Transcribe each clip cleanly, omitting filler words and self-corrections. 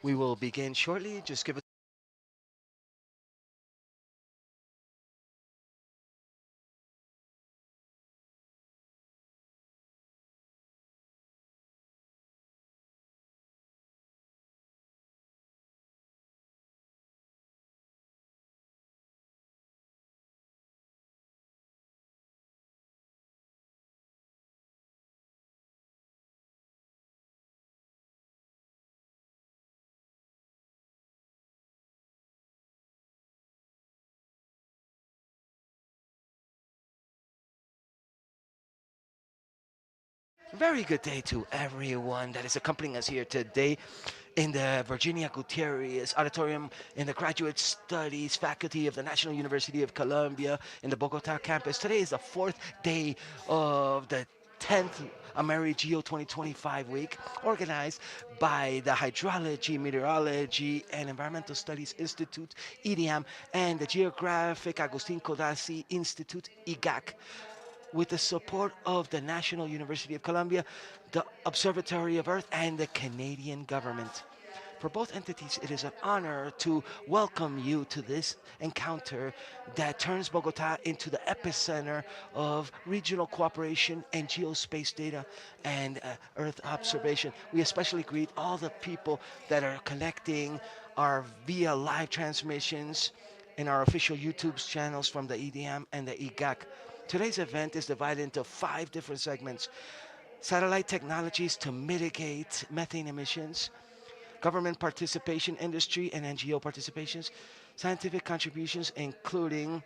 We will begin shortly. Just give us a very good day to everyone that is accompanying us here today in the Virginia Gutierrez Auditorium in the Graduate Studies Faculty of the National University of Colombia in the Bogota campus. Today is the fourth day of the 10th AmeriGEO 2025 week, organized by the Hydrology, Meteorology, and Environmental Studies Institute, IDEAM, and the Geographic Agustin Codazzi Institute, IGAC, with the support of the National University of Colombia, the Observatory of Earth, and the Canadian government. For both entities, it is an honor to welcome you to this encounter that turns Bogota into the epicenter of regional cooperation and geospace data and Earth observation. We especially greet all the people that are connecting our via live transmissions in our official YouTube channels from the EDM and the EGAC. Today's event is divided into 5 different segments: satellite technologies to mitigate methane emissions, government participation, industry and NGO participations, scientific contributions, including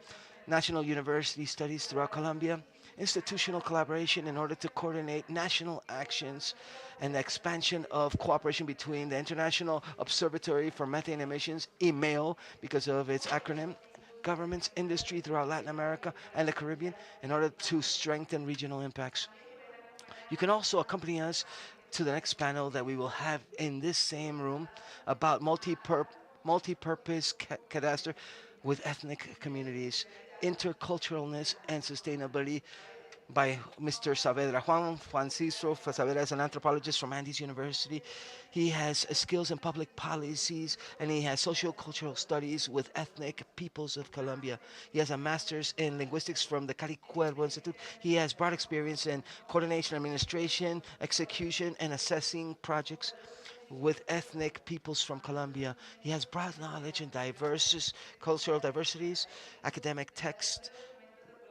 national university studies throughout Colombia, institutional collaboration in order to coordinate national actions, and the expansion of cooperation between the International Observatory for Methane Emissions, IMEO, because of its acronym, governments, industry throughout Latin America and the Caribbean in order to strengthen regional impacts. You can also accompany us to the next panel that we will have in this same room about multi-purpose cadastre with ethnic communities, interculturalness, and sustainability by Mr. Saavedra. Juan Francisco Saavedra is an anthropologist from Andes University. He has skills in public policies and he has socio-cultural studies with ethnic peoples of Colombia. He has a master's in linguistics from the Cali Cuervo Institute. He has broad experience in coordination, administration, execution, and assessing projects with ethnic peoples from Colombia. He has broad knowledge in diverse cultural diversities, academic text,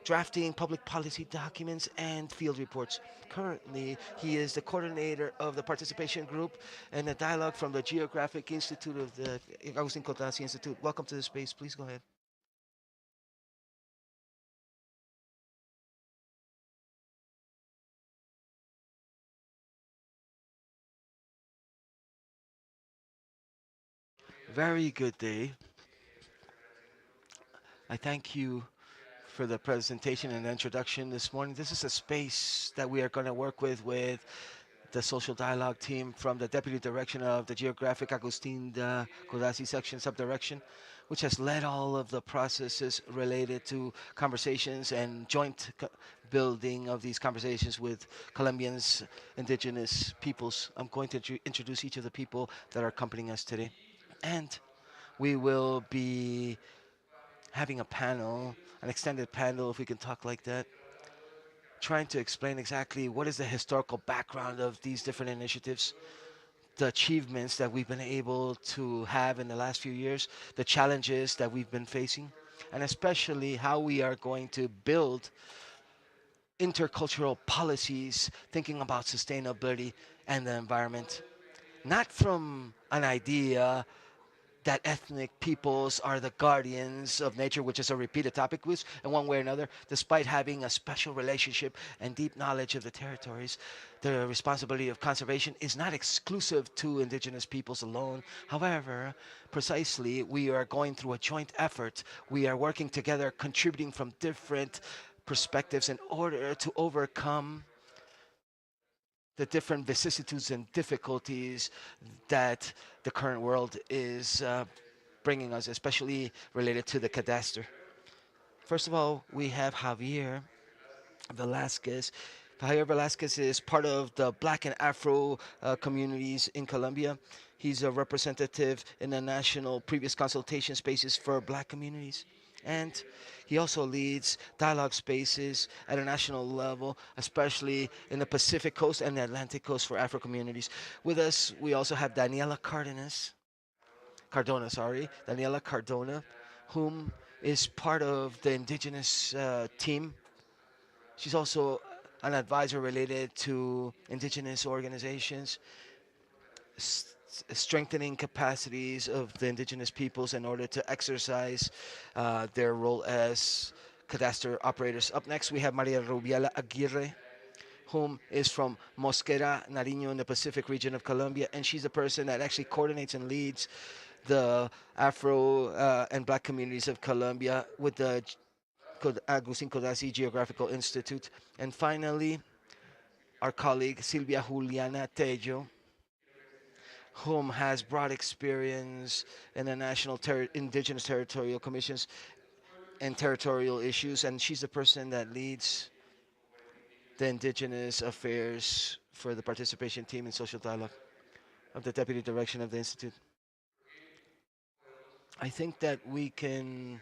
drafting public policy documents and field reports. Currently, he is the coordinator of the participation group and the dialogue from the Geographic Institute of the Agustin Codazzi Institute. Welcome to the space. Please go ahead. Very good day. I thank you for the presentation and introduction this morning. This is a space that we are going to work with the social dialogue team from the deputy direction of the Geographic Agustin de Codazzi section subdirection, which has led all of the processes related to conversations and joint building of these conversations with Colombians, indigenous peoples. I'm going to introduce each of the people that are accompanying us today. And we will be having a panel, an extended panel, if we can talk like that, trying to explain exactly what is the historical background of these different initiatives, the achievements that we've been able to have in the last few years, the challenges that we've been facing, and especially how we are going to build intercultural policies thinking about sustainability and the environment, not from an idea that ethnic peoples are the guardians of nature, which is a repeated topic with in one way or another, despite having a special relationship and deep knowledge of the territories. The responsibility of conservation is not exclusive to indigenous peoples alone. However, precisely, we are going through a joint effort. We are working together, contributing from different perspectives in order to overcome the different vicissitudes and difficulties that the current world is bringing us, especially related to the cadastre. First of all, we have Velasquez. Javier Velasquez is part of the Black and Afro communities in Colombia. He's a representative in the national previous consultation spaces for Black communities. And he also leads dialogue spaces at a national level, especially in the Pacific Coast and the Atlantic Coast for Afro communities. With us, we also have Cardona, sorry, Daniela Cardona, whom is part of the indigenous team. She's also an advisor related to indigenous organizations, strengthening capacities of the indigenous peoples in order to exercise their role as cadastre operators. Up next, we have Maria Rubiela Aguirre, whom is from Mosquera, Nariño in the Pacific region of Colombia, and she's the person that actually coordinates and leads the Afro and Black communities of Colombia with the Agustin Codazzi Geographical Institute. And finally, our colleague Silvia Juliana Tello, whom has broad experience in the National Indigenous Territorial Commissions and territorial issues, and she's the person that leads the Indigenous Affairs for the participation team in social dialogue of the Deputy Direction of the Institute. I think that we can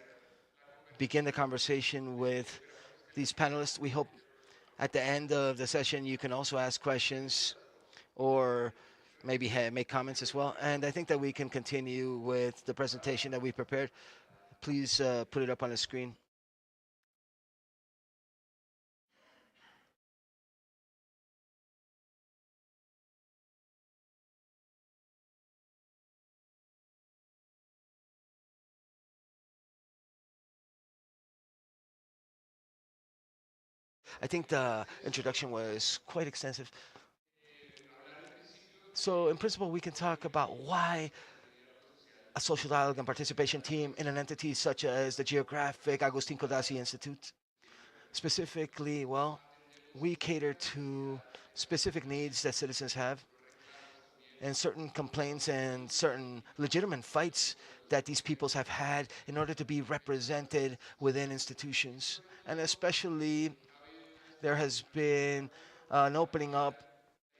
begin the conversation with these panelists. We hope at the end of the session you can also ask questions or maybe make comments as well. And I think that we can continue with the presentation that we prepared. Please put it up on the screen. I think the introduction was quite extensive. So in principle, we can talk about why a social dialogue and participation team in an entity such as the Geographic Agustin Codazzi Institute. Specifically, well, we cater to specific needs that citizens have and certain complaints and certain legitimate fights that these peoples have had in order to be represented within institutions. And especially, there has been an opening up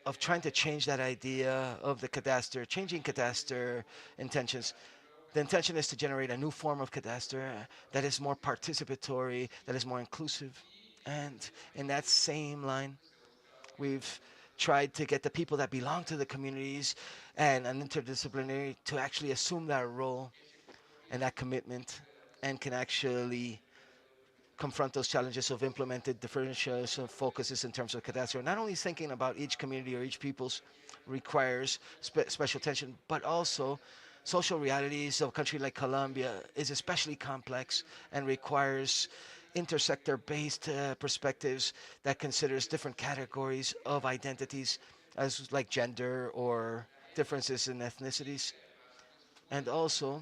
of trying to change that idea of the cadastre, changing cadastre intentions. The intention is to generate a new form of cadastre that is more participatory, that is more inclusive. And in that same line, we've tried to get the people that belong to the communities and an interdisciplinary to actually assume that role and that commitment and can actually confront those challenges of implemented differentiation focuses in terms of cadastre. Not only thinking about each community or each people's requires special attention, but also social realities of a country like Colombia is especially complex and requires intersector-based perspectives that considers different categories of identities as like gender or differences in ethnicities, and also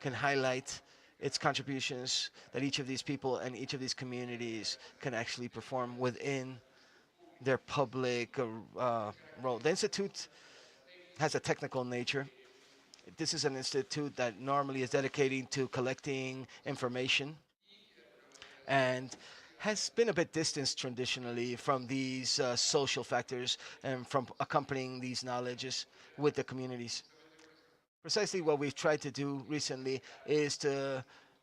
can highlight its contributions that each of these people and each of these communities can actually perform within their public role. The Institute has a technical nature. This is an institute that normally is dedicating to collecting information and has been a bit distanced traditionally from these social factors and from accompanying these knowledges with the communities. Precisely what we've tried to do recently is to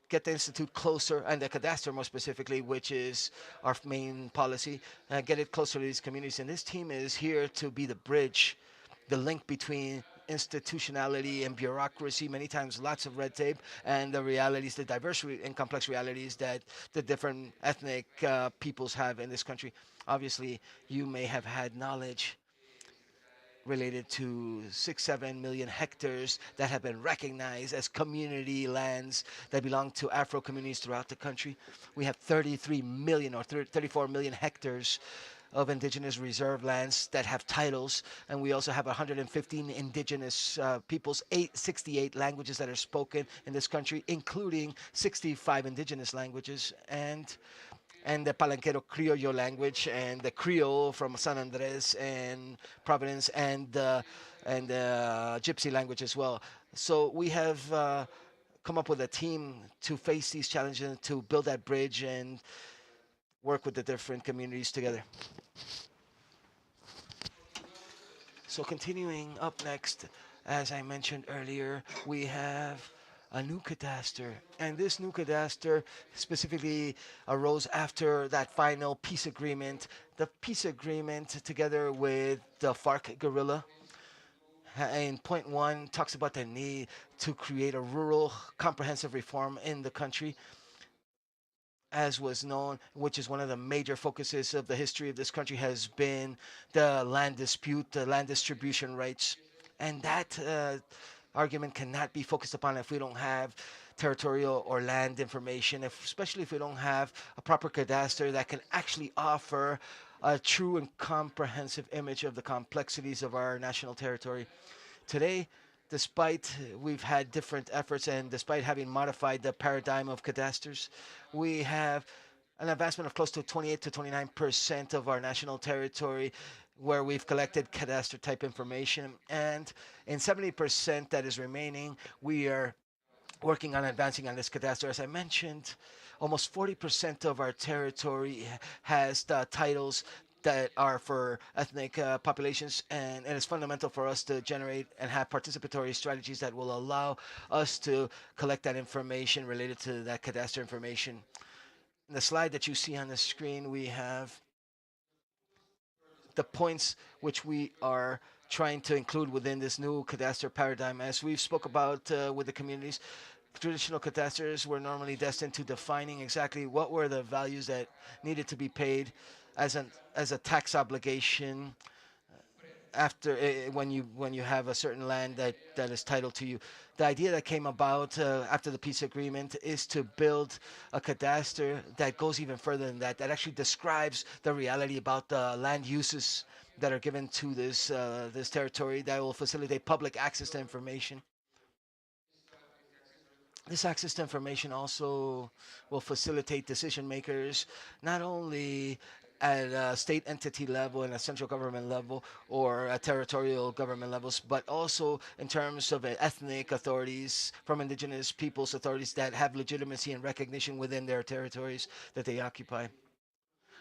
get the institute closer, and the cadastre more specifically, which is our main policy, get it closer to these communities. And this team is here to be the bridge, the link between institutionality and bureaucracy, many times lots of red tape, and the realities, the diverse and complex realities that the different ethnic peoples have in this country. Obviously, you may have had knowledge related to 6-7 million hectares that have been recognized as community lands that belong to Afro communities throughout the country. We have 33 million or 34 million hectares of indigenous reserve lands that have titles, and we also have 115 indigenous peoples, 68 languages that are spoken in this country, including 65 indigenous languages, and the Palenquero Criollo language and the Creole from San Andres and Providence and Gypsy language as well. So we have come up with a team to face these challenges, to build that bridge and work with the different communities together. So continuing up next, As I mentioned earlier, we have a new cadastre, and this new cadastre specifically arose after that final peace agreement. The peace agreement, together with the FARC guerrilla, in point one, talks about the need to create a rural comprehensive reform in the country, as was known, which is one of the major focuses of the history of this country, has been the land dispute, the land distribution rights. And that argument cannot be focused upon if we don't have territorial or land information, especially if we don't have a proper cadastre that can actually offer a true and comprehensive image of the complexities of our national territory. Today, despite we've had different efforts and despite having modified the paradigm of cadastres, we have an advancement of close to 28 to 29% of our national territory where we've collected cadastre type information. And in 70% that is remaining, we are working on advancing on this cadastre. As I mentioned, almost 40% of our territory has the titles that are for ethnic populations, and it is fundamental for us to generate and have participatory strategies that will allow us to collect that information related to that cadastre information. In the slide that you see on the screen, we have the points which we are trying to include within this new cadastre paradigm. As we've spoke about with the communities, traditional cadastres were normally destined to defining exactly what were the values that needed to be paid as a tax obligation after when you have a certain land that is titled to you. The idea that came about after the peace agreement is to build a cadastre that goes even further than that, that actually describes the reality about the land uses that are given to this territory, that will facilitate public access to information. This access to information also will facilitate decision makers not only at a state entity level and a central government level or at territorial government levels, but also in terms of ethnic authorities from indigenous peoples authorities that have legitimacy and recognition within their territories that they occupy.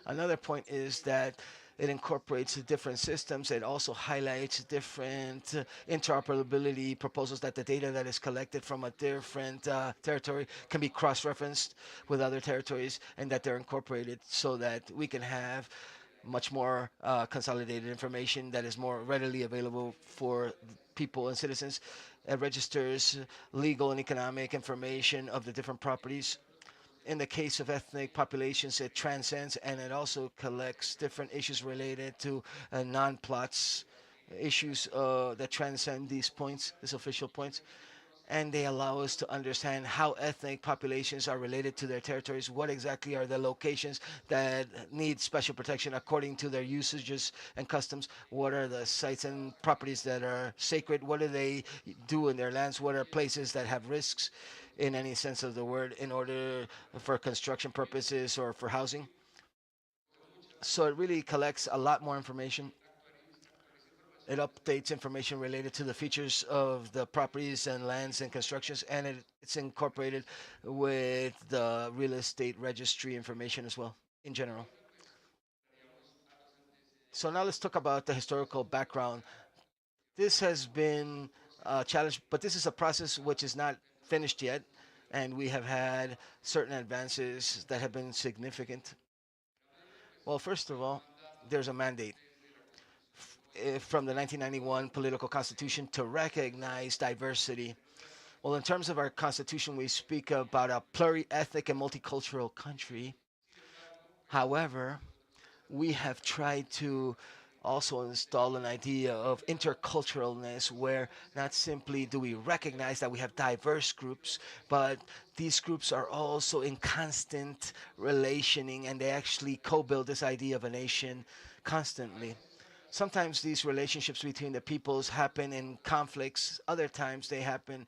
Another point is that it incorporates different systems. It also highlights different interoperability proposals, that the data that is collected from a different territory can be cross-referenced with other territories and that they're incorporated so that we can have much more consolidated information that is more readily available for people and citizens. It registers legal and economic information of the different properties. In the case of ethnic populations, it transcends and it also collects different issues related to non-plots, issues that transcend these points, these official points, and they allow us to understand how ethnic populations are related to their territories, what exactly are the locations that need special protection according to their usages and customs, what are the sites and properties that are sacred, what do they do in their lands, what are places that have risks in any sense of the word in order for construction purposes or for housing. So it really collects a lot more information. It updates information related to the features of the properties and lands and constructions, and it's incorporated with the real estate registry information as well in general. So now let's talk about the historical background. This has been a challenge, but this is a process which is not finished yet, and we have had certain advances that have been significant. Well, first of all, there's a mandate from the 1991 political constitution to recognize diversity. Well, in terms of our constitution, we speak about a pluri-ethnic and multicultural country. However, we have tried to also install an idea of interculturalness where not simply do we recognize that we have diverse groups, but these groups are also in constant relationing and they actually co-build this idea of a nation constantly. Sometimes these relationships between the peoples happen in conflicts, other times they happen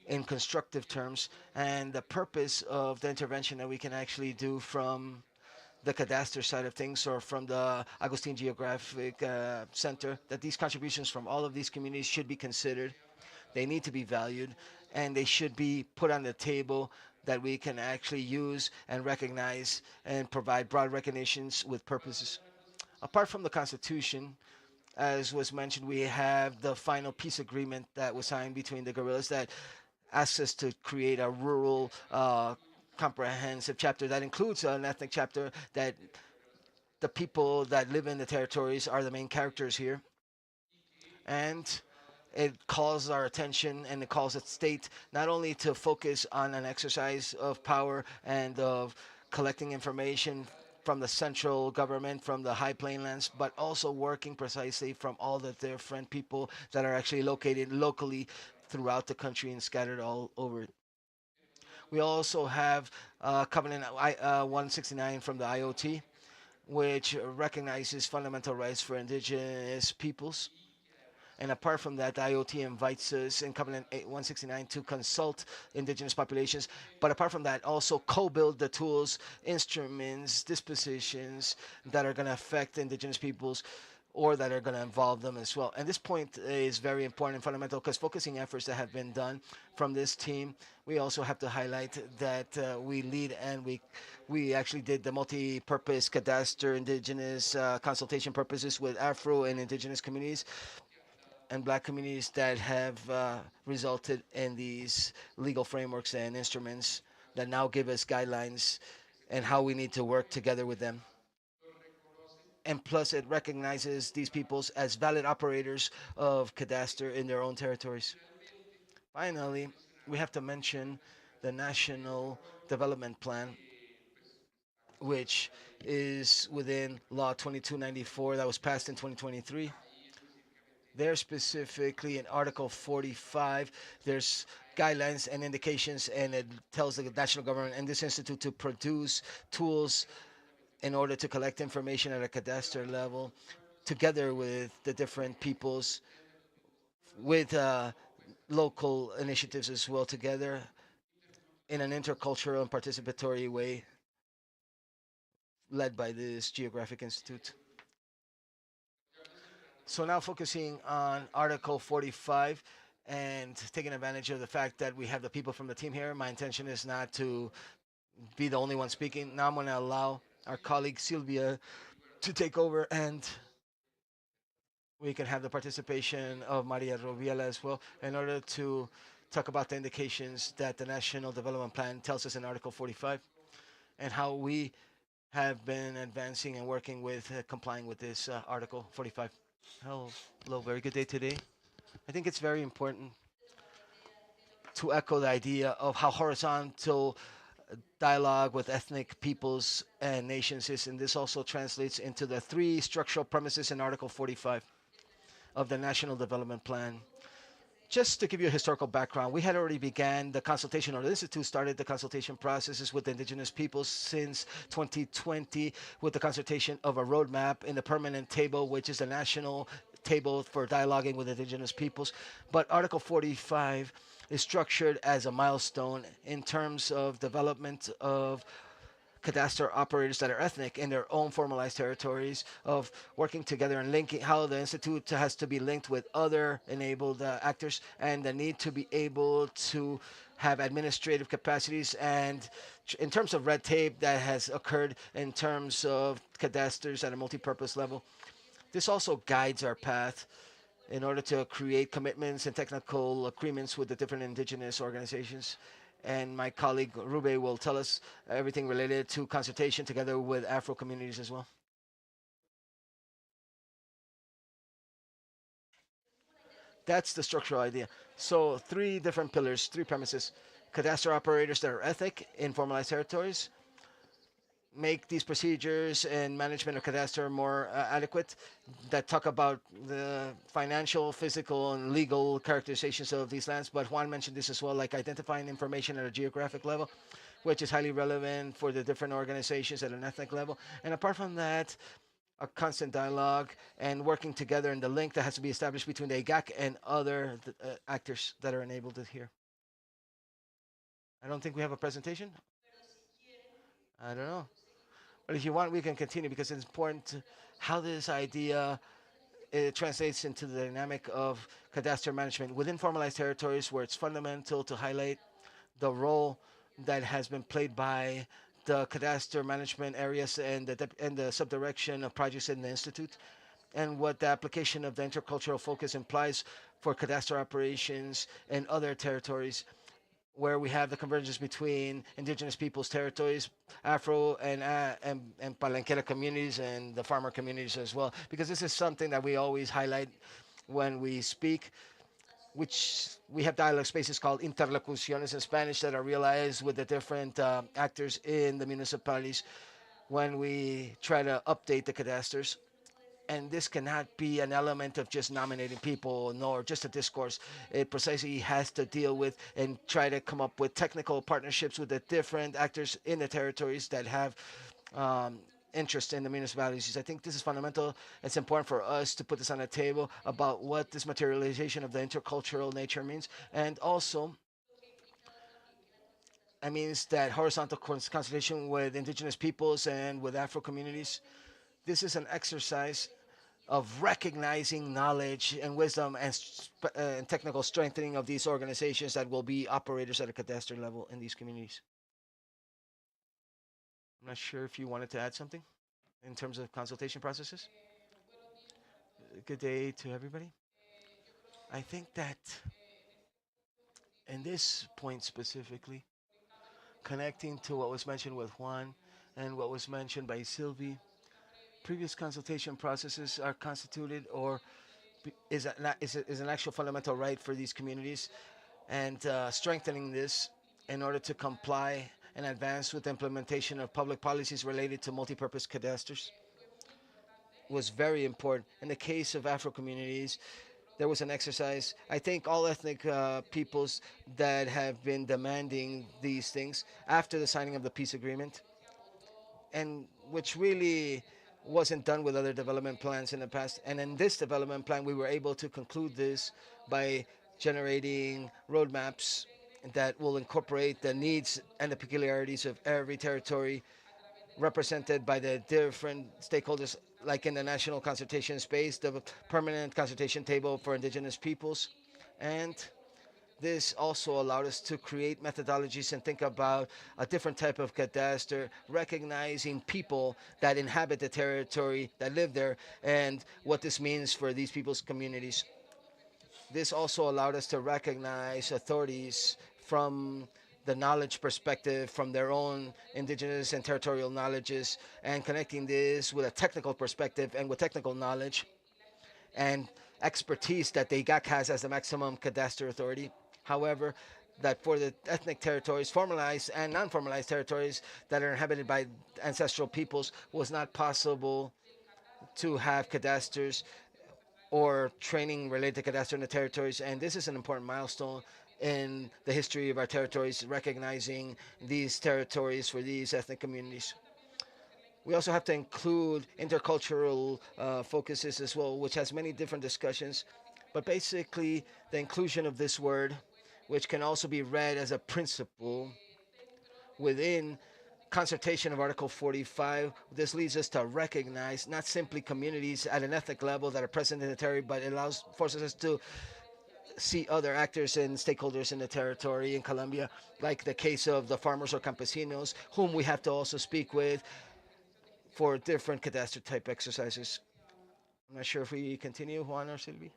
in constructive terms, and the purpose of the intervention that we can actually do from the cadastre side of things or from the Agustin Geographic Center, that these contributions from all of these communities should be considered. They need to be valued and they should be put on the table that we can actually use and recognize and provide broad recognitions with purposes. Apart from the Constitution, As was mentioned, we have the final peace agreement that was signed between the guerrillas that asks us to create a rural comprehensive chapter that includes an ethnic chapter that the people that live in the territories are the main characters here. And it calls our attention and it calls the state not only to focus on an exercise of power and of collecting information from the central government, from the high plainlands, but also working precisely from all the different people that are actually located locally throughout the country and scattered all over it. We also have Covenant 169 from the IoT, which recognizes fundamental rights for indigenous peoples. And apart from that, the IoT invites us in Covenant 169 to consult indigenous populations. But apart from that, also co-build the tools, instruments, dispositions that are going to affect indigenous peoples or that are going to involve them as well. And this point is very important and fundamental because focusing efforts that have been done from this team, we also have to highlight that we lead and we actually did the multi-purpose cadastre indigenous consultation purposes with Afro and indigenous communities and black communities that have resulted in these legal frameworks and instruments that now give us guidelines and how we need to work together with them. And plus, it recognizes these peoples as valid operators of cadastre in their own territories. Finally, we have to mention the National Development Plan, which is within Law 2294 that was passed in 2023. There specifically in Article 45, there's guidelines and indications, and it tells the national government and this institute to produce tools in order to collect information at a cadastre level, together with the different peoples, with local initiatives as well, together in an intercultural and participatory way, led by this Geographic Institute. So now focusing on Article 45 and taking advantage of the fact that we have the people from the team here. My intention is not to be the only one speaking. Now I'm going to allow our colleague Sylvia to take over and we can have the participation of Maria Roviela as well in order to talk about the indications that the National Development Plan tells us in Article 45 and how we have been advancing and working with complying with this Article 45. Hello, hello, very good day today. I think it's very important to echo the idea of how horizontal dialogue with ethnic peoples and nations is, and this also translates into the three structural premises in Article 45 of the National Development Plan. Just to give you a historical background, we had already began the consultation, or the Institute started the consultation processes with the indigenous peoples since 2020 with the consultation of a roadmap in the permanent table, which is the national table for dialoguing with indigenous peoples. But Article 45 is structured as a milestone in terms of development of cadastre operators that are ethnic in their own formalized territories, of working together and linking how the institute has to be linked with other enabled actors, and the need to be able to have administrative capacities and in terms of red tape that has occurred in terms of cadastres at a multi-purpose level. This also guides our path in order to create commitments and technical agreements with the different indigenous organizations. And my colleague Rube will tell us everything related to consultation together with Afro communities as well. That's the structural idea. So three different pillars, three premises. Cadastre operators that are ethnic in formalized territories, make these procedures and management of cadastre more adequate, that talk about the financial, physical, and legal characterizations of these lands. But Juan mentioned this as well, like identifying information at a geographic level, which is highly relevant for the different organizations at an ethnic level. And apart from that, a constant dialogue and working together in the link that has to be established between the IGAC and other actors that are enabled to hear. I don't think we have a presentation. I don't know. But if you want, we can continue because it's important how this idea it translates into the dynamic of cadastre management within formalized territories, where it's fundamental to highlight the role that has been played by the cadastre management areas and the subdirection of projects in the institute, and what the application of the intercultural focus implies for cadastral operations in other territories where we have the convergence between indigenous peoples territories, Afro and Palenquera communities and the farmer communities as well. Because this is something that we always highlight when we speak, which we have dialogue spaces called interlocuciones in Spanish that are realized with the different actors in the municipalities when we try to update the cadasters. And this cannot be an element of just nominating people nor just a discourse. It precisely has to deal with and try to come up with technical partnerships with the different actors in the territories that have um, interest in the municipalities. I think this is fundamental. It's important for us to put this on the table about what this materialization of the intercultural nature means. And also, it means that horizontal consultation with indigenous peoples and with Afro communities. This is an exercise of recognizing knowledge and wisdom and technical strengthening of these organizations that will be operators at a cadastral level in these communities. I'm not sure if you wanted to add something in terms of consultation processes. Good day to everybody. I think that in this point specifically, connecting to what was mentioned with Juan and what was mentioned by Sylvie, previous consultation processes are constituted or is an actual fundamental right for these communities, and strengthening this in order to comply and advance with the implementation of public policies related to multipurpose cadastres was very important. In the case of Afro communities, there was an exercise. I think all ethnic peoples that have been demanding these things after the signing of the peace agreement, and which really wasn't done with other development plans in the past. And in this development plan, we were able to conclude this by generating roadmaps that will incorporate the needs and the peculiarities of every territory represented by the different stakeholders, like in the national consultation space, the permanent consultation table for indigenous peoples. And this also allowed us to create methodologies and think about a different type of cadastre, recognizing people that inhabit the territory, that live there, and what this means for these people's communities. This also allowed us to recognize authorities from the knowledge perspective, from their own indigenous and territorial knowledges, and connecting this with a technical perspective and with technical knowledge and expertise that the IGAC has as the maximum cadastre authority. However, that for the ethnic territories, formalized and non-formalized territories that are inhabited by ancestral peoples, was not possible to have cadastres or training related to cadastre in the territories. And this is an important milestone in the history of our territories, recognizing these territories for these ethnic communities. We also have to include intercultural focuses as well, which has many different discussions. But basically, the inclusion of this word, which can also be read as a principle within consultation of Article 45, this leads us to recognize not simply communities at an ethnic level that are present in the territory, but it forces us to see other actors and stakeholders in the territory in Colombia, like the case of the farmers or campesinos, whom we have to also speak with for different cadastre type exercises. I'm not sure if we continue, Juan or Sylvie.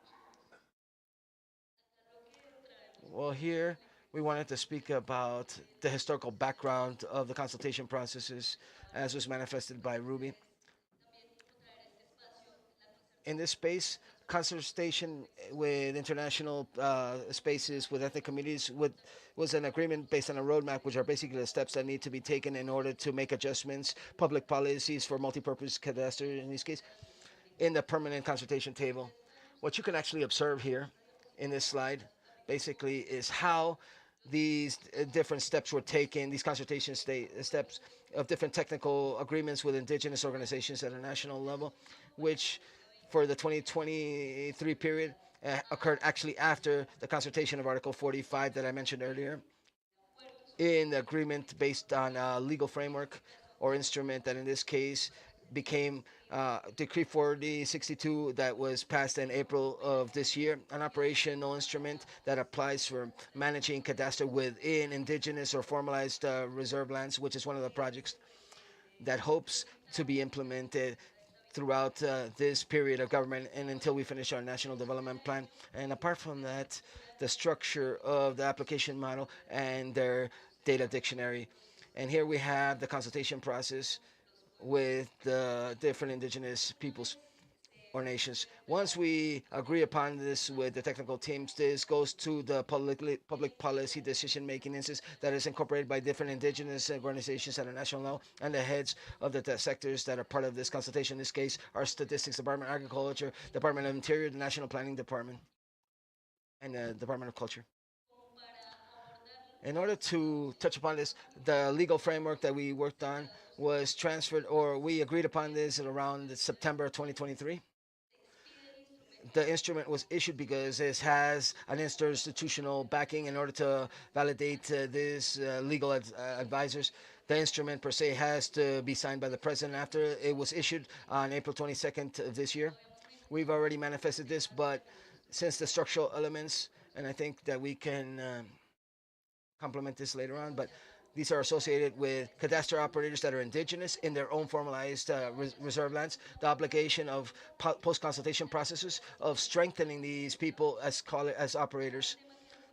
Well, here we wanted to speak about the historical background of the consultation processes as was manifested by Ruby. In this space, consultation with international spaces, with ethnic communities, was an agreement based on a roadmap, which are basically the steps that need to be taken in order to make adjustments, public policies for multipurpose cadastre in this case, in the permanent consultation table. What you can actually observe here in this slide basically is how these different steps were taken, these consultation steps of different technical agreements with indigenous organizations at a national level, which for the 2023 period occurred actually after the consultation of Article 45 that I mentioned earlier, in the agreement based on a legal framework or instrument that in this case became Decree 4062 that was passed in April of this year, an operational instrument that applies for managing cadastre within indigenous or formalized reserve lands, which is one of the projects that hopes to be implemented throughout this period of government and until we finish our national development plan. And apart from that, the structure of the application model and their data dictionary. And here we have the consultation process with the different indigenous peoples or nations. Once we agree upon this with the technical teams, this goes to the public policy decision making instance that is incorporated by different indigenous organizations at a national level and the heads of the sectors that are part of this consultation. In this case, our Statistics Department, Agriculture, Department of Interior, the National Planning Department, and the Department of Culture. In order to touch upon this, the legal framework that we worked on was transferred, or we agreed upon this around September 2023. The instrument was issued because it has an institutional backing in order to validate this legal advisors. The instrument per se has to be signed by the president after it was issued on April 22nd of this year. We've already manifested this, but since the structural elements, and I think that we can complement this later on, but these are associated with cadastral operators that are indigenous in their own formalized reserve lands. The obligation of post-consultation processes of strengthening these people as call it as operators.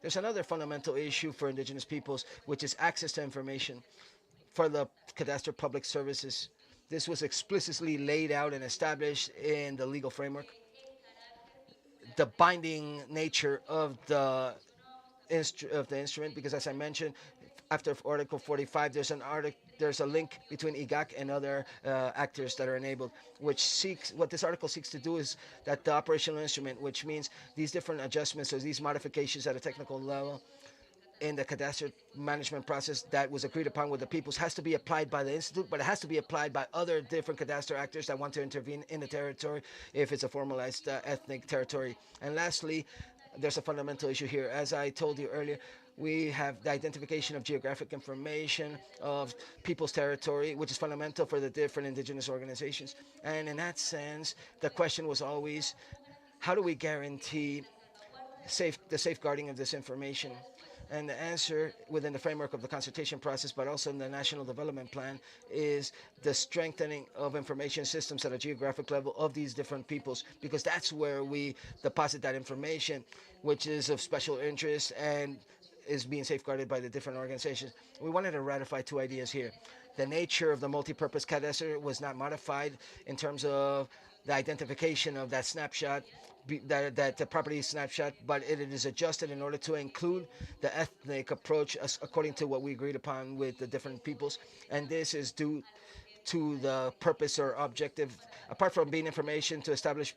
There's another fundamental issue for indigenous peoples, which is access to information for the cadastral public services. This was explicitly laid out and established in the legal framework. The binding nature of the instrument, because as I mentioned, after Article 45, there's a link between IGAC and other actors that are enabled, which seeks what this article seeks to do is that the operational instrument, which means these different adjustments or these modifications at a technical level in the cadastral management process that was agreed upon with the peoples has to be applied by the institute, but it has to be applied by other different cadastral actors that want to intervene in the territory if it's a formalized ethnic territory. And lastly, there's a fundamental issue here. As I told you earlier, we have the identification of geographic information of people's territory, which is fundamental for the different indigenous organizations. And in that sense, the question was always, how do we guarantee the safeguarding of this information? And the answer within the framework of the consultation process, but also in the national development plan, is the strengthening of information systems at a geographic level of these different peoples, because that's where we deposit that information, which is of special interest and is being safeguarded by the different organizations. We wanted to ratify two ideas here. The nature of the multi-purpose cadastre was not modified in terms of the identification of that snapshot, that the property snapshot, but it is adjusted in order to include the ethnic approach according to what we agreed upon with the different peoples. And this is due to the purpose or objective, apart from being information to establish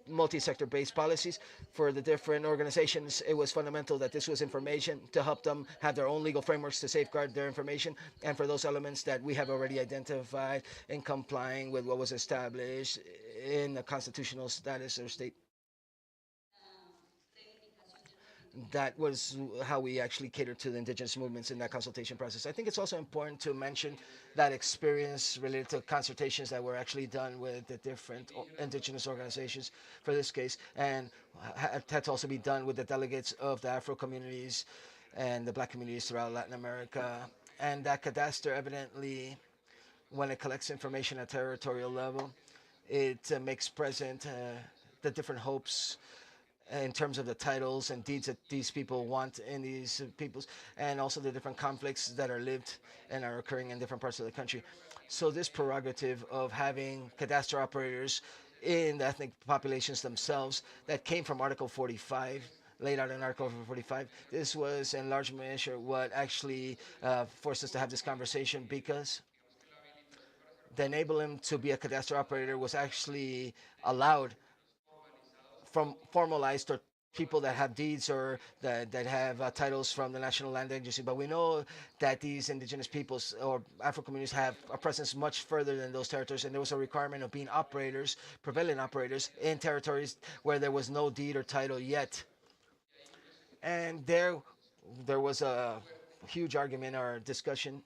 multi-sector based policies for the different organizations. It was fundamental that this was information to help them have their own legal frameworks to safeguard their information, and for those elements that we have already identified in complying with what was established in the constitutional status or state. That was how we actually catered to the indigenous movements in that consultation process. I think it's also important to mention that experience related to consultations that were actually done with the different indigenous organizations for this case, and had to also be done with the delegates of the Afro communities and the black communities throughout Latin America. And that cadastre evidently, when it collects information at territorial level, it makes present the different hopes in terms of the titles and deeds that these people want in these peoples, and also the different conflicts that are lived and are occurring in different parts of the country. So this prerogative of having cadastral operators in the ethnic populations themselves that came from Article 45, laid out in Article 45, this was in large measure what actually forced us to have this conversation, because the enable him to be a cadastral operator was actually allowed from formalized or people that have deeds or that have titles from the National Land Agency. But we know that these indigenous peoples or Afro communities have a presence much further than those territories, and there was a requirement of being operators, prevalent operators, in territories where there was no deed or title yet. And there was a huge argument or discussion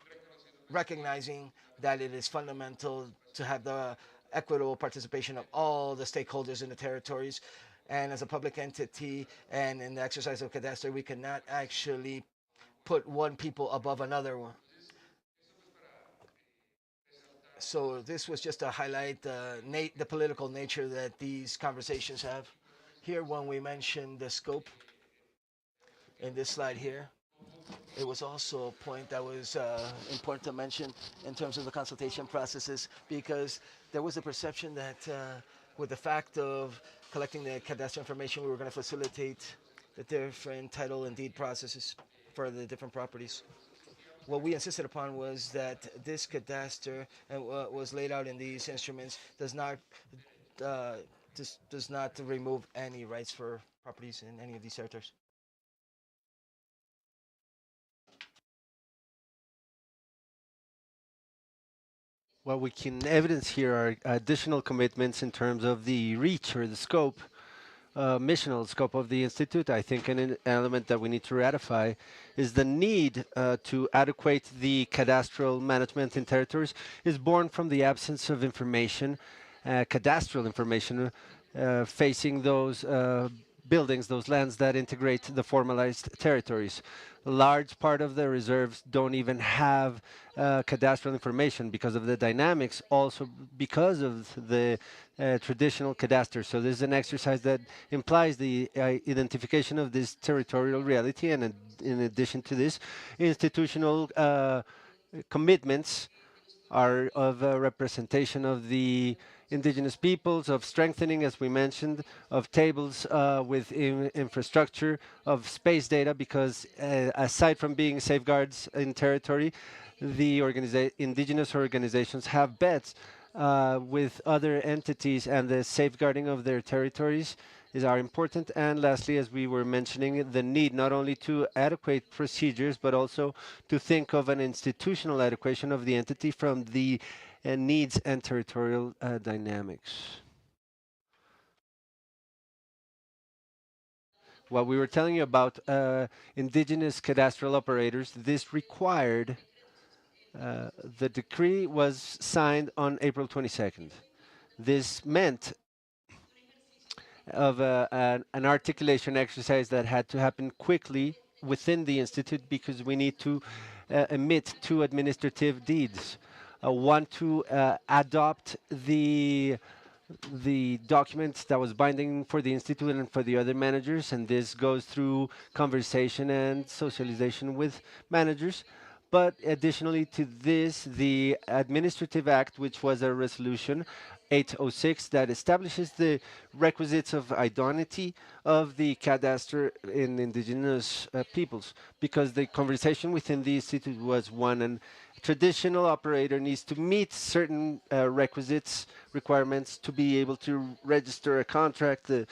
recognizing that it is fundamental to have the equitable participation of all the stakeholders in the territories. And as a public entity and in the exercise of cadastre, we cannot actually put one people above another one. So this was just to highlight the political nature that these conversations have. Here, when we mentioned the scope in this slide here, it was also a point that was important to mention in terms of the consultation processes because there was a perception that with the fact of collecting the cadastral information, we were going to facilitate the different title and deed processes for the different properties. What we insisted upon was that this cadaster and what was laid out in these instruments uh, does not remove any rights for properties in any of these territories. What we can evidence here are additional commitments in terms of the reach or the scope, missional scope of the Institute. I think an element that we need to ratify is the need to adequate the cadastral management in territories is born from the absence of information, cadastral information, facing those buildings, those lands that integrate the formalized territories. A large part of the reserves don't even have cadastral information because of the dynamics, also because of the traditional cadastre. So this is an exercise that implies the identification of this territorial reality, and in addition to this, institutional commitments are of a representation of the indigenous peoples, of strengthening, as we mentioned, of tables with infrastructure, of space data, because aside from being safeguards in territory, the indigenous organizations have bets with other entities, and the safeguarding of their territories are important. And lastly, as we were mentioning, the need not only to adequate procedures, but also to think of an institutional adequation of the entity from the needs and territorial dynamics. What we were telling you about indigenous cadastral operators, this required, the decree was signed on April 22nd. This meant of an articulation exercise that had to happen quickly within the institute because we need to emit two administrative deeds. One to adopt the document that was binding for the institute and for the other managers, and this goes through conversation and socialization with managers. But additionally to this, the Administrative Act, which was a resolution 806 that establishes the requisites of idoneity of the cadastre in indigenous peoples, because the conversation within the institute was one, and traditional operator needs to meet certain requisites, requirements to be able to register a contract, the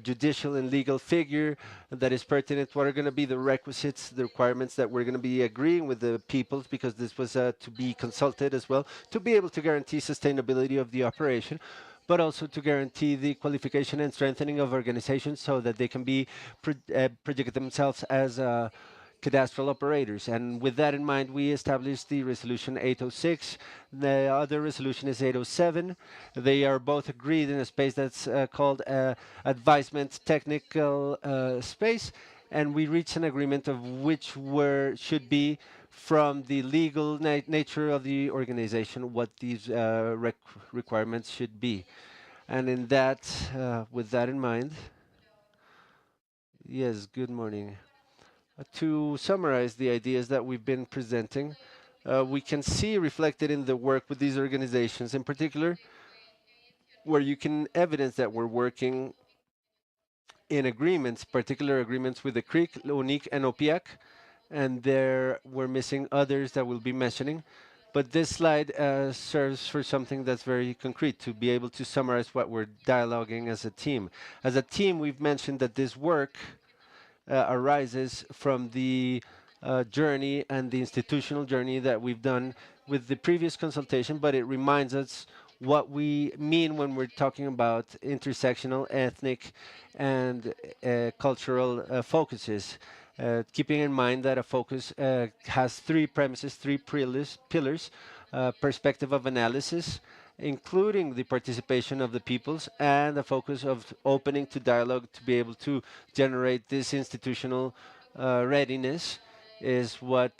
judicial and legal figure that is pertinent. What are going to be the requisites, the requirements that we're going to be agreeing with the peoples, because this was to be consulted as well, to be able to guarantee sustainability of the operation, but also to guarantee the qualification and strengthening of organizations so that they can be project themselves as cadastral operators. And with that in mind, we established the resolution 806. The other resolution is 807. They are both agreed in a space that's called advisement technical space. And we reached an agreement of which should be from the legal nature of the organization, what these requirements should be. And in that, with that in mind, yes, good morning. To summarize the ideas that we've been presenting, we can see reflected in the work with these organizations, in particular, where you can evidence that we're working in agreements, particular agreements with the CRIC, LONIC, and OPIAC, and there we're missing others that we'll be mentioning. But this slide serves for something that's very concrete, to be able to summarize what we're dialoguing as a team. As a team, we've mentioned that this work arises from the journey and the institutional journey that we've done with the previous consultation, but it reminds us what we mean when we're talking about intersectional, ethnic, and cultural focuses. Keeping in mind that a focus has three premises, three pillars, perspective of analysis, including the participation of the peoples, and the focus of opening to dialogue to be able to generate this institutional readiness is what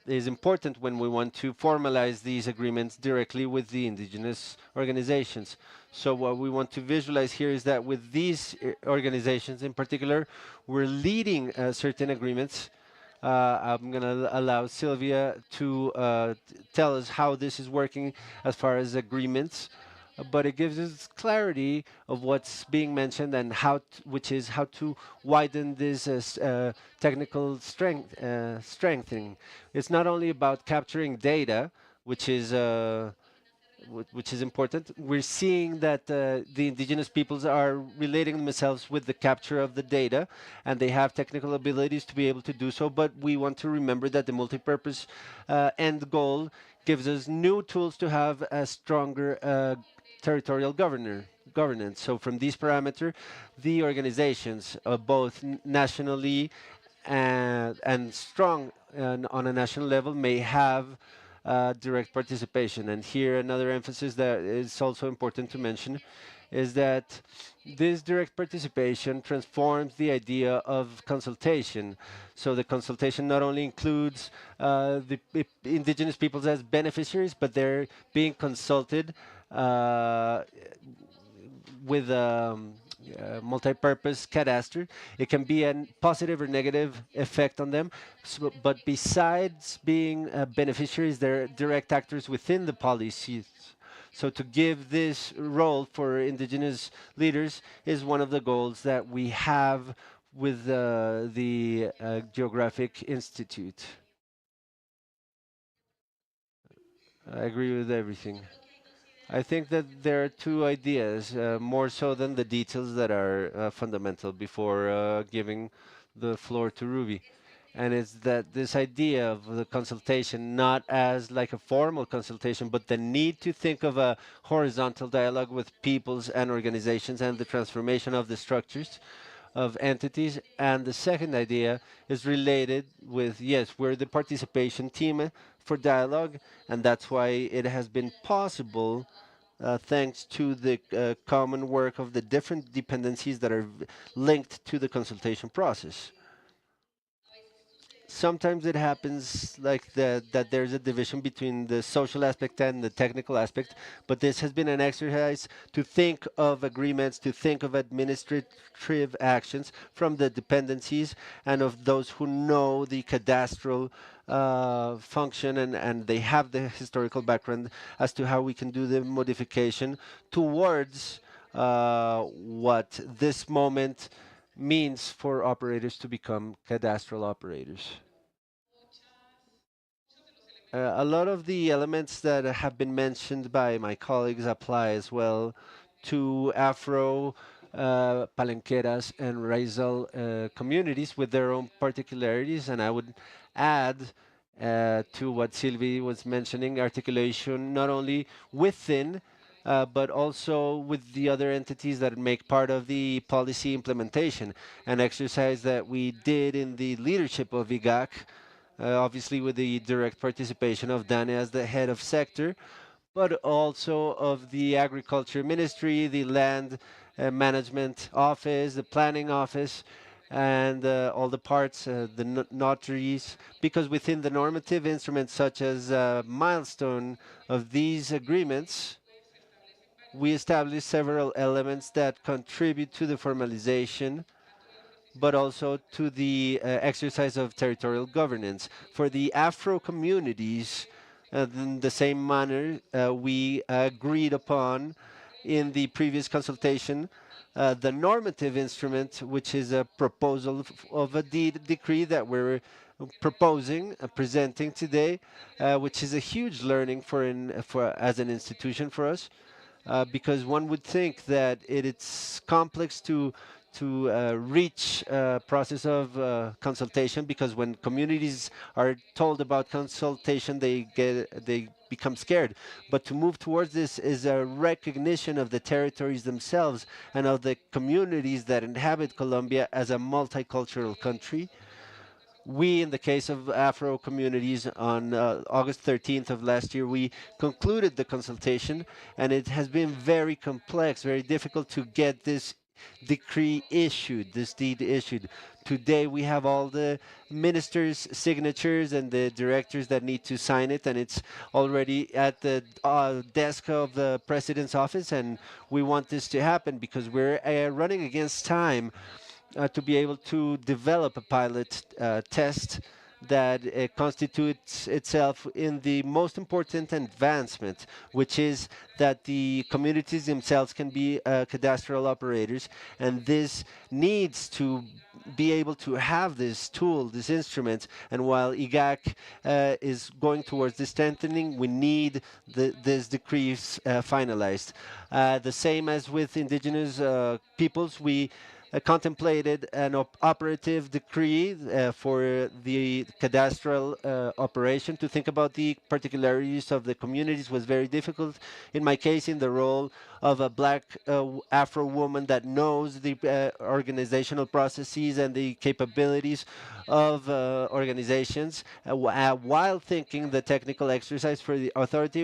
is important when we want to formalize these agreements directly with the indigenous organizations. So what we want to visualize here is that with these organizations in particular, we're leading certain agreements. I'm going to allow Sylvia to tell us how this is working as far as agreements, but it gives us clarity of what's being mentioned and which is how to widen this technical strengthening. It's not only about capturing data, which is which is important. We're seeing that the indigenous peoples are relating themselves with the capture of the data, and they have technical abilities to be able to do so. But we want to remember that the multi-purpose end goal gives us new tools to have a stronger territorial governance. So from these parameter, the organizations, both nationally and strong on a national level, may have direct participation. And here, another emphasis that is also important to mention is that this direct participation transforms the idea of consultation. So the consultation not only includes indigenous peoples as beneficiaries, but they're being consulted uh, with multi-purpose cadastre. It can be a positive or negative effect on them, but besides being beneficiaries, they're direct actors within the policies. So to give this role for indigenous leaders is one of the goals that we have with the Geographic Institute. I agree with everything. I think that there are two ideas, more so than the details, that are fundamental before giving the floor to Ruby. And it's that this idea of the consultation, not as like a formal consultation, but the need to think of a horizontal dialogue with peoples and organizations and the transformation of the structures of entities. And the second idea is related with, yes, we're the participation team for dialogue, and that's why it has been possible, thanks to the common work of the different dependencies that are linked to the consultation process. Sometimes it happens like that there's a division between the social aspect and the technical aspect, but this has been an exercise to think of agreements, to think of administrative actions from the dependencies and of those who know the cadastral function, and they have the historical background as to how we can do the modification towards what this moment means for operators to become cadastral operators. A lot of the elements that have been mentioned by my colleagues apply as well to Afro, Palenqueras, and Raizal communities with their own particularities. And I would add to what Sylvie was mentioning, articulation not only within, but also with the other entities that make part of the policy implementation. An exercise that we did in the leadership of IGAC, obviously with the direct participation of Dane as the head of sector, but also of the Agriculture Ministry, the Land Management Office, the Planning Office, and all the parts, the notaries, because within the normative instruments, such as milestone of these agreements, we establish several elements that contribute to the formalization, but also to the exercise of territorial governance. For the Afro communities, in the same manner, we agreed upon in the previous consultation the normative instrument, which is a proposal of a decree that we're proposing, presenting today, which is a huge learning for as an institution for us, because one would think that it's complex to reach a process of consultation, because when communities are told about consultation, they become scared. But to move towards this is a recognition of the territories themselves and of the communities that inhabit Colombia as a multicultural country. We, in the case of Afro communities, on August 13th of last year, we concluded the consultation, and it has been very complex, very difficult to get this decree issued, this deed issued. Today we have all the ministers' signatures and the directors that need to sign it, and it's already at the desk of the president's office. And we want this to happen because we're running against time to be able to develop a pilot test that constitutes itself in the most important advancement, which is that the communities themselves can be cadastral operators, and this needs to be able to have this tool, this instrument. And while IGAC is going towards this strengthening, we need this decree finalized. The same as with indigenous peoples, we contemplated an operative decree for the cadastral operation. To think about the particularities of the communities was very difficult. In my case, in the role of a black Afro woman that knows the organizational processes and the capabilities of organizations, while thinking the technical exercise for the authority,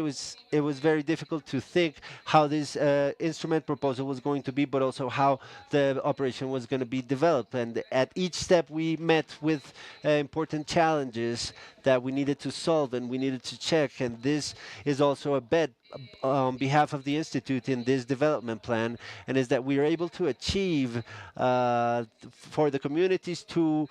it was very difficult to think how this instrument proposal was going to be, but also how the operation was going to be developed. And at each step, we met with important challenges that we needed to solve and we needed to check. And this is also a bet on behalf of the Institute in this development plan, and is that we are able to achieve for the communities to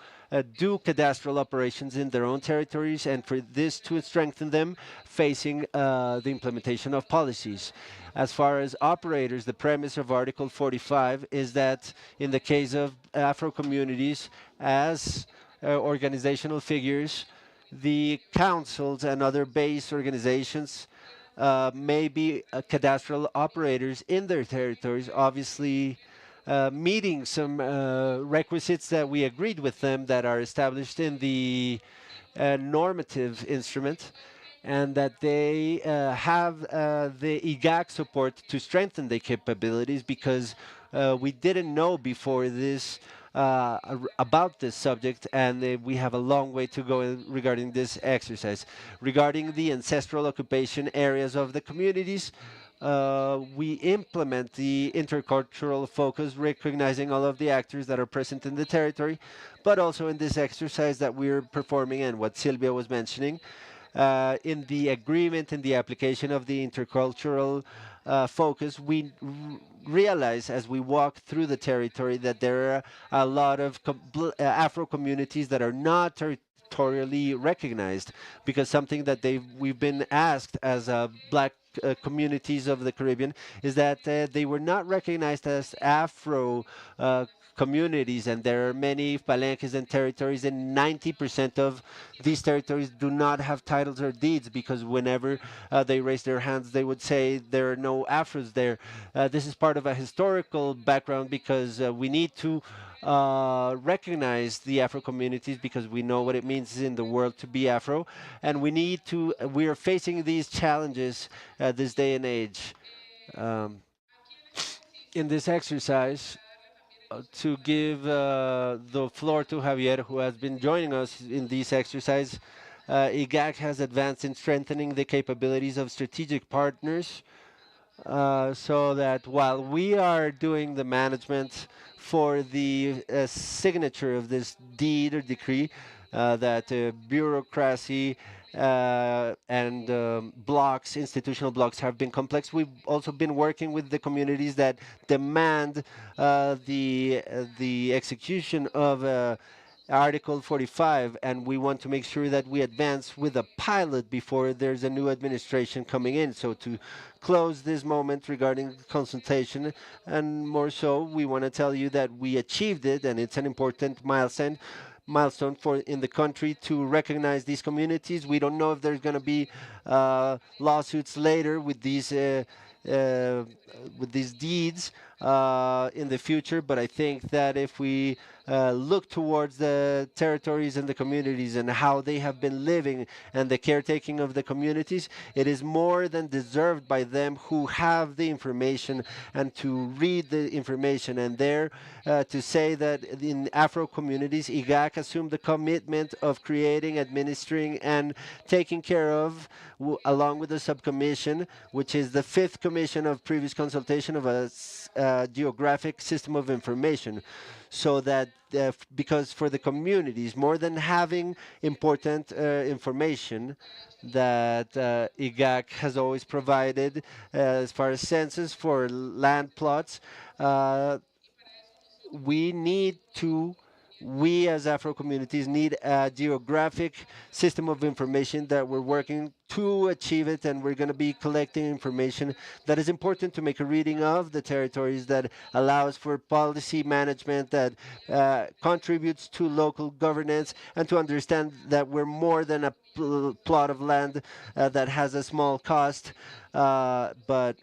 do cadastral operations in their own territories, and for this to strengthen them facing the implementation of policies. As far as operators, the premise of Article 45 is that in the case of Afro communities, as organizational figures, the councils and other base organizations may be cadastral operators in their territories, obviously meeting some requisites that we agreed with them that are established in the normative instrument, and that they have the IGAC support to strengthen their capabilities, because we didn't know before this about this subject, and we have a long way to go regarding this exercise. Regarding the ancestral occupation areas of the communities, we implement the intercultural focus, recognizing all of the actors that are present in the territory, but also in this exercise that we're performing and what Silvia was mentioning, in the agreement and the application of the intercultural focus, we realize as we walk through the territory that there are a lot of Afro communities that are not territorially recognized, because something that we've been asked as black communities of the Caribbean is that they were not recognized as Afro communities, and there are many palenques and territories, and 90% of these territories do not have titles or deeds, because whenever they raise their hands, they would say there are no Afros there. This is part of a historical background, because we need to recognize the Afro communities, because we know what it means in the world to be Afro, and we are facing these challenges this day and age. Um, in this exercise, to give the floor to Javier, who has been joining us in this exercise. IGAC has advanced in strengthening the capabilities of strategic partners, so that while we are doing the management for the signature of this deed or decree, that bureaucracy and blocks, institutional blocks, have been complex. We've also been working with the communities that demand the execution of Article 45, and we want to make sure that we advance with a pilot before there's a new administration coming in. So to close this moment regarding consultation, and more so, we want to tell you that we achieved it, and it's an important milestone for in the country to recognize these communities. We don't know if there's going to be lawsuits later uh, with these deeds in the future, but I think that if we look towards the territories and the communities and how they have been living and the caretaking of the communities, it is more than deserved by them who have the information and to read the information. And there to say that in Afro communities, IGAC assumed the commitment of creating, administering, and taking care of, along with the subcommission, which is the fifth commission of previous consultation of a geographic system of information, so that because for the communities, more than having important information that IGAC has always provided as far as census for land plots, uh, we need to we as Afro communities need a geographic system of information that we're working to achieve it, and we're going to be collecting information that is important to make a reading of the territories, that allows for policy management, that contributes to local governance, and to understand that we're more than a plot of land that has a small cost, but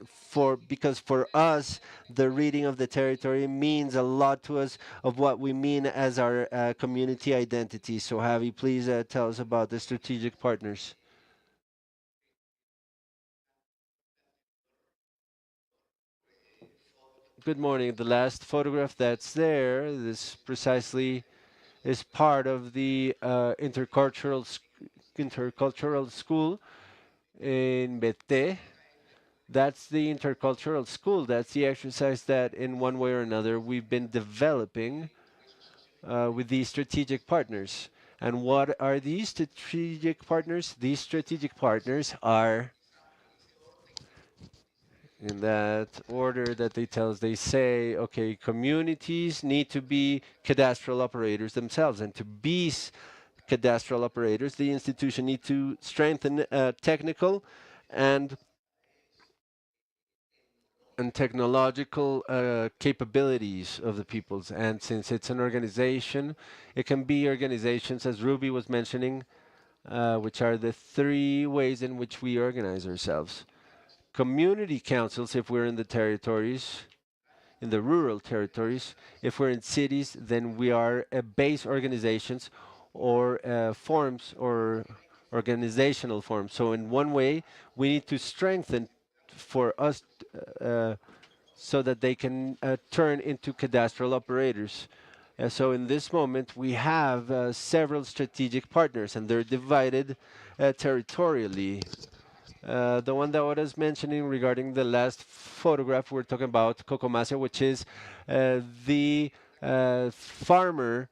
because for us the reading of the territory means a lot to us of what we mean as our community identity. So Javi, please tell us about the strategic partners. Good morning. The last photograph that's there, this precisely is part of the intercultural school in Bete. That's the intercultural school. That's the exercise that, in one way or another, we've been developing with these strategic partners. And what are these strategic partners? These strategic partners are, in that order that they tell us, they say, okay, communities need to be cadastral operators themselves. And to be cadastral operators, the institution need to strengthen technical and technological capabilities of the peoples. And since it's an organization, it can be organizations, as Ruby was mentioning, which are the three ways in which we organize ourselves. Community councils, if we're in the territories, in the rural territories. If we're in cities, then we are base organizations or forms or organizational forms. So in one way, we need to strengthen for us so that they can turn into cadastral operators. So in this moment, we have several strategic partners, and they're divided territorially. The one that I was mentioning regarding the last photograph, we're talking about Cocomacia, which is the farmer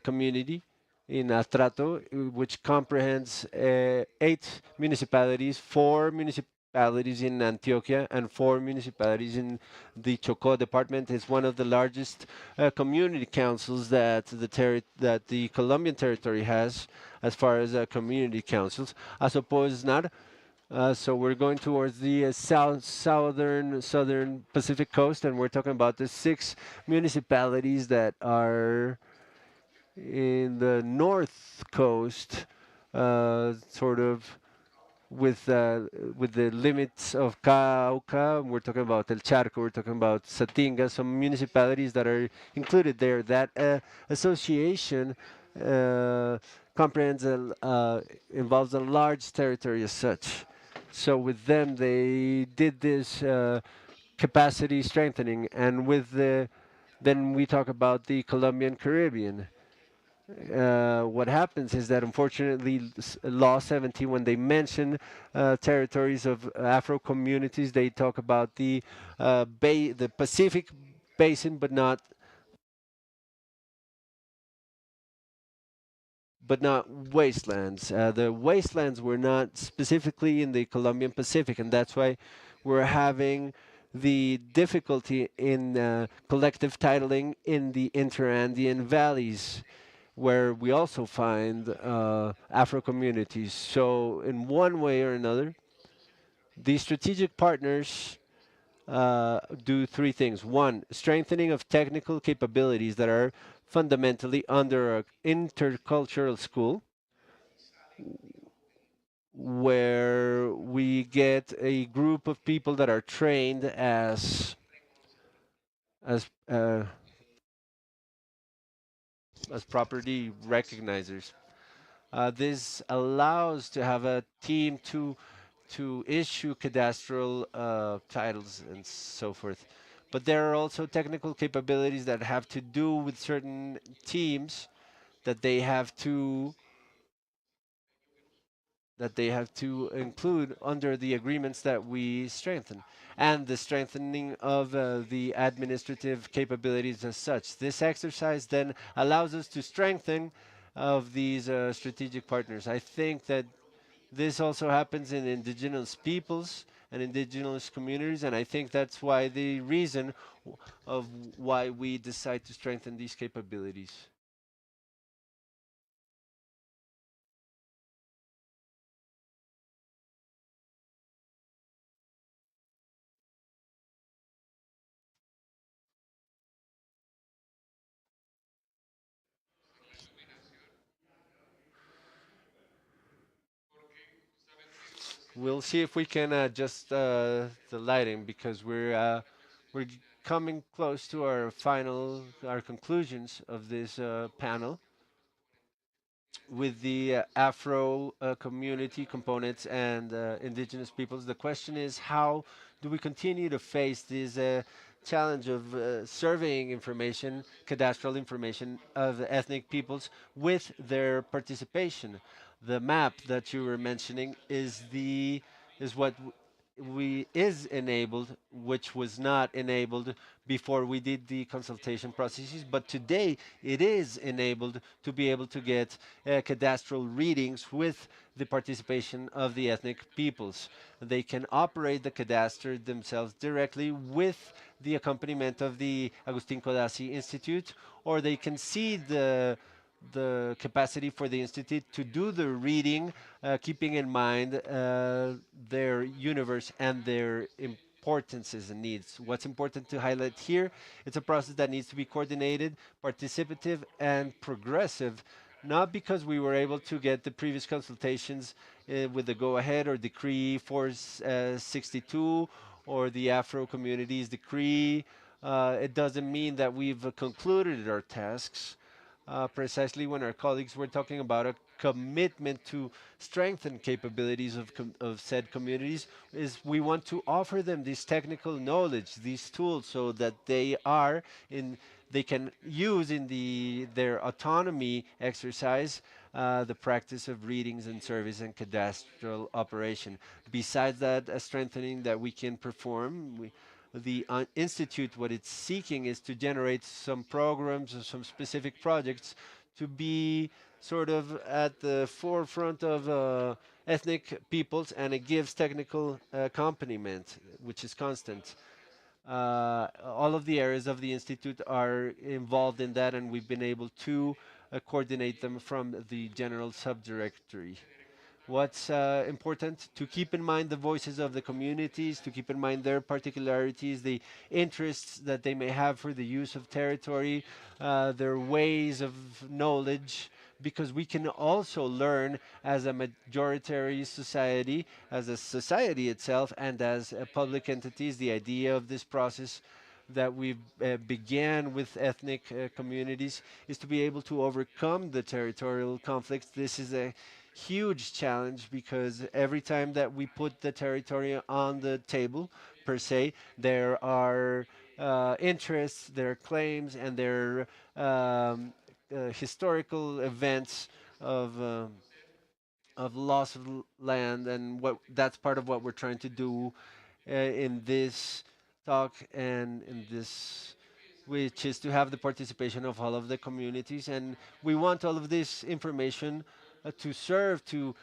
community in Astrato, which comprehends 8 municipalities, 4 municipalities in Antioquia, and 4 municipalities in the Chocó department. It's one of the largest community councils that that the Colombian territory has, as far as community councils. I suppose not. So we're going towards the southern Pacific coast, and we're talking about the 6 municipalities that are in the north coast, sort of with the limits of Cauca. We're talking about El Charco. We're talking about Satinga. Some municipalities that are included there. That association comprehends involves a large territory as such. So with them, they did this capacity strengthening, and with then we talk about the Colombian Caribbean. What happens is that unfortunately, Law 17, when they mention territories of Afro communities, they talk about the Pacific Basin, but not wastelands. The wastelands were not specifically in the Colombian Pacific, and that's why we're having the difficulty in collective titling in the interandean valleys, where we also find Afro communities. So, in one way or another, these strategic partners do three things. One, strengthening of technical capabilities that are fundamentally under an intercultural school, where we get a group of people that are trained as uh, as property recognizers. This allows to have a team to issue cadastral titles and so forth. But there are also technical capabilities that have to do with certain teams that they have to that they have to include under the agreements that we strengthen, and the strengthening of the administrative capabilities as such. This exercise then allows us to strengthen of these strategic partners. I think that this also happens in indigenous peoples and indigenous communities, and I think that's why the reason of why we decide to strengthen these capabilities. We'll see if we can adjust the lighting because we're coming close to our conclusions of this panel with the Afro community components and indigenous peoples. The question is, how do we continue to face this challenge of surveying information, cadastral information of ethnic peoples with their participation? The map that you were mentioning is what we is enabled, which was not enabled before we did the consultation processes, but today it is enabled to be able to get cadastral readings with the participation of the ethnic peoples. They can operate the cadastre themselves directly with the accompaniment of the Agustin Codazzi Institute, or they can see the capacity for the institute to do the reading, keeping in mind their universe and their importances and needs. What's important to highlight here, it's a process that needs to be coordinated, participative, and progressive, not because we were able to get the previous consultations with the go-ahead or decree 462 or the Afro Communities decree. It doesn't mean that we've concluded our tasks precisely when our colleagues were talking about a commitment to strengthen capabilities of said communities is we want to offer them this technical knowledge, these tools, so that they can use in their autonomy exercise the practice of readings and surveys and cadastral operation. Besides that, a strengthening that we can perform, the institute, what it's seeking is to generate some programs or some specific projects to be sort of at the forefront of ethnic peoples, and it gives technical accompaniment, which is constant. All of the areas of the institute are involved in that, and we've been able to coordinate them from the general subdirectory. What's important to keep in mind the voices of the communities, to keep in mind their particularities, the interests that they may have for the use of territory, their ways of knowledge, because we can also learn as a majoritary society, as a society itself, and as public entities. The idea of this process that we began with ethnic communities is to be able to overcome the territorial conflicts. This is a huge challenge because every time that we put the territory on the table, per se, there are interests, there are claims, and there are historical events of loss of land, and what that's part of what we're trying to do in this talk and in this, which is to have the participation of all of the communities. And we want all of this information to serve to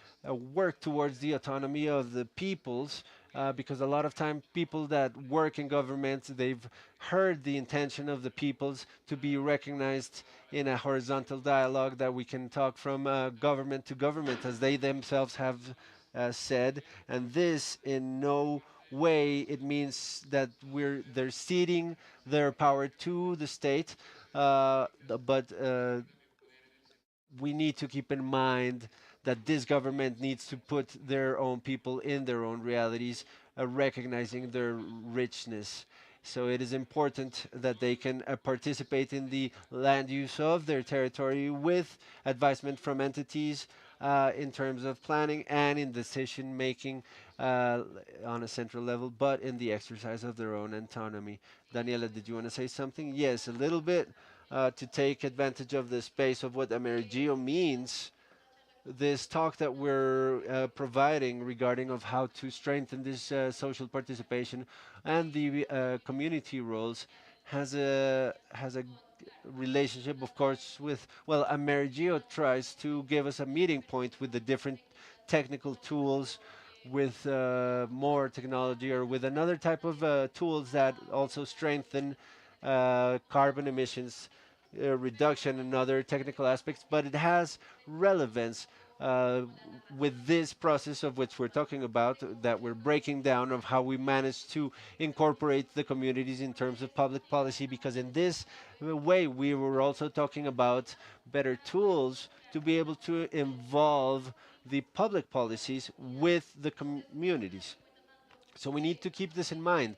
work towards the autonomy of the peoples, because a lot of time people that work in government, they've heard the intention of the peoples to be recognized in a horizontal dialogue that we can talk from government to government, as they themselves have said. And this in no way it means that they're ceding their power to the state, but we need to keep in mind that this government needs to put their own people in their own realities, recognizing their richness. So it is important that they can participate in the land use of their territory with advisement from entities in terms of planning and in decision making uh, on a central level, but in the exercise of their own autonomy. Daniela, did you want to say something? Yes, a little bit to take advantage of the space of what AmeriGEO means. this talk that we're providing regarding of how to strengthen this social participation and the community roles has a relationship, of course, with, well, AmeriGEO tries to give us a meeting point with the different technical tools, with more technology, or with another type of tools that also strengthen carbon emissions reduction and other technical aspects, but it has relevance uh, with this process of which we're talking about, that we're breaking down, of how we manage to incorporate the communities in terms of public policy, because in this way we were also talking about better tools to be able to involve the public policies with the communities. So we need to keep this in mind.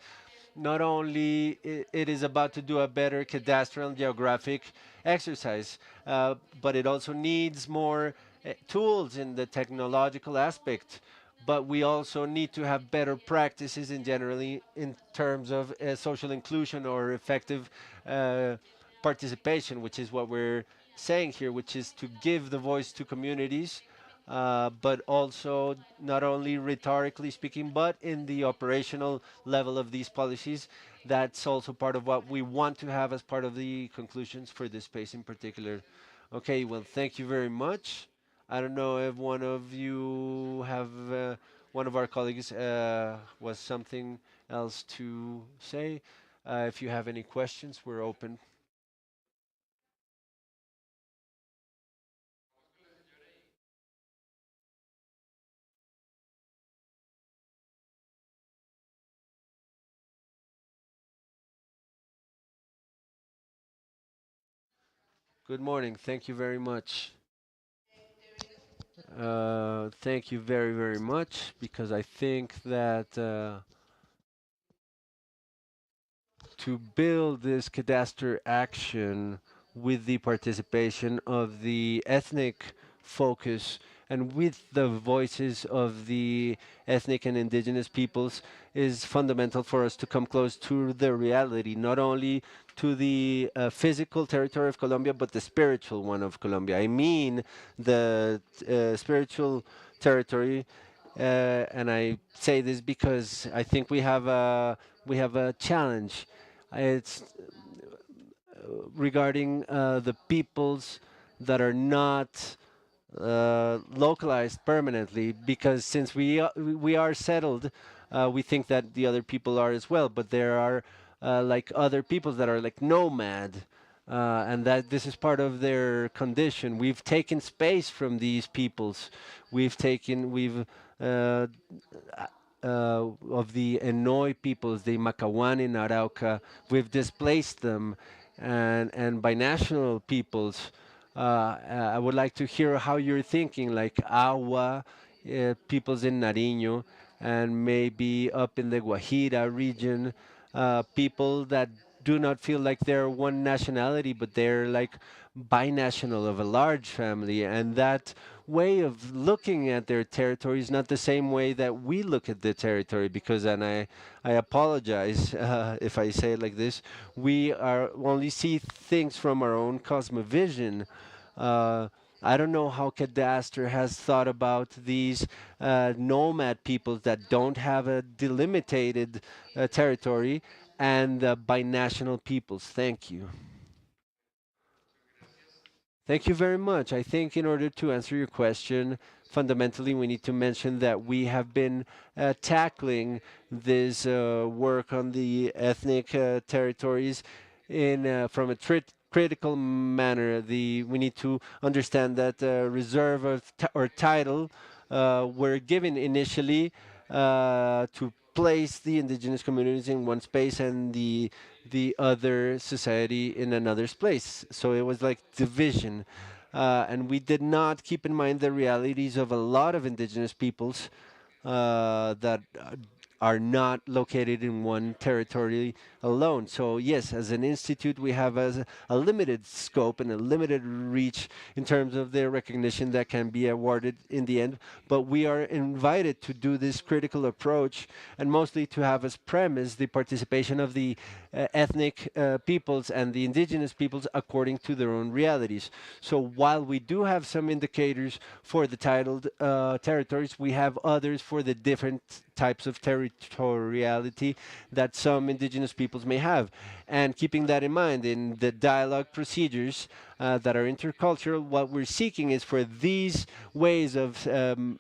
Not only it is about to do a better cadastral and geographic exercise, but it also needs more tools in the technological aspect. But we also need to have better practices in generally in terms of social inclusion or effective uh, participation, which is what we're saying here, which is to give the voice to communities, but also not only rhetorically speaking, but in the operational level of these policies. That's also part of what we want to have as part of the conclusions for this space in particular. Okay, well, thank you very much. I don't know if one of you have, one of our colleagues was something else to say. If you have any questions, we're open. Good morning. Thank you very much. Thank you very, very much, because I think that to build this cadastre action with the participation of the ethnic focus and with the voices of the ethnic and indigenous peoples is fundamental for us to come close to the reality, not only to the physical territory of Colombia, but the spiritual one of Colombia. I mean, the spiritual territory, and I say this because I think we have a challenge. It's regarding the peoples that are not localized permanently, because since we are settled, we think that the other people are as well, but there are like other peoples that are like nomad, and that this is part of their condition. We've taken space from these peoples. We've of the Enoy peoples, the Macawan in Arauca, we've displaced them, and binational peoples. I would like to hear how you're thinking, like Agua, peoples in Nariño, and maybe up in the Guajira region, people that do not feel like they're one nationality, but they're like binational of a large family, and that way of looking at their territory is not the same way that we look at the territory, because, and I apologize if I say it like this, we are only see things from our own cosmovision. uh, I don't know how Cadastre has thought about these nomad peoples that don't have a delimited territory, and binational peoples. Thank you. Thank you very much. I think in order to answer your question, fundamentally, we need to mention that we have been tackling this work on the ethnic territories in from a critical manner. We need to understand that reserve or title were given initially to place the indigenous communities in one space and the other society in another place. So it was like division. And we did not keep in mind the realities of a lot of indigenous peoples that are not located in one territory alone. So yes, as an institute, we have a limited scope and a limited reach in terms of the recognition that can be awarded in the end. But we are invited to do this critical approach and mostly to have as premise the participation of the ethnic peoples and the indigenous peoples according to their own realities. So while we do have some indicators for the titled territories, we have others for the different types of territoriality that some indigenous peoples may have. And keeping that in mind, in the dialogue procedures that are intercultural, what we're seeking is for these ways of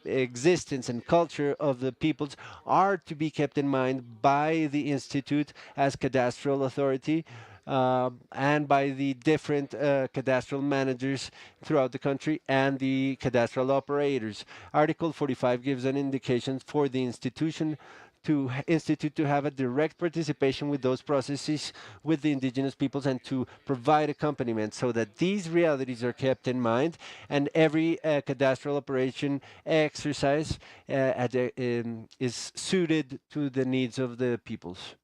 existence and culture of the peoples are to be kept in mind by the Institute as cadastral authority and by the different cadastral managers throughout the country and the cadastral operators. Article 45 gives an indication for the institution to institute to have a direct participation with those processes with the indigenous peoples and to provide accompaniment so that these realities are kept in mind and every cadastral operation exercise is suited to the needs of the peoples.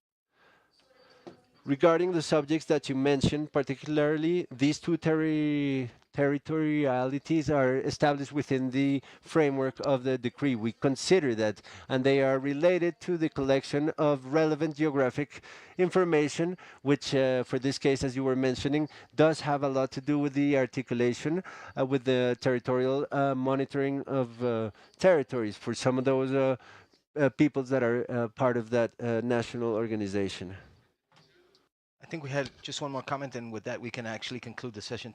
Regarding the subjects that you mentioned, particularly these two territorialities are established within the framework of the decree. We consider that, and they are related to the collection of relevant geographic information, which for this case, as you were mentioning, does have a lot to do with the articulation with the territorial monitoring of territories for some of those peoples that are part of that national organization. I think we had just one more comment, and with that, we can actually conclude the session.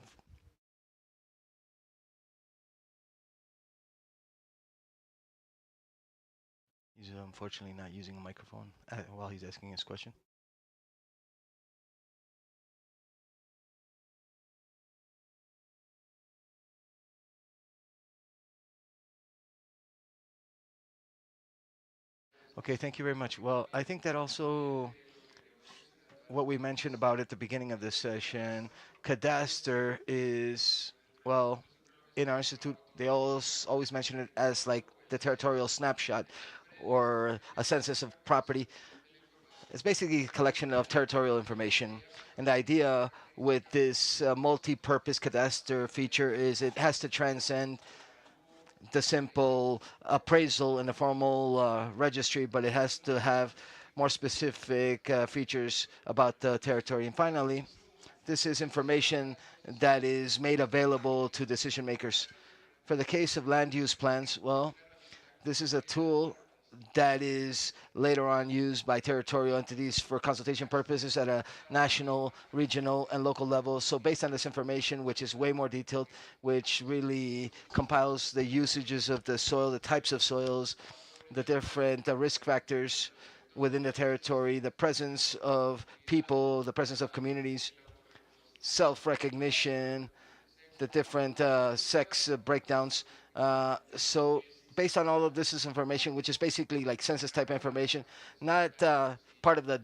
He's unfortunately not using a microphone while he's asking his question. Okay, thank you very much. Well, I think that also what we mentioned about at the beginning of this session, cadaster is, well, in our institute, they always mention it as like the territorial snapshot or a census of property. It's basically a collection of territorial information. And the idea with this multi-purpose cadaster feature is it has to transcend the simple appraisal in a formal registry, but it has to have more specific features about the territory. And finally, this is information that is made available to decision makers. For the case of land use plans, well, this is a tool that is later on used by territorial entities for consultation purposes at a national, regional, and local level. So based on this information, which is way more detailed, which really compiles the usages of the soil, the types of soils, the different risk factors within the territory, the presence of people, the presence of communities, self-recognition, the different sex breakdowns. So based on all of this is information, which is basically like census type information, not part of the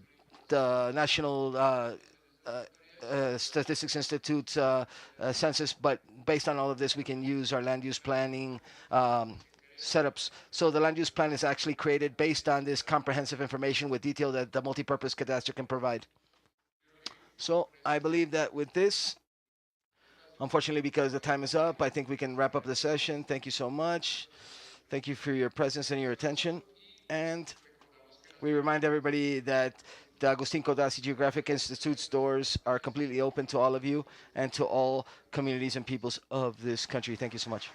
National Statistics Institute census, but based on all of this, we can use our land use planning setups. So the land use plan is actually created based on this comprehensive information with detail that the multi-purpose cadastre can provide. So I believe that with this, unfortunately, because the time is up, I think we can wrap up the session. Thank you so much. Thank you for your presence and your attention. And we remind everybody that the Agustin Codazzi Geographic Institute's doors are completely open to all of you and to all communities and peoples of this country. Thank you so much.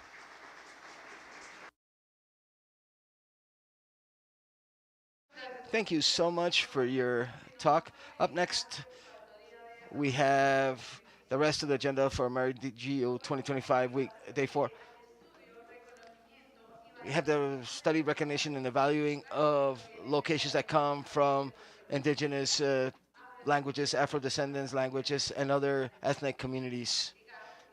Thank you so much for your talk. Up next, we have the rest of the agenda for AmeriGEO 2025 week, day 4. We have the study recognition and evaluating of locations that come from indigenous languages, Afro-descendants languages, and other ethnic communities.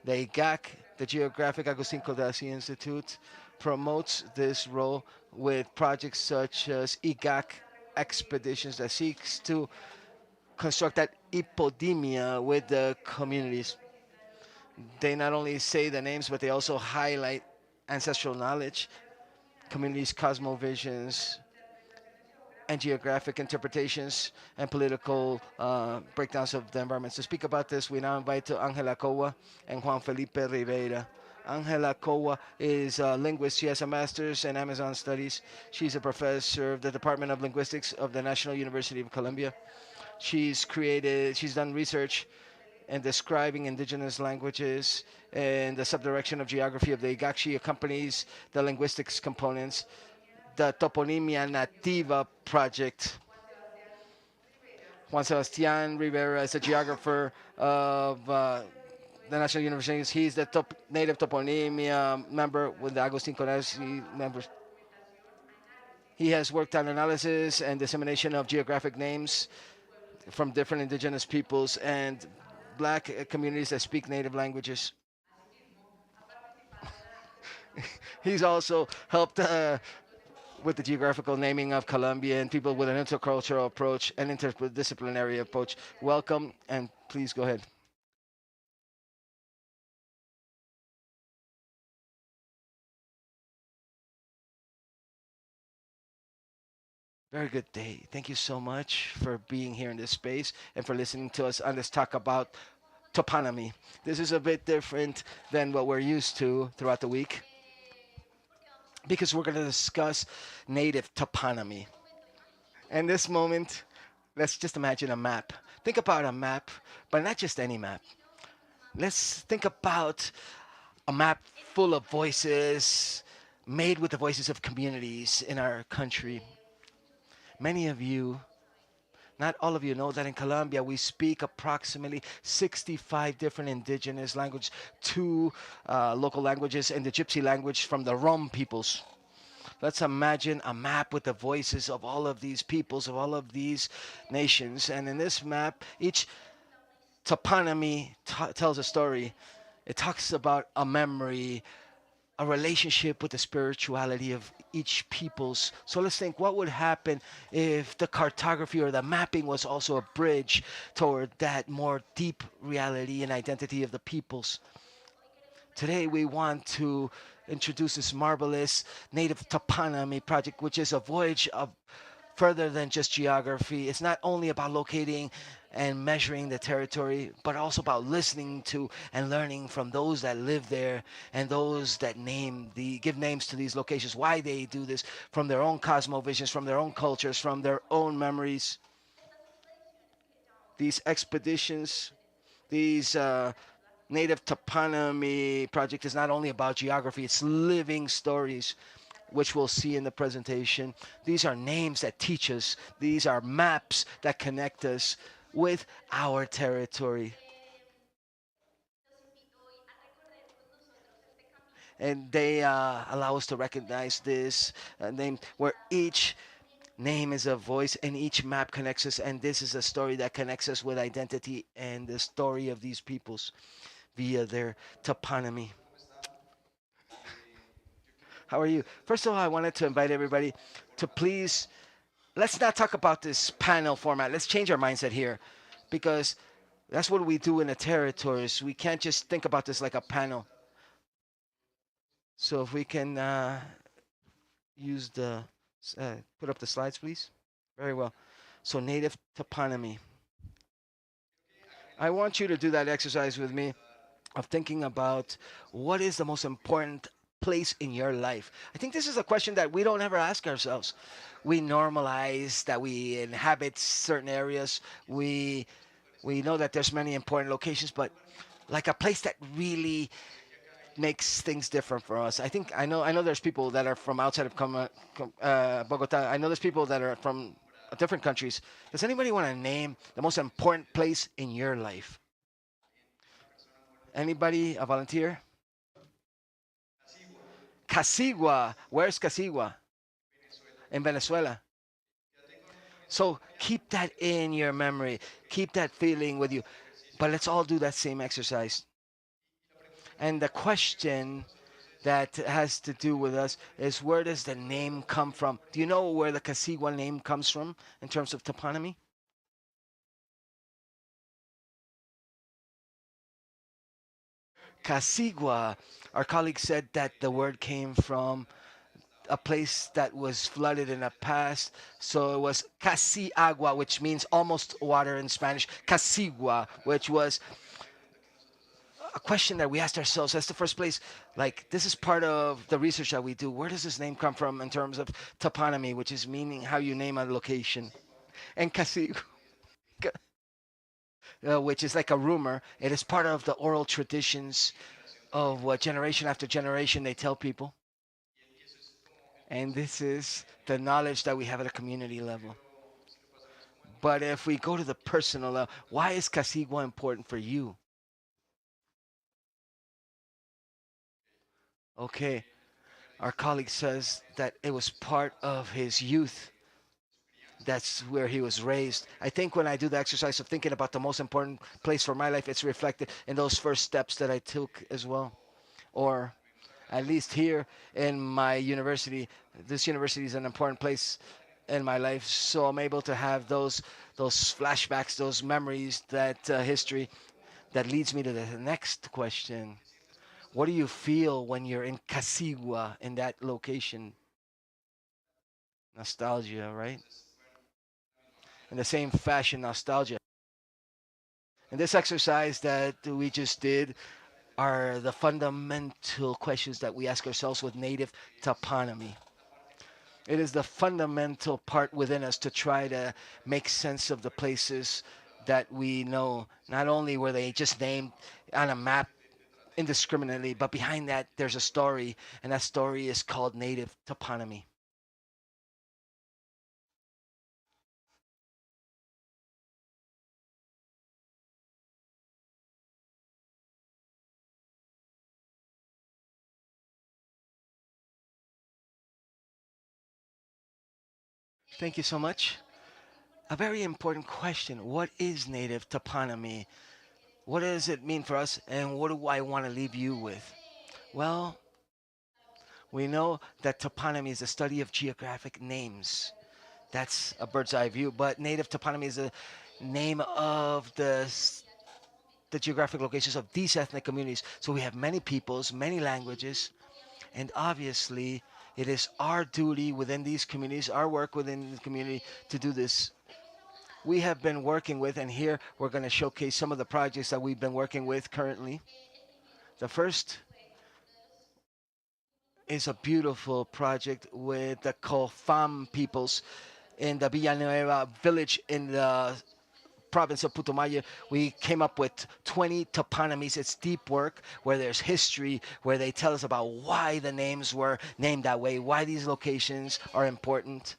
The IGAC, the Geographic Agustin Codazzi Institute, promotes this role with projects such as IGAC expeditions that seeks to construct that epidemia with the communities. They not only say the names, but they also highlight ancestral knowledge, communities' cosmovisions, and geographic interpretations and political breakdowns of the environment. To speak about this, we now invite to Angela Coa and Juan Felipe Rivera. Angela Coa is a linguist. She has a master's in Amazon Studies. She's a professor of the Department of Linguistics of the National University of Colombia. She's done research in describing indigenous languages and the subdirection of geography of the Igakshi accompanies the linguistics components. The Toponimia Nativa project. Juan Sebastian Rivera is a geographer of the National University. He's the native toponymia member with the Agustin Conesi members. He has worked on analysis and dissemination of geographic names from different indigenous peoples and black communities that speak native languages. He's also helped with the geographical naming of Colombia and people with an intercultural approach and interdisciplinary approach. Welcome, and please go ahead. Very good day. Thank you so much for being here in this space and for listening to us on this talk about toponymy. This is a bit different than what we're used to throughout the week because we're going to discuss native toponymy. In this moment, let's just imagine a map. Think about a map, but not just any map. Let's think about a map full of voices, made with the voices of communities in our country. Many of you, not all of you, know that in Colombia we speak approximately 65 different indigenous languages, two local languages, and the Gypsy language from the Rom peoples. Let's imagine a map with the voices of all of these peoples, of all of these nations. And in this map, each toponymy tells a story. It talks about a memory, a relationship with the spirituality of each peoples. So let's think what would happen if the cartography or the mapping was also a bridge toward that more deep reality and identity of the peoples. Today we want to introduce this marvelous native toponymy project, which is a voyage of further than just geography. It's not only about locating and measuring the territory, but also about listening to and learning from those that live there and those that give names to these locations, why they do this, from their own cosmovisions, from their own cultures, from their own memories. These expeditions, these native toponymy project is not only about geography, it's living stories, which we'll see in the presentation. These are names that teach us. These are maps that connect us with our territory. And they allow us to recognize this name where each name is a voice and each map connects us. And this is a story that connects us with identity and the story of these peoples via their toponymy. How are you? First of all, I wanted to invite everybody to please, let's not talk about this panel format. Let's change our mindset here because that's what we do in the territories. We can't just think about this like a panel. So if we can use put up the slides, please. Very well. So native toponymy. I want you to do that exercise with me of thinking about what is the most important place in your life. I think this is a question that we don't ever ask ourselves. We normalize that we inhabit certain areas. We know that there's many important locations, but like a place that really makes things different for us. I know there's people that are from outside of Bogota. I know there's people that are from different countries. Does anybody want to name the most important place in your life? Anybody a volunteer? Casigua. Where's Casigua? In Venezuela. So keep that in your memory. Keep that feeling with you. But let's all do that same exercise. And the question that has to do with us is where does the name come from? Do you know where the Casigua name comes from in terms of toponymy? Casigua, our colleague said that the word came from a place that was flooded in the past. So it was casi agua, which means almost water in Spanish. Casigua, which was a question that we asked ourselves. That's the first place. Like, this is part of the research that we do. Where does this name come from in terms of toponymy, which is meaning how you name a location? And casigua, which is like a rumor. It is part of the oral traditions of what generation after generation they tell people. And this is the knowledge that we have at a community level. But if we go to the personal level, why is Casigua important for you? Okay, our colleague says that it was part of his youth. That's where he was raised. I think when I do the exercise of thinking about the most important place for my life, it's reflected in those first steps that I took as well. Or at least here in my university, this university is an important place in my life. So I'm able to have those flashbacks, those memories, that history that leads me to the next question. What do you feel when you're in Casigua, in that location? Nostalgia, right? In the same fashion, nostalgia. And this exercise that we just did are the fundamental questions that we ask ourselves with native toponymy. It is the fundamental part within us to try to make sense of the places that we know. Not only were they just named on a map indiscriminately, but behind that, there's a story, and that story is called native toponymy. Thank you so much. A very important question. What is native toponymy? What does it mean for us, and what do I want to leave you with? Well, we know that toponymy is the study of geographic names. That's a bird's eye view, but native toponymy is the name of the geographic locations of these ethnic communities. So we have many peoples, many languages, and obviously it is our duty within these communities, our work within the community to do this. We have been working with, and here we're going to showcase some of the projects that we've been working with currently. The first is a beautiful project with the Cofam peoples in the Villanueva village in the province of Putumayo. We came up with 20 toponymies. It's deep work where there's history, where they tell us about why the names were named that way, why these locations are important.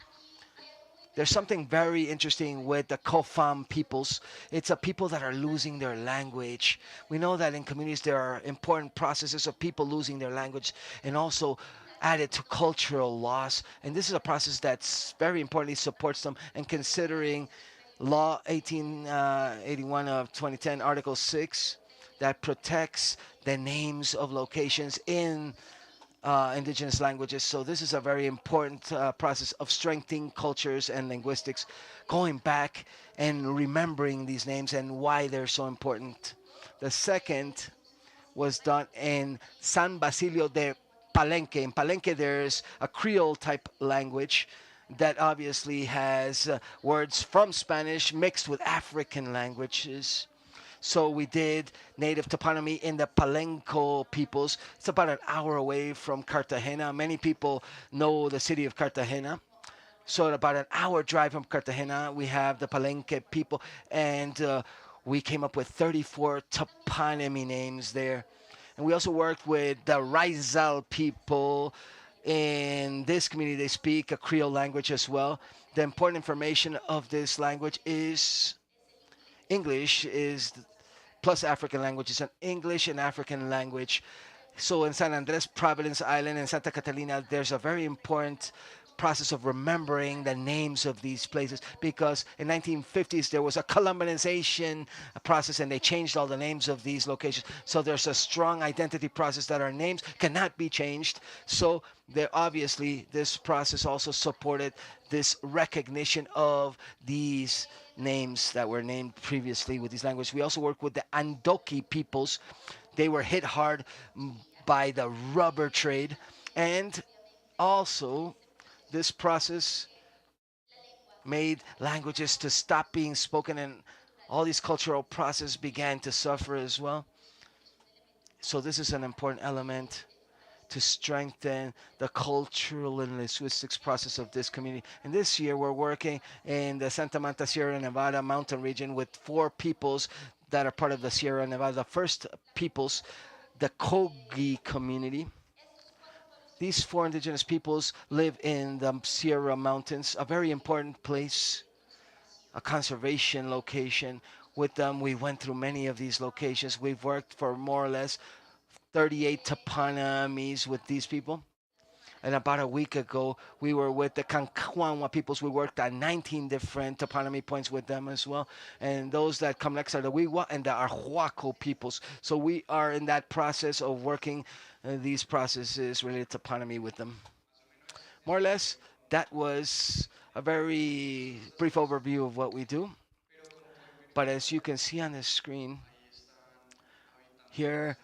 There's something very interesting with the Kofam peoples. It's a people that are losing their language. We know that in communities there are important processes of people losing their language and also added to cultural loss. And this is a process that's very importantly supports them. And considering Law 1881 of 2010, Article 6, that protects the names of locations in indigenous languages. So this is a very important process of strengthening cultures and linguistics, going back and remembering these names and why they're so important. The second was done in San Basilio de Palenque. In Palenque, there's a Creole type language that obviously has words from Spanish mixed with African languages. So we did native toponymy in the Palenco peoples. It's about an hour away from Cartagena. Many people know the city of Cartagena. So at about an hour drive from Cartagena, we have the Palenque people, and we came up with 34 toponymy names there. And we also worked with the Rizal people. In this community, they speak a Creole language as well. The important information of this language is English is plus African languages, an English and African language. So in San Andres, Providence Island, and Santa Catalina, there's a very important process of remembering the names of these places because in 1950s there was a Colombianization process and they changed all the names of these locations. So there's a strong identity process that our names cannot be changed. So there obviously this process also supported this recognition of these names that were named previously with these languages. We also work with the Andoki peoples. They were hit hard by the rubber trade, and Also, this process made languages to stop being spoken, and all these cultural processes began to suffer as well. So this is an important element to strengthen the cultural and linguistics process of this community. And this year, we're working in the Santa Marta Sierra Nevada mountain region with four peoples that are part of the Sierra Nevada. The first peoples, the Kogi community. These four indigenous peoples live in the Sierra Mountains, a very important place, a conservation location. With them, we went through many of these locations. We've worked for more or less 38 toponymies with these people. And about a week ago, we were with the Kankawa peoples. We worked on 19 different toponymy points with them as well. And those that come next are the Wiwa and the Arhuaco peoples. So we are in that process of working these processes related to toponymy with them. More or less, that was a very brief overview of what we do. But as you can see on the screen, here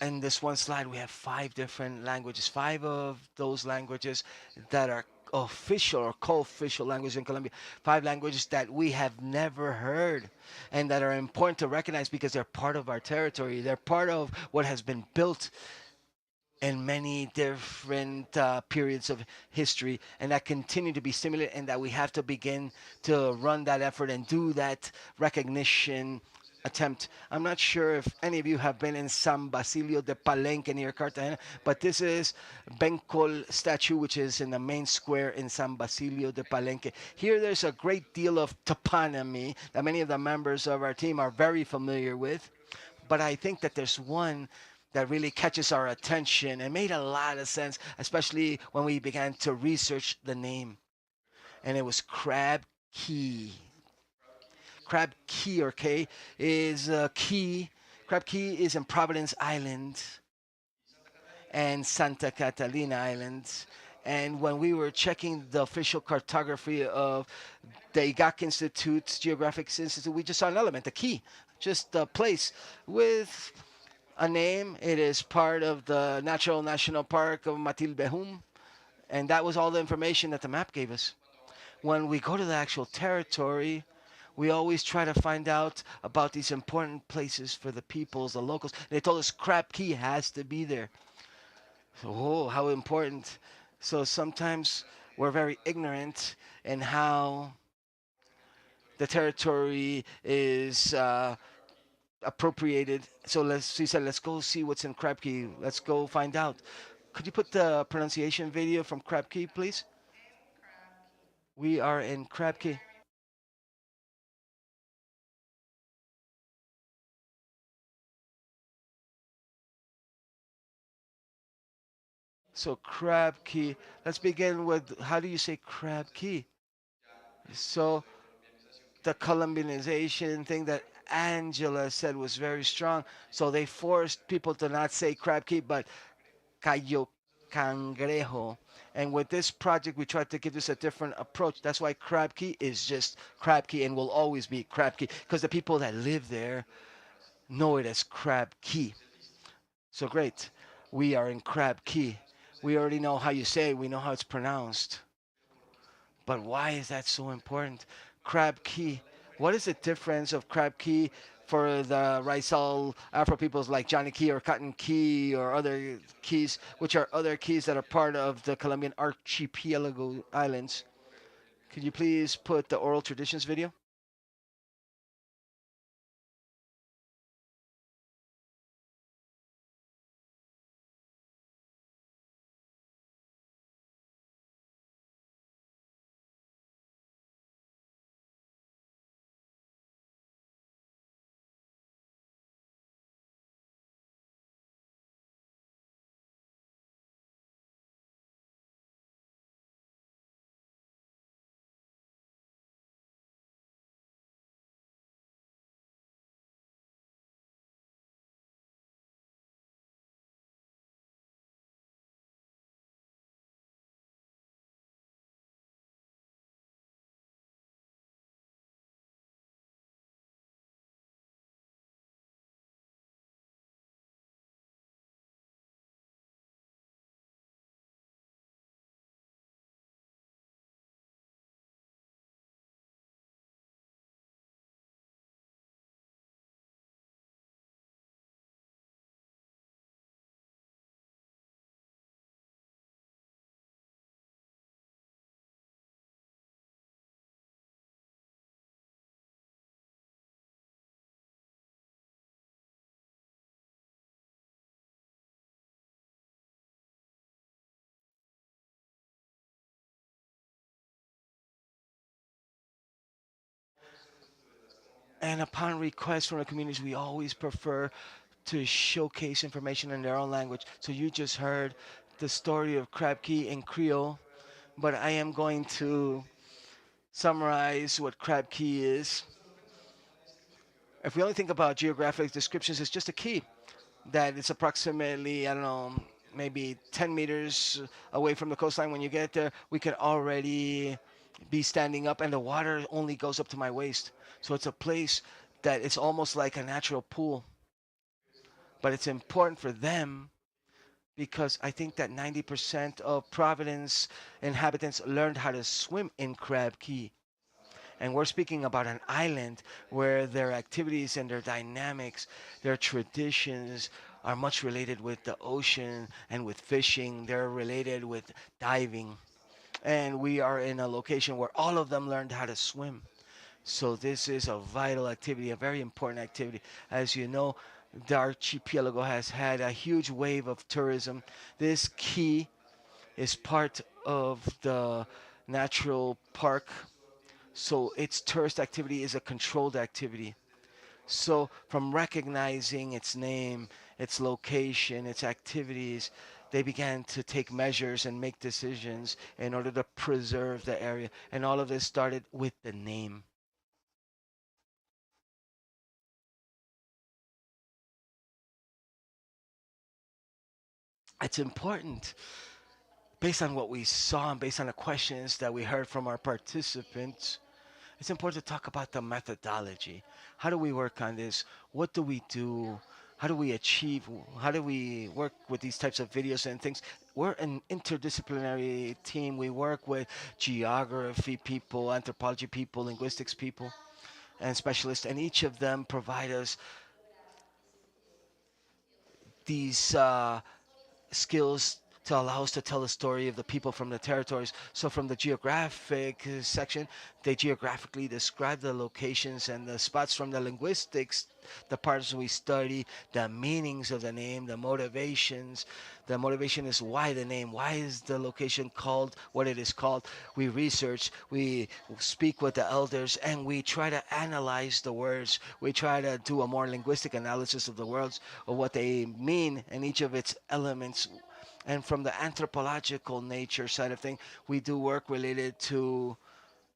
in this one slide, we have five different languages, five of those languages that are official or co-official languages in Colombia, five languages that we have never heard and that are important to recognize because they're part of our territory. They're part of what has been built in many different periods of history and that continue to be stimulated and that we have to begin to run that effort and do that recognition attempt. I'm not sure if any of you have been in San Basilio de Palenque near Cartagena, but this is Bencol statue, which is in the main square in San Basilio de Palenque. Here there's a great deal of toponymy that many of the members of our team are very familiar with, but I think that there's one that really catches our attention and made a lot of sense, especially when we began to research the name. And it was Crab Key. Crab Key or K is Key. Crab Key is in Providence Island and Santa Catalina Islands. And when we were checking the official cartography of the IGAC Institute's Geographic Institute, we just saw an element, a key, just a place with a name. It is part of the Natural National Park of Matilbehum, and that was all the information that the map gave us. When we go to the actual territory, we always try to find out about these important places for the peoples, the locals. They told us Crab Key has to be there. So, oh, how important. So sometimes we're very ignorant in how the territory is appropriated. So she said, let's go see what's in Crab Key. Let's go find out. Could you put the pronunciation video from Crab Key, please? We are in Crab Key. So Crab Key. Let's begin with how do you say Crab Key? So the Colombianization thing that Angela said was very strong. So they forced people to not say Crab Key, but Cayo Cangrejo. And with this project, we tried to give this a different approach. That's why Crab Key is just Crab Key and will always be Crab Key because the people that live there know it as Crab Key. So great. We are in Crab Key. We already know how you say it. We know how it's pronounced. But why is that so important? Crab Key. What is the difference of Crab Key for the Raizal Afro peoples like Johnny Key or Cotton Key or other keys, which are other keys that are part of the Colombian archipelago islands? Could you please put the oral traditions video? And upon request from the communities, we always prefer to showcase information in their own language. So you just heard the story of Crab Key in Creole, but I am going to summarize what Crab Key is. If we only think about geographic descriptions, it's just a key that it's approximately, I don't know, maybe 10 meters away from the coastline. When you get there, we could already be standing up, and the water only goes up to my waist. So it's a place that it's almost like a natural pool, but it's important for them because I think that 90% of Providence inhabitants learned how to swim in Crab Key. And we're speaking about an island where their activities and their dynamics, their traditions are much related with the ocean and with fishing. They're related with diving. And we are in a location where all of them learned how to swim. So this is a vital activity, a very important activity. As you know, the archipelago has had a huge wave of tourism. This key is part of the natural park, so its tourist activity is a controlled activity. So from recognizing its name, its location, its activities, they began to take measures and make decisions in order to preserve the area. And all of this started with the name. It's important based on what we saw and based on the questions that we heard from our participants. It's important to talk about the methodology. How do we work on this? What do we do? How do we achieve? How do we work with these types of videos and things? We're an interdisciplinary team. We work with geography people, anthropology people, linguistics people, and specialists, and each of them provide us these skills to allow us to tell the story of the people from the territories. So from the geographic section, they geographically describe the locations and the spots. From the linguistics, the parts we study, the meanings of the name, the motivations. The motivation is why the name, why is the location called what it is called. We research, we speak with the elders, and we try to analyze the words. We try to do a more linguistic analysis of the words, of what they mean and each of its elements. And from the anthropological nature side of thing, we do work related to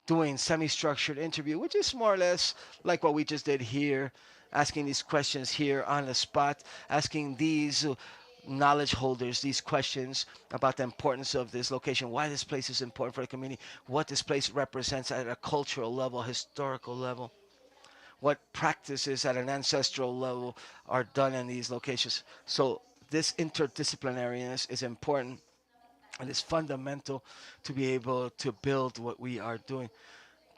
doing semi-structured interview, which is more or less like what we just did here, asking these questions here on the spot, asking these knowledge holders these questions about the importance of this location, why this place is important for the community, what this place represents at a cultural level, historical level, what practices at an ancestral level are done in these locations. So this interdisciplinariness is important and it's fundamental to be able to build what we are doing.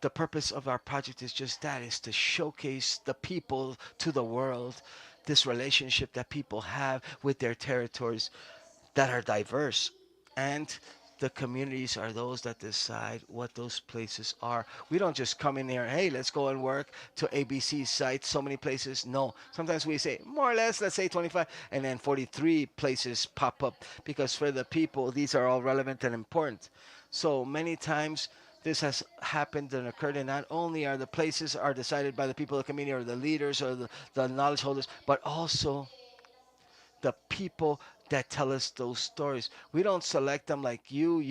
The purpose of our project is just that, is to showcase the people to the world, this relationship that people have with their territories that are diverse. And the communities are those that decide what those places are. We don't just come in here, hey, let's go and work to ABC site, so many places. No, sometimes we say more or less, let's say 25, and then 43 places pop up because for the people, these are all relevant and important. So many times this has happened and occurred, and not only are the places are decided by the people of the community or the leaders or the knowledge holders, but also the people that tell us those stories. We don't select them like you,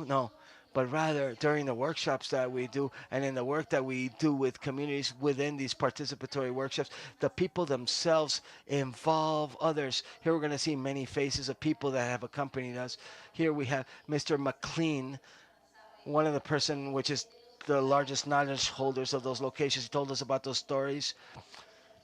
no. But rather during the workshops that we do and in the work that we do with communities within these participatory workshops, the people themselves involve others. Here we're going to see many faces of people that have accompanied us. Here we have Mr. McLean, one of the person which is the largest knowledge holders of those locations. He told us about those stories.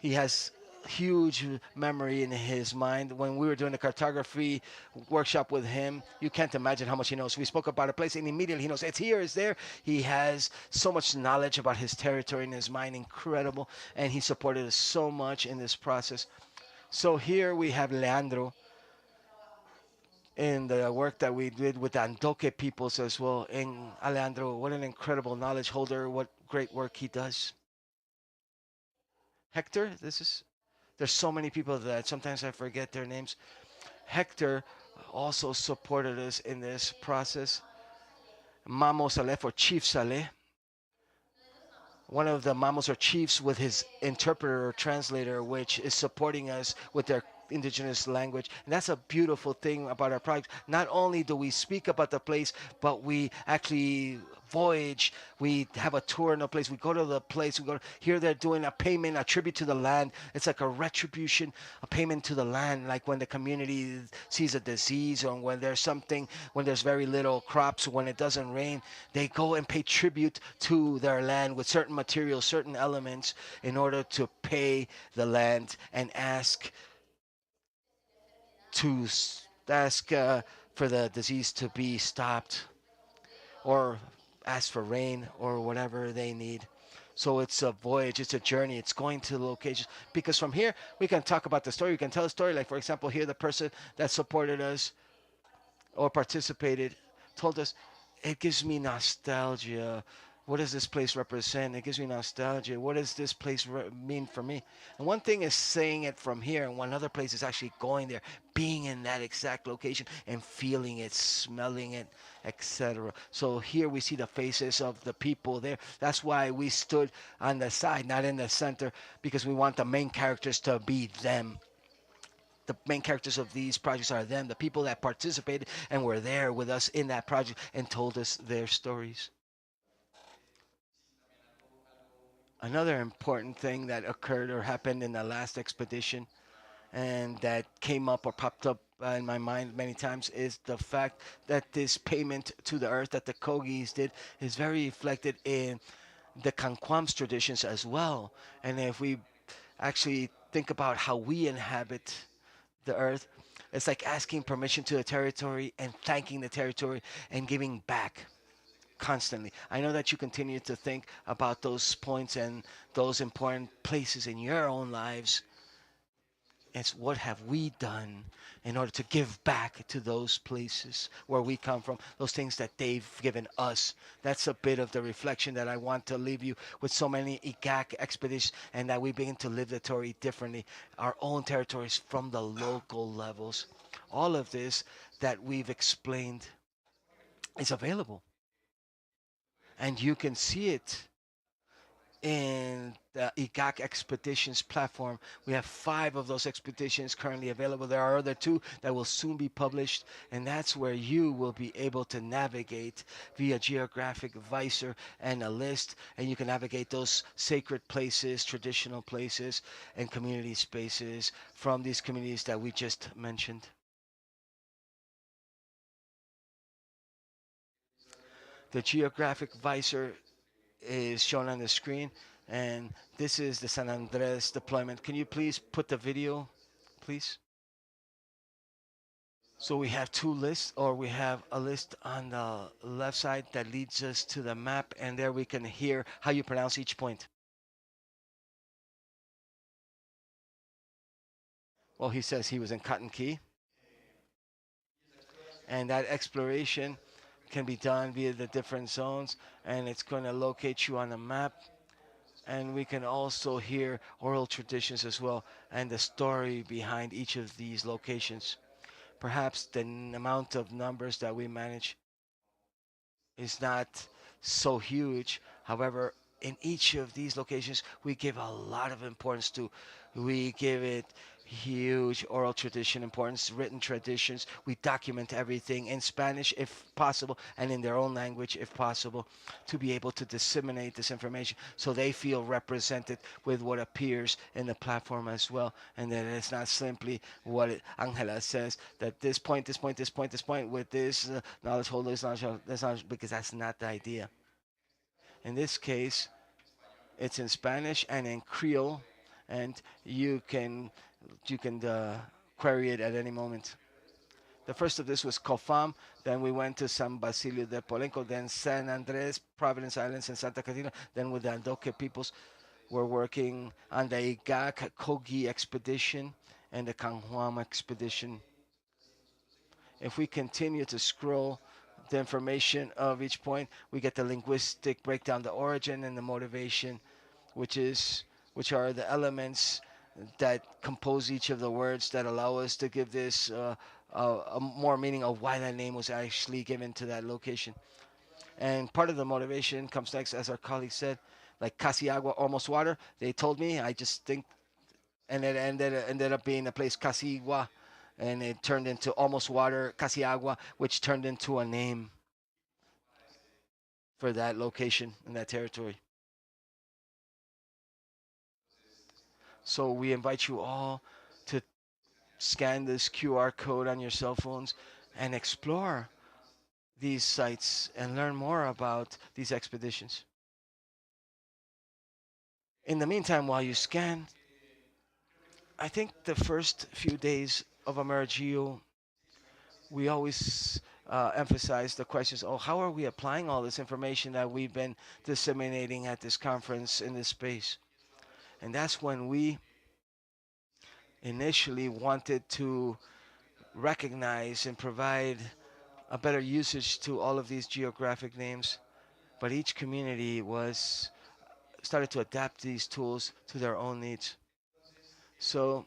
He has huge memory in his mind. When we were doing the cartography workshop with him, you can't imagine how much he knows. We spoke about a place and immediately he knows it's here, it's there. He has so much knowledge about his territory in his mind, incredible. And he supported us so much in this process. So here we have Leandro in the work that we did with the Andoque peoples as well. And Alejandro, what an incredible knowledge holder, what great work he does. Hector, there's so many people that sometimes I forget their names. Hector also supported us in this process. Mamo Saleh for Chief Saleh, one of the mamos or chiefs with his interpreter or translator, which is supporting us with their indigenous language. And that's a beautiful thing about our project. Not only do we speak about the place, but we actually voyage. We have a tour in the place. We go to the place. We go here. They're doing a payment, a tribute to the land. It's like a retribution, a payment to the land. Like when the community sees a disease, or when there's something, when there's very little crops, when it doesn't rain, they go and pay tribute to their land with certain materials, certain elements, in order to pay the land and to ask for the disease to be stopped, or ask for rain or whatever they need. So it's a voyage, it's a journey, it's going to locations. Because from here, we can talk about the story, we can tell a story. Like, for example, here, the person that supported us or participated told us, it gives me nostalgia. What does this place represent? It gives me nostalgia. What does this place mean for me? And one thing is saying it from here, and one other place is actually going there, being in that exact location and feeling it, smelling it, etc. So here we see the faces of the people there. That's why we stood on the side, not in the center, because we want the main characters to be them. The main characters of these projects are them, the people that participated and were there with us in that project and told us their stories. Another important thing that occurred or happened in the last expedition, and that came up or popped up in my mind many times, is the fact that this payment to the earth that the Kogis did is very reflected in the Kankwam's traditions as well. And if we actually think about how we inhabit the earth, it's like asking permission to the territory and thanking the territory and giving back constantly. I know that you continue to think about those points and those important places in your own lives. It's what have we done in order to give back to those places where we come from, those things that they've given us. That's a bit of the reflection that I want to leave you with. So many ICAC expeditions, and that we begin to live the territory differently, our own territories from the local levels. All of this that we've explained is available, and you can see it in the IGAC expeditions platform. We have 5 of those expeditions currently available. There are other 2 that will soon be published, and that's where you will be able to navigate via geographic visor and a list, and you can navigate those sacred places, traditional places, and community spaces from these communities that we just mentioned. The geographic visor is shown on the screen, and this is the San Andres deployment. Can you please put the video, please? So we have 2 lists, or we have a list on the left side that leads us to the map, and there we can hear how you pronounce each point. Well, he says he was in Cotton Key, and that exploration can be done via the different zones, and it's going to locate you on the map. And we can also hear oral traditions as well, and the story behind each of these locations. Perhaps the amount of numbers that we manage is not so huge. However, in each of these locations, we give a lot of importance to. We give it huge oral tradition importance, written traditions. We document everything in Spanish if possible, and in their own language if possible, to be able to disseminate this information so they feel represented with what appears in the platform as well. And that it's not simply what Angela says, that this point, this point, this point, this point, with this knowledge holder, this knowledge, because that's not the idea. In this case, it's in Spanish and in Creole, and you can query it at any moment. The first of this was COFAM. Then we went to San Basilio de Polenco, then San Andres, Providence Islands, and Santa Catarina. Then with the Andoque peoples, we're working on the Igak Kogi expedition and the Kanhuam expedition. If we continue to scroll the information of each point, we get the linguistic breakdown, the origin and the motivation, which is which are the elements that compose each of the words that allow us to give this a more meaning of why that name was actually given to that location. And part of the motivation comes next, as our colleague said, like casi agua, almost water. They told me. I just think, and it ended up being a place Casigua, and it turned into almost water Casiagua, which turned into a name for that location in that territory. So we invite you all to scan this QR code on your cell phones and explore these sites and learn more about these expeditions. In the meantime, while you scan, I think the first few days of AmeriGEO, we always emphasize the questions, oh, how are we applying all this information that we've been disseminating at this conference in this space? And that's when we initially wanted to recognize and provide a better usage to all of these geographic names. But each community was started to adapt these tools to their own needs. So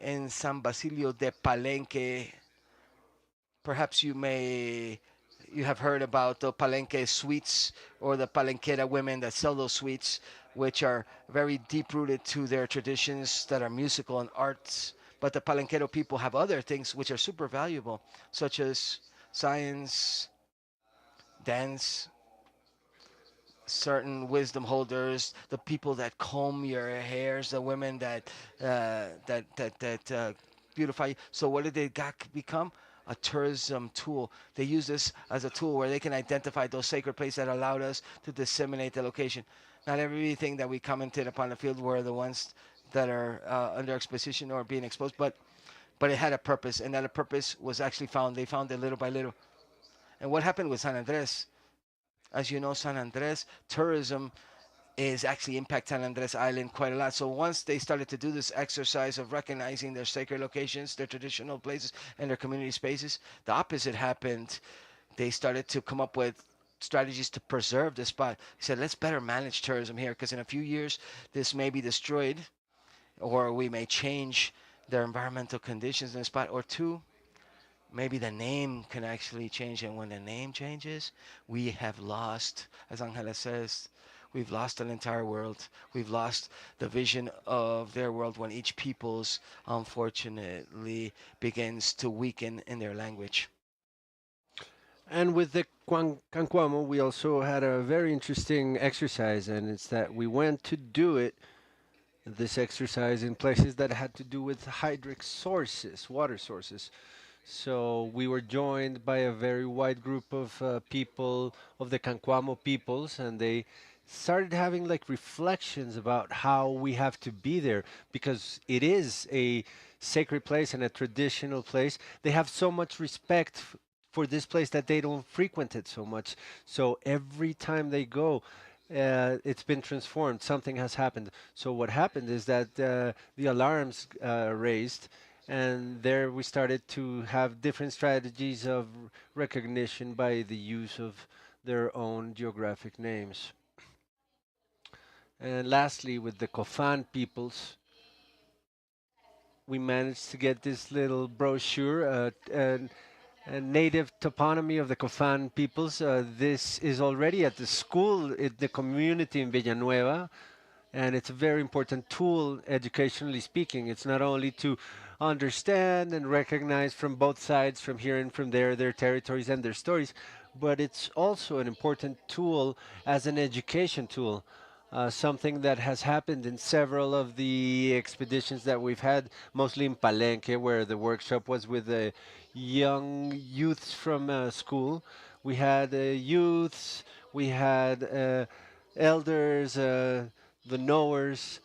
in San Basilio de Palenque, perhaps you have heard about the Palenque sweets or the Palenquera women that sell those sweets, which are very deep rooted to their traditions that are musical and arts. But the Palenquero people have other things which are super valuable, such as science, dance, certain wisdom holders, the people that comb your hairs, the women that beautify you. So what did they got become? A tourism tool. They use this as a tool where they can identify those sacred places that allowed us to disseminate the location. Not everything that we commented upon the field were the ones that are under exposition or being exposed, but it had a purpose, and that a purpose was actually found. They found it little by little. And what happened with San Andres? As you know, San Andres tourism is actually impact San Andres Island quite a lot. So once they started to do this exercise of recognizing their sacred locations, their traditional places, and their community spaces, the opposite happened. They started to come up with strategies to preserve the spot. He said, let's better manage tourism here because in a few years this may be destroyed, or we may change their environmental conditions in the spot, or two, maybe the name can actually change. And when the name changes, we have lost, as Angela says, we've lost an entire world. We've lost the vision of their world when each people's unfortunately begins to weaken in their language. And with the Canquamo, we also had a very interesting exercise, and it's that we went to do it, this exercise, in places that had to do with hydric sources, water sources. So we were joined by a very wide group of people of the Canquamo peoples, and they started having like reflections about how we have to be there because it is a sacred place and a traditional place. They have so much respect for this place that they don't frequent it so much. So every time they go, it's been transformed. Something has happened. So what happened is that the alarms raised, and there we started to have different strategies of recognition by the use of their own geographic names. And lastly, with the Kofan peoples, we managed to get this little brochure, a native toponymy of the Kofan peoples. This is already at the school, in the community in Villanueva, and it's a very important tool, educationally speaking. It's not only to understand and recognize from both sides, from here and from there, their territories and their stories, but it's also an important tool as an education tool. Something that has happened in several of the expeditions that we've had, mostly in Palenque, where the workshop was with the young youths from school. We had youths, we had elders, the knowers,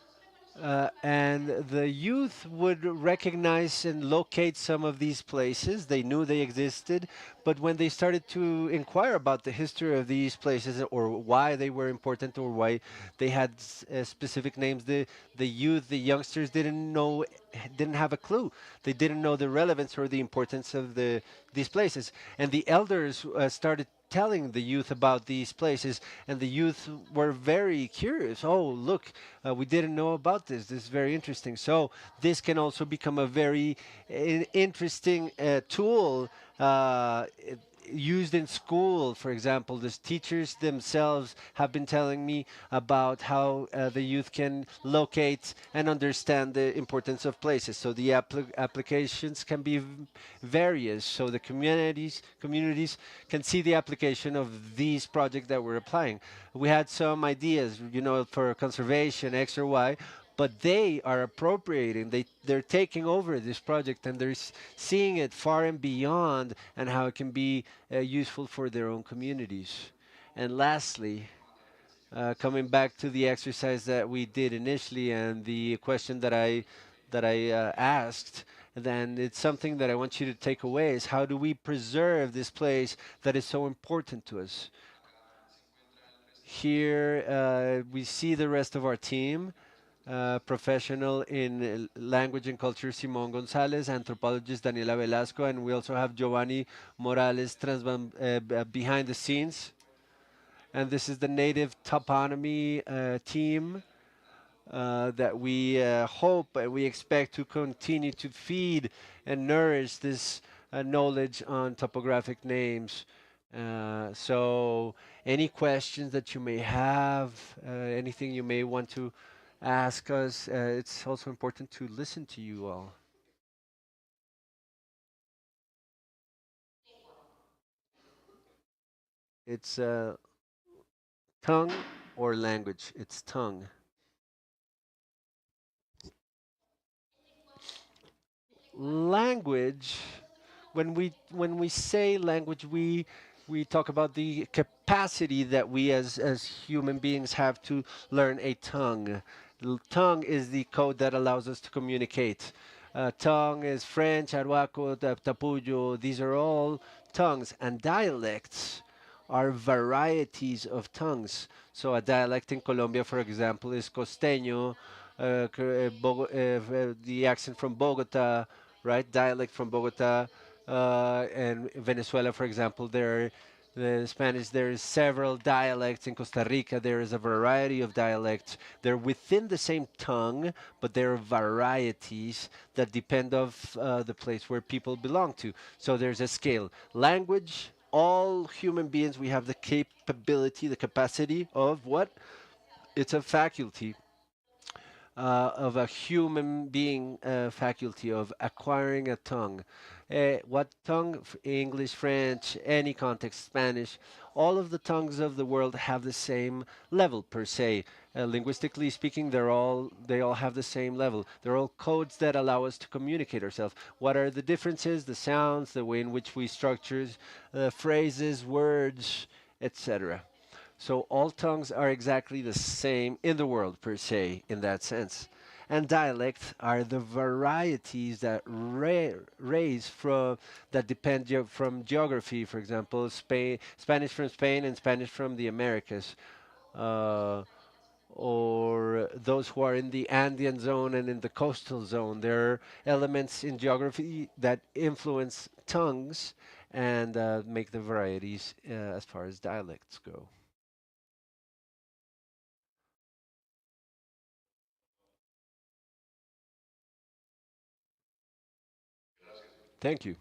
and the youth would recognize and locate some of these places. They knew they existed, but when they started to inquire about the history of these places or why they were important or why they had specific names, the youth, the youngsters didn't know, didn't have a clue. They didn't know the relevance or the importance of these places. And the elders started telling the youth about these places, and the youth were very curious. Oh, look, we didn't know about this. This is very interesting. So this can also become a very interesting tool used in school. For example, the teachers themselves have been telling me about how the youth can locate and understand the importance of places. So the applications can be various. So the communities can see the application of these projects that we're applying. We had some ideas, for conservation, X or Y, but they are appropriating, they're taking over this project, and they're seeing it far and beyond, and how it can be useful for their own communities. And lastly, coming back to the exercise that we did initially and the question that I asked, then it's something that I want you to take away: is how do we preserve this place that is so important to us? Here we see the rest of our team. Professional in language and culture Simon Gonzalez, anthropologist Daniela Velasco, and we also have Giovanni Morales behind the scenes. And this is the native toponymy team that we hope and we expect to continue to feed and nourish this knowledge on topographic names. So, any questions that you may have, anything you may want to ask us, it's also important to listen to you all. It's tongue or language? It's tongue. Language, when we say language, we talk about the capacity that we as human beings have to learn a tongue. Tongue is the code that allows us to communicate. Tongue is French, Arhuaco, Tapuyo. These are all tongues, and dialects are varieties of tongues. So a dialect in Colombia, for example, is costeño, the accent from Bogota, right? Dialect from Bogota, and Venezuela, for example, the Spanish. There is several dialects in Costa Rica. There is a variety of dialects. They're within the same tongue, but there are varieties that depend of the place where people belong to. So there's a scale. Language. All human beings, we have the capability, the capacity of what? It's a faculty of a human being faculty of acquiring a tongue. What tongue? English, French, any context, Spanish. All of the tongues of the world have the same level per se. Linguistically speaking, they all have the same level. They're all codes that allow us to communicate ourselves. What are the differences? The sounds, the way in which we structure phrases, words, etc. So all tongues are exactly the same in the world per se, in that sense. And dialects are the varieties that raise from that depend from geography. For example, Spanish from Spain and Spanish from the Americas, uh, or those who are in the Andean zone and in the coastal zone. There are elements in geography that influence tongues and make the varieties as far as dialects go. Thank you.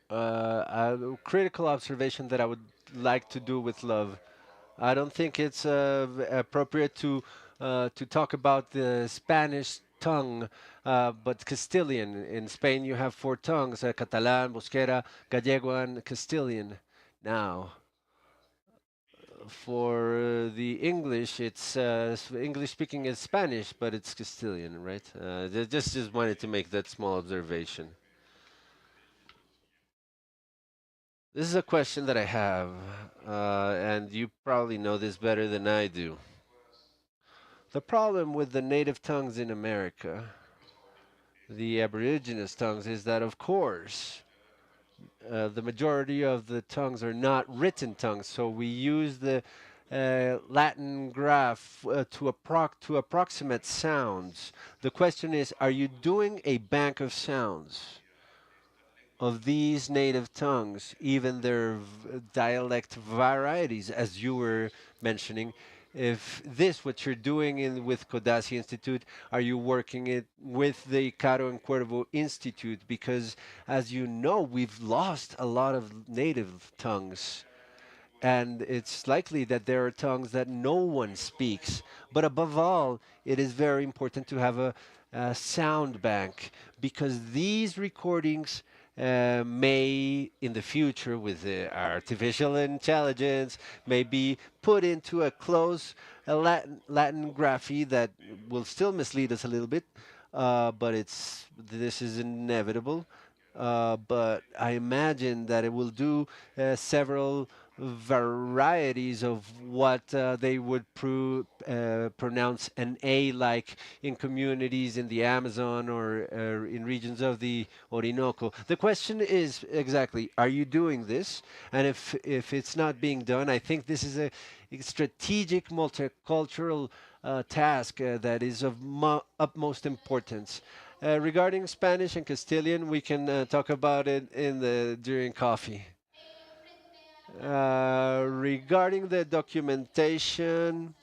A critical observation that I would like to do with love. I don't think it's appropriate to talk about the Spanish tongue, but Castilian. In Spain, you have four tongues: Catalan, Bosquera, Gallego, and Castilian. Now, for the English, it's English speaking is Spanish, but it's Castilian, right? Just wanted to make that small observation. This is a question that I have, and you probably know this better than I do. The problem with the native tongues in America, the Aboriginous tongues, is that, of course, the majority of the tongues are not written tongues. So we use the Latin graph to approximate sounds. The question is, are you doing a bank of sounds of these native tongues, even their dialect varieties, as you were mentioning? if this, what you're doing with Codazzi Institute, are you working it with the Caro and Cuervo Institute? Because as you know, we've lost a lot of native tongues, and it's likely that there are tongues that no one speaks. But above all, it is very important to have a sound bank, because these recordings may, in the future, with artificial intelligence, may be put into a close Latin graphy that will still mislead us a little bit, but this is inevitable. But I imagine that it will do several varieties of what they would pronounce an A, like in communities in the Amazon or in regions of the Orinoco. The question is exactly, are you doing this? And if it's not being done, I think this is a strategic multicultural task that is of utmost importance. Regarding Spanish and Castilian, we can talk about it in the during coffee. Regarding the documentation,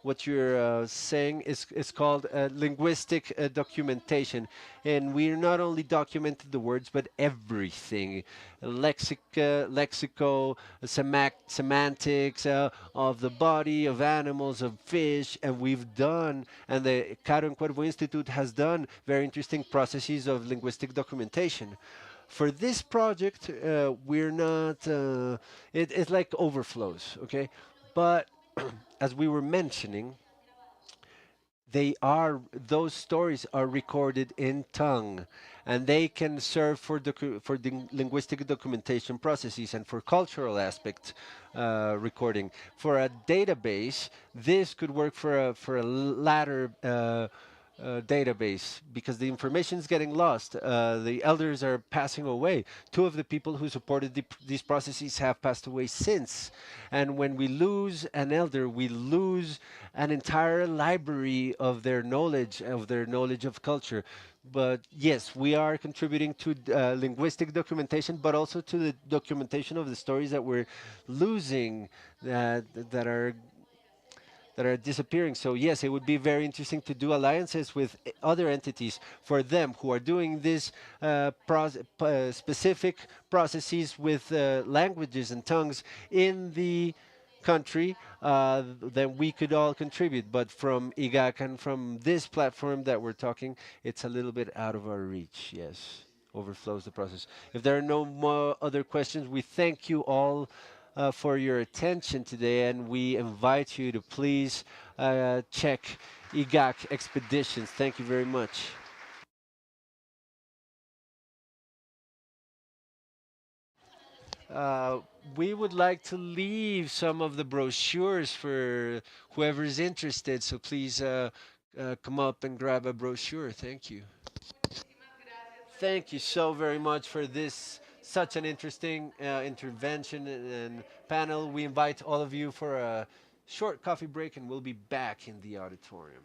what you're saying is called linguistic documentation, and we not only documented the words but everything, lexico, semantics of the body of animals, of fish, and we've done, and the Caro and Cuervo Institute has done very interesting processes of linguistic documentation. For this project, we're not. It's like overflows, okay? But as we were mentioning, those stories are recorded in tongue, and they can serve for for the linguistic documentation processes and for cultural aspect recording. For a database, this could work for a latter database, because the information is getting lost. The elders are passing away. Two of the people who supported these processes have passed away since. And when we lose an elder, we lose an entire library of their knowledge of culture. But yes, we are contributing to linguistic documentation, but also to the documentation of the stories that we're losing, that are disappearing. So yes, it would be very interesting to do alliances with other entities for them who are doing this specific processes with languages and tongues in the country. Then we could all contribute. But from IGAC and from this platform that we're talking, it's a little bit out of our reach. Yes, overflows the process. If there are no more other questions, we thank you all for your attention today, and we invite you to please check IGAC Expeditions. Thank you very much. Uh, we would like to leave some of the brochures for whoever's interested, so please come up and grab a brochure. Thank you. Thank you so very much for this such an interesting intervention and panel. We invite all of you for a short coffee break, and we'll be back in the auditorium.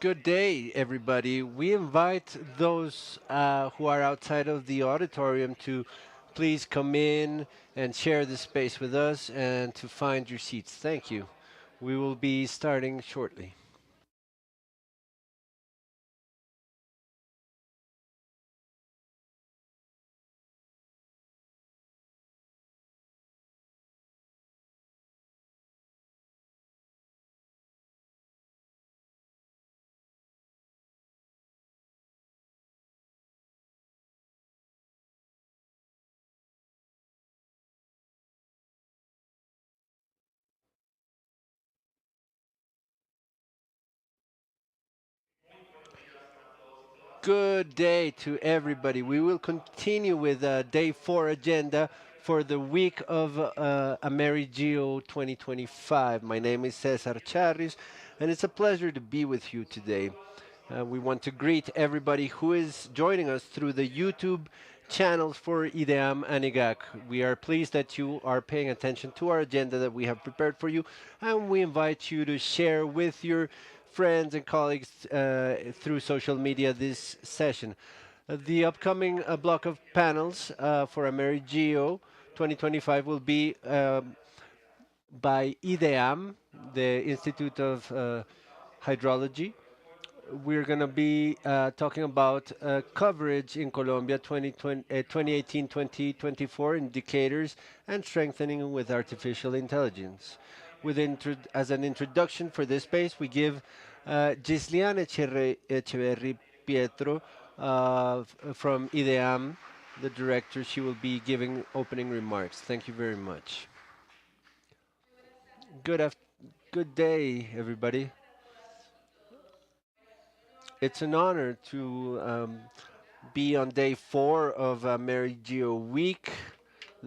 Good day, everybody. We invite those who are outside of the auditorium to please come in and share the space with us and to find your seats. Thank you. We will be starting shortly. Good day to everybody. We will continue with day four agenda for the week of AmeriGEO 2025. My name is Cesar Charris, and it's a pleasure to be with you today. We want to greet everybody who is joining us through the YouTube channels for IDEAM and IGAC. We are pleased that you are paying attention to our agenda that we have prepared for you, and we invite you to share with your friends and colleagues through social media this session. The upcoming block of panels for AmeriGEO 2025 will be by IDEAM, the Institute of Hydrology. We're going to be talking about coverage in Colombia 2018-2024 indicators and strengthening with artificial intelligence. As an introduction for this space, we give Gislian Echeverri Pietro from IDEAM, the director. She will be giving opening remarks. Thank you very much. Good, af- good day, everybody. It's an honor to be on day four of Mary Geo Week,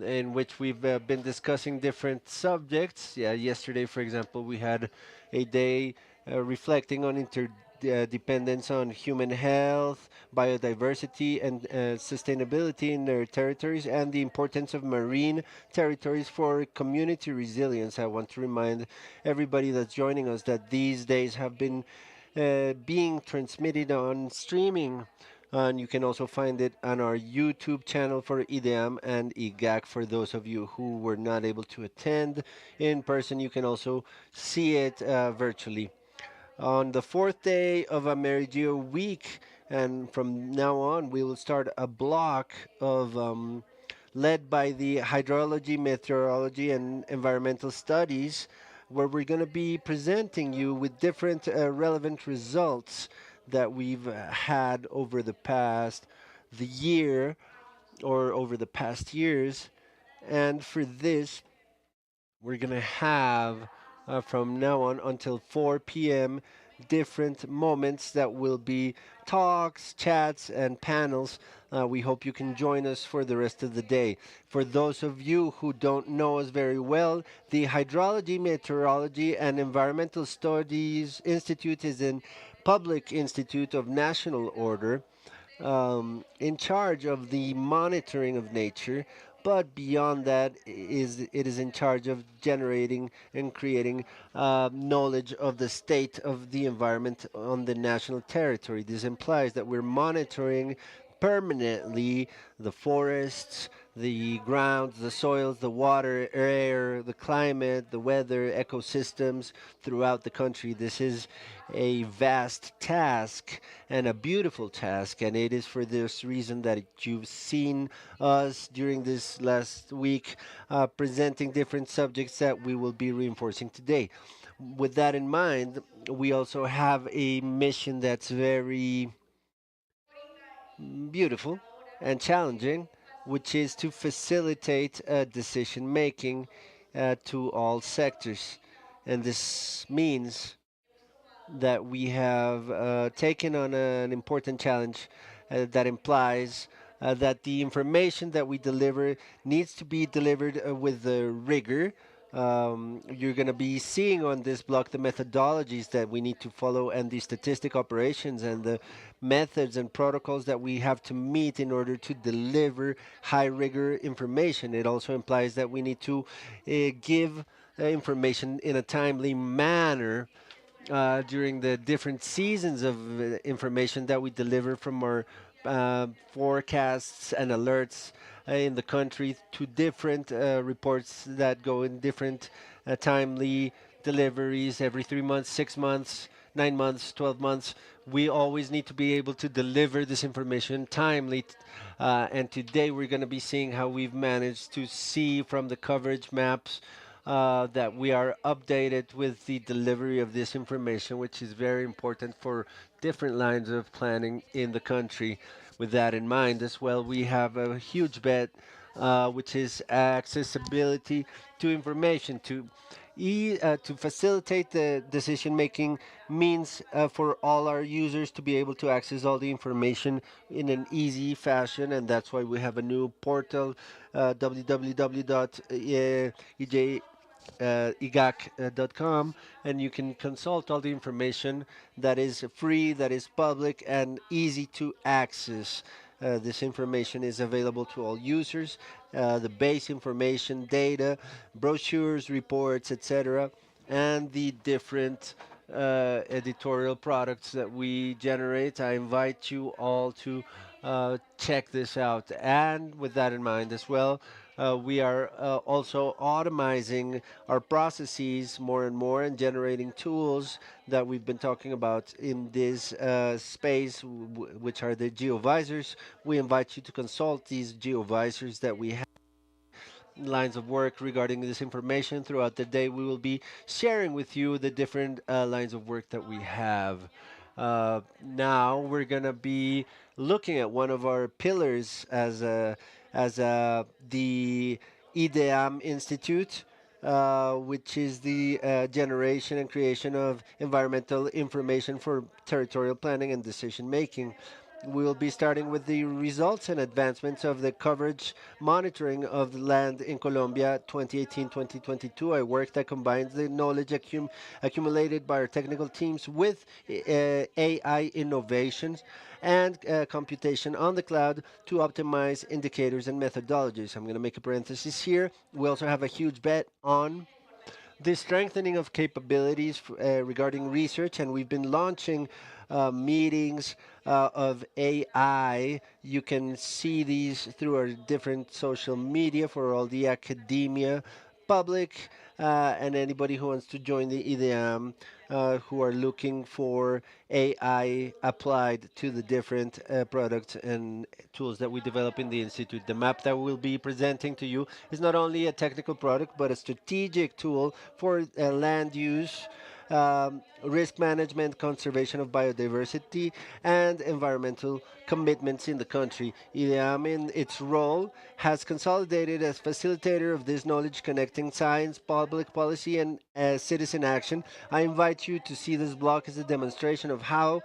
in which we've been discussing different subjects. Yeah, yesterday, for example, we had a day reflecting on interdependence on human health, biodiversity, and sustainability in their territories, and the importance of marine territories for community resilience. I want to remind everybody that's joining us that these days have been being transmitted on streaming. And you can also find it on our YouTube channel for IDEAM and IGAC. For those of you who were not able to attend in person, you can also see it virtually. On the fourth day of AmeriGeo week, and from now on, we will start a block of led by the hydrology, meteorology, and environmental studies, where we're going to be presenting you with different relevant results that we've had over the year or over the past years. And for this, we're going to have from now on until 4 p.m. different moments that will be talks, chats, and panels. We hope you can join us for the rest of the day. For those of you who don't know us very well, the Hydrology, Meteorology, and Environmental Studies Institute is a public institute of national order in charge of the monitoring of nature, but beyond that it is in charge of generating and creating knowledge of the state of the environment on the national territory. This implies that we're monitoring permanently the forests, the grounds, the soils, the water, air, the climate, the weather, ecosystems throughout the country. This is a vast task and a beautiful task, and it is for this reason that you've seen us during this last week presenting different subjects that we will be reinforcing today. With that in mind, we also have a mission that's very beautiful and challenging, which is to facilitate decision making to all sectors. And this means that we have taken on an important challenge that implies that the information that we deliver needs to be delivered with rigor. You're going to be seeing on this block the methodologies that we need to follow and the statistic operations and the methods and protocols that we have to meet in order to deliver high rigor information. It also implies that we need to give information in a timely manner during the different seasons of information that we deliver from our forecasts and alerts in the country to different reports that go in different timely deliveries every 3 months, 6 months, 9 months, 12 months. We always need to be able to deliver this information timely. And today we're going to be seeing how we've managed to see from the coverage maps that we are updated with the delivery of this information, which is very important for different lines of planning in the country. With that in mind, as well, we have a huge bet, which is accessibility to information, to facilitate the decision making means for all our users to be able to access all the information in an easy fashion, and that's why we have a new portal, www.ej igac.com, and you can consult all the information that is free, that is public, and easy to access. This information is available to all users. The base information, data, brochures, reports, etc., and the different editorial products that we generate. I invite you all to check this out. And with that in mind as well, we are also automizing our processes more and more and generating tools that we've been talking about in this space, which are the geovisors. We invite you to consult these geovisors that we have lines of work regarding this information throughout the day. We will be sharing with you the different lines of work that we have. Now we're gonna be looking at one of our pillars as the IDEAM Institute, which is the generation and creation of environmental information for territorial planning and decision making. We will be starting with the results and advancements of the coverage monitoring of the land in Colombia 2018-2022, a work that combines the knowledge accumulated by our technical teams with AI innovations and computation on the cloud to optimize indicators and methodologies. I'm going to make a parenthesis here. We also have a huge bet on the strengthening of capabilities regarding research, and we've been launching meetings of AI. You can see these through our different social media for all the academia, public, and anybody who wants to join the EDM, who are looking for AI applied to the different products and tools that we develop in the Institute. The map that we'll be presenting to you is not only a technical product, but a strategic tool for land use, risk management, conservation of biodiversity, and environmental commitments in the country. IDEAM, in its role, has consolidated as facilitator of this knowledge connecting science, public policy, and citizen action. I invite you to see this blog as a demonstration of how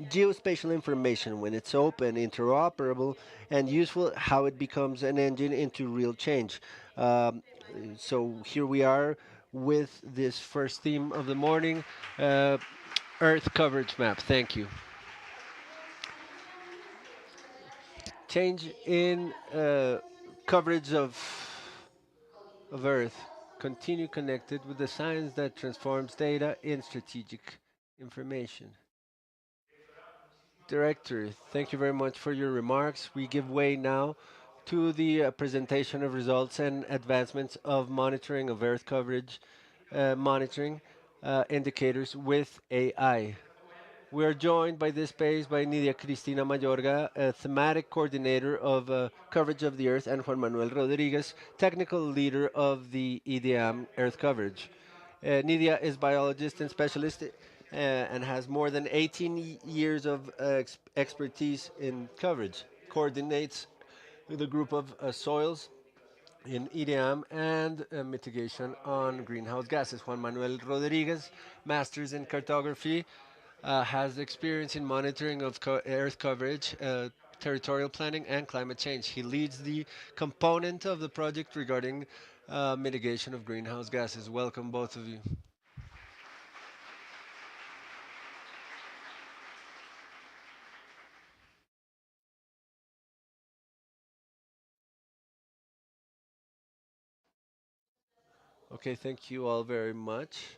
geospatial information, when it's open, interoperable, and useful, how it becomes an engine into real change. Um, so here we are with this first theme of the morning, uh, Earth coverage map. Thank you. Change in coverage of Earth. Continue connected with the science that transforms data in strategic information. Director, thank you very much for your remarks. We give way now to the presentation of results and advancements of monitoring of Earth coverage, monitoring indicators with AI. We are joined by this space by Nidia Cristina Mayorga, a thematic coordinator of coverage of the Earth, and Juan Manuel Rodriguez, technical leader of the EDM Earth coverage. Nidia is biologist and specialist and has more than 18 years of expertise in coverage. Coordinates with a group of soils in EDM and mitigation on greenhouse gases. Juan Manuel Rodriguez, masters in cartography, has experience in monitoring of Earth coverage, territorial planning, and climate change. He leads the component of the project regarding mitigation of greenhouse gases. Welcome, both of you. Okay, thank you all very much.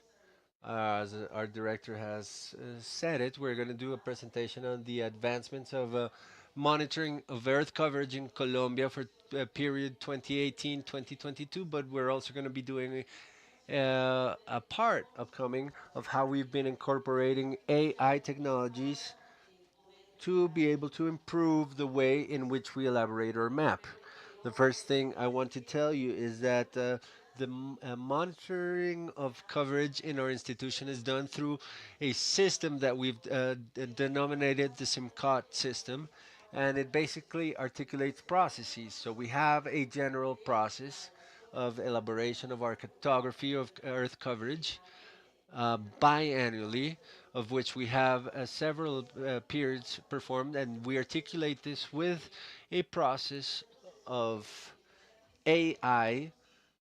As our director has said it, we're going to do a presentation on the advancements of monitoring of earth coverage in Colombia for period 2018-2022, but we're also going to be doing a part upcoming of how we've been incorporating AI technologies to be able to improve the way in which we elaborate our map. The first thing I want to tell you is that the monitoring of coverage in our institution is done through a system that we've denominated the SIMCOT system, and it basically articulates processes. So we have a general process of elaboration of our cartography of Earth coverage biannually, of which we have several periods performed, and we articulate this with a process of AI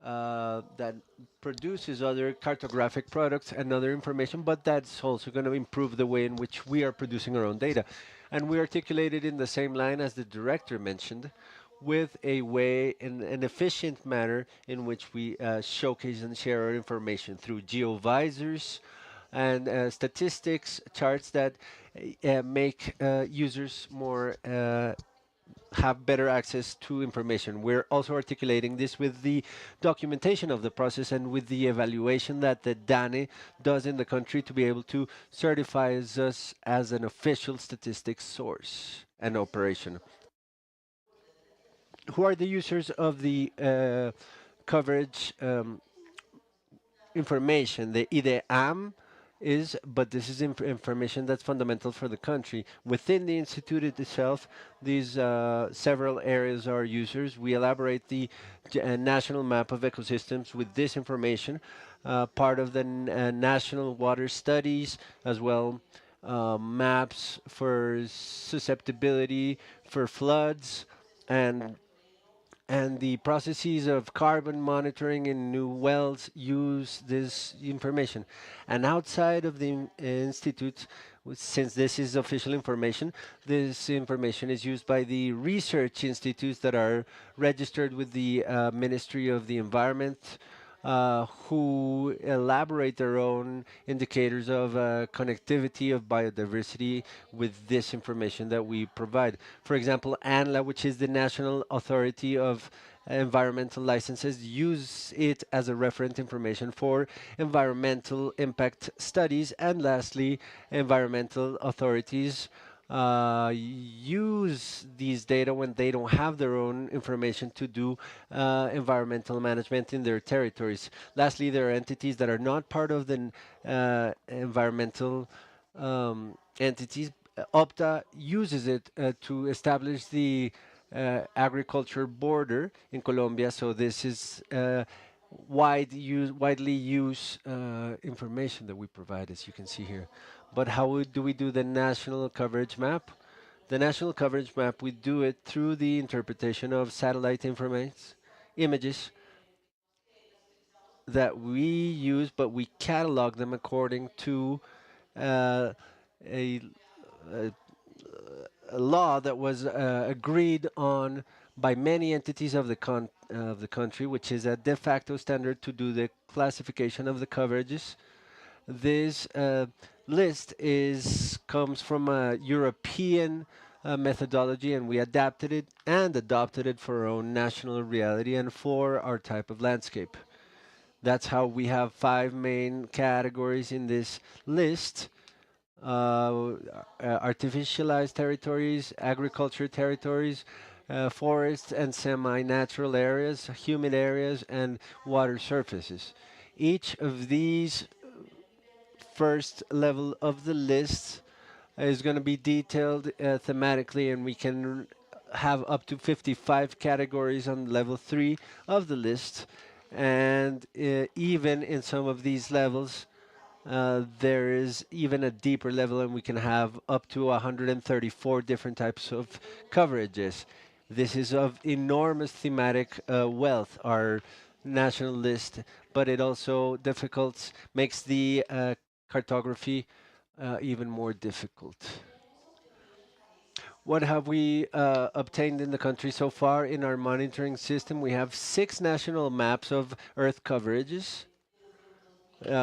that produces other cartographic products and other information, but that's also going to improve the way in which we are producing our own data. And we articulate it in the same line as the director mentioned, with a way, in an efficient manner, in which we showcase and share our information through geovisors and statistics charts that make users more have better access to information. We're also articulating this with the documentation of the process and with the evaluation that the DANE does in the country to be able to certify us as an official statistics source and operation. Who are the users of the coverage information? The IDEAM is, but this is information that's fundamental for the country. Within the institute itself, these several areas are users. We elaborate the national map of ecosystems with this information, part of the national water studies as well. Maps for susceptibility for floods and the processes of carbon monitoring in new wells use this information. And outside of the institute, since this is official information, this information is used by the research institutes that are registered with the Ministry of the Environment, who elaborate their own indicators of connectivity of biodiversity with this information that we provide. For example, ANLA, which is the National Authority of Environmental Licenses, use it as a reference information for environmental impact studies. And lastly, environmental authorities use these data when they don't have their own information to do environmental management in their territories. Lastly, there are entities that are not part of the environmental entities. Opta uses it to establish the agriculture border in Colombia. So this is widely used information that we provide, as you can see here. But how do we do the national coverage map? The national coverage map, we do it through the interpretation of satellite information, images that we use, but we catalog them according to uh, a, a a law that was agreed on by many entities of the country, which is a de facto standard to do the classification of the coverages. This list is comes from a European methodology, and we adapted it and adopted it for our own national reality and for our type of landscape. That's how we have five main categories in this list: artificialized territories, agriculture territories, forests and semi-natural areas, humid areas, and water surfaces. Each of these first level of the list is going to be detailed thematically, and we can have up to 55 categories on level 3 of the list. And even in some of these levels, there is even a deeper level, and we can have up to 134 different types of coverages. This is of enormous thematic wealth, our national list, but it also makes the cartography even more difficult. What have we obtained in the country so far in our monitoring system? We have 6 national maps of Earth coverages.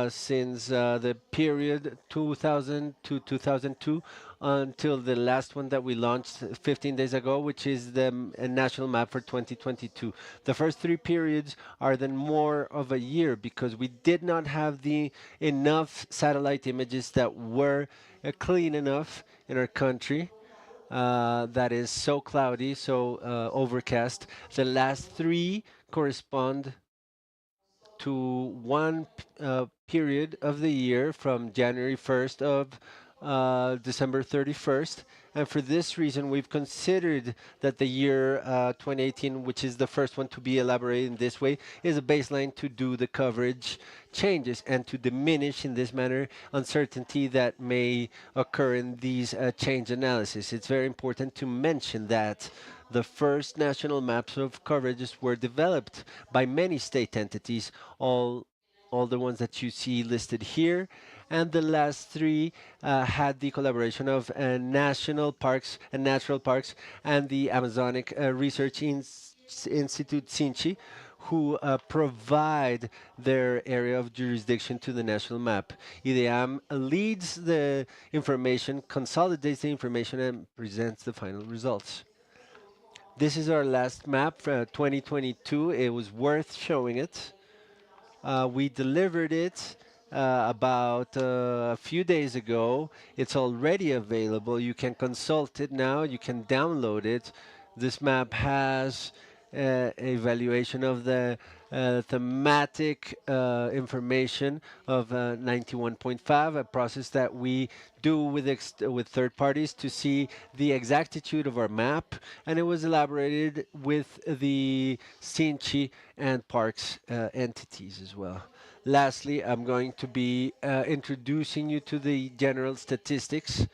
since the period 2000 to 2002 until the last one that we launched 15 days ago, which is the national map for 2022. The first three periods are then more of a year because we did not have the enough satellite images that were clean enough in our country that is so cloudy, so overcast. The last three correspond to one period of the year from January 1st of December 31st. And for this reason, we've considered that the year 2018, which is the first one to be elaborated in this way, is a baseline to do the coverage changes and to diminish in this manner uncertainty that may occur in these change analysis. It's very important to mention that the first national maps of coverages were developed by many state entities, all all the ones that you see listed here. And the last three had the collaboration of national parks and natural parks and the Amazonic Research Institute, SINCHI, who provide their area of jurisdiction to the national map. IDEAM leads the information, consolidates the information, and presents the final results. This is our last map for 2022. It was worth showing it. We delivered it about a few days ago. It's already available. You can consult it now. You can download it. This map has evaluation of the thematic information of 91.5, a process that we do with with third parties to see the exactitude of our map, and it was elaborated with the Sinchi and Parks entities as well. Lastly, I'm going to be introducing you to the general statistics,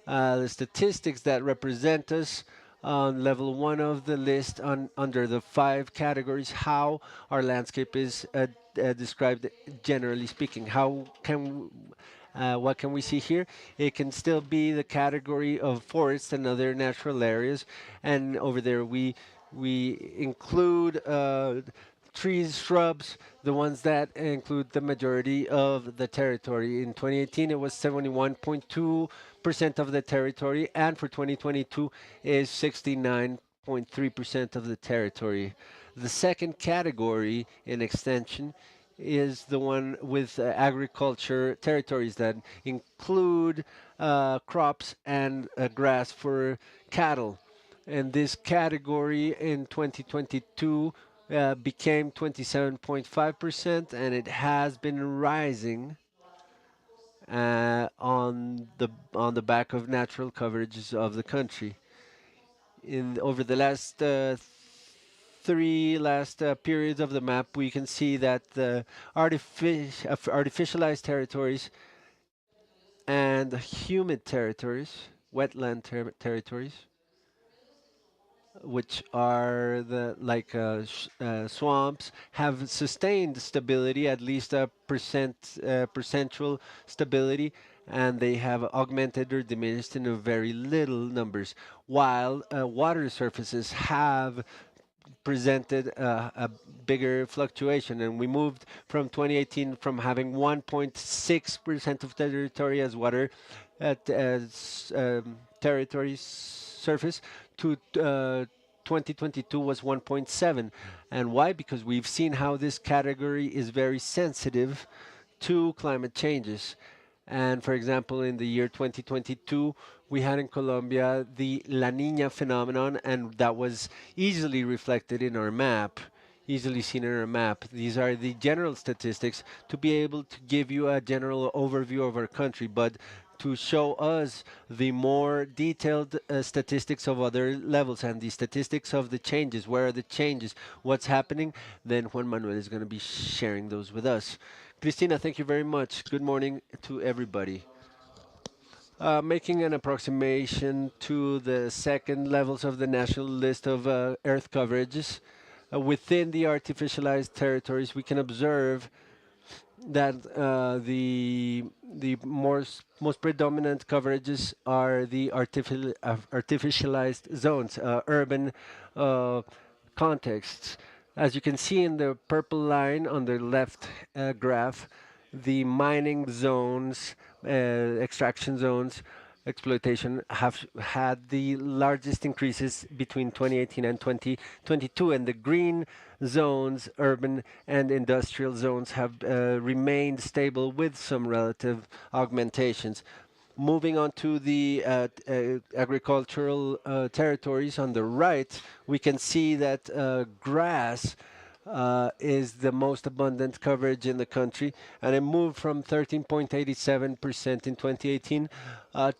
the statistics that represent us on level one of the list under the five categories, how our landscape is described generally speaking. What can we see here? It can still be the category of forests and other natural areas, and over there we include trees, shrubs, the ones that include the majority of the territory. In 2018, it was 71.2% of the territory, and for 2022 is 69.3% of the territory. The second category in extension is the one with agriculture territories that include crops and grass for cattle. And this category in 2022 became 27.5%, and it has been rising on the back of natural coverages of the country. In over the last three last periods of the map, we can see that the artificialized territories and humid territories, wetland territories, which are the swamps, have sustained stability, at least a percentual stability, and they have augmented or diminished in a very little numbers, while water surfaces have presented a bigger fluctuation, and we moved from 2018 from having 1.6% of territory as water as territory surface to 2022 was 1.7. And why? Because we've seen how this category is very sensitive to climate changes. And for example, in the year 2022, we had in Colombia the La Niña phenomenon, and that was easily reflected in our map, easily seen in our map. These are the general statistics to be able to give you a general overview of our country, but to show us the more detailed statistics of other levels and the statistics of the changes, where are the changes, what's happening, then Juan Manuel is going to be sharing those with us. Cristina, thank you very much. Good morning to everybody. Making an approximation to the second levels of the national list of Earth coverages, within the artificialized territories, we can observe that the most predominant coverages are the artificialized zones, urban contexts. As you can see in the purple line on the left graph, the mining zones, extraction zones, exploitation have had the largest increases between 2018 and 2022, and the green zones, urban and industrial zones, have remained stable with some relative augmentations. Moving on to the agricultural territories on the right, we can see that grass is the most abundant coverage in the country, and it moved from 13.87% in 2018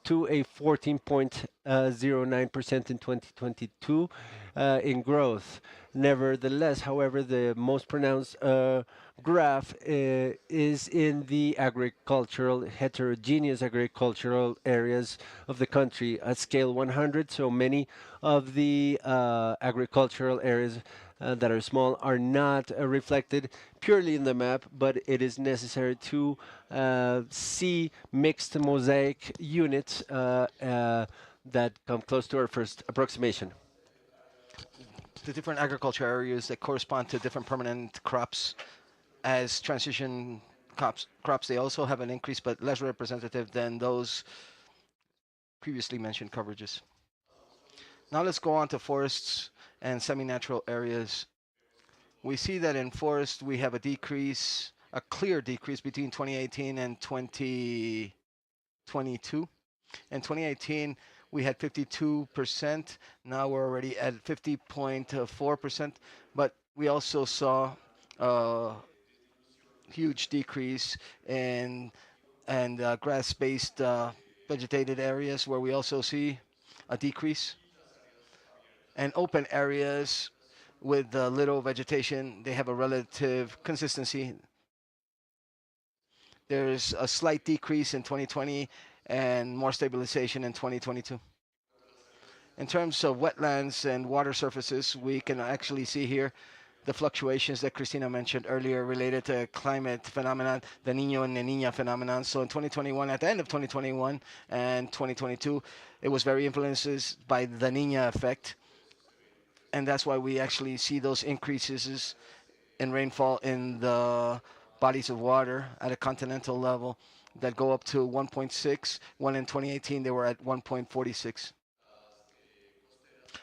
to a 14.09% in 2022 in growth. Nevertheless, however, the most pronounced graph is in the agricultural, heterogeneous agricultural areas of the country at scale 100. So many of the agricultural areas that are small are not reflected purely in the map, but it is necessary to see mixed mosaic units that come close to our first approximation. The different agriculture areas that correspond to different permanent crops as transition crops, they also have an increase, but less representative than those previously mentioned coverages. Now let's go on to forests and semi-natural areas. We see that in forest we have a decrease, a clear decrease between 2018 and 2022. In 2018, we had 52%. Now we're already at 50.4%. But we also saw a huge decrease in and grass-based vegetated areas, where we also see a decrease. And open areas with little vegetation, they have a relative consistency. There's a slight decrease in 2020 and more stabilization in 2022. In terms of wetlands and water surfaces, we can actually see here the fluctuations that Cristina mentioned earlier related to climate phenomenon, the Nino and the Niña phenomenon. So in 2021, at the end of 2021 and 2022, it was very influenced by the Niña effect. And that's why we actually see those increases in rainfall in the bodies of water at a continental level that go up to 1.6, when in 2018 they were at 1.46.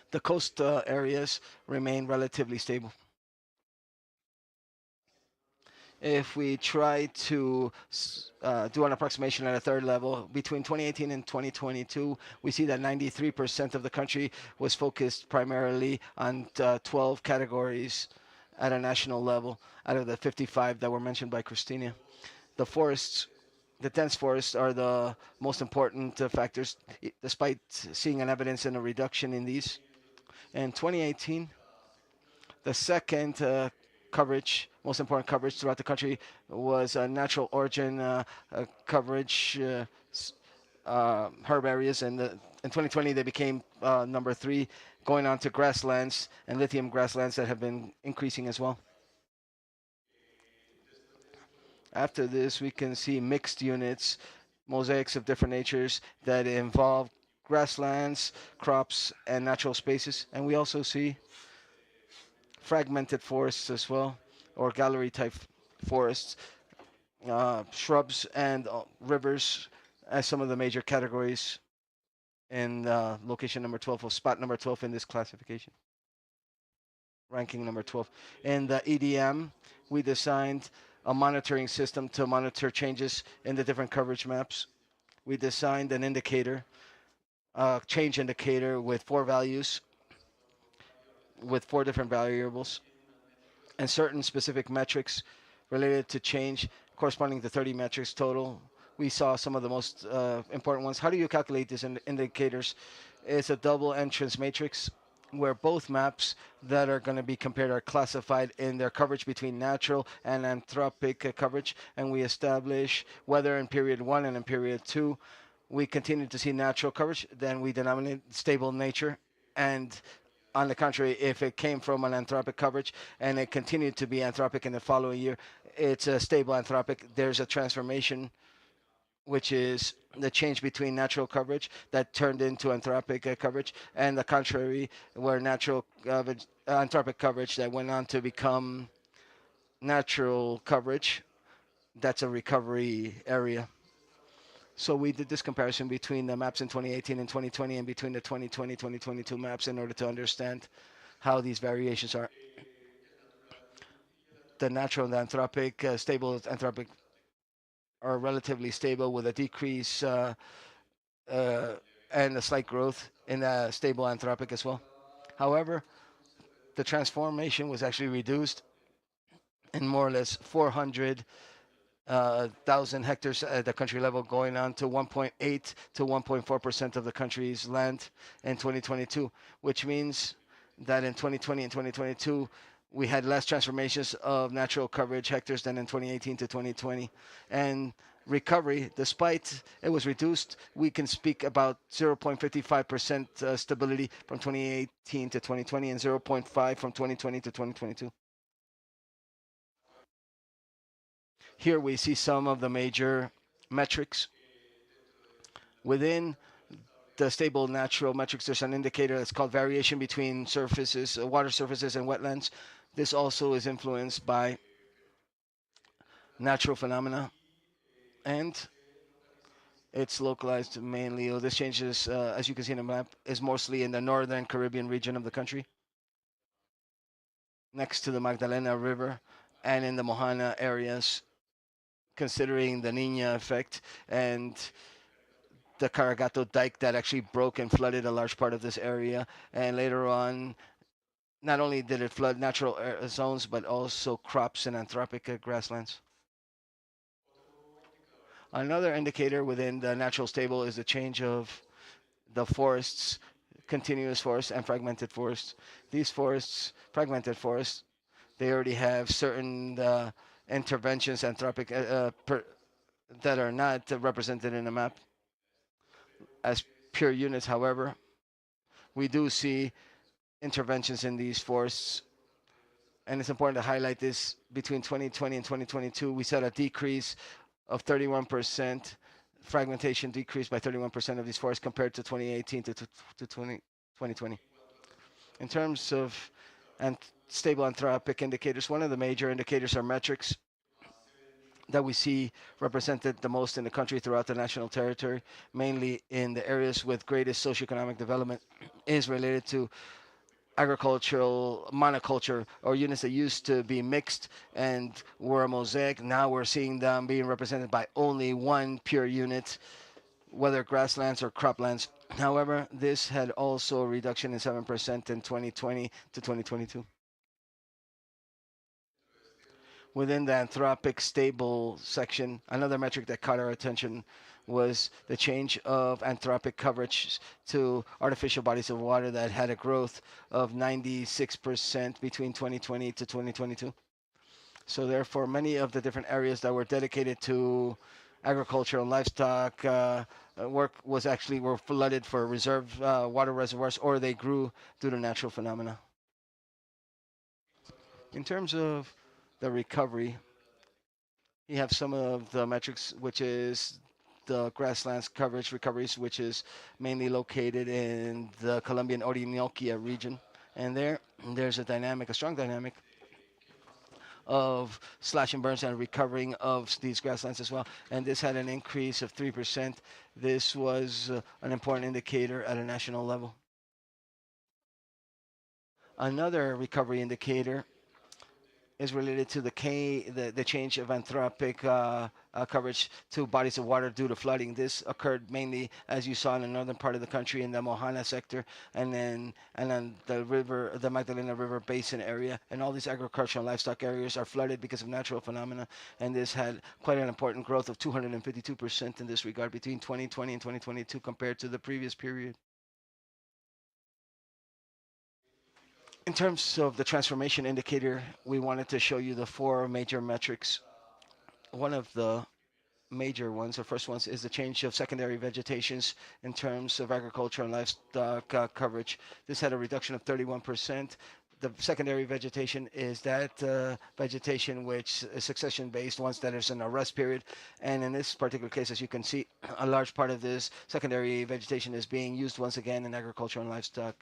The coast areas remain relatively stable. If we try to do an approximation at a third level, between 2018 and 2022, we see that 93% of the country was focused primarily on 12 categories at a national level out of the 55 that were mentioned by Christina. The forests, the dense forests, are the most important factors, despite seeing an evidence in a reduction in these. In 2018, the second coverage, most important coverage throughout the country, was natural origin coverage, herb areas, and in 2020 they became number 3, going on to grasslands and lithium grasslands that have been increasing as well. After this, we can see mixed units, mosaics of different natures that involve grasslands, crops, and natural spaces. And we also see fragmented forests as well, or gallery type forests, shrubs, and rivers as some of the major categories in location number 12, or spot number 12 in this classification. Ranking number 12. In the EDM, we designed a monitoring system to monitor changes in the different coverage maps. We designed an indicator, a change indicator with 4 values, with 4 different variables, and certain specific metrics related to change corresponding to 30 metrics total. We saw some of the most important ones. How do you calculate these indicators? It's a double entrance matrix where both maps that are going to be compared are classified in their coverage between natural and anthropic coverage, and we establish whether in period 1 and in period 2 we continue to see natural coverage, then we denominate stable nature. And on the contrary, if it came from an anthropic coverage and it continued to be anthropic in the following year, it's a stable anthropic. There's a transformation, which is the change between natural coverage that turned into anthropic coverage, and the contrary, where natural anthropic coverage that went on to become natural coverage. That's a recovery area. So we did this comparison between the maps in 2018 and 2020 and between the 2020-2022 maps in order to understand how these variations are. The natural and the anthropic, stable anthropic are relatively stable with a decrease uh, and a slight growth in the stable anthropic as well. However, the transformation was actually reduced in more or less 400 thousand hectares at the country level, going on to 1.8 to 1.4% of the country's land in 2022, which means that in 2020 and 2022 we had less transformations of natural coverage hectares than in 2018 to 2020. And recovery, despite it was reduced, we can speak about 0.55% stability from 2018 to 2020 and zero point 0.5 from 2020 to 2022. Here we see some of the major metrics. Within the stable natural metrics, there's an indicator that's called variation between surfaces, water surfaces and wetlands. This also is influenced by natural phenomena, and it's localized mainly. This changes, as you can see in the map, is mostly in the northern Caribbean region of the country, next to the Magdalena River, and in the Mojana areas, considering the Nina effect and the Caragato dike that actually broke and flooded a large part of this area. And later on, not only did it flood natural zones, but also crops and anthropic grasslands. Another indicator within the natural stable is the change of the forests, continuous forests and fragmented forests. These forests, fragmented forests, they already have certain interventions, anthropic, that are not represented in the map as pure units. However, we do see interventions in these forests, and it's important to highlight this. Between 2020 and 2022, we saw a decrease of 31%, fragmentation decreased by 31% of these forests compared to 2018 to 2020. In terms of and stable anthropic indicators, one of the major indicators are metrics that we see represented the most in the country throughout the national territory, mainly in the areas with greatest socioeconomic development, is related to agricultural monoculture, or units that used to be mixed and were a mosaic. Now we're seeing them being represented by only one pure unit, whether grasslands or croplands. However, this had also a reduction in 7% in 2020 to 2022. Within the anthropic stable section, another metric that caught our attention was the change of anthropic coverage to artificial bodies of water that had a growth of 96% between 2020 to 2022. So therefore, many of the different areas that were dedicated to agriculture and livestock work were flooded for reserve water reservoirs, or they grew due to natural phenomena. In terms of the recovery, you have some of the metrics, which is the grasslands coverage recoveries, which is mainly located in the Colombian Orinoquia region. And there's a strong dynamic of slash and burns and recovering of these grasslands as well. And this had an increase of 3%. This was an important indicator at a national level. Another recovery indicator is related to the change of anthropic coverage to bodies of water due to flooding. This occurred mainly, as you saw, in the northern part of the country in the Mojana sector, and then the Magdalena River basin area, and all these agricultural and livestock areas are flooded because of natural phenomena. And this had quite an important growth of 252% in this regard between 2020 and 2022 compared to the previous period. In terms of the transformation indicator, we wanted to show you the four major metrics. One of the major ones, or first ones, is the change of secondary vegetations in terms of agriculture and livestock coverage. This had a reduction of 31%. The secondary vegetation is that vegetation which is succession based, once that is in a rest period. And in this particular case, as you can see, a large part of this secondary vegetation is being used once again in agriculture and livestock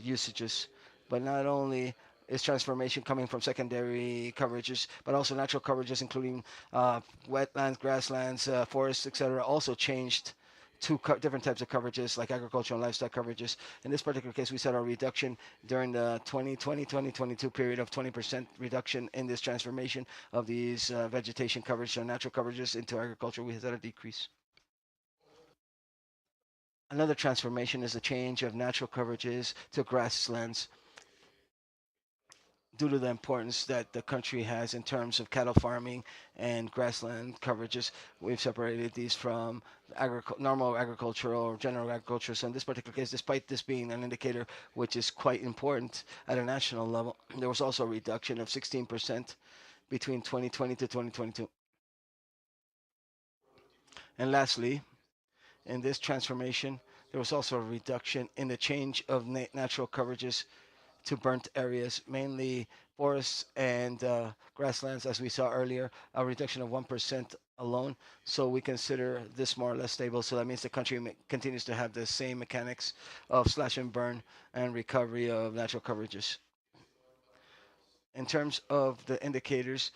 usages. But not only is transformation coming from secondary coverages, but also natural coverages, including wetlands, grasslands, forests, etc., also changed to different types of coverages like agricultural and livestock coverages. In this particular case, we saw a reduction during the 2020-2022 period of 20% reduction in this transformation of these vegetation coverage or natural coverages into agriculture. We had a decrease. Another transformation is the change of natural coverages to grasslands due to the importance that the country has in terms of cattle farming and grassland coverages. We've separated these from normal agricultural or general agriculture. So in this particular case, despite this being an indicator which is quite important at a national level, there was also a reduction of 16% between 2020 to 2022. And lastly, in this transformation, there was also a reduction in the change of natural coverages to burnt areas, mainly forests and grasslands, as we saw earlier, a reduction of 1% alone. So we consider this more or less stable. So that means the country continues to have the same mechanics of slash and burn and recovery of natural coverages. In terms of the indicators,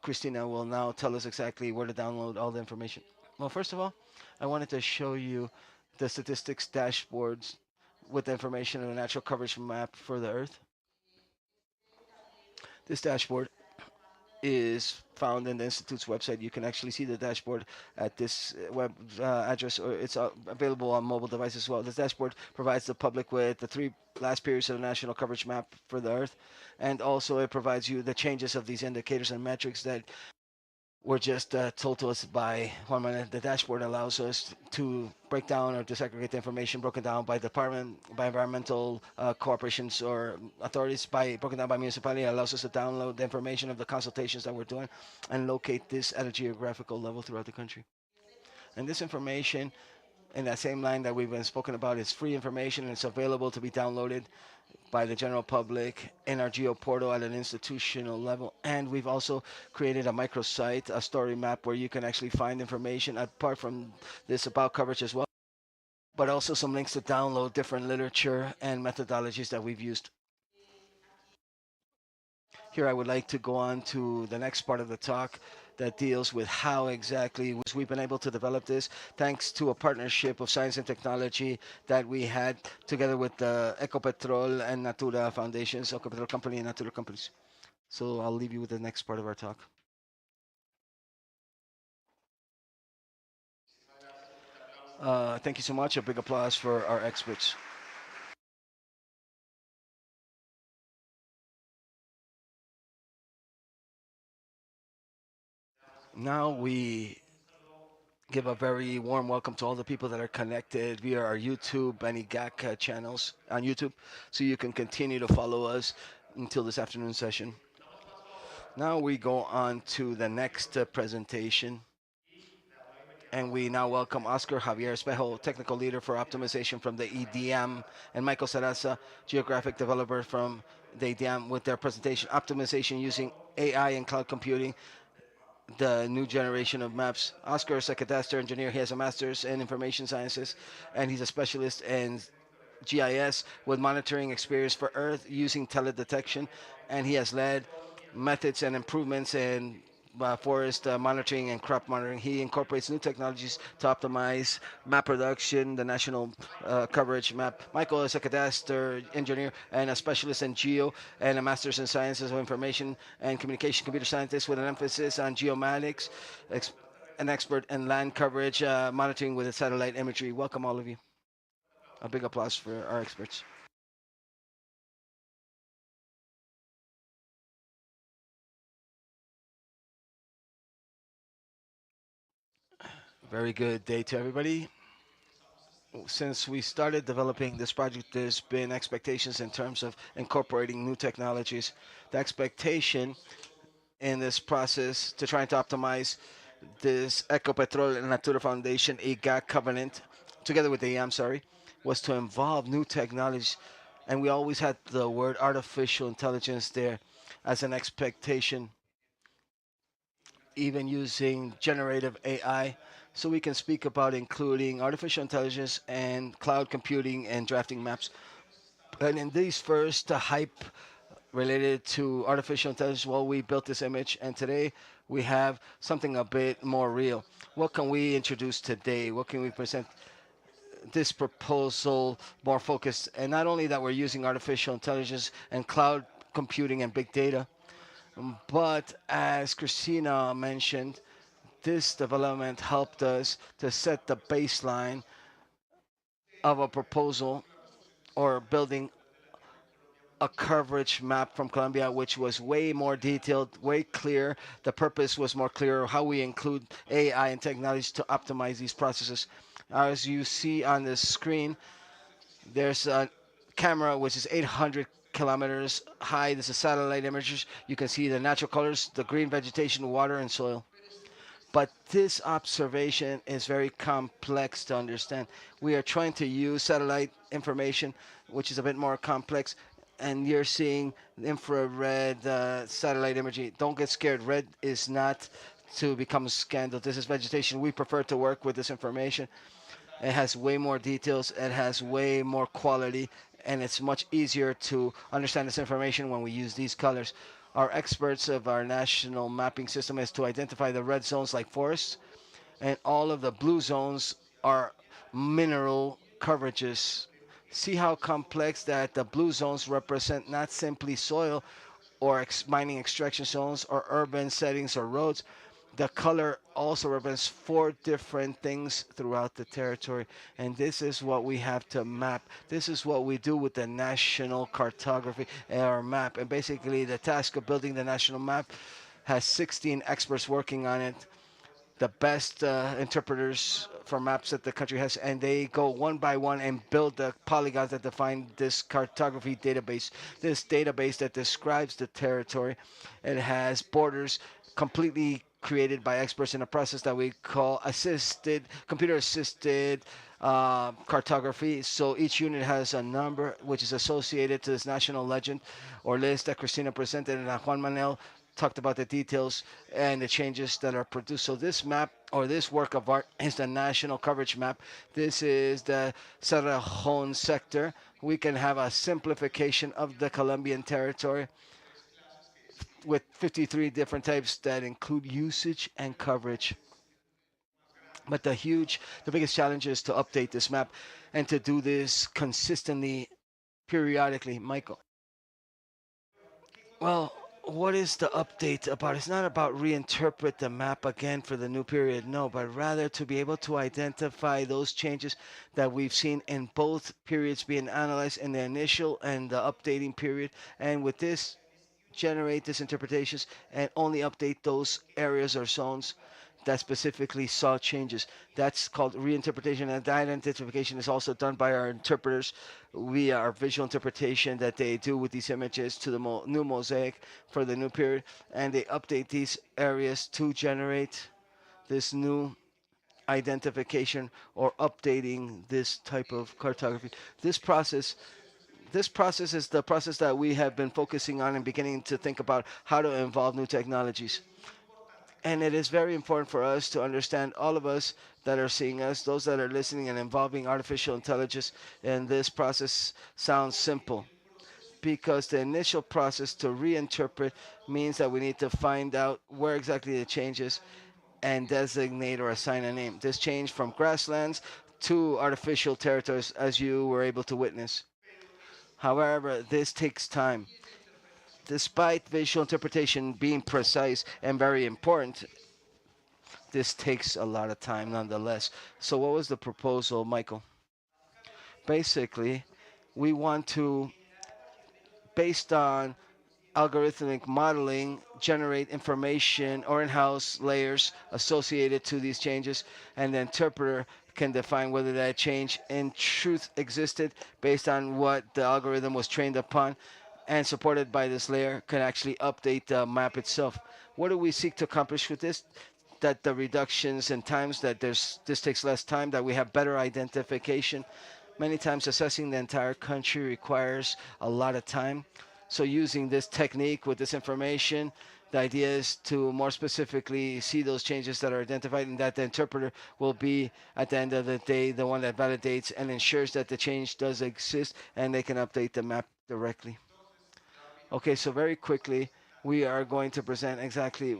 Christina will now tell us exactly where to download all the information. Well, first of all, I wanted to show you the statistics dashboards with the information on the natural coverage map for the Earth. This dashboard is found in the Institute's website. You can actually see the dashboard at this web address, or it's available on mobile devices as well. This dashboard provides the public with the three last periods of the national coverage map for the Earth, and also it provides you the changes of these indicators and metrics that were just told to us by Juan Manuel. The dashboard allows us to break down or disaggregate the information broken down by department, by environmental corporations or authorities, by broken down by municipality. It allows us to download the information of the consultations that we're doing and locate this at a geographical level throughout the country. And this information, in that same line that we've been spoken about, is free information and it's available to be downloaded by the general public in our geo portal at an institutional level. And we've also created a microsite, a story map, where you can actually find information apart from this about coverage as well, but also some links to download different literature and methodologies that we've used. Here I would like to go on to the next part of the talk that deals with how exactly we've been able to develop this thanks to a partnership of science and technology that we had together with the Ecopetrol and Natura foundations, Ecopetrol company and Natura companies. So I'll leave you with the next part of our talk. Thank you so much. A big applause for our experts. Now we give a very warm welcome to all the people that are connected via our YouTube and IGAC channels on YouTube, so you can continue to follow us until this afternoon session. Now we go on to the next presentation, and we now welcome Oscar Javier Espejo, Technical Leader for Optimization from the IDEAM, and Michael Sarasa, Geographic Developer from the IDEAM, with their presentation, Optimization Using AI and Cloud Computing, the new generation of maps. Oscar is a cadastre engineer. He has a master's in information sciences, and he's a specialist in GIS with monitoring experience for Earth using teledetection, and he has led methods and improvements in forest monitoring and crop monitoring. He incorporates new technologies to optimize map production, the national coverage map. Michael is a cadastre engineer and a specialist in geo and a master's in sciences of information and communication computer scientist with an emphasis on geomatics, an expert in land coverage monitoring with satellite imagery. Welcome, all of you. A big applause for our experts. Very good day to everybody. Since we started developing this project, there's been expectations in terms of incorporating new technologies. The expectation in this process to trying to optimize this Ecopetrol and Natura Foundation IGAC covenant, together with the EAM, sorry, was to involve new technologies. And we always had the word artificial intelligence there as an expectation, even using generative AI. So we can speak about including artificial intelligence and cloud computing and drafting maps. And in these first hype related to artificial intelligence. Well, we built this image, and today we have something a bit more real. What can we introduce today? What can we present this proposal more focused? And not only that, we're using artificial intelligence and cloud computing and big data, but as Christina mentioned, this development helped us to set the baseline of a proposal or building a coverage map from Colombia, which was way more detailed, way clear. The purpose was more clear, how we include AI and technologies to optimize these processes. As you see on the screen, there's a camera which is 800 kilometers high. This is satellite images. You can see the natural colors, the green vegetation, water, and soil. But this observation is very complex to understand. We are trying to use satellite information, which is a bit more complex, and you're seeing infrared satellite imagery. Don't get scared. Red is not to become scandal. This is vegetation. We prefer to work with this information. It has way more details. It has way more quality, and it's much easier to understand this information when we use these colors. Our experts of our national mapping system is to identify the red zones like forests, and all of the blue zones are mineral coverages. See how complex that the blue zones represent not simply soil or mining extraction zones or urban settings or roads. The color also represents four different things throughout the territory. And this is what we have to map. This is what we do with the national cartography or map. And basically, the task of building the national map has 16 experts working on it, the best interpreters for maps that the country has, and they go one by one and build the polygons that define this cartography database. This database that describes the territory. It has borders completely created by experts in a process that we call computer assisted cartography. So each unit has a number which is associated to this national legend or list that Christina presented, and Juan Manuel talked about the details and the changes that are produced. So this map or this work of art is the national coverage map. This is the Cerrejón sector. We can have a simplification of the Colombian territory with 53 different types that include usage and coverage. But the biggest challenge is to update this map and to do this consistently, periodically. Michael. Well, what is the update about? It's not about reinterpret the map again for the new period, no, but rather to be able to identify those changes that we've seen in both periods being analyzed in the initial and the updating period. And with this, generate these interpretations and only update those areas or zones that specifically saw changes. That's called reinterpretation, and that identification is also done by our interpreters via our visual interpretation that they do with these images to the new mosaic for the new period, and they update these areas to generate this new identification or updating this type of cartography. This process this process is the process that we have been focusing on and beginning to think about how to involve new technologies. And it is very important for us to understand, all of us that are seeing us, those that are listening, and involving artificial intelligence in this process sounds simple, because the initial process to reinterpret means that we need to find out where exactly the change is and designate or assign a name. This change from grasslands to artificial territories, as you were able to witness. However, this takes time. Despite visual interpretation being precise and very important, this takes a lot of time nonetheless. So, what was the proposal, Michael? Basically, we want to, based on algorithmic modeling, generate information or in-house layers associated to these changes, and the interpreter can define whether that change in truth existed based on what the algorithm was trained upon, and supported by this layer can actually update the map itself. What do we seek to accomplish with this? That the reductions in times, that this takes less time, that we have better identification. Many times assessing the entire country requires a lot of time. So using this technique with this information, the idea is to more specifically see those changes that are identified, and that the interpreter will be, at the end of the day, the one that validates and ensures that the change does exist and they can update the map directly. Okay, so very quickly, we are going to present exactly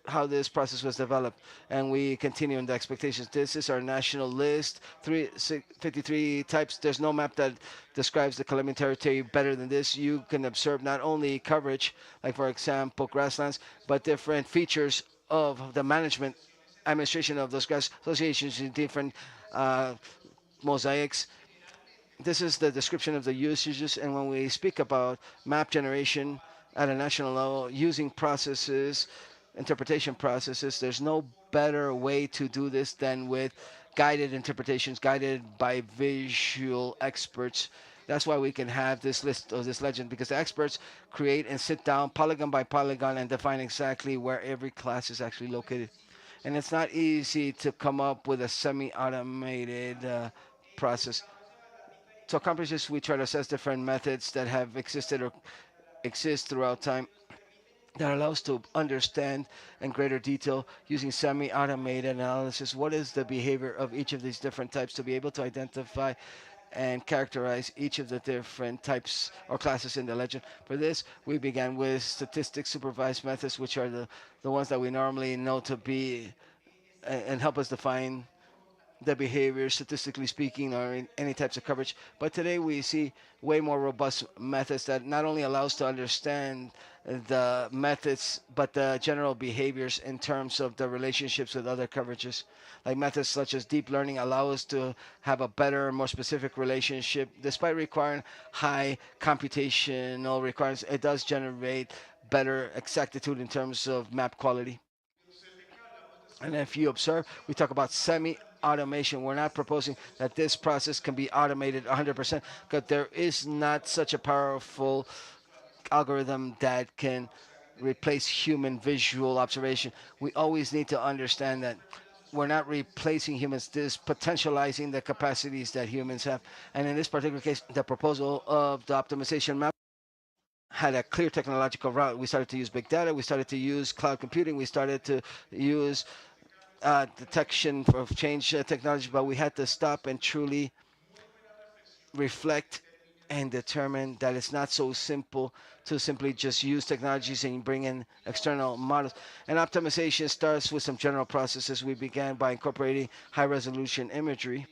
how this process was developed, and we continue in the expectations. This is our national list, 53 types. There's no map that describes the Colombian territory better than this. You can observe not only coverage, like for example grasslands, but different features of the management, administration of those grass associations in different uh, mosaics. This is the description of the usages, and when we speak about map generation at a national level using processes, interpretation processes, there's no better way to do this than with guided interpretations, guided by visual experts. That's why we can have this list of this legend, because the experts create and sit down polygon by polygon and define exactly where every class is actually located. And it's not easy to come up with a semi-automated process. To accomplish this, we try to assess different methods that have existed or exist throughout time that allows to understand in greater detail using semi-automated analysis what is the behavior of each of these different types to be able to identify and characterize each of the different types or classes in the legend. For this, we began with statistics supervised methods, which are the ones that we normally know to be and help us define the behavior, statistically speaking, or in any types of coverage. But today we see way more robust methods that not only allows to understand the methods, but the general behaviors in terms of the relationships with other coverages. Like methods such as deep learning allow us to have a better, more specific relationship. Despite requiring high computational requirements, it does generate better exactitude in terms of map quality. And if you observe, we talk about semi automation. We're not proposing that this process can be automated 100% because there is not such a powerful algorithm that can replace human visual observation. We always need to understand that we're not replacing humans, this potentializing the capacities that humans have. And in this particular case, the proposal of the optimization map had a clear technological route. We started to use big data, we started to use cloud computing, we started to use detection of change technology, but we had to stop and truly reflect and determine that it's not so simple to simply just use technologies and bring in external models. And optimization starts with some general processes. We began by incorporating high resolution imagery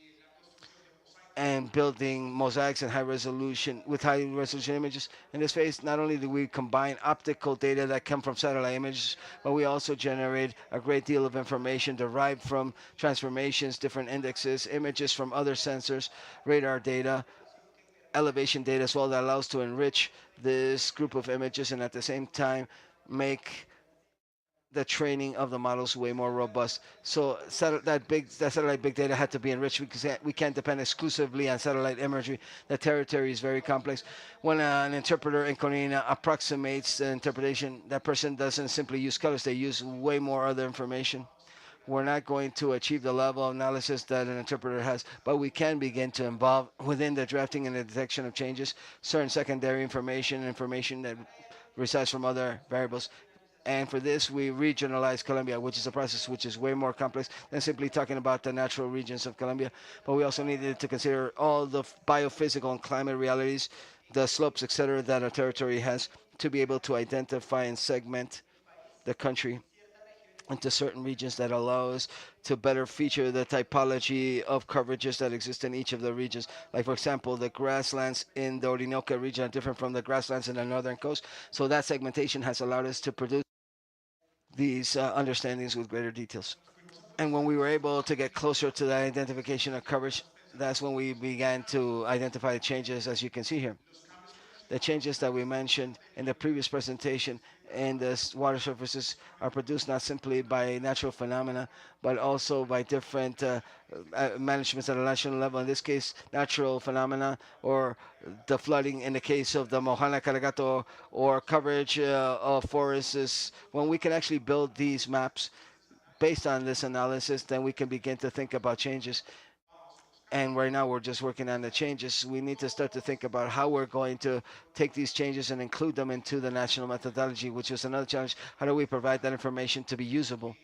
and building mosaics and high resolution with high resolution images. In this phase, not only do we combine optical data that come from satellite images, but we also generate a great deal of information derived from transformations, different indexes, images from other sensors, radar data, elevation data as well, that allows to enrich this group of images and at the same time make the training of the models way more robust. So that satellite big data had to be enriched because we can't depend exclusively on satellite imagery. The territory is very complex. When an interpreter in Corina approximates the interpretation, that person doesn't simply use colors; they use way more other information. We're not going to achieve the level of analysis that an interpreter has, but we can begin to involve within the drafting and the detection of changes certain secondary information that resides from other variables. And for this, we regionalize Colombia, which is a process which is way more complex than simply talking about the natural regions of Colombia. But we also needed to consider all the biophysical and climate realities, the slopes, etc., that our territory has to be able to identify and segment the country into certain regions that allow us to better feature the typology of coverages that exist in each of the regions. Like, for example, the grasslands in the Orinoco region are different from the grasslands in the northern coast. So that segmentation has allowed us to produce these understandings with greater details. And when we were able to get closer to that identification of coverage, that's when we began to identify the changes, as you can see here. The changes that we mentioned in the previous presentation in the water surfaces are produced not simply by natural phenomena, but also by different managements at a national level. In this case, natural phenomena, or the flooding in the case of the Mojana Caragato, or coverage of forests. When we can actually build these maps based on this analysis, then we can begin to think about changes. And right now we're just working on the changes. We need to start to think about how we're going to take these changes and include them into the national methodology, which is another challenge. How do we provide that information to be usable?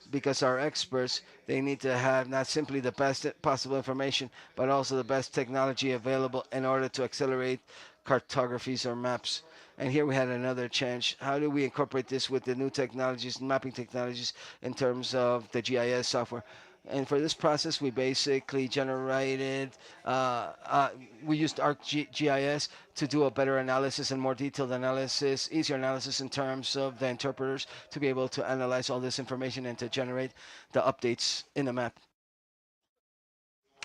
Because our experts, they need to have not simply the best possible information, but also the best technology available in order to accelerate cartographies or maps. And here we had another chance. How do we incorporate this with the new technologies, mapping technologies, in terms of the GIS software? And for this process, we basically generated, we used ArcGIS to do a better analysis and more detailed analysis, easier analysis in terms of the interpreters to be able to analyze all this information and to generate the updates in the map.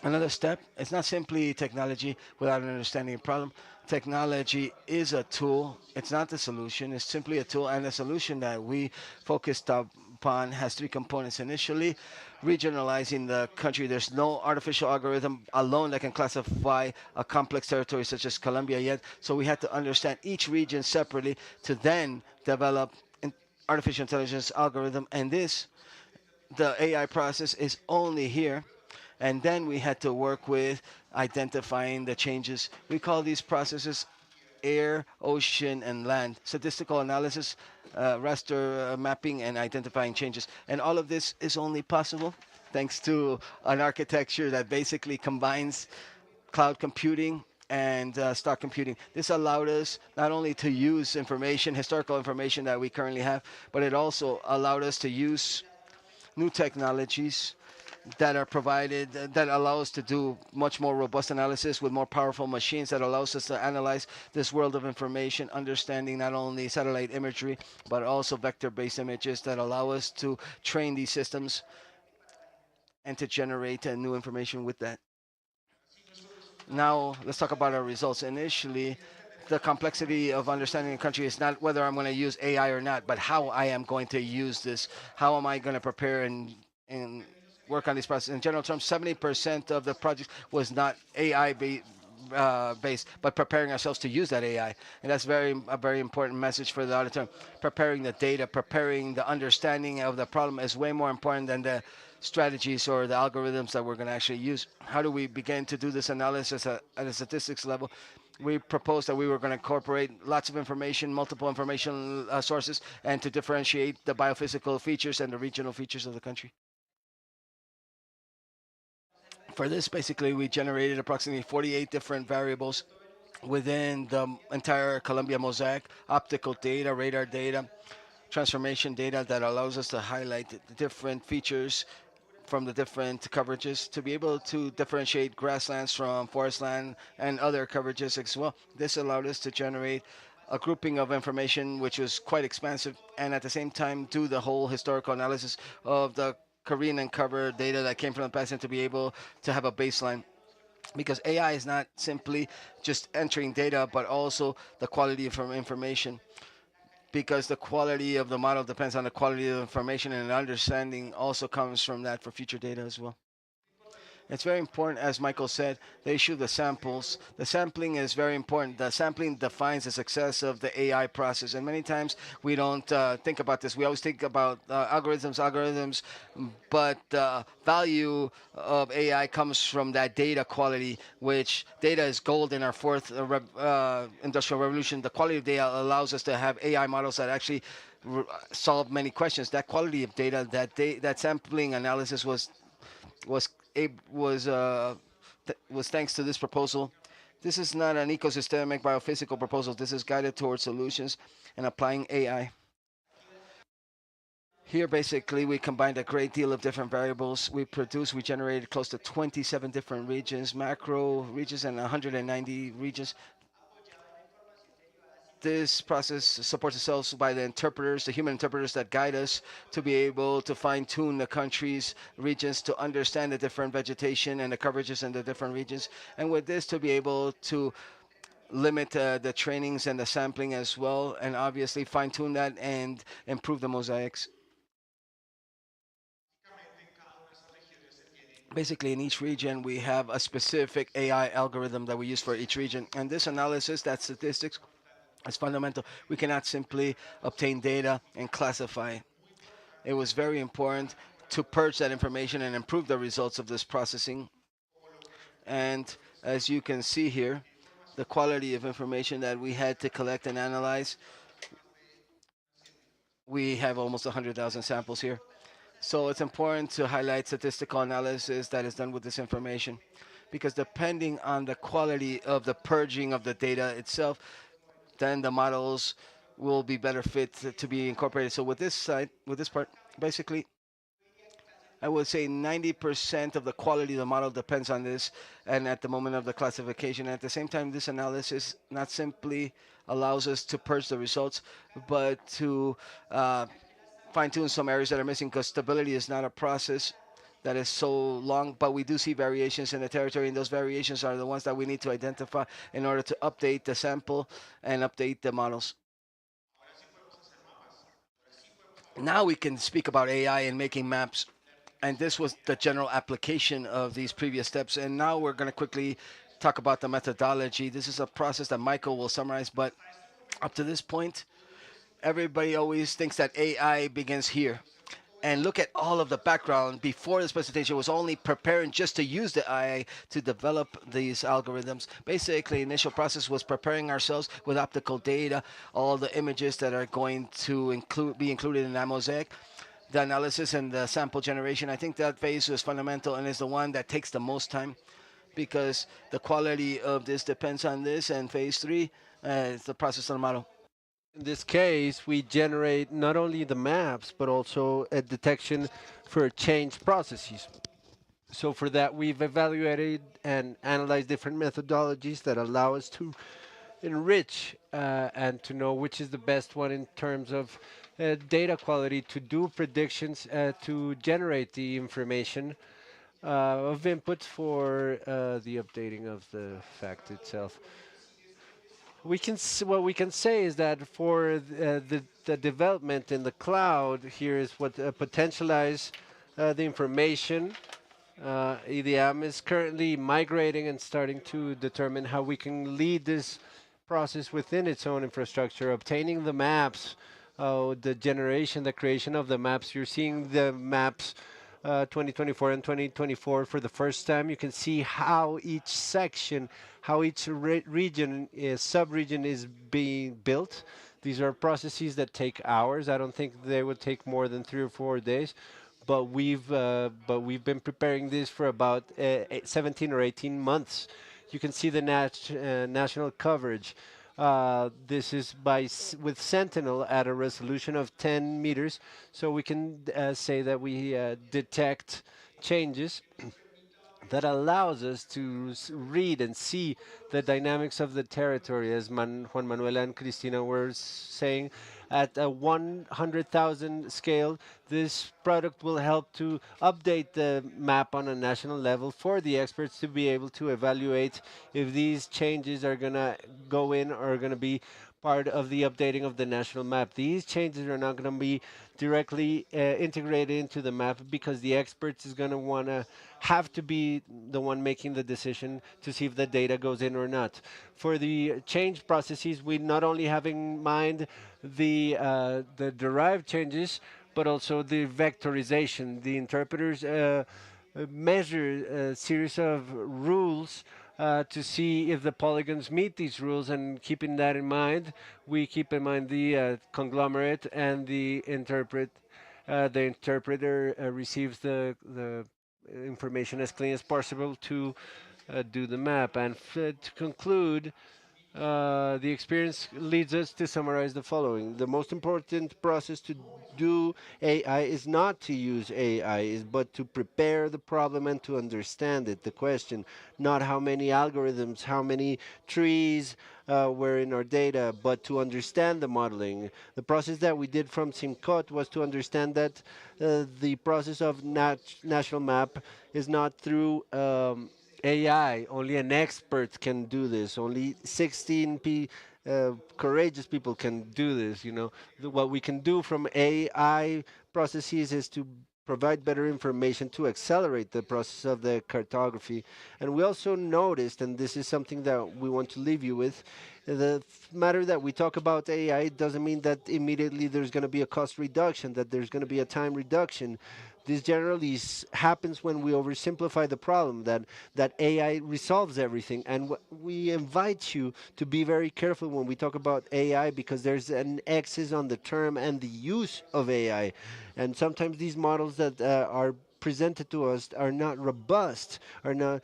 Another step, it's not simply technology without an understanding of problem. Technology is a tool, it's not the solution, it's simply a tool, and the solution that we focused upon has three components. Initially, regionalizing the country. There's no artificial algorithm alone that can classify a complex territory such as Colombia yet, so we had to understand each region separately to then develop an artificial intelligence algorithm, and this, the AI process, is only here. And then we had to work with identifying the changes. We call these processes air, ocean, and land. Statistical analysis, raster mapping, and identifying changes. And all of this is only possible thanks to an architecture that basically combines cloud computing and stock computing. This allowed us not only to use information, historical information that we currently have, but it also allowed us to use new technologies that are provided that allow us to do much more robust analysis with more powerful machines that allows us to analyze this world of information, understanding not only satellite imagery but also vector-based images that allow us to train these systems and to generate new information with that. Now let's talk about our results. Initially, the complexity of understanding a country is not whether I'm going to use AI or not, but how I am going to use this. How am I going to prepare and work on these processes? In general terms, 70% of the project was not AI based, but preparing ourselves to use that AI. And that's a very important message for the auditor. Preparing the data, preparing the understanding of the problem is way more important than the strategies or the algorithms that we're going to actually use. How do we begin to do this analysis at a statistics level? We proposed that we were going to incorporate lots of information, multiple information sources, and to differentiate the biophysical features and the regional features of the country. For this, basically, we generated approximately 48 different variables within the entire Colombia mosaic, optical data, radar data, transformation data that allows us to highlight the different features from the different coverages to be able to differentiate grasslands from forest land and other coverages as well. This allowed us to generate a grouping of information which was quite expansive and at the same time do the whole historical analysis of the Korean and cover data that came from the past and to be able to have a baseline, because AI is not simply just entering data but also the quality of information, because the quality of the model depends on the quality of information, and understanding also comes from that for future data as well. It's very important, as Michael said, they issue the samples. The sampling is very important. The sampling defines the success of the AI process. And many times we don't think about this. We always think about algorithms, but the value of AI comes from that data quality, which data is gold in our fourth industrial revolution. The quality of data allows us to have AI models that actually solve many questions. That quality of data, that sampling analysis was was thanks to this proposal. This is not an ecosystemic biophysical proposal. This is guided towards solutions and applying AI. Here, basically, we combined a great deal of different variables. We generated close to 27 different regions, macro regions, and 190 regions. This process supports itself by the interpreters, the human interpreters that guide us to be able to fine-tune the country's regions to understand the different vegetation and the coverages in the different regions. And with this, to be able to limit the trainings and the sampling as well, and obviously fine-tune that and improve the mosaics. Basically, in each region, we have a specific AI algorithm that we use for each region. And this analysis, that statistics, is fundamental. We cannot simply obtain data and classify. It was very important to purge that information and improve the results of this processing. And as you can see here, the quality of information that we had to collect and analyze, we have almost 100,000 samples here. So it's important to highlight statistical analysis that is done with this information, because depending on the quality of the purging of the data itself, then the models will be better fit to be incorporated. So with this side, with this part, basically, I would say 90% of the quality of the model depends on this, and at the moment of the classification. At the same time, this analysis not simply allows us to purge the results, but to fine tune some areas that are missing, because stability is not a process that is so long, but we do see variations in the territory, and those variations are the ones that we need to identify in order to update the sample and update the models. Now we can speak about AI and making maps. And this was the general application of these previous steps. And now we're going to quickly talk about the methodology. This is a process that Michael will summarize, but up to this point, everybody always thinks that AI begins here. And look at all of the background before this presentation was only preparing just to use the AI to develop these algorithms. Basically, initial process was preparing ourselves with optical data, all the images that are going to be included in that mosaic, the analysis and the sample generation. I think that phase was fundamental and is the one that takes the most time, because the quality of this depends on this. And phase three is the process of the model. In this case, we generate not only the maps, but also a detection for change processes. So for that, we've evaluated and analyzed different methodologies that allow us to enrich and to know which is the best one in terms of data quality to do predictions to generate the information of inputs for the updating of the fact itself. What we can say is that for the development in the cloud, here is what potentialize the information. IDEAM is currently migrating and starting to determine how we can lead this process within its own infrastructure, obtaining the maps, the generation, the creation of the maps. You're seeing the maps 2024 and 2024 for the first time. You can see how each section, how each region, sub-region is being built. These are processes that take hours. I don't think they would take more than 3 or 4 days, but we've been preparing this for about 17 or 18 months. You can see the national coverage. This is with Sentinel at a resolution of 10 meters, so we can say that we detect changes that allows us to read and see the dynamics of the territory, as Juan Manuel and Cristina were saying. At a 100,000 scale, this product will help to update the map on a national level for the experts to be able to evaluate if these changes are going to go in or are going to be part of the updating of the national map. These changes are not going to be directly integrated into the map, because the experts is going to want to have to be the one making the decision to see if the data goes in or not. For the change processes, we not only have in mind the derived changes, but also the vectorization. The interpreters measure a series of rules to see if the polygons meet these rules, and keeping that in mind, we keep in mind the conglomerate and the interpret. The interpreter receives the information as clean as possible to do the map. And to conclude, the experience leads us to summarize the following. The most important process to do AI is not to use AI, but to prepare the problem and to understand it. The question, not how many algorithms, how many trees were in our data, but to understand the modeling. The process that we did from Simcot was to understand that the process of national map is not through AI. Only an expert can do this. Only 16 courageous people can do this. What we can do from AI processes is to provide better information to accelerate the process of the cartography. And we also noticed, and this is something that we want to leave you with, the matter that we talk about AI doesn't mean that immediately there's going to be a cost reduction, that there's going to be a time reduction. This generally happens when we oversimplify the problem, that AI resolves everything. And we invite you to be very careful when we talk about AI, because there's an axis on the term and the use of AI. And sometimes these models that are presented to us are not robust, are not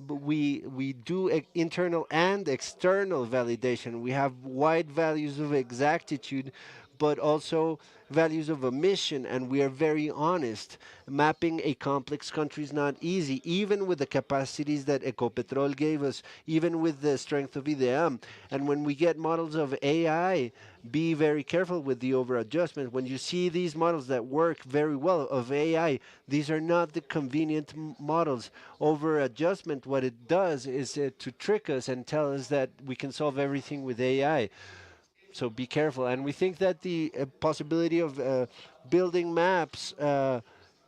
we do internal and external validation. We have wide values of exactitude, but also values of omission, and we are very honest. Mapping a complex country is not easy, even with the capacities that Ecopetrol gave us, even with the strength of IDEAM. And when we get models of AI, be very careful with the over adjustment. When you see these models that work very well of AI, these are not the convenient models. Over adjustment, what it does is to trick us and tell us that we can solve everything with AI. So be careful. And we think that the possibility of building maps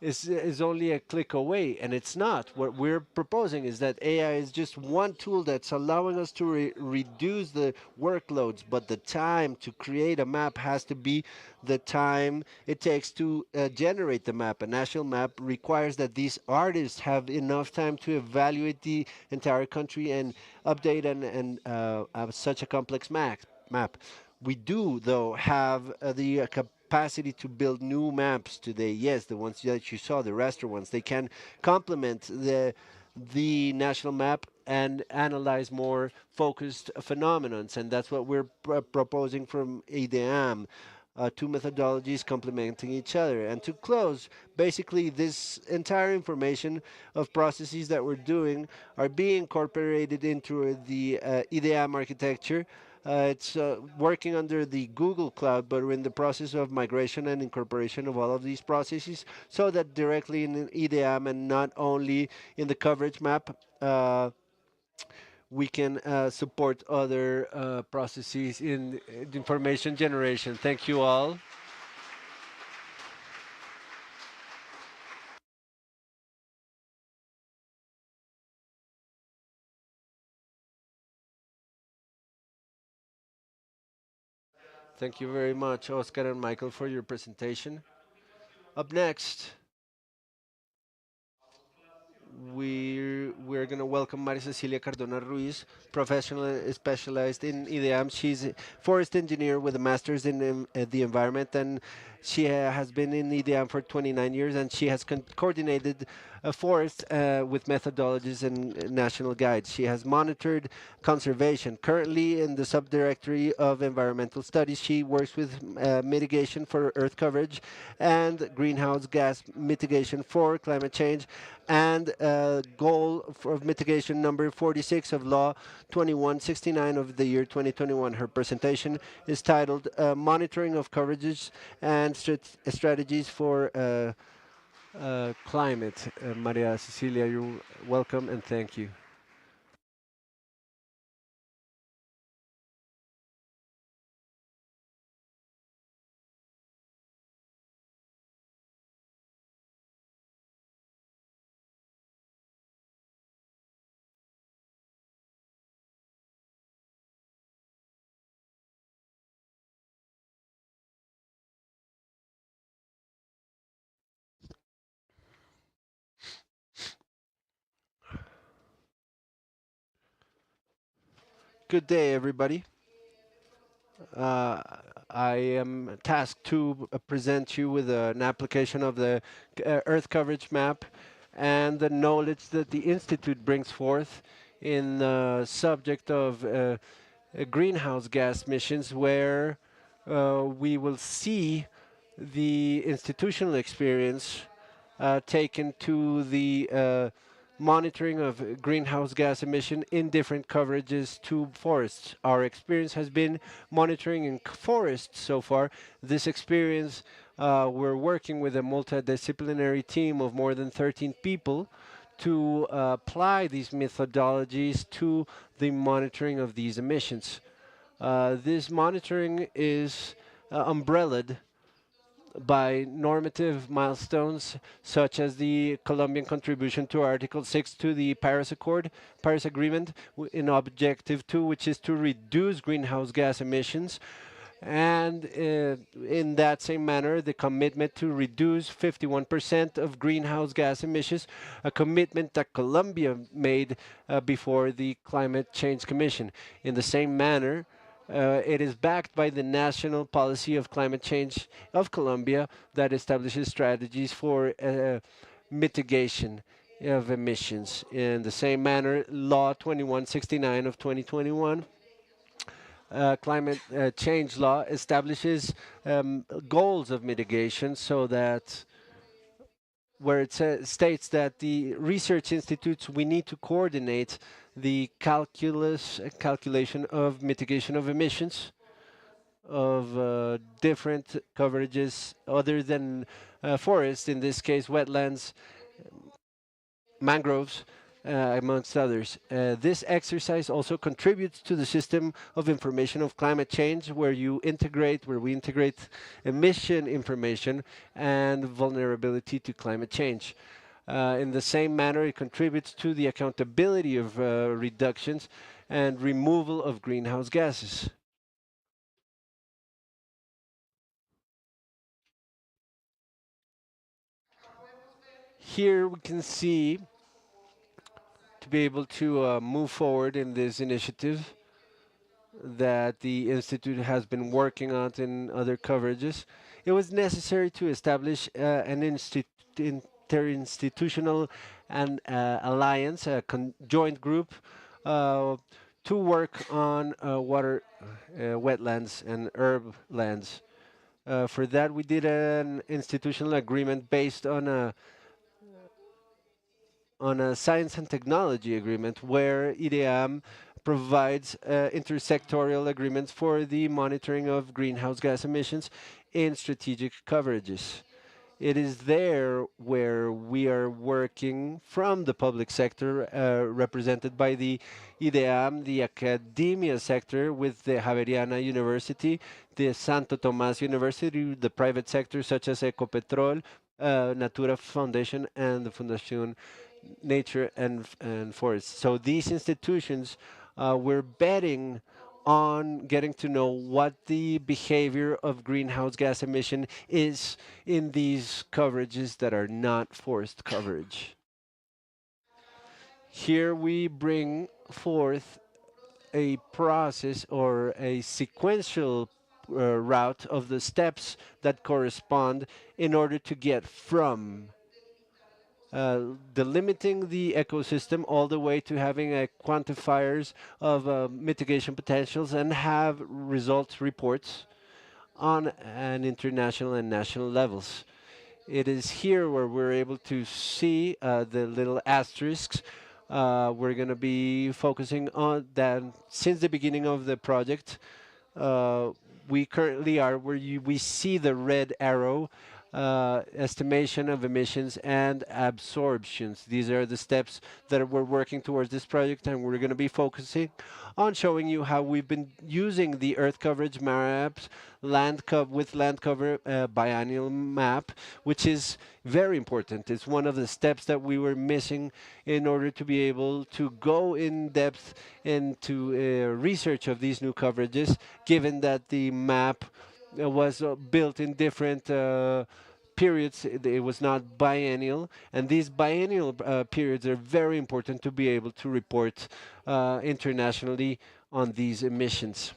is only a click away, and it's not. What we're proposing is that AI is just one tool that's allowing us to reduce the workloads, but the time to create a map has to be the time it takes to generate the map. A national map requires that these artists have enough time to evaluate the entire country and update and such a complex map. We do, though, have the capacity to build new maps today. Yes, the ones that you saw, the raster ones, they can complement the national map and analyze more focused phenomenons, and that's what we're proposing from IDEAM. Two methodologies complementing each other. And to close, basically, this entire information of processes that we're doing are being incorporated into the IDEAM architecture. It's working under the Google Cloud, but we're in the process of migration and incorporation of all of these processes so that directly in EDM and not only in the coverage map, we can support other processes in information generation. Thank you all. Thank you very much, Oscar and Michael, for your presentation. Up next, we're going to welcome Maria Cecilia Cardona Ruiz, professional specialized in IDEAM. She's a forest engineer with a master's in the environment, and she has been in IDEAM for 29 years, and she has coordinated a forest with methodologies and national guides. She has monitored conservation. Currently in the subdirectory of environmental studies, she works with mitigation for earth coverage and greenhouse gas mitigation for climate change, and goal for mitigation number 46 of law 2169 of the year 2021. Her presentation is titled Monitoring of Coverages and Strategies for Climate. Maria Cecilia, you're welcome and thank you. Good day, everybody. Uh, I am tasked to present you with an application of the Earth coverage map and the knowledge that the Institute brings forth in the subject of greenhouse gas emissions, where we will see the institutional experience taken to the monitoring of greenhouse gas emission in different coverages to forests. Our experience has been monitoring in forests so far. This experience, we're working with a multidisciplinary team of more than 13 people to apply these methodologies to the monitoring of these emissions. This monitoring is umbrellaed by normative milestones such as the Colombian contribution to Article 6 to the Paris Accord, Paris Agreement, in Objective 2, which is to reduce greenhouse gas emissions. And in that same manner, the commitment to reduce 51% of greenhouse gas emissions, a commitment that Colombia made before the Climate Change Commission. In the same manner, it is backed by the national policy of climate change of Colombia that establishes strategies for mitigation. of emissions. In the same manner, Law 2169 of 2021, climate change law, establishes goals of mitigation so that where it states that the research institutes, we need to coordinate the calculation of mitigation of emissions of different coverages other than forests, in this case wetlands, mangroves, amongst others. This exercise also contributes to the system of information of climate change, where we integrate emission information and vulnerability to climate change. In the same manner, it contributes to the accountability of reductions and removal of greenhouse gases. Here we can see, to be able to move forward in this initiative that the Institute has been working on in other coverages, it was necessary to establish an interinstitutional and alliance, a joint group, uh, to work on water, wetlands, and herb lands. For that, we did an institutional agreement based on a science and technology agreement where IDEAM provides intersectorial agreements for the monitoring of greenhouse gas emissions in strategic coverages. It is there where we are working from the public sector, represented by the IDEAM, the academia sector with the Javeriana University, the Santo Tomas University, the private sector such as Ecopetrol, Natura Foundation, and the Fundación Nature and Forests. So these institutions, we're betting on getting to know what the behavior of greenhouse gas emission is in these coverages that are not forest coverage. Here we bring forth a process or a sequential route of the steps that correspond in order to get from delimiting the ecosystem all the way to having quantifiers of mitigation potentials and have results reports on an international and national levels. It is here where we're able to see the little asterisks. We're going to be focusing on that since the beginning of the project. Uh, we currently are where we see the red arrow, estimation of emissions and absorptions. These are the steps that we're working towards this project, and we're going to be focusing on showing you how we've been using the earth coverage maps, with land cover biennial map, which is very important. It's one of the steps that we were missing in order to be able to go in depth into research of these new coverages, given that the map was built in different periods. It was not biennial, and these biennial periods are very important to be able to report internationally on these emissions.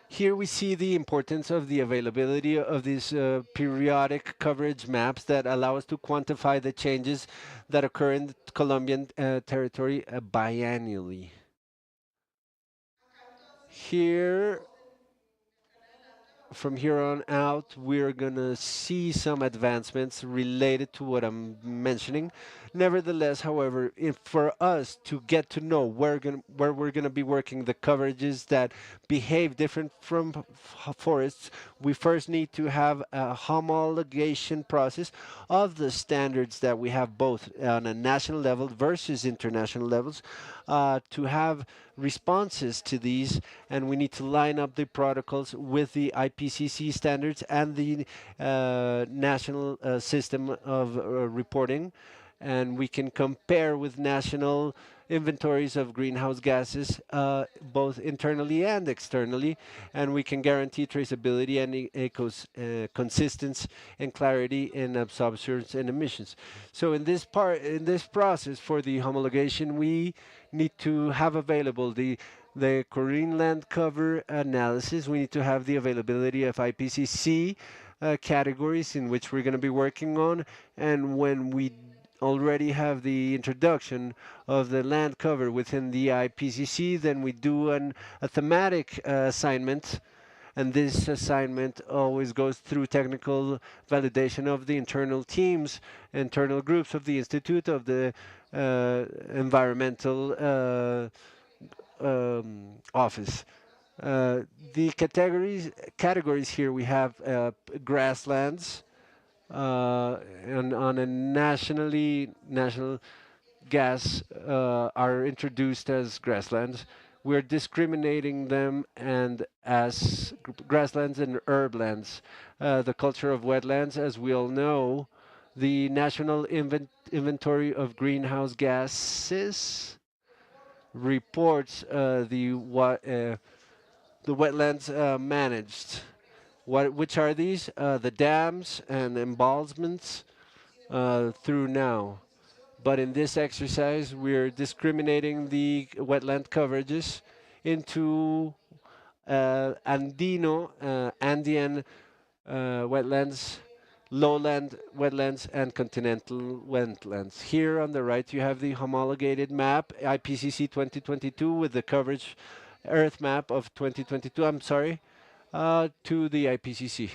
Here we see the importance of the availability of these periodic coverage maps that allow us to quantify the changes that occur in the Colombian territory biannually. Here, from here on out, we're going to see some advancements related to what I'm mentioning. Nevertheless, however, for us to get to know where we're going to be working the coverages that behave different from forests, we first need to have a homologation process of the standards that we have both on a national level versus international levels, to have responses to these, and we need to line up the protocols with the IPCC standards and the national system of reporting, and we can compare with national inventories of greenhouse gases, both internally and externally, and we can guarantee traceability and consistency and clarity in absorptions and emissions. So in this process for the homologation, we need to have available the Korean land cover analysis. We need to have the availability of IPCC categories in which we're going to be working on, and when we already have the introduction of the land cover within the IPCC, then we do a thematic assignment, and this assignment always goes through technical validation of the internal teams, internal groups of the institute, of the environmental office. Uh, the categories here, we have grasslands, and on a national gas are introduced as grasslands. We're discriminating them and as grasslands and herblands. The culture of wetlands, as we all know, the National Inventory of Greenhouse Gases reports the wetlands managed. Which are these? The dams and embalments through now. But in this exercise, we're discriminating the wetland coverages into Andean wetlands, lowland wetlands, and continental wetlands. Here on the right, you have the homologated map, IPCC 2022, with the coverage Earth map of 2022, I'm sorry, to the IPCC.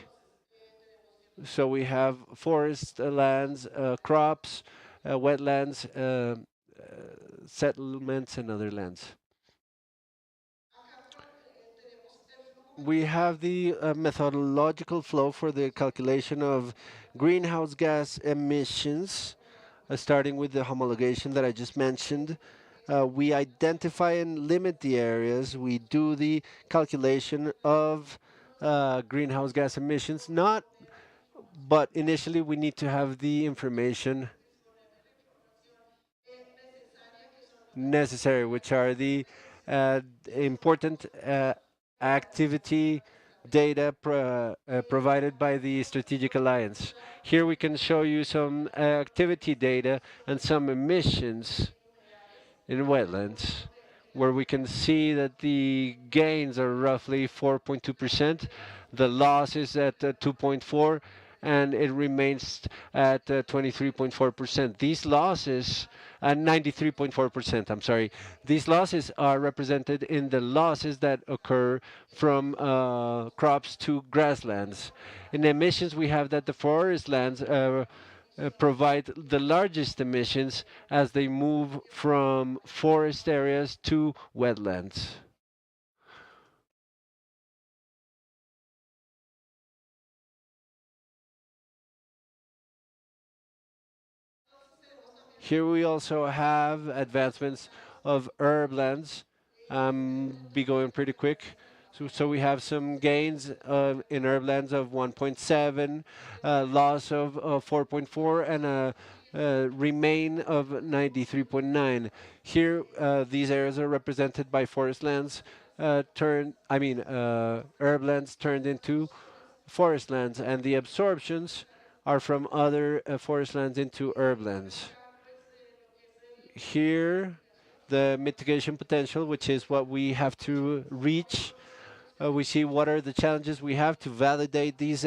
So we have forest lands, crops, wetlands, settlements, and other lands. We have the methodological flow for the calculation of greenhouse gas emissions, starting with the homologation that I just mentioned. We identify and limit the areas. We do the calculation of greenhouse gas emissions, not, but initially we need to have the information necessary, which are the important activity data provided by the Strategic Alliance. Here we can show you some activity data and some emissions in wetlands, where we can see that the gains are roughly 4.2%, the loss is at 2.4, and it remains at 23.4%. These losses, 93.4%, I'm sorry. These losses are represented in the losses that occur from crops to grasslands. In emissions, we have that the forest lands provide the largest emissions as they move from forest areas to wetlands. Here we also have advancements of herblands. Be going pretty quick. So we have some gains in herblands of 1.7, loss of 4.4, and a remain of 93.9. Here, these areas are represented by forest lands herblands turned into forest lands, and the absorptions are from other forest lands into herblands. Here, the mitigation potential, which is what we have to reach. We see what are the challenges we have to validate these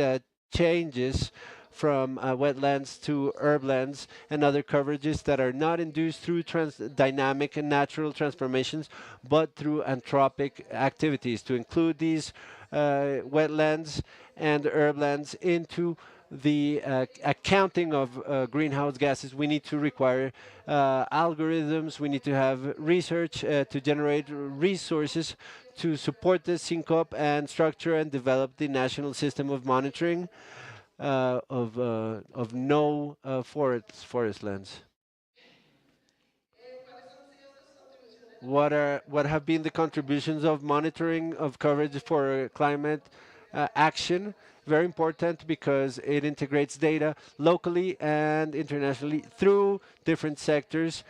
changes from wetlands to herblands and other coverages that are not induced through dynamic and natural transformations, but through anthropic activities. To include these wetlands and herblands into the accounting of greenhouse gases, we need to require algorithms, we need to have research to generate resources to support the syncope and structure and develop the national system of monitoring of no forest lands. What have been the contributions of monitoring of coverage for climate action? Very important because it integrates data locally and internationally through different sectors,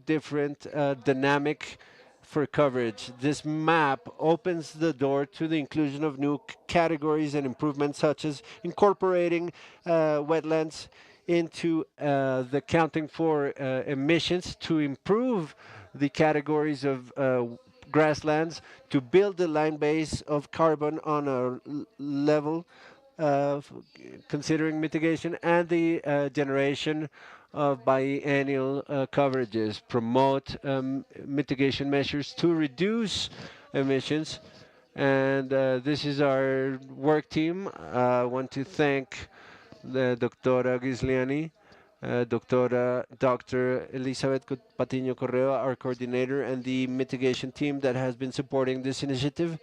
different dynamic for coverage. This map opens the door to the inclusion of new categories and improvements, such as incorporating wetlands into the counting for emissions to improve the categories of grasslands, to build the line base of carbon on a level considering mitigation, and the generation of biennial coverages, promote mitigation measures to reduce emissions. And this is our work team. I want to thank the Doctora Gisliani, Dr. Elizabeth Patiño Correa, our coordinator, and the mitigation team that has been supporting this initiative.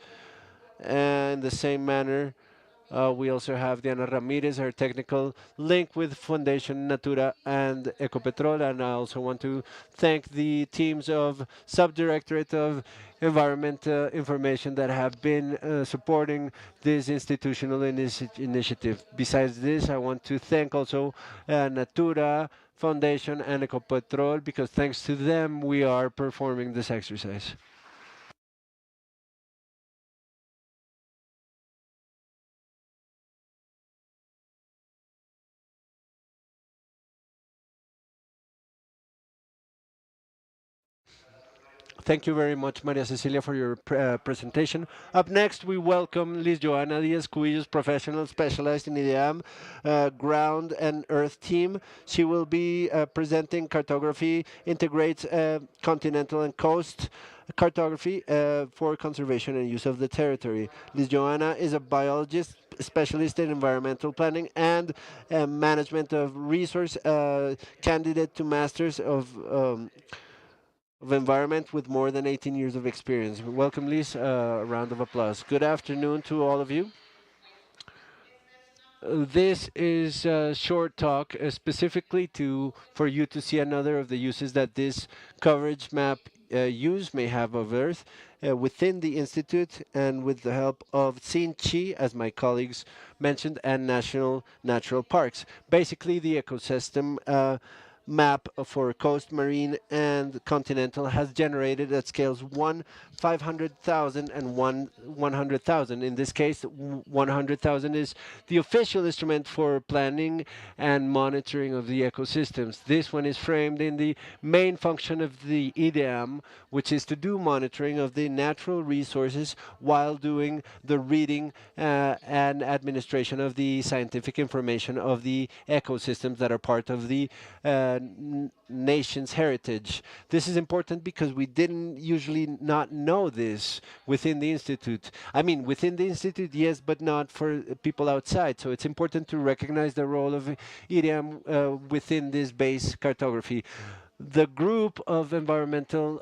And in the same manner, we also have Diana Ramirez, our technical link with Foundation Natura and Ecopetrol. And I also want to thank the teams of Subdirectorate of Environment Information that have been supporting this institutional initiative. Besides this, I want to thank also Natura, Foundation, and Ecopetrol, because thanks to them, we are performing this exercise. Thank you very much, Maria Cecilia, for your presentation. Up next, we welcome Liz Joana Diaz Cubillos, professional specialized in IDEAM ground and earth team. She will be presenting cartography, integrates continental and coast cartography for conservation and use of the territory. Liz Joana is a biologist specialist in environmental planning and management of resource, candidate to masters of environment with more than 18 years of experience. Welcome, Liz. A round of applause. Good afternoon to all of you. This is a short talk specifically to for you to see another of the uses that this coverage map use may have of Earth within the Institute and with the help of Sinchi, as my colleagues mentioned, and National Natural Parks. Basically, the ecosystem map for coast, marine, and continental has generated at scales 1, 500,000 and 100,000. In this case, 100,000 is the official instrument for planning and monitoring of the ecosystems. This one is framed in the main function of the IDEAM, which is to do monitoring of the natural resources while doing the reading and administration of the scientific information of the ecosystems that are part of the nation's heritage. This is important because we didn't usually not know this within the institute. I mean, within the institute, yes, but not for people outside. So it's important to recognize the role of IRIAM within this base cartography. The group of environmental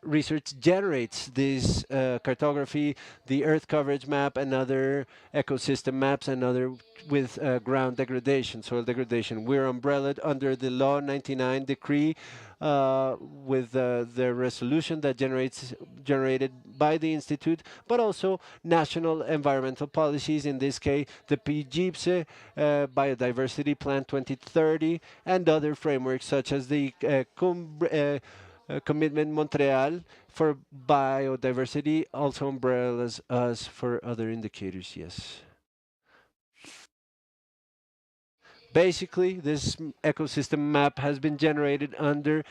research generates this cartography, the earth coverage map, and other ecosystem maps, and other with ground degradation, soil degradation. We're umbrellaed under the Law 99 decree with the resolution that generated by the institute, but also national environmental policies. In this case, the PGIPSE Biodiversity Plan 2030, and other frameworks such as the Commitment Montreal for biodiversity, also umbrellas us for other indicators. Yes. Basically, this ecosystem map has been generated under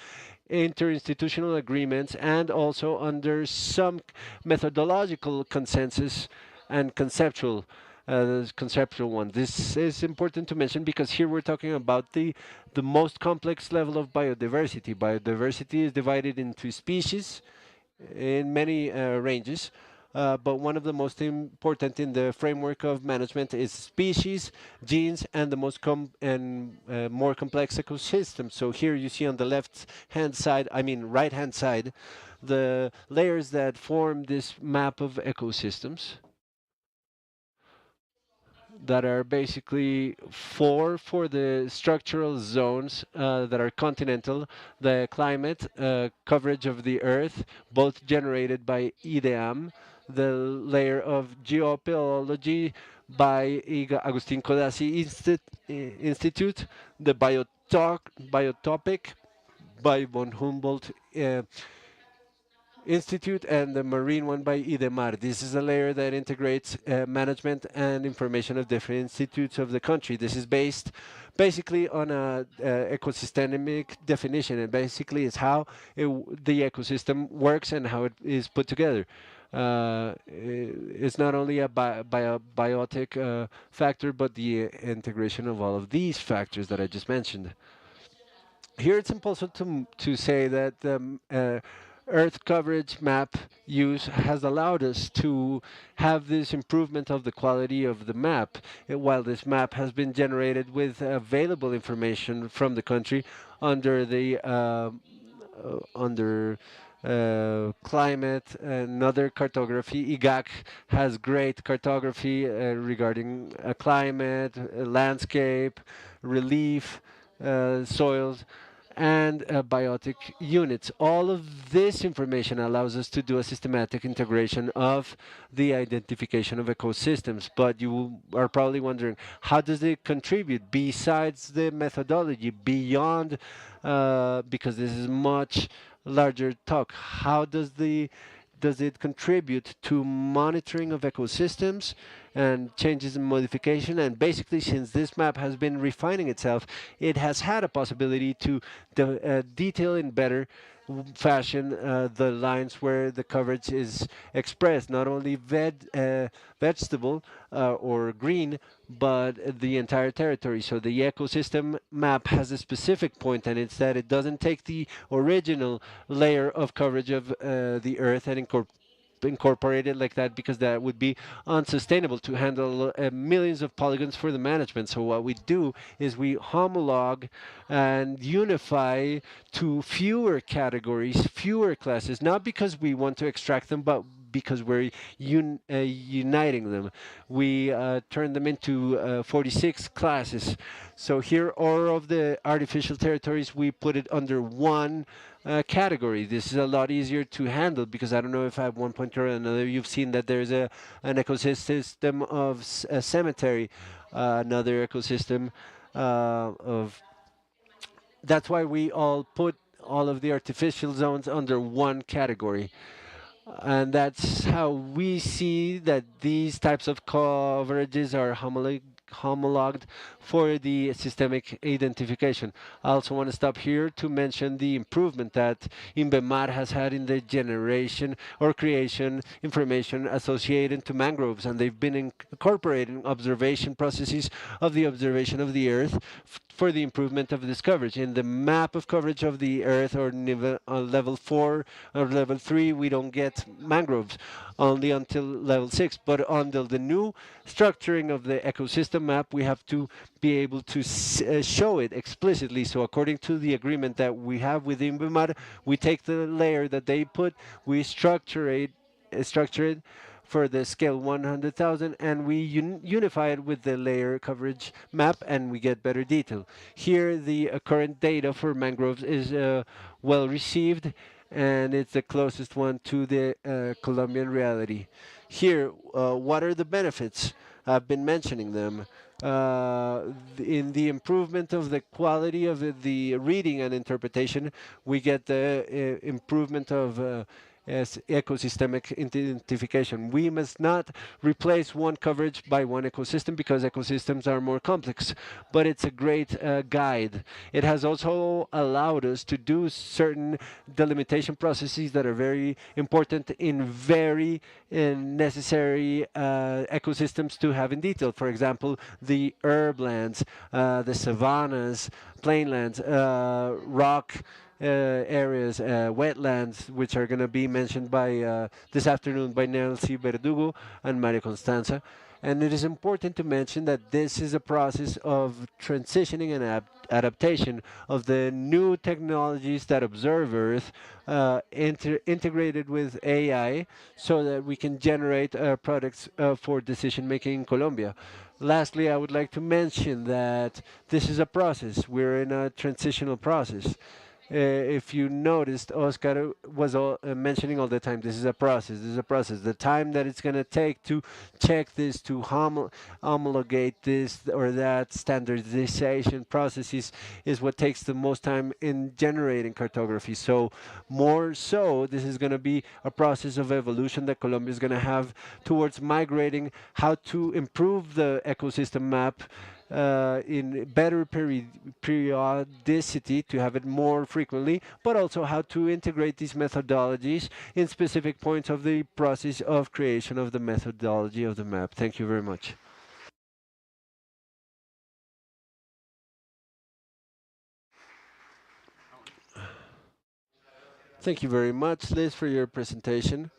interinstitutional agreements and also under some methodological consensus and conceptual one. This is important to mention because here we're talking about the most complex level of biodiversity. Biodiversity is divided into species in many ranges. But one of the most important in the framework of management is species, genes, and the most more complex ecosystems. So here you see on the left-hand side, I mean right-hand side, the layers that form this map of ecosystems that are basically four for the structural zones that are continental, the climate, coverage of the earth, both generated by IDEAM, the layer of geobiology by Agustin Codazzi Institute, the biotopic by von Humboldt Institute, and the marine one by IDEMAR. This is a layer that integrates management and information of different institutes of the country. This is based basically on a ecosystemic definition, and basically it's how the ecosystem works and how it is put together. It's not only a biotic factor, but the integration of all of these factors that I just mentioned. Here it's important to say that the Earth coverage map use has allowed us to have this improvement of the quality of the map. While this map has been generated with available information from the country under the under climate and other cartography. IGAC has great cartography regarding climate, landscape, relief, soils, and biotic units. All of this information allows us to do a systematic integration of the identification of ecosystems. But you are probably wondering, how does it contribute besides the methodology, beyond, because this is much larger talk. How does it contribute to monitoring of ecosystems and changes in modification? And basically, since this map has been refining itself, it has had a possibility to detail in better fashion the lines where the coverage is expressed, not only vegetable or green, but the entire territory. So the ecosystem map has a specific point, and it's that it doesn't take the original layer of coverage of the Earth and incorporate it like that, because that would be unsustainable to handle millions of polygons for the management. So what we do is we homolog and unify to fewer categories, fewer classes, not because we want to extract them, but because we're uniting them. We turn them into 46 classes. So here, all of the artificial territories, we put it under one category. This is a lot easier to handle, because I don't know if at one point or another you've seen that there's an ecosystem of a cemetery, another ecosystem of. That's why we all put all of the artificial zones under one category. And that's how we see that these types of coverages are homologued for the systemic identification. I also want to stop here to mention the improvement that INVEMAR has had in the generation or creation information associated to mangroves, and they've been incorporating observation processes of the observation of the Earth for the improvement of this coverage. In the map of coverage of the Earth, or level 4 or level 3, we don't get mangroves only until level 6. But until the new structuring of the ecosystem map, we have to be able to show it explicitly. So according to the agreement that we have with INVEMAR, we take the layer that they put, we structure it for the scale 100,000, and we unify it with the layer coverage map, and we get better detail. Here, the current data for mangroves is well received, and it's the closest one to the Colombian reality. Here, what are the benefits? I've been mentioning them. In the improvement of the quality of the reading and interpretation, we get the improvement of as ecosystemic identification. We must not replace one coverage by one ecosystem, because ecosystems are more complex, but it's a great guide. It has also allowed us to do certain delimitation processes that are very important in very necessary ecosystems to have in detail. For example, the herblands, the savannas, plainlands, rock areas, wetlands, which are going to be mentioned by this afternoon by Nancy Verdugo and Maria Constanza. And it is important to mention that this is a process of transitioning and adaptation of the new technologies that observe Earth, integrated with AI, so that we can generate products for decision making in Colombia. Lastly, I would like to mention that this is a process. We're in a transitional process. If you noticed, Oscar was mentioning all the time, this is a process, this is a process. The time that it's going to take to check this, to homologate this or that standardization processes, is what takes the most time in generating cartography. So more so, this is going to be a process of evolution that Colombia is going to have towards migrating how to improve the ecosystem map in better periodicity, to have it more frequently, but also how to integrate these methodologies in specific points of the process of creation of the methodology of the map. Thank you very much. Thank you very much, Liz, for your presentation.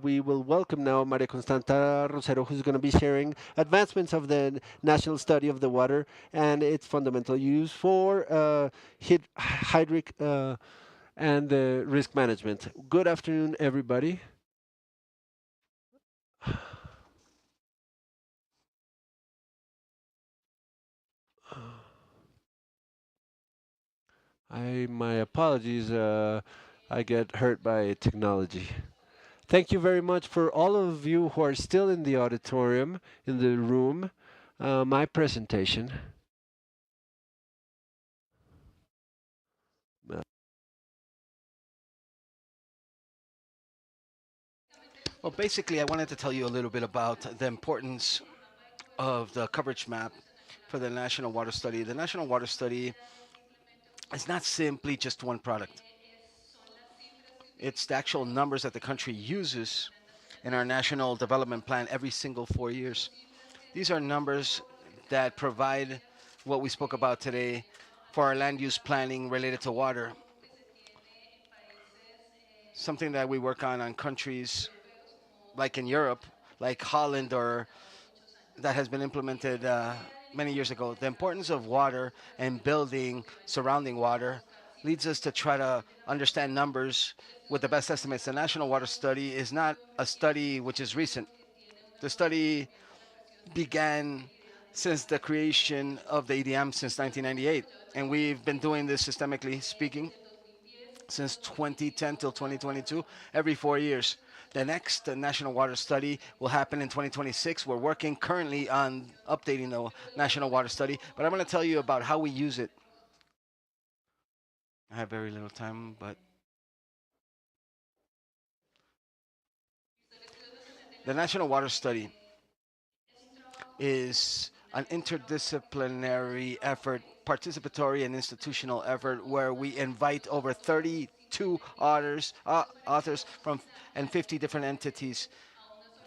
We will welcome now Maria Constanta Rosero, who's going to be sharing advancements of the national study of the water and its fundamental use for hydric and risk management. Good afternoon, everybody. My apologies. I get hurt by technology. Thank you very much for all of you who are still in the auditorium, in the room. My presentation. Uh, Well, basically, I wanted to tell you a little bit about the importance of the coverage map for the National Water Study. The National Water Study is not simply just one product. It's the actual numbers that the country uses in our national development plan every single 4 years. These are numbers that provide what we spoke about today for our land use planning related to water, something that we work on countries like in Europe, like Holland, or that has been implemented many years ago. The importance of water and building surrounding water leads us to try to understand numbers with the best estimates. The National Water Study is not a study which is recent. The study began since the creation of the IDEAM since 1998, and we've been doing this systemically speaking since 2010 till 2022, every 4 years. The next National Water Study will happen in 2026. We're working currently on updating the National Water Study, but I'm going to tell you about how we use it. I have very little time, but the National Water Study is an interdisciplinary effort, participatory and institutional effort, where we invite over 32 authors from and 50 different entities.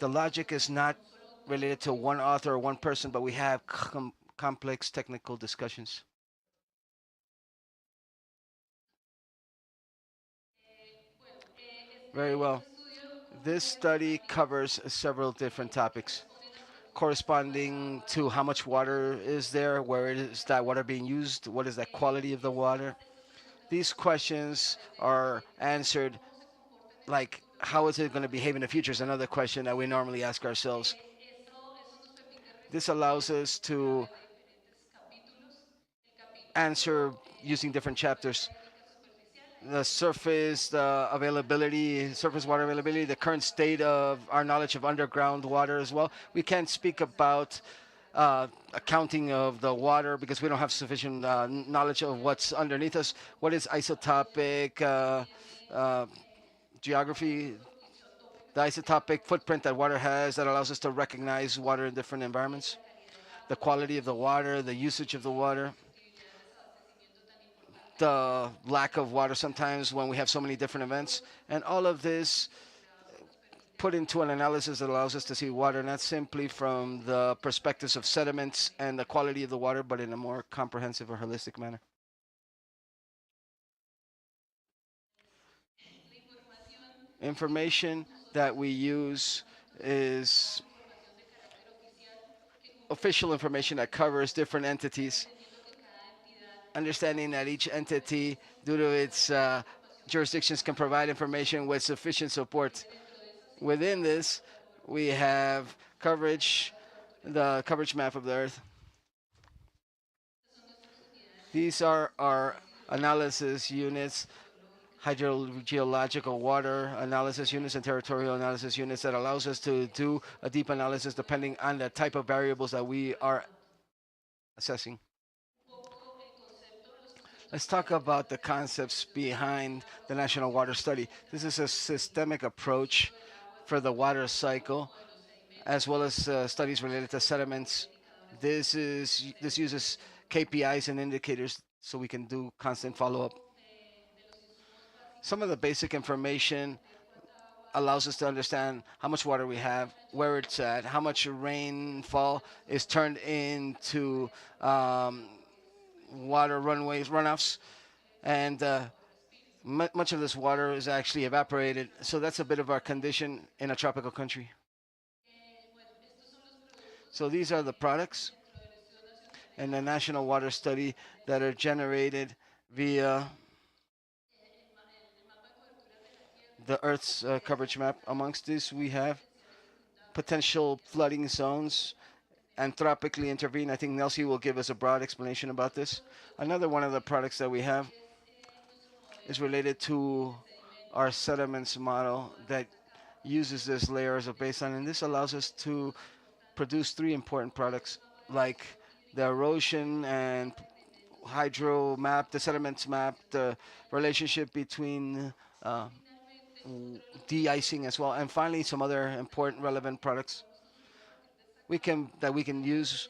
The logic is not related to one author or one person, but we have complex technical discussions. Very well. This study covers several different topics corresponding to how much water is there, where is that water being used, what is the quality of the water. These questions are answered like how is it going to behave in the future is another question that we normally ask ourselves. This allows us to answer using different chapters. The surface, the availability, surface water availability, the current state of our knowledge of underground water as well. We can't speak about accounting of the water because we don't have sufficient knowledge of what's underneath us. What is isotopic uh, geography, the isotopic footprint that water has that allows us to recognize water in different environments, the quality of the water, the usage of the water, the lack of water sometimes when we have so many different events, and all of this put into an analysis that allows us to see water not simply from the perspectives of sediments and the quality of the water, but in a more comprehensive or holistic manner. Information that we use is official information that covers different entities, understanding that each entity, due to its jurisdictions, can provide information with sufficient support. Within this, we have coverage, the coverage map of the Earth. These are our analysis units, hydrogeological water analysis units and territorial analysis units that allows us to do a deep analysis depending on the type of variables that we are assessing. Let's talk about the concepts behind the National Water Study. This is a systemic approach for the water cycle, as well as studies related to sediments. This uses KPIs and indicators so we can do constant follow-up. Some of the basic information allows us to understand how much water we have, where it's at, how much rainfall is turned into water runways, runoffs, and Much of this water is actually evaporated, so that's a bit of our condition in a tropical country. So these are the products in the national water study that are generated via the Earth's coverage map. Amongst this, we have potential flooding zones, anthropically intervene. I think Nelsie will give us a broad explanation about this. Another one of the products that we have is related to our sediments model that uses this layer as a baseline, and this allows us to produce three important products like the erosion and hydro map, the sediments map, the relationship between uh, de-icing as well, and finally some other important relevant products we can use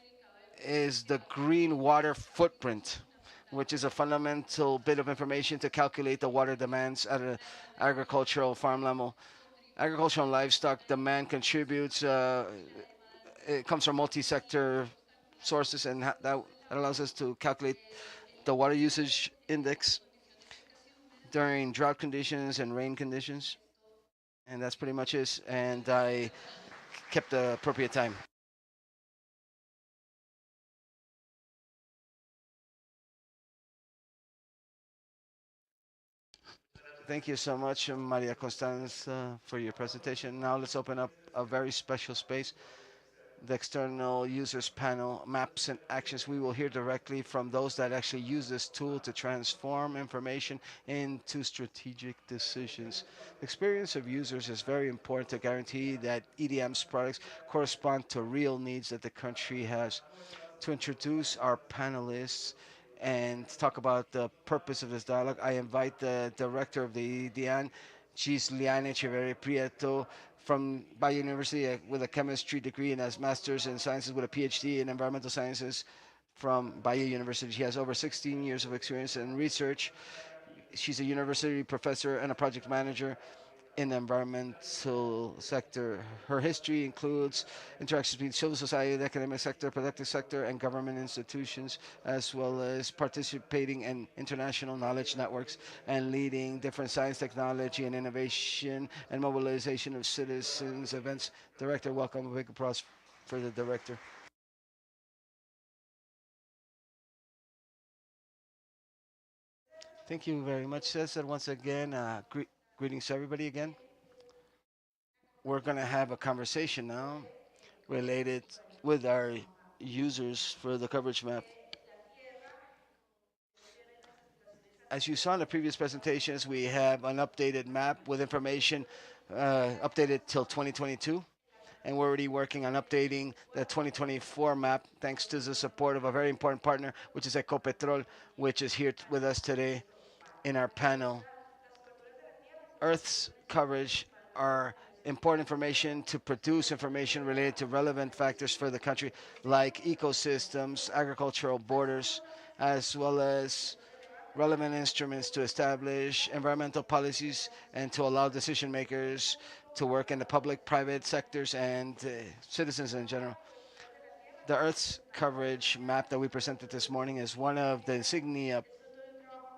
is the green water footprint, which is a fundamental bit of information to calculate the water demands at an agricultural farm level. Agricultural and livestock demand contributes. It comes from multi-sector sources, and that allows us to calculate the water usage index during drought conditions and rain conditions. And that's pretty much it. And I kept the appropriate time. Thank you so much, Maria Constanza, for your presentation. Now let's open up a very special space, the external users panel, maps and actions. We will hear directly from those that actually use this tool to transform information into strategic decisions. The experience of users is very important to guarantee that EDM's products correspond to real needs that the country has. To introduce our panelists and talk about the purpose of this dialogue, I invite the director of the IDEAM, Gisliane Echeverri Prieto, from Bayer University with a chemistry degree and has master's in sciences with a PhD in environmental sciences from Bayer University. She has over 16 years of experience in research. She's a university professor and a project manager in the environmental sector. Her history includes interactions between civil society, the academic sector, productive sector, and government institutions, as well as participating in international knowledge networks and leading different science, technology, and innovation and mobilization of citizens events. Director, welcome. A big applause for the director. Thank you very much, Cesar. Once again, greetings to everybody again. We're going to have a conversation now related with our users for the coverage map. As you saw in the previous presentations, we have an updated map with information updated till 2022. And we're already working on updating the 2024 map thanks to the support of a very important partner, which is Ecopetrol, which is here with us today in our panel. Earth's coverage are important information to produce information related to relevant factors for the country, like ecosystems, agricultural borders, as well as relevant instruments to establish environmental policies and to allow decision makers to work in the public, private sectors, and citizens in general. The Earth's coverage map that we presented this morning is one of the insignia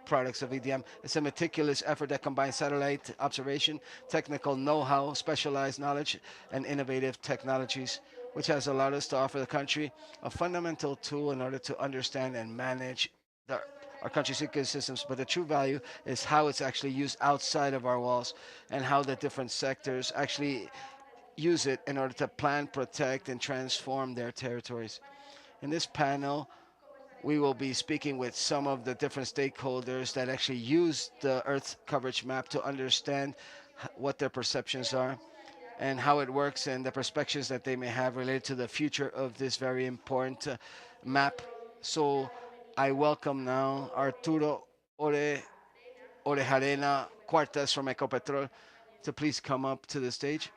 products of EDM. It's a meticulous effort that combines satellite observation, technical know-how, specialized knowledge, and innovative technologies, which has allowed us to offer the country a fundamental tool in order to understand and manage the, our country's ecosystems. But the true value is how it's actually used outside of our walls and how the different sectors actually use it in order to plan, protect, and transform their territories. In this panel, we will be speaking with some of the different stakeholders that actually use the Earth coverage map to understand what their perceptions are and how it works and the perspectives that they may have related to the future of this very important map. So I welcome now Arturo Orejarena Cuartas from Ecopetrol to please come up to the stage,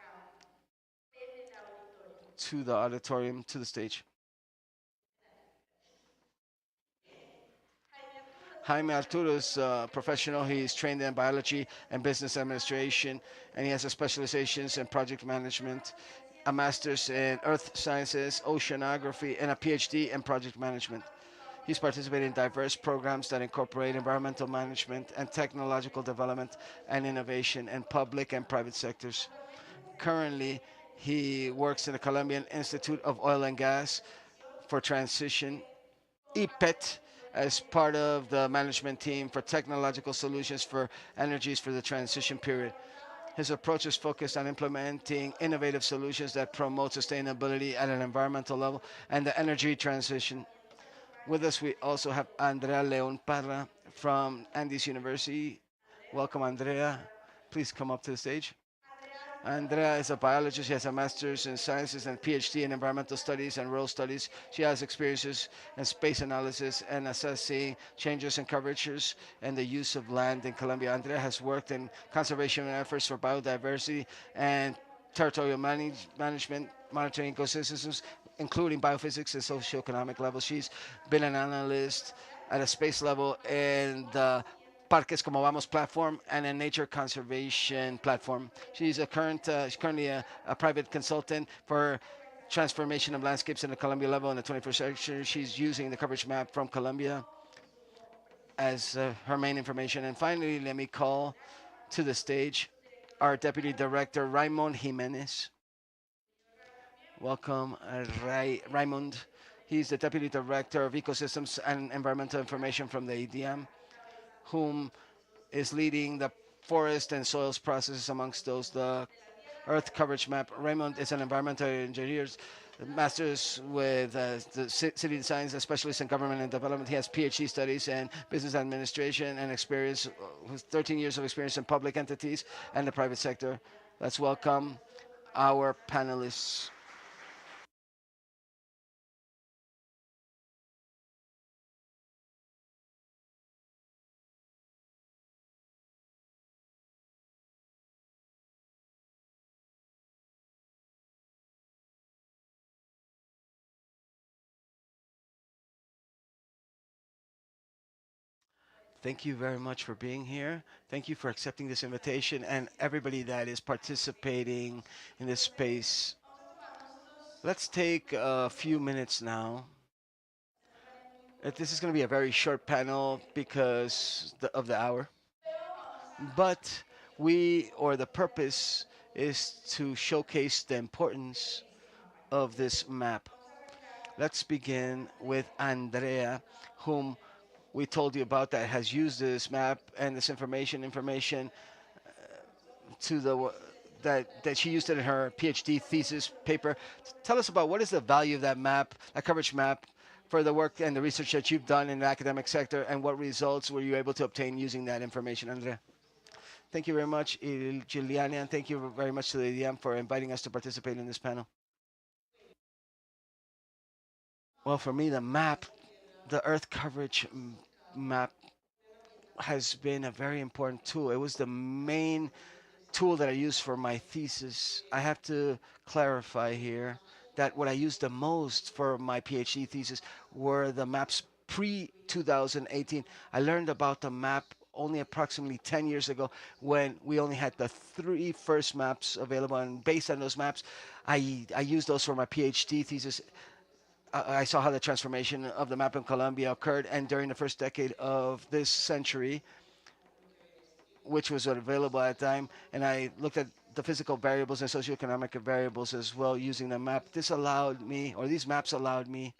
to the auditorium, to the stage. Jaime Arturo is a professional. He's trained in biology and business administration, and he has a specializations in project management, a master's in earth sciences, oceanography, and a PhD in project management. He's participated in diverse programs that incorporate environmental management and technological development and innovation in public and private sectors. Currently, he works in the Colombian Institute of Oil and Gas for Transition, EPET, as part of the management team for technological solutions for energies for the transition period. His approach is focused on implementing innovative solutions that promote sustainability at an environmental level and the energy transition. With us, we also have Andrea Leon Parra from Andes University. Welcome, Andrea. Please come up to the stage. Andrea is a biologist. She has a master's in sciences and PhD in environmental studies and rural studies. She has experiences in space analysis and assessing changes in coverages and the use of land in Colombia. Andrea has worked in conservation efforts for biodiversity and territorial management, monitoring ecosystems, including biophysics and socioeconomic levels. She's been an analyst at a space level in the Parques Como Vamos platform and a nature conservation platform. She's currently a private consultant for transformation of landscapes in the Colombia level in the 21st century. She's using the coverage map from Colombia as her main information. And finally, let me call to the stage our Deputy Director, Raymond Jimenez. Welcome, Raymond. He's the Deputy Director of Ecosystems and Environmental Information from the IDEAM, whom is leading the forest and soils processes, amongst those the Earth coverage map. Raymond is an environmental engineer, master's with the city science, a specialist in government and development. He has PhD studies in business administration and experience with 13 years of experience in public entities and the private sector. Let's welcome our panelists. Thank you very much for being here. Thank you for accepting this invitation and everybody that is participating in this space. Let's take a few minutes now. This is going to be a very short panel because of the hour, but the purpose is to showcase the importance of this map. Let's begin with Andrea, whom we told you about, that has used this map and this information to the that she used it in her PhD thesis paper. Tell us about what is the value of that map, that coverage map, for the work and the research that you've done in the academic sector, and what results were you able to obtain using that information, Andrea? Thank you very much, Giuliani, and thank you very much to the EDM for inviting us to participate in this panel. Well, for me, the Earth coverage map has been a very important tool. It was the main tool that I used for my thesis. I have to clarify here that what I used the most for my PhD thesis were the maps pre 2018. I learned about the map only approximately 10 years ago, when we only had the three first maps available. And based on those maps, I used those for my PhD thesis. I saw how the transformation of the map in Colombia occurred, and during the first decade of this century, which was available at the time, and I looked at the physical variables and socioeconomic variables as well using the map. These maps allowed me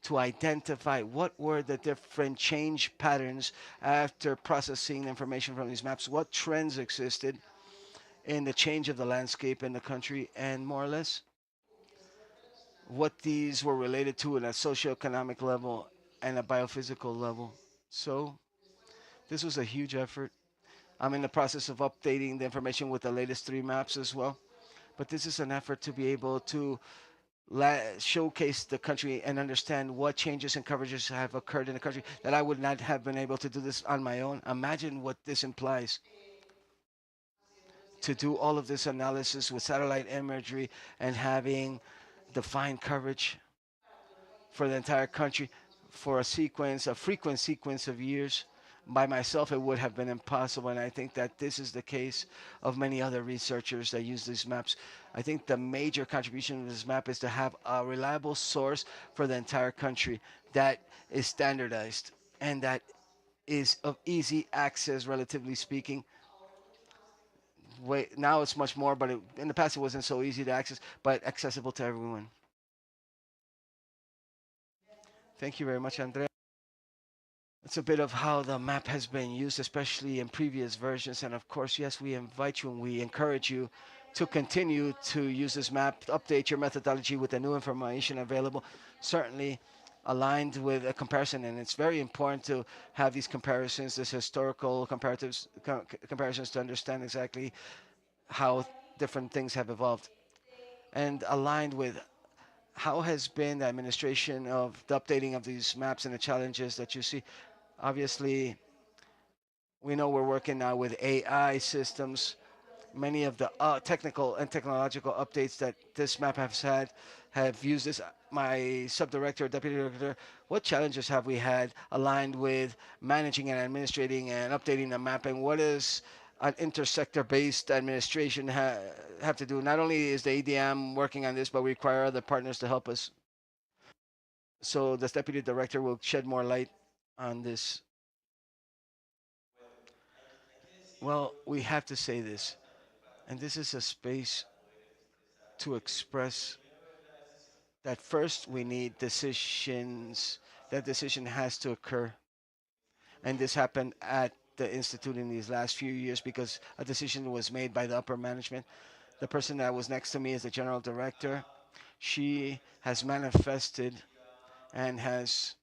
to identify what were the different change patterns after processing the information from these maps, what trends existed in the change of the landscape in the country, and more or less what these were related to at a socioeconomic level and a biophysical level. So this was a huge effort. I'm in the process of updating the information with the latest three maps as well. But this is an effort to be able to showcase the country and understand what changes and coverages have occurred in the country that I would not have been able to do this on my own. Imagine what this implies to do all of this analysis with satellite imagery and having defined coverage for the entire country for a frequent sequence of years. By myself, it would have been impossible, and I think that this is the case of many other researchers that use these maps. I think the major contribution of this map is to have a reliable source for the entire country that is standardized and that is of easy access, relatively speaking. Wait, now it's much more, but in the past it wasn't so easy to access, but accessible to everyone. Thank you very much, Andrea. It's a bit of how the map has been used, especially in previous versions. And of course, yes, we invite you and we encourage you to continue to use this map, update your methodology with the new information available, certainly aligned with a comparison. And it's very important to have these comparisons, this historical comparisons to understand exactly how different things have evolved and aligned with how has been the administration of the updating of these maps and the challenges that you see. Obviously, we know we're working now with AI systems. Many of the technical and technological updates that this map has had have used this. My subdirector, deputy director, what challenges have we had aligned with managing and administrating and updating the map, and what is an intersector-based administration have to do? Not only is the ADM working on this, but we require other partners to help us. So the deputy director will shed more light on this. Well, we have to say this, and this is a space to express that first we need decisions. That decision has to occur, and this happened at the institute in these last few years because a decision was made by the upper management. The person that was next to me is the general director. She has manifested and has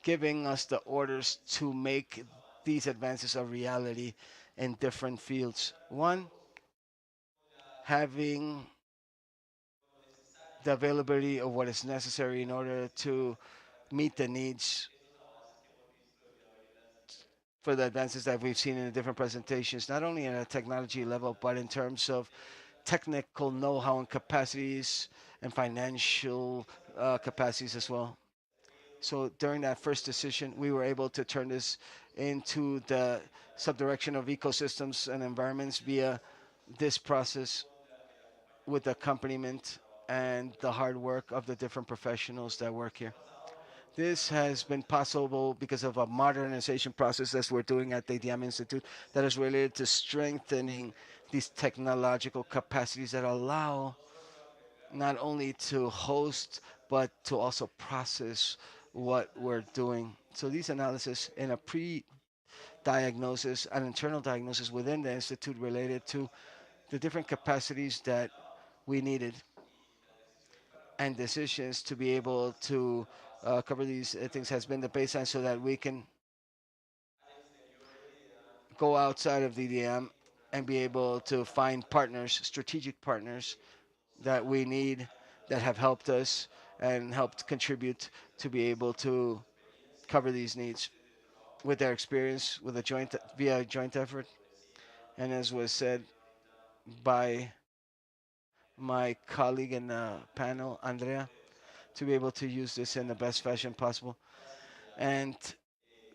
given us the orders to make these advances a reality in different fields. One, having the availability of what is necessary in order to meet the needs for the advances that we've seen in the different presentations, not only at a technology level, but in terms of technical know-how and capacities and financial capacities as well. So during that first decision, we were able to turn this into the subdirection of ecosystems and environments via this process with the accompaniment and the hard work of the different professionals that work here. This has been possible because of a modernization process that we're doing at the IDEAM Institute that is related to strengthening these technological capacities that allow not only to host but to also process what we're doing. So these analysis in a pre-diagnosis, an internal diagnosis within the institute related to the different capacities that we needed and decisions to be able to cover these things has been the baseline so that we can go outside of DDM and be able to find partners, strategic partners that we need that have helped us and helped contribute to be able to cover these needs with their experience with a joint via a joint effort. And as was said by my colleague in the panel, Andrea, to be able to use this in the best fashion possible and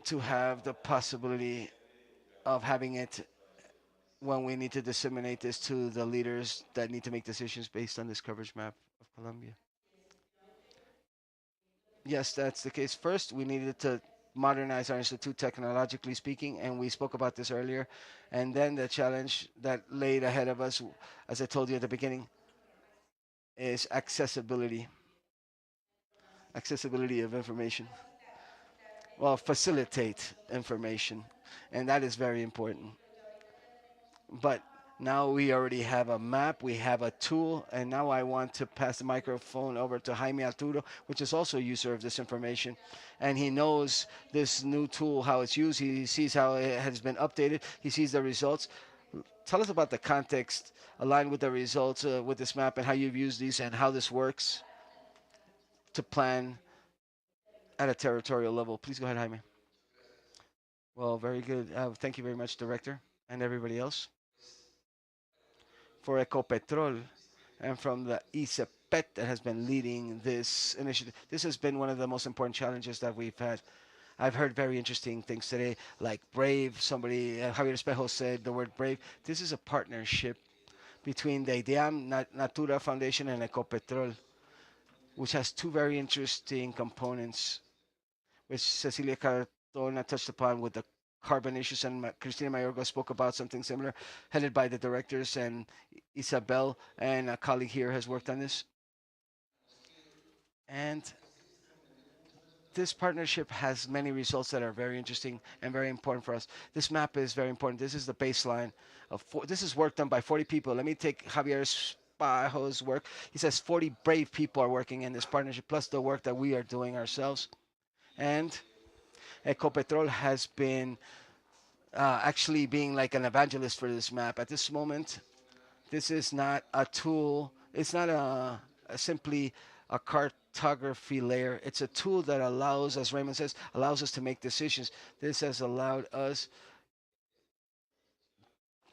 to have the possibility of having it when we need to disseminate this to the leaders that need to make decisions based on this coverage map of Colombia. Yes, that's the case. First, we needed to modernize our institute technologically speaking, and we spoke about this earlier. And then the challenge that laid ahead of us, as I told you at the beginning, is accessibility of information. Well, facilitate information, and that is very important. But now we already have a map, we have a tool, and now I want to pass the microphone over to Jaime Arturo, which is also a user of this information. And he knows this new tool, how it's used. He sees how it has been updated. He sees the results. Tell us about the context aligned with the results with this map and how you've used these and how this works to plan at a territorial level. Please go ahead, Jaime. Well, very good. Thank you very much, Director, and everybody else. For Ecopetrol and from the ICEPET that has been leading this initiative. This has been one of the most important challenges that we've had. I've heard very interesting things today, like brave. Somebody, Javier Espejo said the word brave. This is a partnership between the IDEAM Natura Foundation and Ecopetrol, which has two very interesting components, which Cecilia Cardona touched upon with the carbon issues, and Cristina Mayorga spoke about something similar, headed by the directors, and Isabel and a colleague here has worked on this. And this partnership has many results that are very interesting and very important for us. This map is very important. This is the baseline this is work done by 40 people. Let me take Javier Spajo's work. He says 40 brave people are working in this partnership, plus the work that we are doing ourselves. And Ecopetrol has been actually being like an evangelist for this map. At this moment, this is not a tool. It's not a simply a cartography layer. It's a tool that allows, as Raymond says, allows us to make decisions. This has allowed us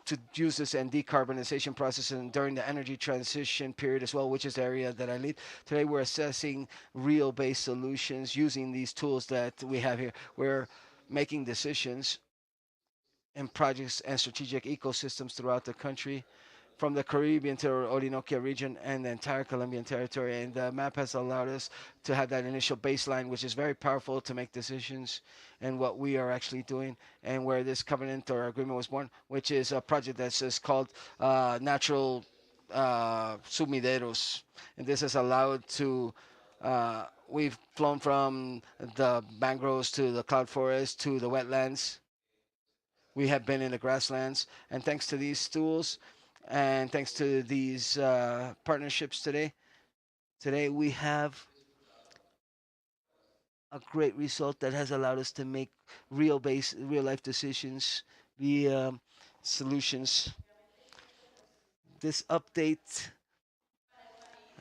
to use this in decarbonization process and during the energy transition period as well, which is the area that I lead. Today we're assessing real-based solutions using these tools that we have here. We're making decisions in projects and strategic ecosystems throughout the country, from the Caribbean to the Orinoco region and the entire Colombian territory. And the map has allowed us to have that initial baseline, which is very powerful to make decisions and what we are actually doing and where this covenant or agreement was born, which is a project that's just called Natural Sumideros. And this has allowed to we've flown from the mangroves to the cloud forest to the wetlands. We have been in the grasslands, and thanks to these tools, and thanks to these partnerships today we have a great result that has allowed us to make real life decisions, via solutions. This update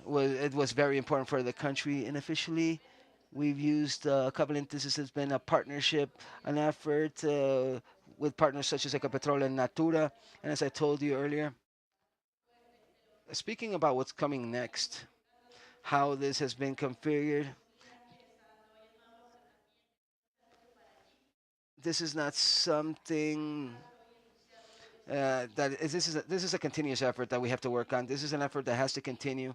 was very important for the country, and officially we've used Covenant. This has been a partnership, an effort with partners such as Ecopetrol and Natura. And as I told you earlier, speaking about what's coming next, how this has been configured, this is not something this is a continuous effort that we have to work on. This is an effort that has to continue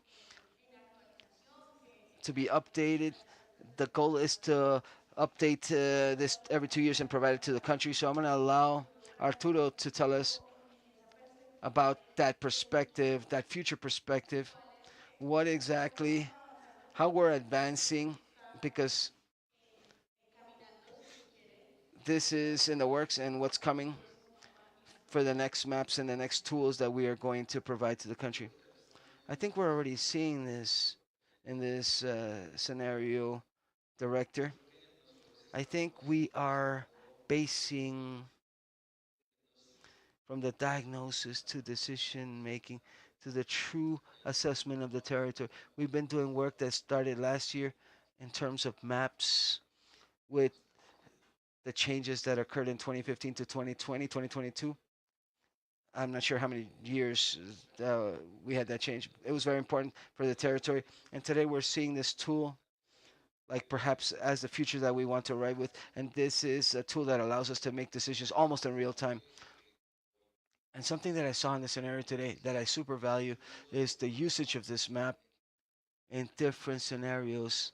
to be updated. The goal is to update this every 2 years and provide it to the country. So I'm going to allow Arturo to tell us about that perspective, that future perspective, what exactly, how we're advancing, because this is in the works and what's coming for the next maps and the next tools that we are going to provide to the country. I think we're already seeing this in this scenario, director. I think we are basing from the diagnosis to decision making to the true assessment of the territory. We've been doing work that started last year in terms of maps with the changes that occurred in 2015 to 2020, 2022. I'm not sure how many years we had that change. It was very important for the territory. And today we're seeing this tool like perhaps as the future that we want to arrive with. And this is a tool that allows us to make decisions almost in real time. And something that I saw in the scenario today that I super value is the usage of this map in different scenarios.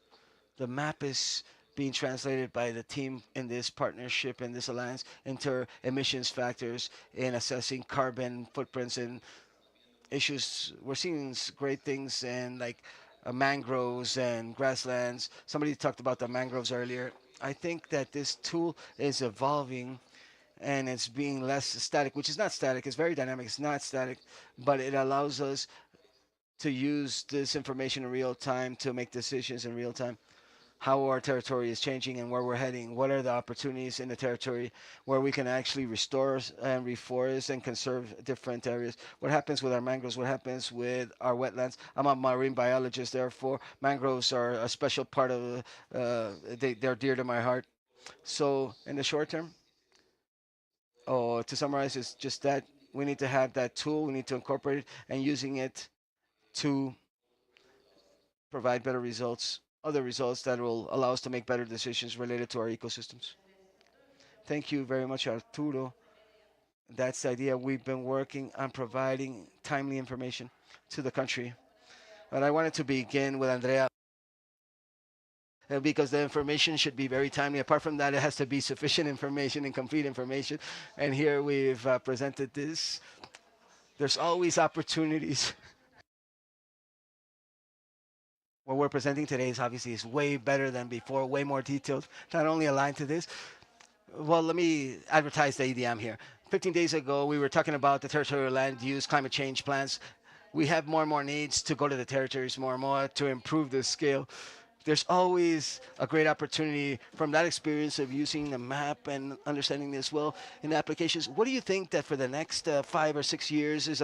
The map is being translated by the team in this partnership in this alliance into emissions factors in assessing carbon footprints and issues. We're seeing great things in like mangroves and grasslands. Somebody talked about the mangroves earlier. I think that this tool is evolving and it's being less static, which is not static. It's very dynamic. It's not static, but it allows us to use this information in real time to make decisions in real time. How our territory is changing and where we're heading. What are the opportunities in the territory where we can actually restore and reforest and conserve different areas? What happens with our mangroves? What happens with our wetlands? I'm a marine biologist, therefore mangroves are a special part of. They're dear to my heart. So in the short term, to summarize, it's just that we need to have that tool. We need to incorporate it and using it to provide better results other results that will allow us to make better decisions related to our ecosystems. Thank you very much, Arturo. That's the idea. We've been working on providing timely information to the country. But I wanted to begin with Andrea because the information should be very timely. Apart from that, it has to be sufficient information and complete information. And here we've presented this. There's always opportunities. What we're presenting today is obviously is way better than before, way more detailed, not only aligned to this. Well, let me advertise the EDM here. 15 days ago, we were talking about the territorial land use climate change plans. We have more and more needs to go to the territories more and more to improve the scale. There's always a great opportunity from that experience of using the map and understanding this well in applications. What do you think that for the next 5 or 6 years is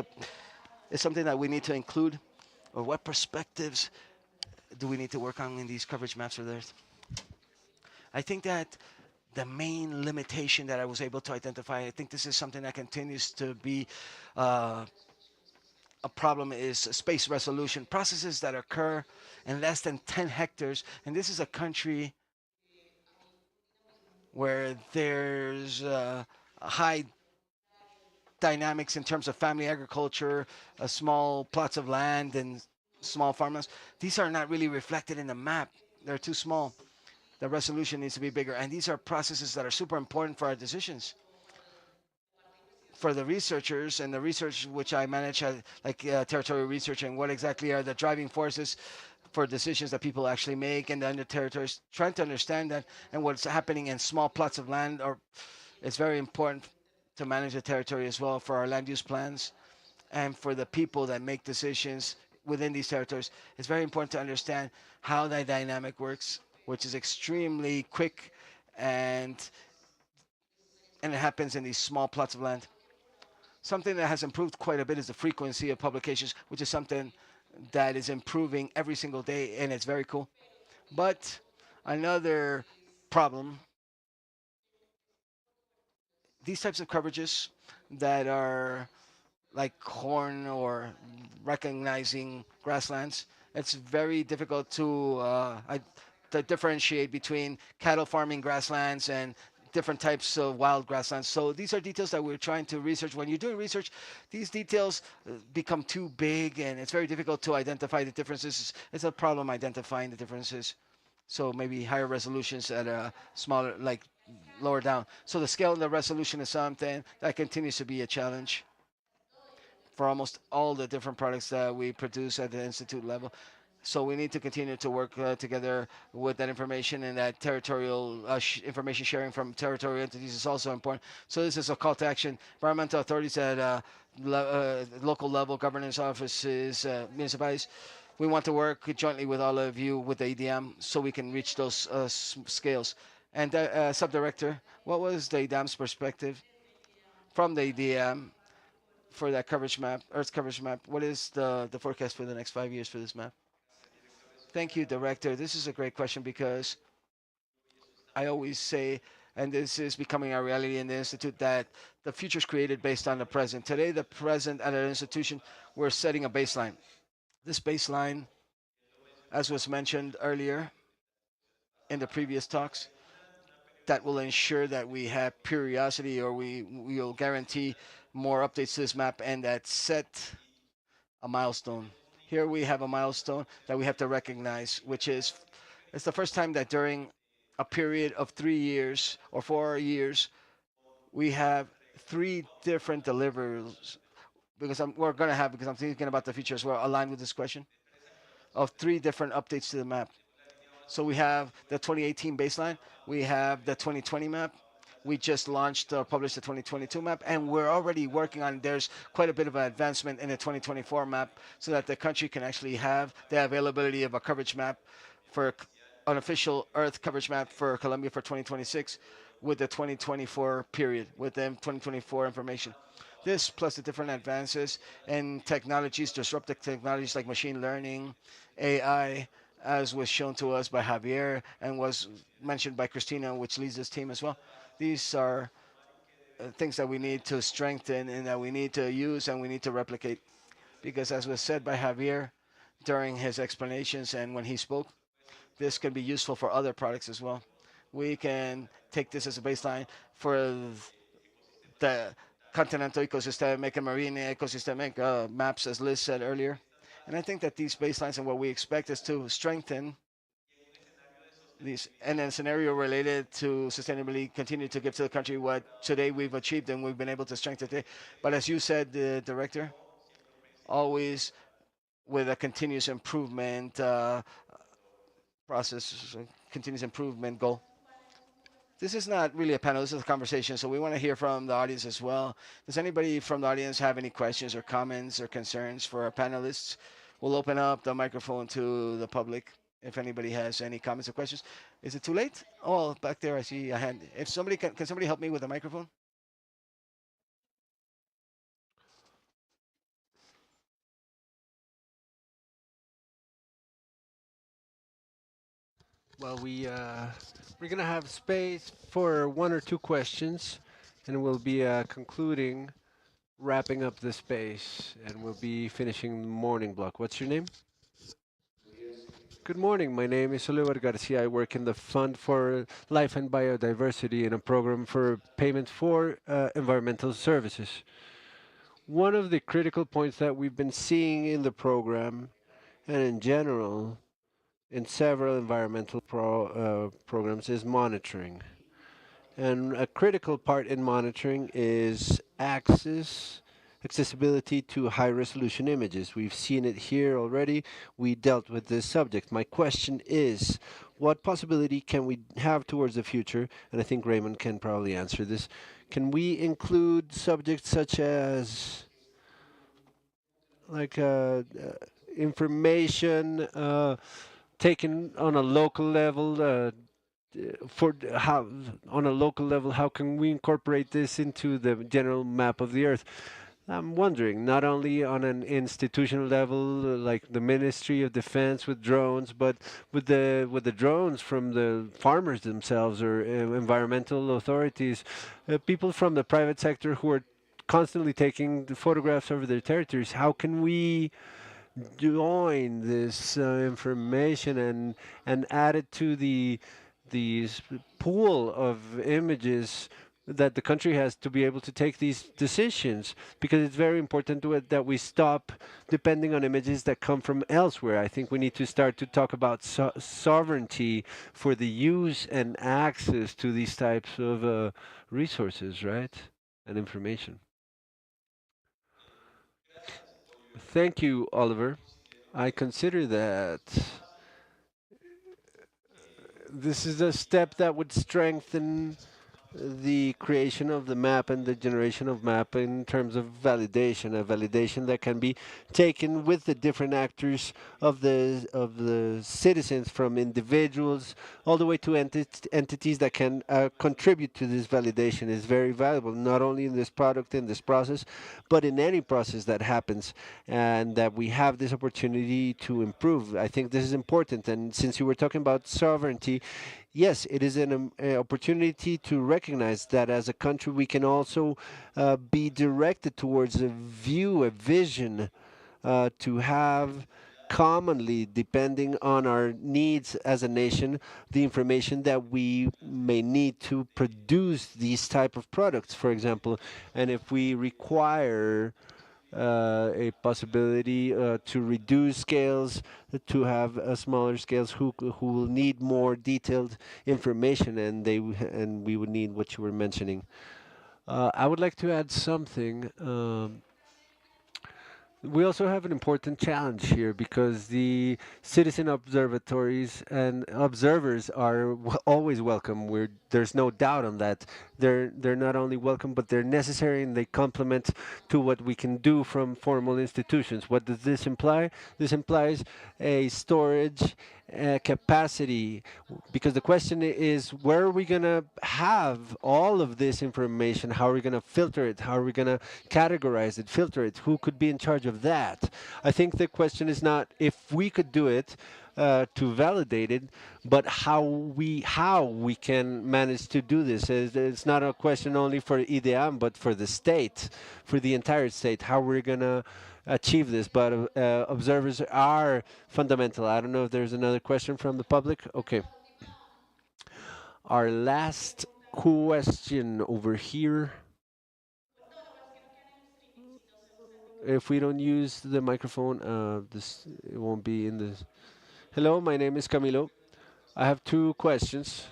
something that we need to include, or what perspectives do we need to work on in these coverage maps for theirs? I think that the main limitation that I was able to identify, I think this is something that continues to be uh, a problem, is space resolution. Processes that occur in less than 10 hectares, and this is a country where there's high dynamics in terms of family agriculture, small plots of land, and small farmlands. These are not really reflected in the map. They're too small. The resolution needs to be bigger. And these are processes that are super important for our decisions. For the researchers and the research which I manage, like territorial research, and what exactly are the driving forces for decisions that people actually make in the under territories, trying to understand that and what's happening in small plots of land, or it's very important to manage the territory as well for our land use plans and for the people that make decisions within these territories. It's very important to understand how that dynamic works, which is extremely quick, and and it happens in these small plots of land. Something that has improved quite a bit is the frequency of publications, which is something that is improving every single day, and it's very cool. But another problem, these types of coverages that are like corn or recognizing grasslands, it's very difficult to differentiate between cattle farming grasslands and different types of wild grasslands. So these are details that we're trying to research. When you're doing research, these details become too big, and it's very difficult to identify the differences. It's a problem identifying the differences. So maybe higher resolutions at a smaller, like lower down. So the scale and the resolution is something that continues to be a challenge for almost all the different products that we produce at the institute level. So we need to continue to work together with that information, and that territorial information sharing from territorial entities is also important. So this is a call to action. Environmental authorities at local level, governance offices, municipalities. We want to work jointly with all of you with the EDM so we can reach those scales. And subdirector, what was the EDM's perspective from the EDM for that coverage map, Earth coverage map? What is the forecast for the next 5 years for this map? Thank you, Director. This is a great question because I always say, and this is becoming a reality in the Institute, that the future is created based on the present. Today, the present at our institution, we're setting a baseline. This baseline, as was mentioned earlier in the previous talks, that will ensure that we have periodicity, or we will guarantee more updates to this map, and that set a milestone. Here we have a milestone that we have to recognize, which is it's the first time that during a period of 3 years or 4 years, we have three different deliverables. We're going to have, because I'm thinking about the future as well, aligned with this question, of three different updates to the map. So we have the 2018 baseline, we have the 2020 map, we just launched or published the 2022 map, and we're already working on, there's quite a bit of an advancement in the 2024 map so that the country can actually have the availability of a coverage map for an official Earth coverage map for Colombia for 2026 with the 2024 period, with the 2024 information. This plus the different advances in technologies, disruptive technologies like machine learning, AI, as was shown to us by Javier and was mentioned by Christina, which leads this team as well. These are things that we need to strengthen and that we need to use and we need to replicate. Because as was said by Javier during his explanations and when he spoke, this can be useful for other products as well. We can take this as a baseline for the continental ecosystemic and marine ecosystemic maps, as Liz said earlier. And I think that these baselines and what we expect is to strengthen these, and then scenario related to sustainability continue to give to the country what today we've achieved and we've been able to strengthen today. But as you said, the director, always with a continuous improvement process, continuous improvement goal. This is not really a panel, this is a conversation, so we want to hear from the audience as well. Does anybody from the audience have any questions or comments or concerns for our panelists? We'll open up the microphone to the public if anybody has any comments or questions. Is it too late? Oh, back there I see a hand. If somebody can somebody help me with the microphone? Well, we're gonna have space for one or two questions, and we'll be concluding, wrapping up the space, and we'll be finishing the morning block. What's your name? Good morning. My name is Oliver Garcia. I work in the Fund for Life and Biodiversity in a program for payment for environmental services. One of the critical points that we've been seeing in the program and in general in several environmental programs is monitoring. And a critical part in monitoring is accessibility to high resolution images. We've seen it here already. We dealt with this subject. My question is, what possibility can we have towards the future? And I think Raymond can probably answer this. Can we include subjects such as like information taken on a local level for how on a local level, how can we incorporate this into the general map of the earth? I'm wondering, not only on an institutional level, like the Ministry of Defense with drones, but with the drones from the farmers themselves or environmental authorities, people from the private sector who are constantly taking the photographs over their territories. How can we join this information and add it to the pool of images that the country has to be able to take these decisions, because it's very important that we stop depending on images that come from elsewhere. I think we need to start to talk about sovereignty for the use and access to these types of resources, right? And information. Thank you, Oliver. I consider that this is a step that would strengthen the creation of the map and the generation of map in terms of validation, a validation that can be taken with the different actors of the citizens, from individuals all the way to entities that can contribute to this validation, is very valuable, not only in this product, in this process, but in any process that happens, and that we have this opportunity to improve. I think this is important. And since you were talking about sovereignty, yes, it is an opportunity to recognize that as a country we can also be directed towards a view, a vision, to have commonly, depending on our needs as a nation, the information that we may need to produce these type of products, for example. And if we require a possibility to reduce scales, to have smaller scales who will need more detailed information, and and we would need what you were mentioning. I would like to add something. We also have an important challenge here, because the citizen observatories and observers are always welcome. There's no doubt on that. They're not only welcome, but they're necessary, and they complement to what we can do from formal institutions. What does this imply? This implies a storage capacity, because the question is, where are we going to have all of this information? How are we going to filter it? How are we going to categorize it, filter it? Who could be in charge of that? I think the question is not if we could do it to validate it, but how we can manage to do this. It's not a question only for IDEAM, but for the state, for the entire state. How we're gonna achieve this, but observers are fundamental. I don't know if there's another question from the public. Okay. Our last question over here. If we don't use the microphone, this it won't be in this. Hello, my name is Camilo. I have two questions.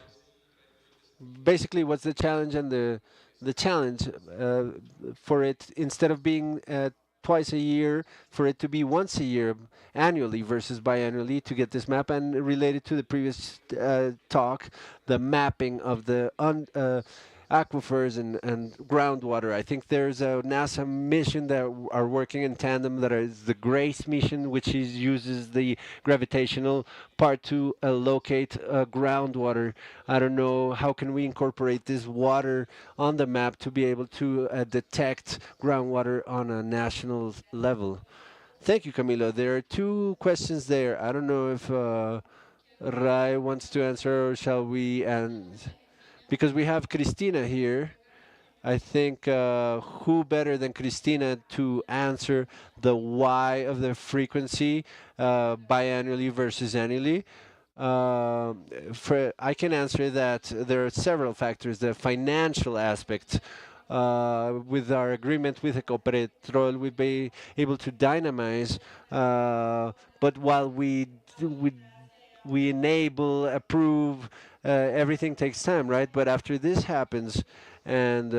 Basically, what's the challenge and the challenge for it instead of being twice a year, for it to be once a year annually versus biannually to get this map, and related to the previous talk, the mapping of the aquifers and groundwater. I think there's a NASA mission that are working in tandem, that is the GRACE mission, which uses the gravitational part to locate groundwater. I don't know, how can we incorporate this water on the map to be able to detect groundwater on a national level? Thank you, Camilo. There are two questions there. I don't know if Rai wants to answer, or shall we? And because we have Cristina here, I think who better than Cristina to answer the why of the frequency biannually versus annually? I can answer that there are several factors. The financial aspect. With our agreement with Ecopetrol, we'll be able to dynamize. But while we enable, approve, everything takes time, right? But after this happens, and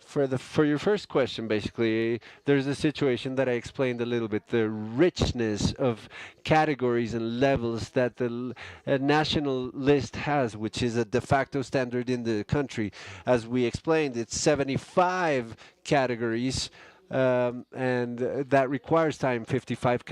for your first question, basically, there's a situation that I explained a little bit, the richness of categories and levels that the national list has, which is a de facto standard in the country. As we explained, it's 75 categories, and that requires time, 55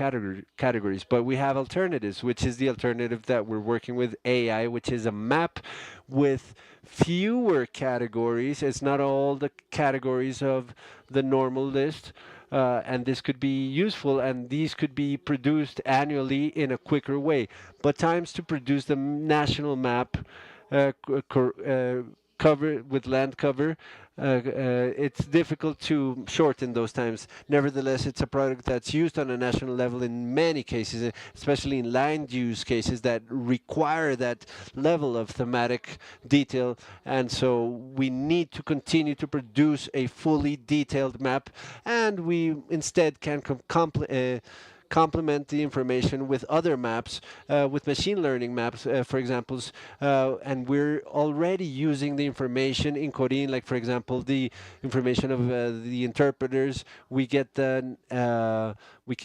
categories. But we have alternatives, which is the alternative that we're working with AI, which is a map with fewer categories. It's not all the categories of the normal list. And this could be useful, and these could be produced annually in a quicker way. But times to produce the national map, cover with land cover, it's difficult to shorten those times. Nevertheless, it's a product that's used on a national level in many cases, especially in land use cases that require that level of thematic detail. And so we need to continue to produce a fully detailed map, and we instead can complement the information with other maps, with machine learning maps, for examples. And we're already using the information in Corin, like, for example, the information of the interpreters. We can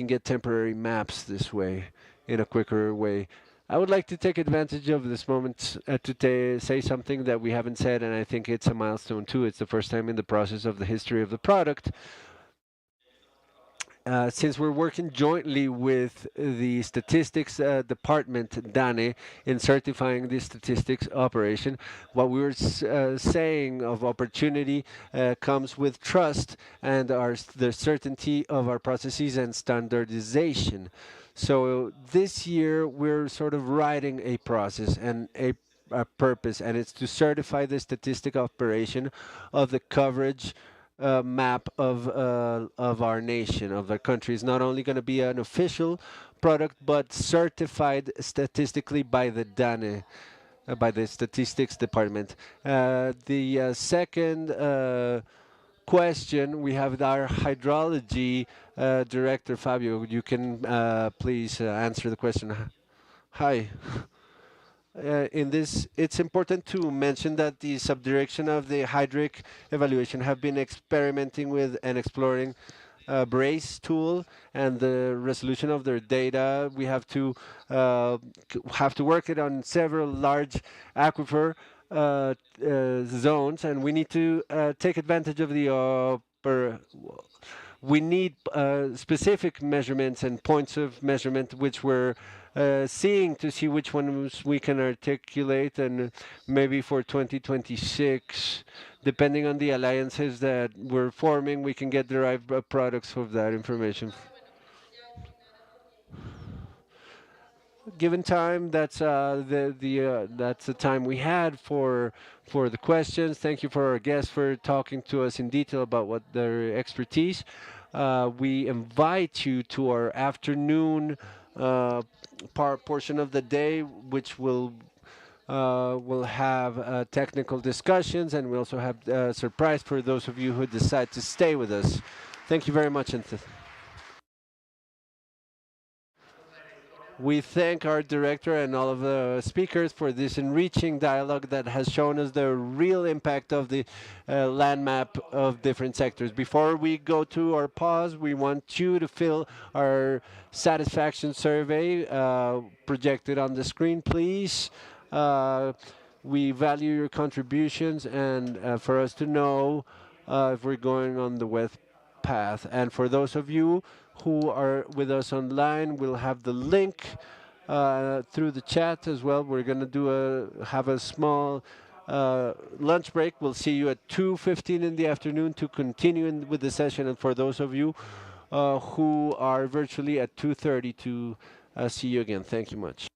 get temporary maps this way, in a quicker way. I would like to take advantage of this moment to say something that we haven't said, and I think it's a milestone too. It's the first time in the process of the history of the product, since we're working jointly with the statistics department, DANE, in certifying the statistics operation, what we were saying of opportunity comes with trust and the certainty of our processes and standardization. So this year we're sort of writing a process and a purpose, and it's to certify the statistic operation of the coverage map of our nation, of our country. Is not only going to be an official product, but certified statistically by the DANE, by the statistics department. The second question, we have our hydrology director, Fabio. You can please answer the question. Hi. In this, it's important to mention that the subdirection of the hydric evaluation have been experimenting with and exploring Brace tool and the resolution of their data. We have to work it on several large aquifer zones, and we need to take advantage of the we need specific measurements and points of measurement, which we're seeing to see which ones we can articulate, and maybe for 2026, depending on the alliances that we're forming, we can get derived products of that information. given time, that's the time we had for the questions. Thank you for our guests for talking to us in detail about what their expertise. We invite you to our afternoon uh, portion of the day, which will have technical discussions, and we also have a surprise for those of you who decide to stay with us. Thank you very much, and we thank our director and all of the speakers for this enriching dialogue that has shown us the real impact of the land map of different sectors. Before we go to our pause, we want you to fill our satisfaction survey projected on the screen, please. Uh, we value your contributions and for us to know if we're going on the path. And for those of you who are with us online, we'll have the link through the chat as well. We're going to have a small lunch break. We'll see you at 2:15 in the afternoon to continue with the session. And for those of you who are virtually at 2:30 to see you again. Thank you much.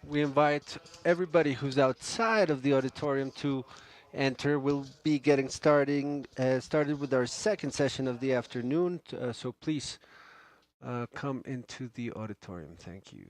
We invite everybody who's outside of the auditorium to enter. We'll be getting started with our second session of the afternoon. So please come into the auditorium. Thank you.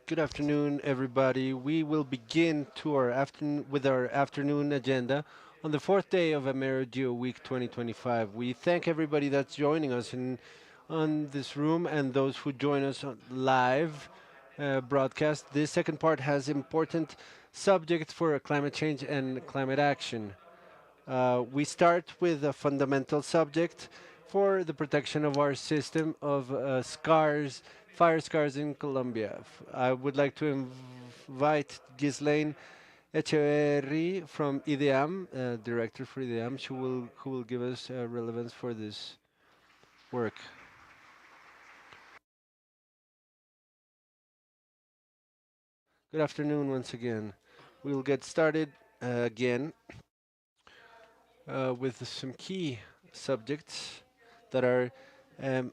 Good afternoon, everybody. We will begin to our afternoon with our afternoon agenda on the fourth day of AmeriGEO Week 2025. We thank everybody that's joining us in on this room and those who join us on live broadcast. This second part has important subjects for climate change and climate action. We start with a fundamental subject for the protection of our system of fire scars in Colombia. I would like to invite Ghislaine Echeverry from IDEAM, director for IDEAM, who will give us relevance for this work. Good afternoon once again. We'll get started again with some key subjects that are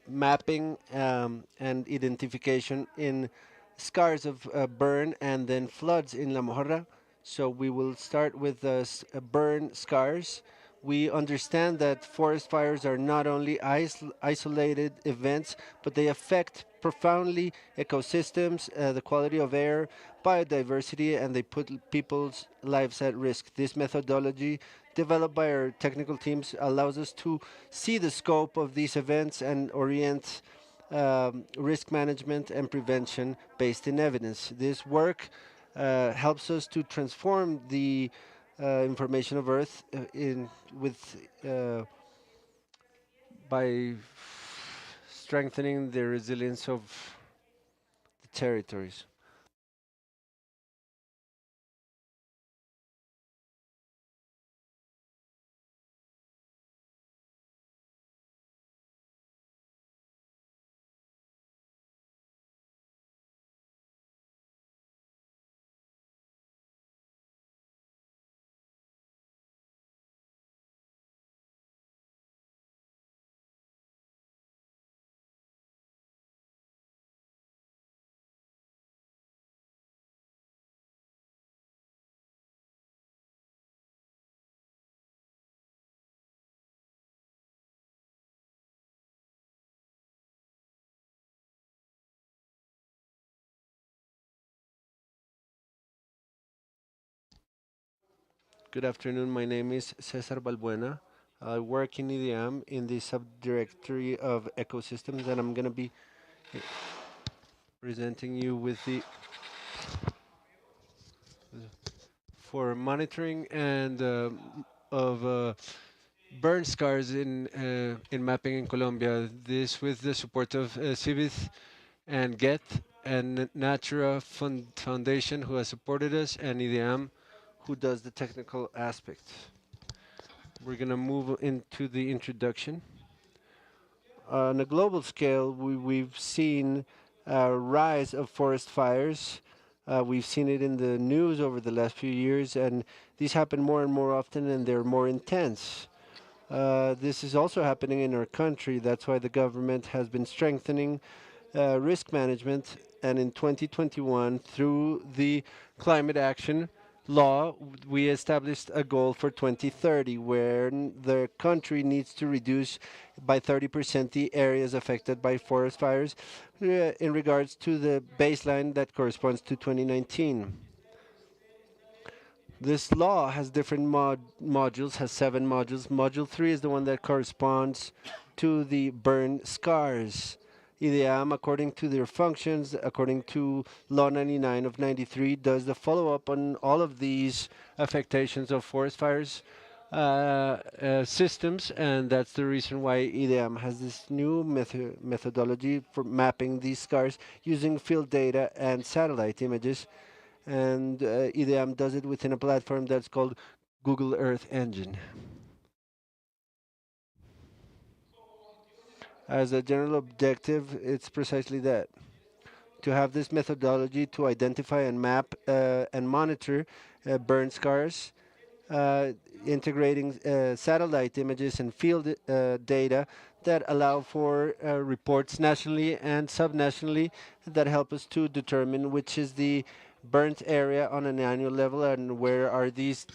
mapping and identification in scars of burn and then floods in La Mojara. So we will start with burn scars. We understand that forest fires are not only isolated events, but they affect profoundly ecosystems, the quality of air, biodiversity, and they put people's lives at risk. This methodology, developed by our technical teams, allows us to see the scope of these events and orient risk management and prevention based in evidence. This work helps us to transform the information of Earth in with by strengthening the resilience of the territories. Good afternoon. My name is Cesar Balbuena. I work in IDEAM in the subdirectory of ecosystems, and I'm going to be presenting you with the for monitoring and of burn scars in mapping in Colombia. This with the support of CIVID and GET and Natura Foundation, who has supported us, and IDEAM, who does the technical aspect. We're going to move into the introduction. On a global scale, we've seen a rise of forest fires. We've seen it in the news over the last few years, and these happen more and more often, and they're more intense. This is also happening in our country. That's why the government has been strengthening risk management. And in 2021, through the climate action law, we established a goal for 2030 where the country needs to reduce by 30% the areas affected by forest fires in regards to the baseline that corresponds to 2019. This law has different modules, has 7 modules. Module 3 is the one that corresponds to the burn scars. IDEAM, according to their functions, according to Law 99 of 93, does the follow-up on all of these affectations of forest fires systems, and that's the reason why IDEAM has this new methodology for mapping these scars using field data and satellite images, and IDEAM does it within a platform that's called Google Earth Engine. As a general objective, it's precisely that. To have this methodology to identify and map and monitor burn scars, uh, integrating satellite images and field data that allow for reports nationally and subnationally that help us to determine which is the burnt area on an annual level and where are these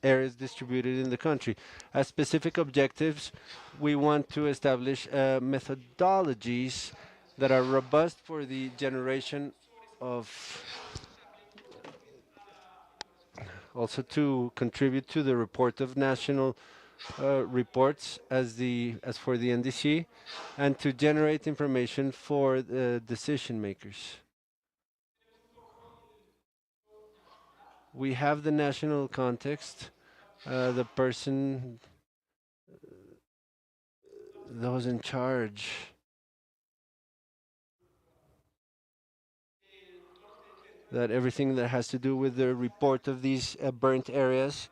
areas distributed in the country. As specific objectives, we want to establish methodologies that are robust for the generation of also to contribute to the report of national reports as for the NDC, and to generate information for the decision makers. We have the national context. The person that was in charge, that everything that has to do with the report of these burnt areas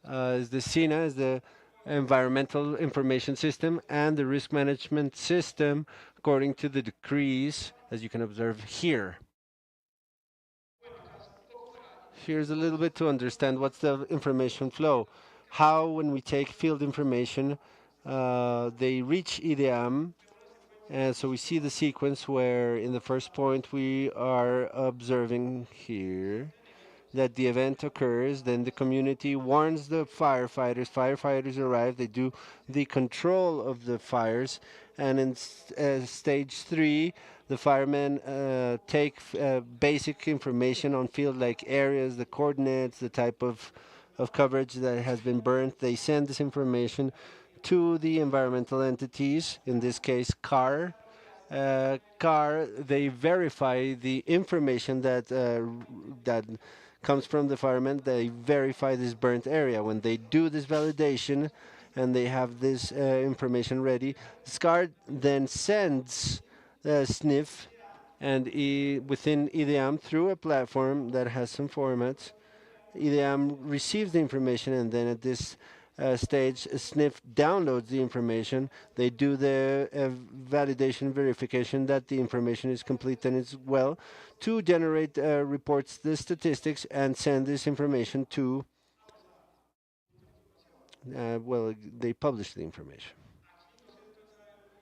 is the SINA, is the Environmental Information System, and the Risk Management System, according to the decrees, as you can observe here. here's a little bit to understand what's the information flow. How, when we take field information, they reach IDEAM. And so we see the sequence where in the first point we are observing here that the event occurs, then the community warns the firefighters. Firefighters arrive, they do the control of the fires, and in stage three, the firemen take basic information on field like areas, the coordinates, the type of coverage that has been burnt. They send this information to the environmental entities, in this case, CAR, they verify the information that comes from the firemen. They verify this burnt area. When they do this validation and they have this information ready, SCAR then sends sniff and within EDM through a platform that has some formats. EDM receives the information, and then at this stage, Sniff downloads the information. They do the validation verification that the information is complete and is well to generate reports the statistics and send this information to, well, they publish the information.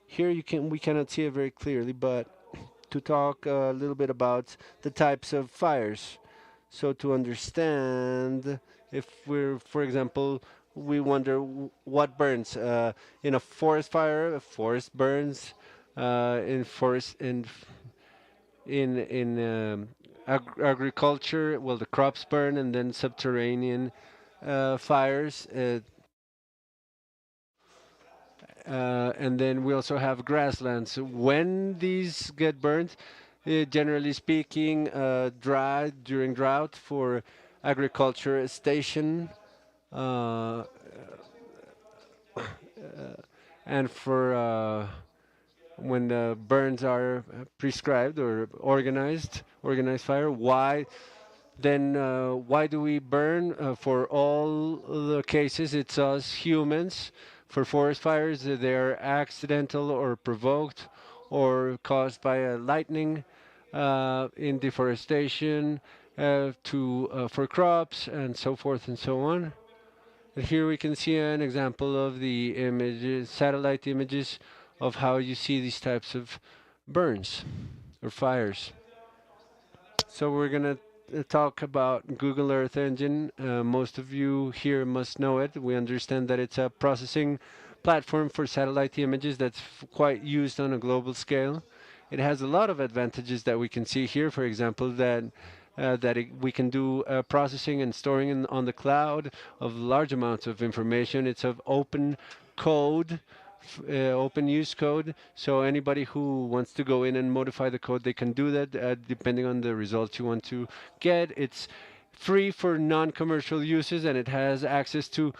Here we cannot see it very clearly, but to talk a little bit about the types of fires. So to understand, if we're, for example, we wonder what burns in a forest fire. A forest burns in forest in agriculture. Well, the crops burn, and then subterranean fires. And then we also have grasslands. When these get burned, generally speaking, during drought for agriculture station, uh, and for when burns are prescribed or organized fire. Why do we burn? For all the cases, it's us humans. For forest fires, they're accidental or provoked or caused by a lightning. In deforestation, for crops and so forth and so on. And here we can see an example of the images, satellite images of how you see these types of burns or fires. So we're going to talk about Google Earth Engine. Most of you here must know it. We understand that it's a processing platform for satellite images that's quite used on a global scale. It has a lot of advantages that we can see here. For example, we can do processing and storing on the cloud of large amounts of information. It's of open code, open use code. So anybody who wants to go in and modify the code, they can do that depending on the results you want to get. It's free for non-commercial uses, and it has access to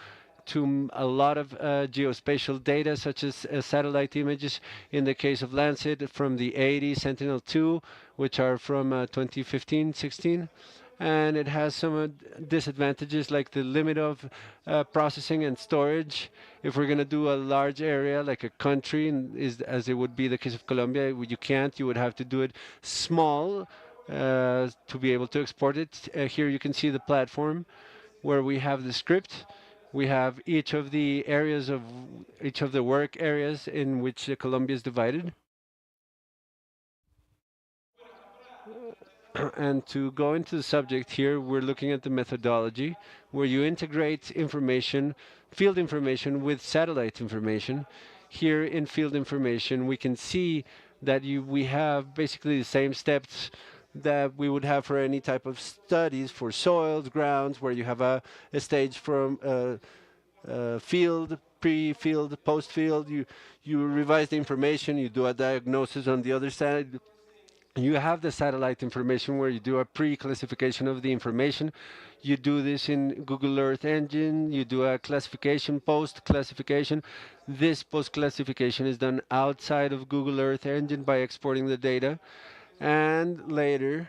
a lot of geospatial data, such as satellite images. In the case of Lancet, from the 80 Sentinel-2, which are from 2015-16. And it has some disadvantages like the limit of processing and storage. If we're going to do a large area like a country, as it would be the case of Colombia, you can't. You would have to do it small to be able to export it. Here you can see the platform where we have the script. We have each of the work areas in which Colombia is divided. And to go into the subject here, we're looking at the methodology where you integrate information, field information with satellite information. Here in field information, we can see that we have basically the same steps that we would have for any type of studies for soils, grounds, where you have a stage from field, pre-field, post-field. You revise the information, you do a diagnosis on the other side. You have the satellite information where you do a pre-classification of the information. You do this in Google Earth Engine. You do a classification, post-classification. This post-classification is done outside of Google Earth Engine by exporting the data. And later,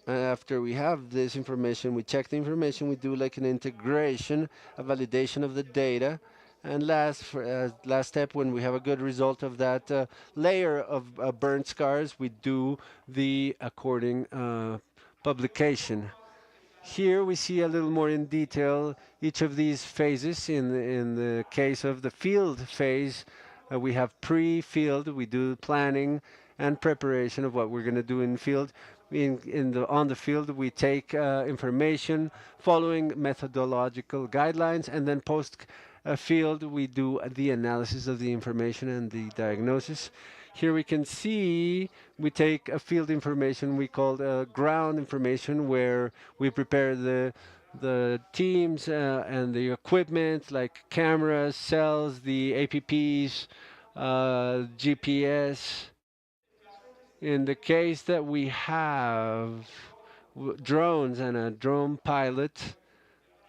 after we have this information, we check the information, we do like an integration, a validation of the data. And last step, when we have a good result of that layer of burnt scars, we do the according publication. Here we see a little more in detail each of these phases. In the case of the field phase, we have pre-field, we do planning and preparation of what we're going to do in field. On the field, we take information following methodological guidelines, and then post field, we do the analysis of the information and the diagnosis. Here we can see we take a field information we call ground information, where we prepare the teams and the equipment like cameras, cells, the APPs, GPS. In the case that we have drones and a drone pilot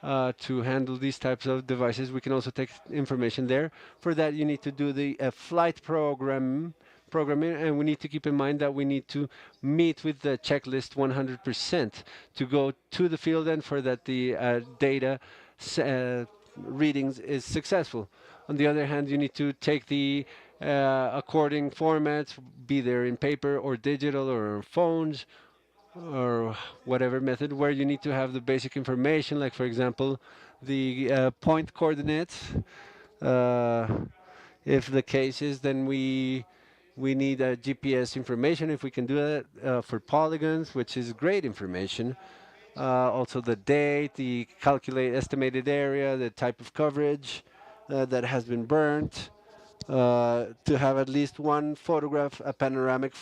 to handle these types of devices, we can also take information there. For that, you need to do the flight programming, and we need to keep in mind that we need to meet with the checklist 100% to go to the field, and for that the data readings is successful. On the other hand, you need to take the according formats, be there in paper or digital or on phones or whatever method, where you need to have the basic information, like for example, the point coordinates. Uh, if the case is, then we need GPS information if we can do that for polygons, which is great information. Also the date, the calculate estimated area, the type of coverage that has been burnt, to have at least one photograph, a panoramic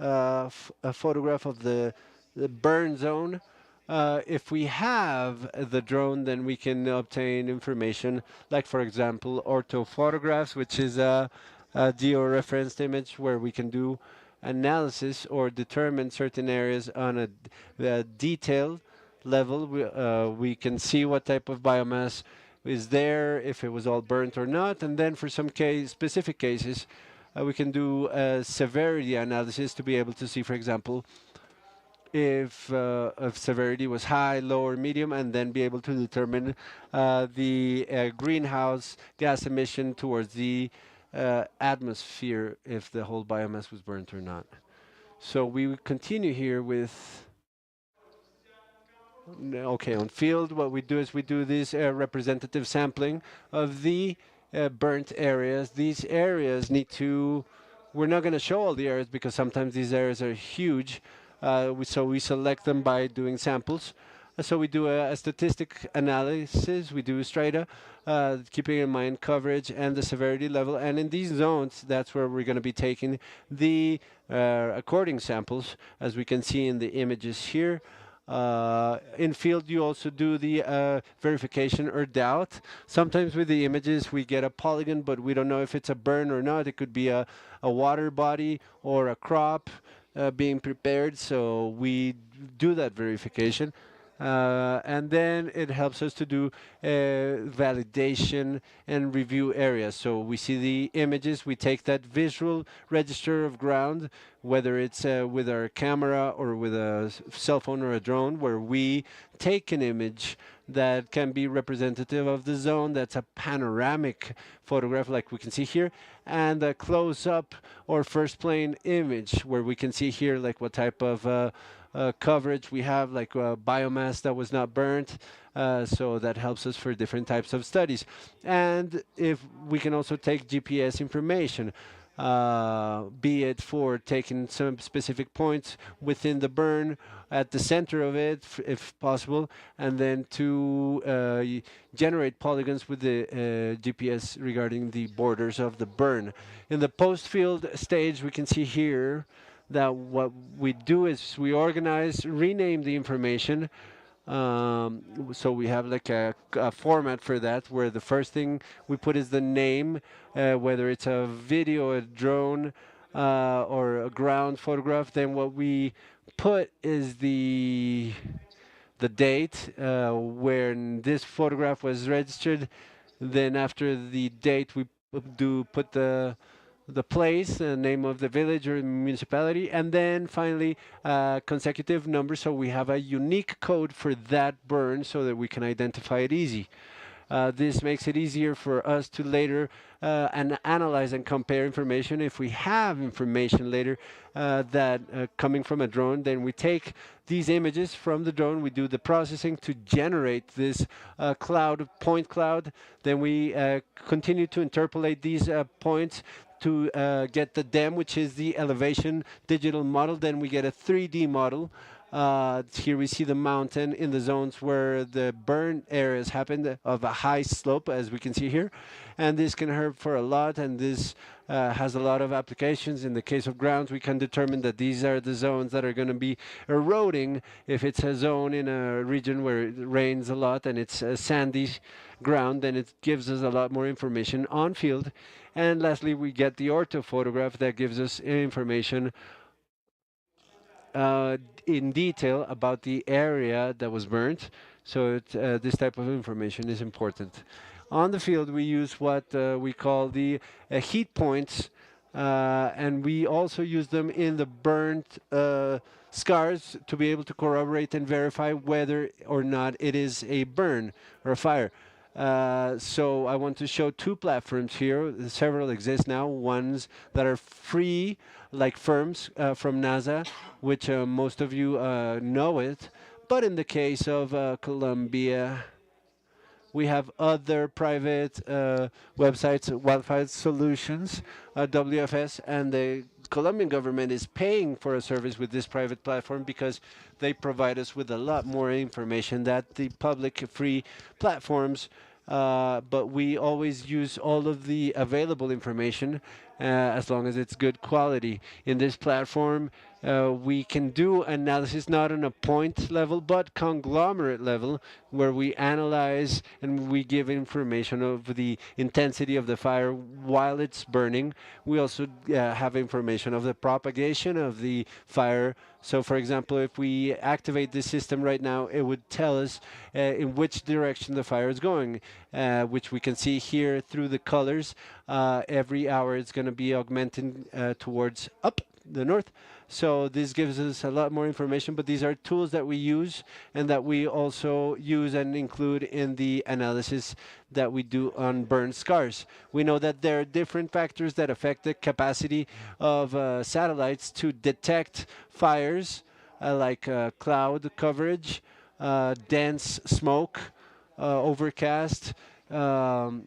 a photograph of the burn zone. If we have the drone, then we can obtain information like, for example, orthophotographs, which is a geo-referenced image where we can do analysis or determine certain areas on a detailed level. We can see what type of biomass is there, if it was all burnt or not, and then for some specific cases, we can do a severity analysis to be able to see, for example, if severity was high, low, or medium, and then be able to determine the greenhouse gas emission towards the atmosphere if the whole biomass was burnt or not. So we would continue here with, okay, on field, what we do is we do this representative sampling of the burnt areas. These areas need to, we're not going to show all the areas because sometimes these areas are huge. So we select them by doing samples. So we do a statistic analysis, we do strata, keeping in mind coverage and the severity level. And in these zones, that's where we're going to be taking the according samples, as we can see in the images here. In field, you also do the verification or doubt. Sometimes with the images, we get a polygon, but we don't know if it's a burn or not. It could be a water body or a crop being prepared, so we do that verification. And then it helps us to do validation and review areas. So we see the images, we take that visual register of ground, whether it's with our camera or with a cell phone or a drone, where we take an image that can be representative of the zone. That's a panoramic photograph like we can see here, and a close-up or first plane image where we can see here like what type of coverage we have, like biomass that was not burnt. So that helps us for different types of studies. And if we can also take GPS information, be it for taking some specific points within the burn, at the center of it, if possible, and then to generate polygons with the GPS regarding the borders of the burn. In the post-field stage, we can see here that what we do is we organize, rename the information. So we have like a format for that, where the first thing we put is the name, whether it's a video, a drone, or a ground photograph. Then what we put is the date when this photograph was registered. Then after the date, we do put the place, the name of the village or municipality, and then finally consecutive numbers, so we have a unique code for that burn so that we can identify it easy. This makes it easier for us to later analyze and compare information. If we have information later that coming from a drone, then we take these images from the drone, we do the processing to generate this point cloud. Then we continue to interpolate these points to get the DEM, which is the elevation digital model. Then we get a 3D model. Here we see the mountain in the zones where the burn areas happened of a high slope, as we can see here. And this can help for a lot, and this has a lot of applications. In the case of grounds, we can determine that these are the zones that are going to be eroding. If it's a zone in a region where it rains a lot and it's a sandy ground, then it gives us a lot more information on field. And lastly, we get the ortho photograph that gives us information uh, in detail about the area that was burnt. So this type of information is important. On the field, we use what we call the heat points, and we also use them in the burnt scars to be able to corroborate and verify whether or not it is a burn or a fire. So I want to show two platforms here. Several exist now. Ones that are free, like firms from NASA, which most of you know it. But in the case of Colombia, we have other private websites, Wildfire Solutions, WFS, and the Colombian government is paying for a service with this private platform because they provide us with a lot more information that the public free platforms. But we always use all of the available information as long as it's good quality. In this platform, we can do analysis not on a point level, but conglomerate level, where we analyze and we give information of the intensity of the fire while it's burning. We also have information of the propagation of the fire. So, for example, if we activate this system right now, it would tell us in which direction the fire is going, which we can see here through the colors. Every hour it's going to be augmenting towards up the north. So this gives us a lot more information, but these are tools that we use and that we also use and include in the analysis that we do on burn scars. We know that there are different factors that affect the capacity of satellites to detect fires, like cloud coverage, dense smoke, overcast, the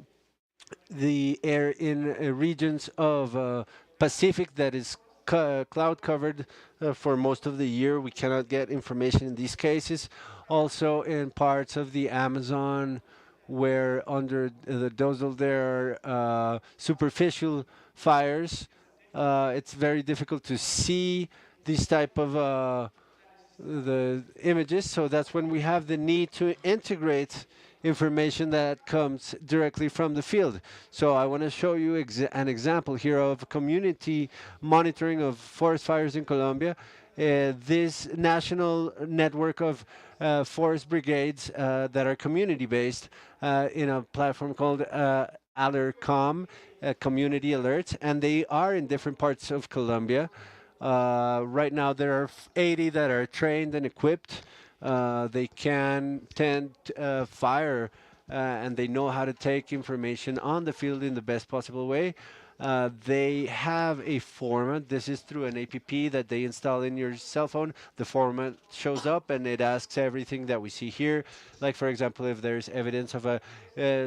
air in regions of Pacific that is cloud covered for most of the year. We cannot get information in these cases. Also in parts of the Amazon where under the dosel there are superficial fires. It's very difficult to see these type of the images. So that's when we have the need to integrate information that comes directly from the field. So I want to show you an example here of community monitoring of forest fires in Colombia. This national network of forest brigades that are community-based in a platform called AlerCom, Community Alerts, and they are in different parts of Colombia. Right now, there are 80 that are trained and equipped. They can tend fire, and they know how to take information on the field in the best possible way. They have a format. This is through an app that they install in your cell phone. The format shows up and it asks everything that we see here. Like, for example, if there's evidence of a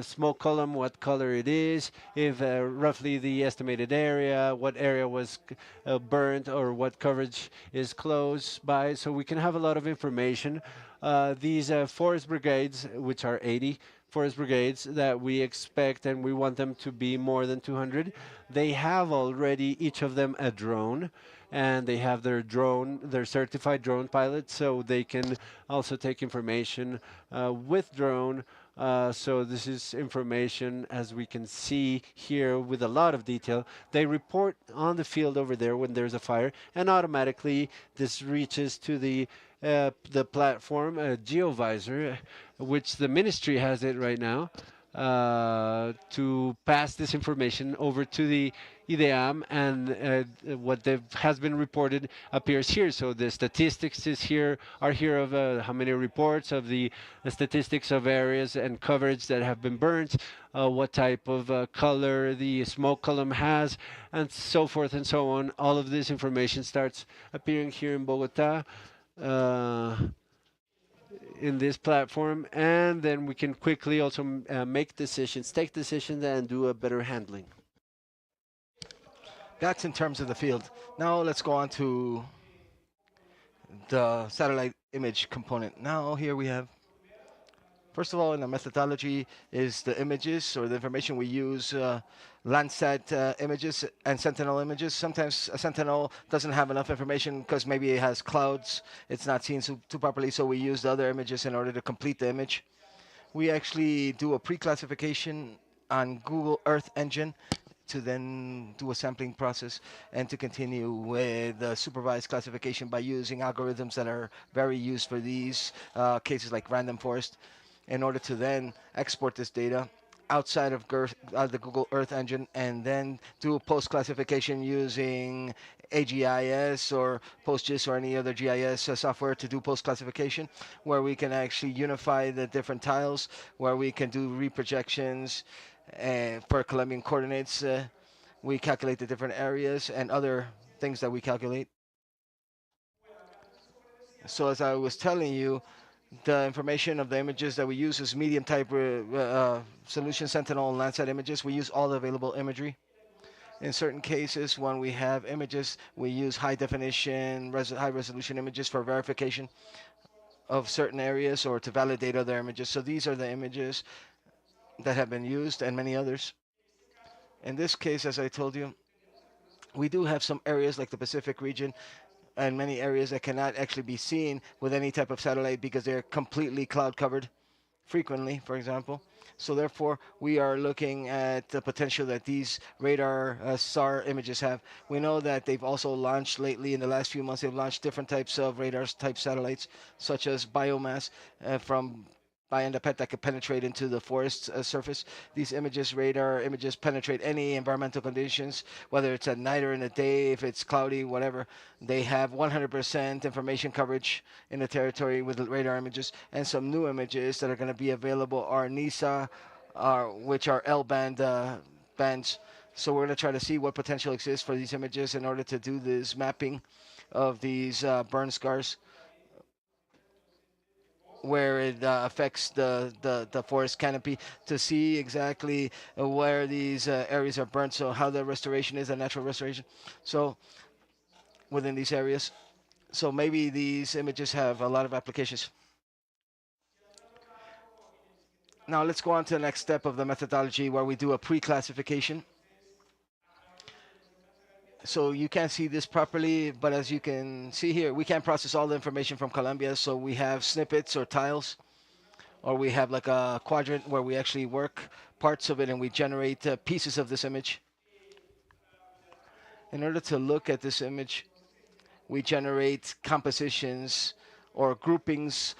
smoke column, what color it is, if roughly the estimated area, what area was burnt, or what coverage is close by. So we can have a lot of information. These forest brigades, which are 80, forest brigades that we expect, and we want them to be more than 200. They have already, each of them, a drone, and they have their certified drone pilots, so they can also take information with drone. So this is information, as we can see here, with a lot of detail. They report on the field over there when there's a fire, and automatically this reaches to the platform, GeoVisor, which the ministry has it right now. to pass this information over to the IDEAM, and what has been reported appears here. So the statistics is here are here of how many reports of the statistics of areas and coverage that have been burnt, what type of color the smoke column has, and so forth and so on. All of this information starts appearing here in Bogota. Uh, in this platform, and then we can quickly also make decisions, take decisions, and do a better handling. That's in terms of the field. Now let's go on to the satellite image component. Now here we have, first of all, in the methodology is the images or the information we use, Landsat images and Sentinel images. Sometimes a Sentinel doesn't have enough information because maybe it has clouds, it's not seen too properly, so we use the other images in order to complete the image. We actually do a pre-classification on Google Earth Engine to then do a sampling process and to continue with supervised classification by using algorithms that are very used for these cases like random forest, in order to then export this data outside of the Google Earth Engine and then do a post classification using AGIS or PostGIS or any other GIS software to do post classification, where we can actually unify the different tiles, where we can do reprojections for Colombian coordinates. We calculate the different areas and other things that we calculate. So as I was telling you, the information of the images that we use is medium type solution, Sentinel, and Landsat images. We use all the available imagery. In certain cases, when we have images, we use high definition, high resolution images for verification of certain areas or to validate other images. So these are the images that have been used and many others. In this case, as I told you, we do have some areas like the Pacific region and many areas that cannot actually be seen with any type of satellite because they're completely cloud covered frequently, for example. So therefore, we are looking at the potential that these radar SAR images have. We know that they've also launched lately in the last few months. They've launched different types of radars, type satellites, such as biomass from Bayandapet that could penetrate into the forest surface. These images, radar images, penetrate any environmental conditions, whether it's at night or in the day, if it's cloudy, whatever. They have 100% information coverage in the territory with radar images, and some new images that are going to be available are NISA, which are L-band bands. So we're going to try to see what potential exists for these images in order to do this mapping of these burn scars where it affects the forest canopy to see exactly where these areas are burnt, so how the restoration is, a natural restoration. So within these areas. So maybe these images have a lot of applications. Now let's go on to the next step of the methodology where we do a pre-classification. So you can't see this properly, but as you can see here, we can't process all the information from Colombia, so we have snippets or tiles, or we have like a quadrant where we actually work parts of it and we generate pieces of this image. In order to look at this image, we generate compositions or groupings.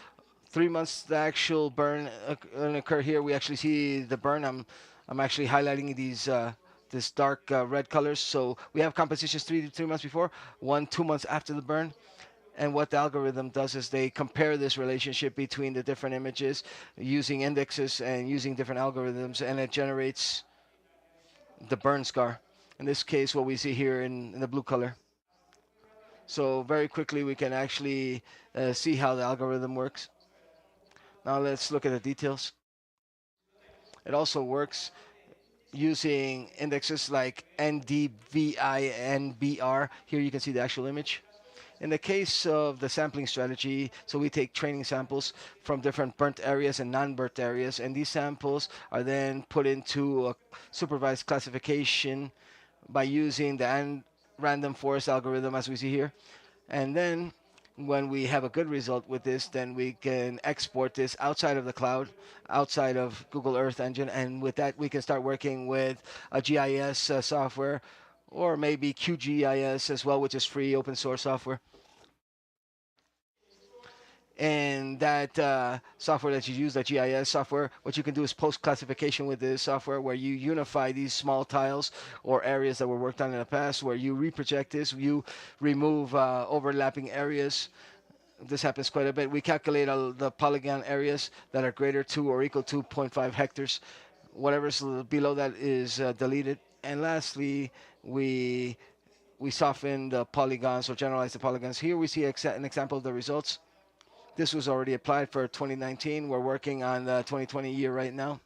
3 months the actual burn occur here. We actually see the burn. I'm actually highlighting these this dark red colors. So we have compositions 3 months before, 2 months after the burn. And what the algorithm does is they compare this relationship between the different images using indexes and using different algorithms, and it generates the burn scar. In this case, what we see here in the blue color. So very quickly, we can actually see how the algorithm works. Now let's look at the details. It also works using indexes like NDVI and BR. Here you can see the actual image. In the case of the sampling strategy, so we take training samples from different burnt areas and non-burnt areas, and these samples are then put into a supervised classification by using the random forest algorithm as we see here. And then when we have a good result with this, then we can export this outside of the cloud, outside of Google Earth Engine, and with that we can start working with a GIS software, or maybe QGIS as well, which is free open source software. And that software that you use, that GIS software, what you can do is post classification with this software where you unify these small tiles or areas that were worked on in the past, where you reproject this, you remove overlapping areas. This happens quite a bit. We calculate the polygon areas that are greater to or equal to 0.5 hectares. Whatever's below that is deleted. And lastly, we we soften the polygons or generalize the polygons. Here we see an example of the results. This was already applied for 2019. We're working on the 2020 year right now.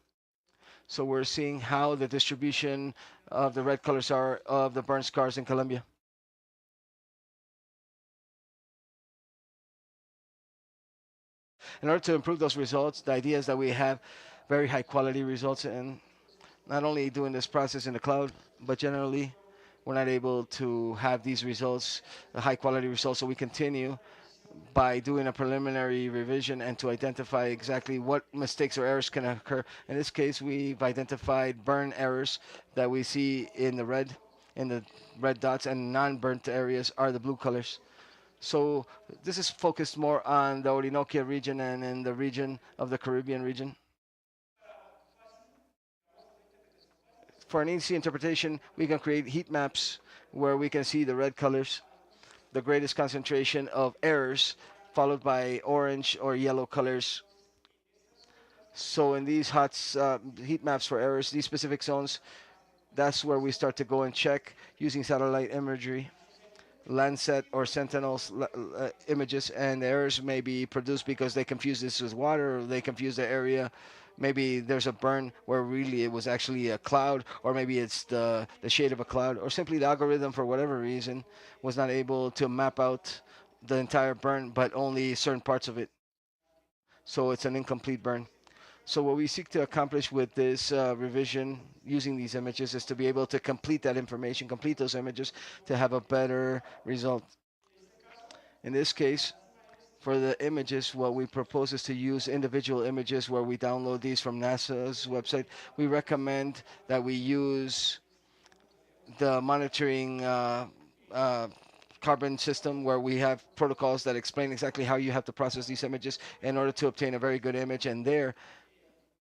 So we're seeing how the distribution of the red colors are of the burn scars in Colombia. In order to improve those results, the idea is that we have very high quality results, and not only doing this process in the cloud, but generally we're not able to have these results, the high quality results. So we continue by doing a preliminary revision and to identify exactly what mistakes or errors can occur. In this case, we've identified burn errors that we see in the red dots, and non-burnt areas are the blue colors. So this is focused more on the Orinoquia region and in the region of the Caribbean region. For an easy interpretation, we can create heat maps where we can see the red colors, the greatest concentration of errors, followed by orange or yellow colors. So in these heat maps for errors, these specific zones, that's where we start to go and check using satellite imagery, Landsat or Sentinel's images, and the errors may be produced because they confuse this with water, or they confuse the area. Maybe there's a burn where really it was actually a cloud, or maybe it's the shade of a cloud, or simply the algorithm, for whatever reason, was not able to map out the entire burn, but only certain parts of it. So it's an incomplete burn. So what we seek to accomplish with this revision using these images is to be able to complete that information, complete those images to have a better result. In this case, for the images, what we propose is to use individual images where we download these from NASA's website. We recommend that we use the monitoring uh, carbon system where we have protocols that explain exactly how you have to process these images in order to obtain a very good image, and there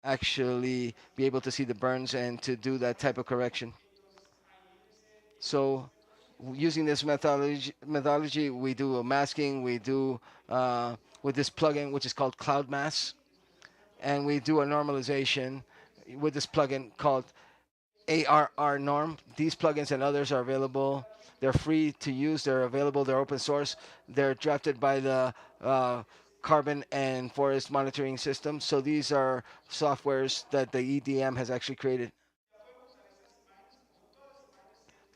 actually be able to see the burns and to do that type of correction. So using this methodology, we do a masking, we do with this plugin, which is called Cloud Mass, and we do a normalization with this plugin called ARR Norm. These plugins and others are available. They're free to use. They're available. They're open source. They're drafted by the Carbon and Forest Monitoring System. So these are softwares that the EDM has actually created.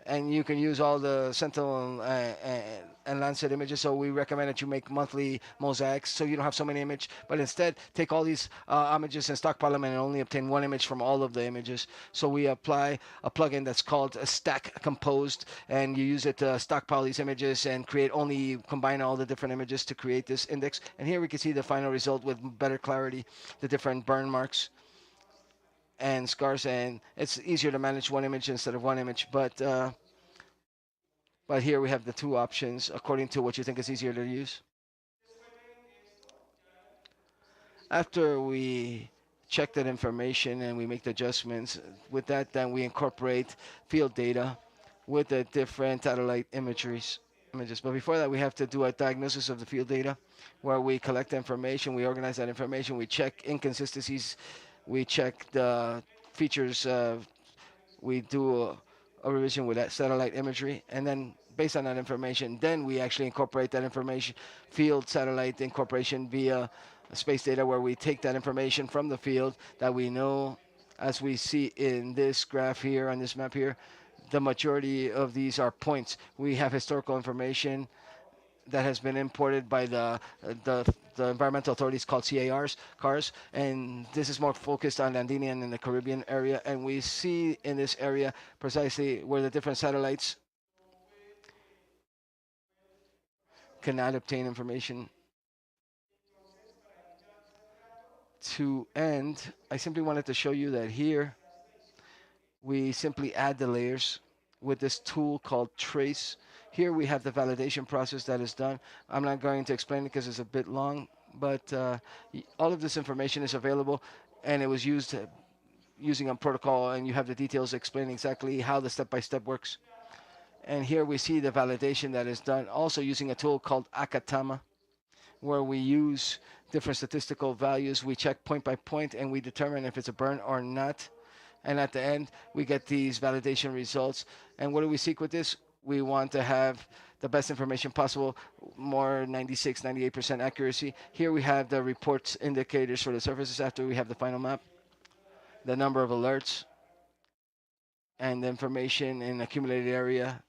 And you can use all the Sentinel and Lancet images. So we recommend that you make monthly mosaics so you don't have so many images, but instead take all these images and stockpile them and only obtain one image from all of the images. So we apply a plugin that's called a Stack Composed, and you use it to stockpile these images and combine all the different images to create this index. And here we can see the final result with better clarity, the different burn marks and scars, and it's easier to manage one image instead of one image. But here we have the two options according to what you think is easier to use. After we check that information and we make the adjustments, with that then we incorporate field data with the different satellite images. But before that, we have to do a diagnosis of the field data where we collect information, we organize that information, we check inconsistencies, we check the features, we do a revision with that satellite imagery, and then based on that information, then we actually incorporate that information, field satellite incorporation via space data, where we take that information from the field that we know, as we see in this graph here on this map here, the majority of these are points. We have historical information that has been imported by the environmental authorities called CARs, and this is more focused on Andean and the Caribbean area. And we see in this area precisely where the different satellites cannot obtain information. To end, I simply wanted to show you that here we simply add the layers with this tool called Trace. Here we have the validation process that is done. I'm not going to explain it because it's a bit long, but all of this information is available, and it was used using a protocol, and you have the details explaining exactly how the step-by-step works. And here we see the validation that is done also using a tool called Akatama, where we use different statistical values. We check point by point and we determine if it's a burn or not. And at the end, we get these validation results. And what do we seek with this? We want to have the best information possible, more 96, 98% accuracy. Here we have the reports indicators for the surfaces after we have the final map, the number of alerts, and the information in accumulated area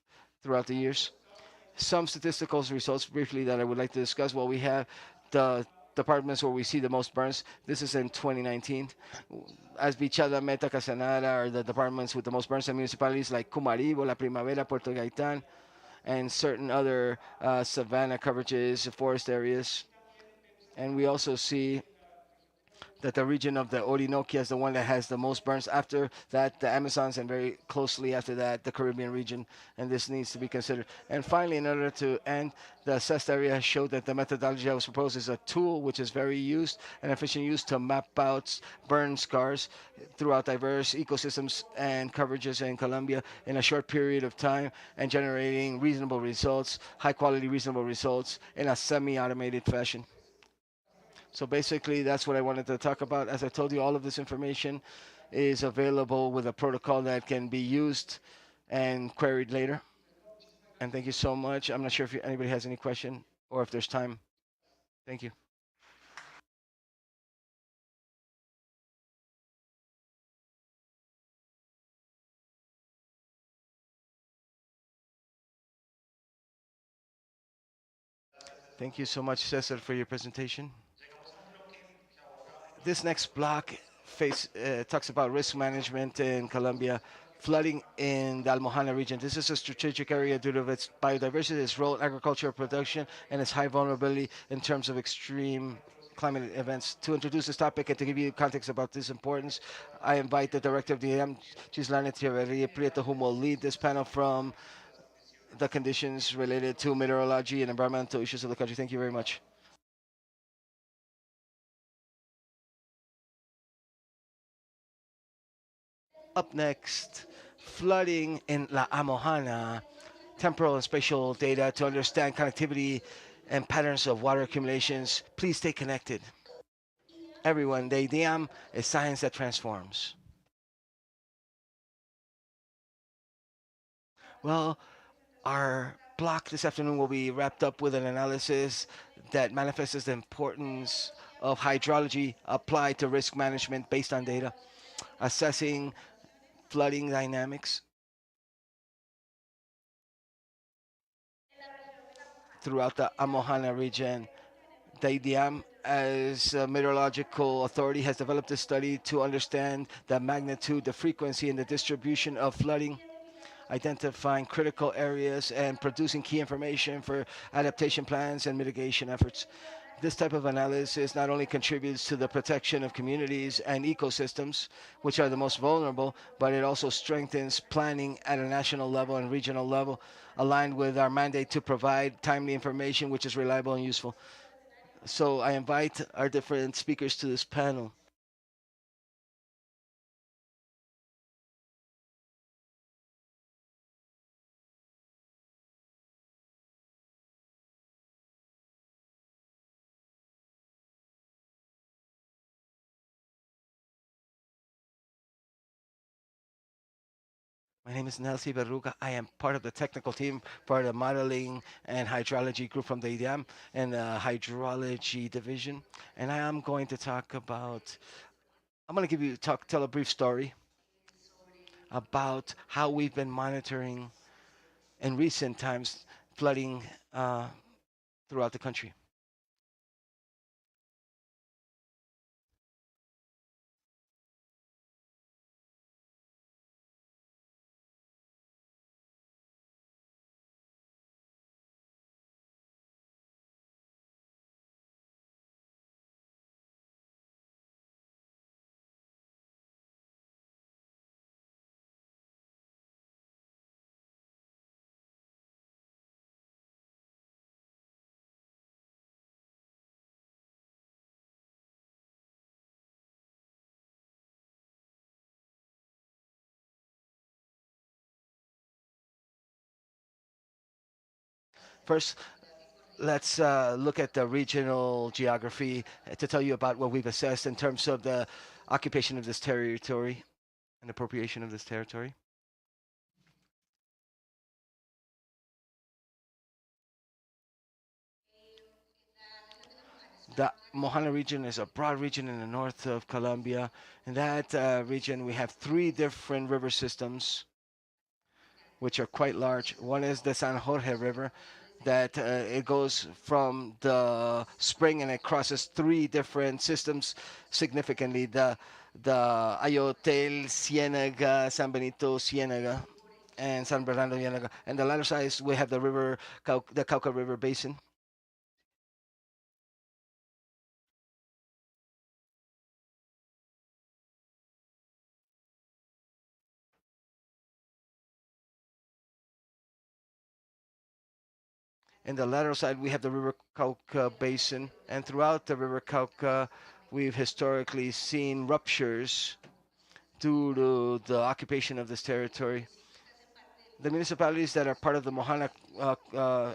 throughout the years. Some statistical results briefly that I would like to discuss. Well, we have the departments where we see the most burns. This is in 2019. As Bichada, Meta, Casanara are the departments with the most burns, and municipalities like Cumaribo, La Primavera, Puerto Gaitán, and certain other savanna coverages, forest areas. And we also see that the region of the Orinoquia is the one that has the most burns. After that, the Amazons, and very closely after that, the Caribbean region. And this needs to be considered. And finally, in order to end, the assessed area has showed that the methodology that was proposed is a tool which is very used and efficient use to map out burn scars throughout diverse ecosystems and coverages in Colombia in a short period of time, and generating reasonable results, high quality reasonable results in a semi-automated fashion. So basically, that's what I wanted to talk about. As I told you, all of this information is available with a protocol that can be used and queried later. And thank you so much. I'm not sure if anybody has any question or if there's time. Thank you. Thank you so much, Cesar, for your presentation. This next block talks about risk management in Colombia, flooding in the Almojana region. This is a strategic area due to its biodiversity, its role in agricultural production, and its high vulnerability in terms of extreme climate events. To introduce this topic and to give you context about this importance, I invite the director of the IDEAM, Gislana Echeverria Prieto, whom will lead this panel from the conditions related to meteorology and environmental issues of the country. Thank you very much. Up next, flooding in La Amojana, temporal and spatial data to understand connectivity and patterns of water accumulations. Please stay connected. Everyone, the IDEAM is science that transforms. Well, our block this afternoon will be wrapped up with an analysis that manifests the importance of hydrology applied to risk management based on data, assessing flooding dynamics throughout the Amojana region. The IDEAM, as a meteorological authority, has developed a study to understand the magnitude, the frequency, and the distribution of flooding, identifying critical areas and producing key information for adaptation plans and mitigation efforts. This type of analysis not only contributes to the protection of communities and ecosystems, which are the most vulnerable, but it also strengthens planning at a national level and regional level, aligned with our mandate to provide timely information which is reliable and useful. So I invite our different speakers to this panel. My name is Nelsie Berruga. I am part of the technical team for the modeling and hydrology group from the IDEAM and the hydrology division. And I am going to talk about, I'm going to tell a brief story about how we've been monitoring in recent times flooding throughout the country. First, let's look at the regional geography to tell you about what we've assessed in terms of the occupation of this territory and appropriation of this territory. The Mojana region is a broad region in the north of Colombia. In that region, we have three different river systems, which are quite large. One is the San Jorge River, that it goes from the spring and it crosses three different systems significantly. The Ayotel Ciénaga, San Benito Ciénaga, and San Bernardo Ciénaga. And the latter side we have the river, the Cauca River Basin. In the lateral side, we have the River Cauca Basin, and throughout the River Cauca, we've historically seen ruptures due to the occupation of this territory. The municipalities that are part of the Mojana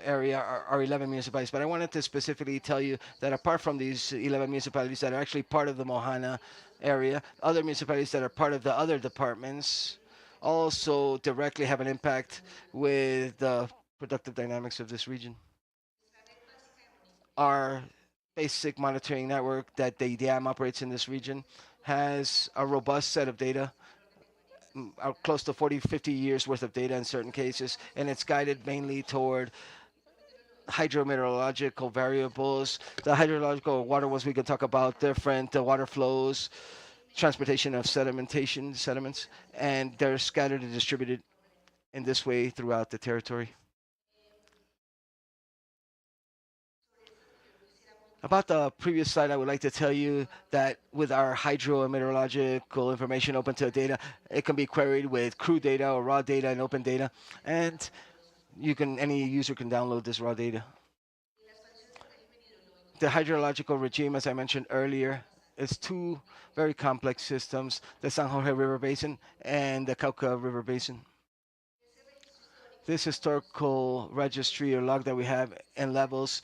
area are 11 municipalities, but I wanted to specifically tell you that apart from these 11 municipalities that are actually part of the Mojana area, other municipalities that are part of the other departments also directly have an impact with the productive dynamics of this region. Our basic monitoring network that the IDEAM operates in this region has a robust set of data, close to 40, 50 years worth of data in certain cases, and it's guided mainly toward hydrometeorological variables. The hydrological water ones we can talk about different water flows, transportation of sediments, and they're scattered and distributed in this way throughout the territory. About the previous slide, I would like to tell you that with our hydro and meteorological information open to data, it can be queried with crude data or raw data and open data, and any user can download this raw data. The hydrological regime, as I mentioned earlier, is two very complex systems: the San Jorge River Basin and the Cauca River Basin. This historical registry or log that we have in levels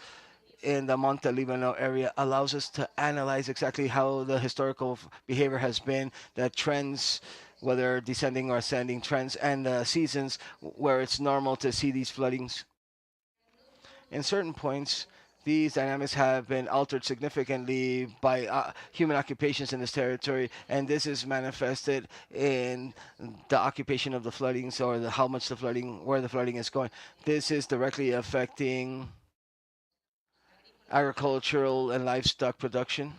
in the Monte Libano area allows us to analyze exactly how the historical behavior has been, the trends, whether descending or ascending trends, and the seasons where it's normal to see these floodings. In certain points, these dynamics have been altered significantly by human occupations in this territory, and this is manifested in the occupation of the floodings or how much the flooding, where the flooding is going. This is directly affecting agricultural and livestock production.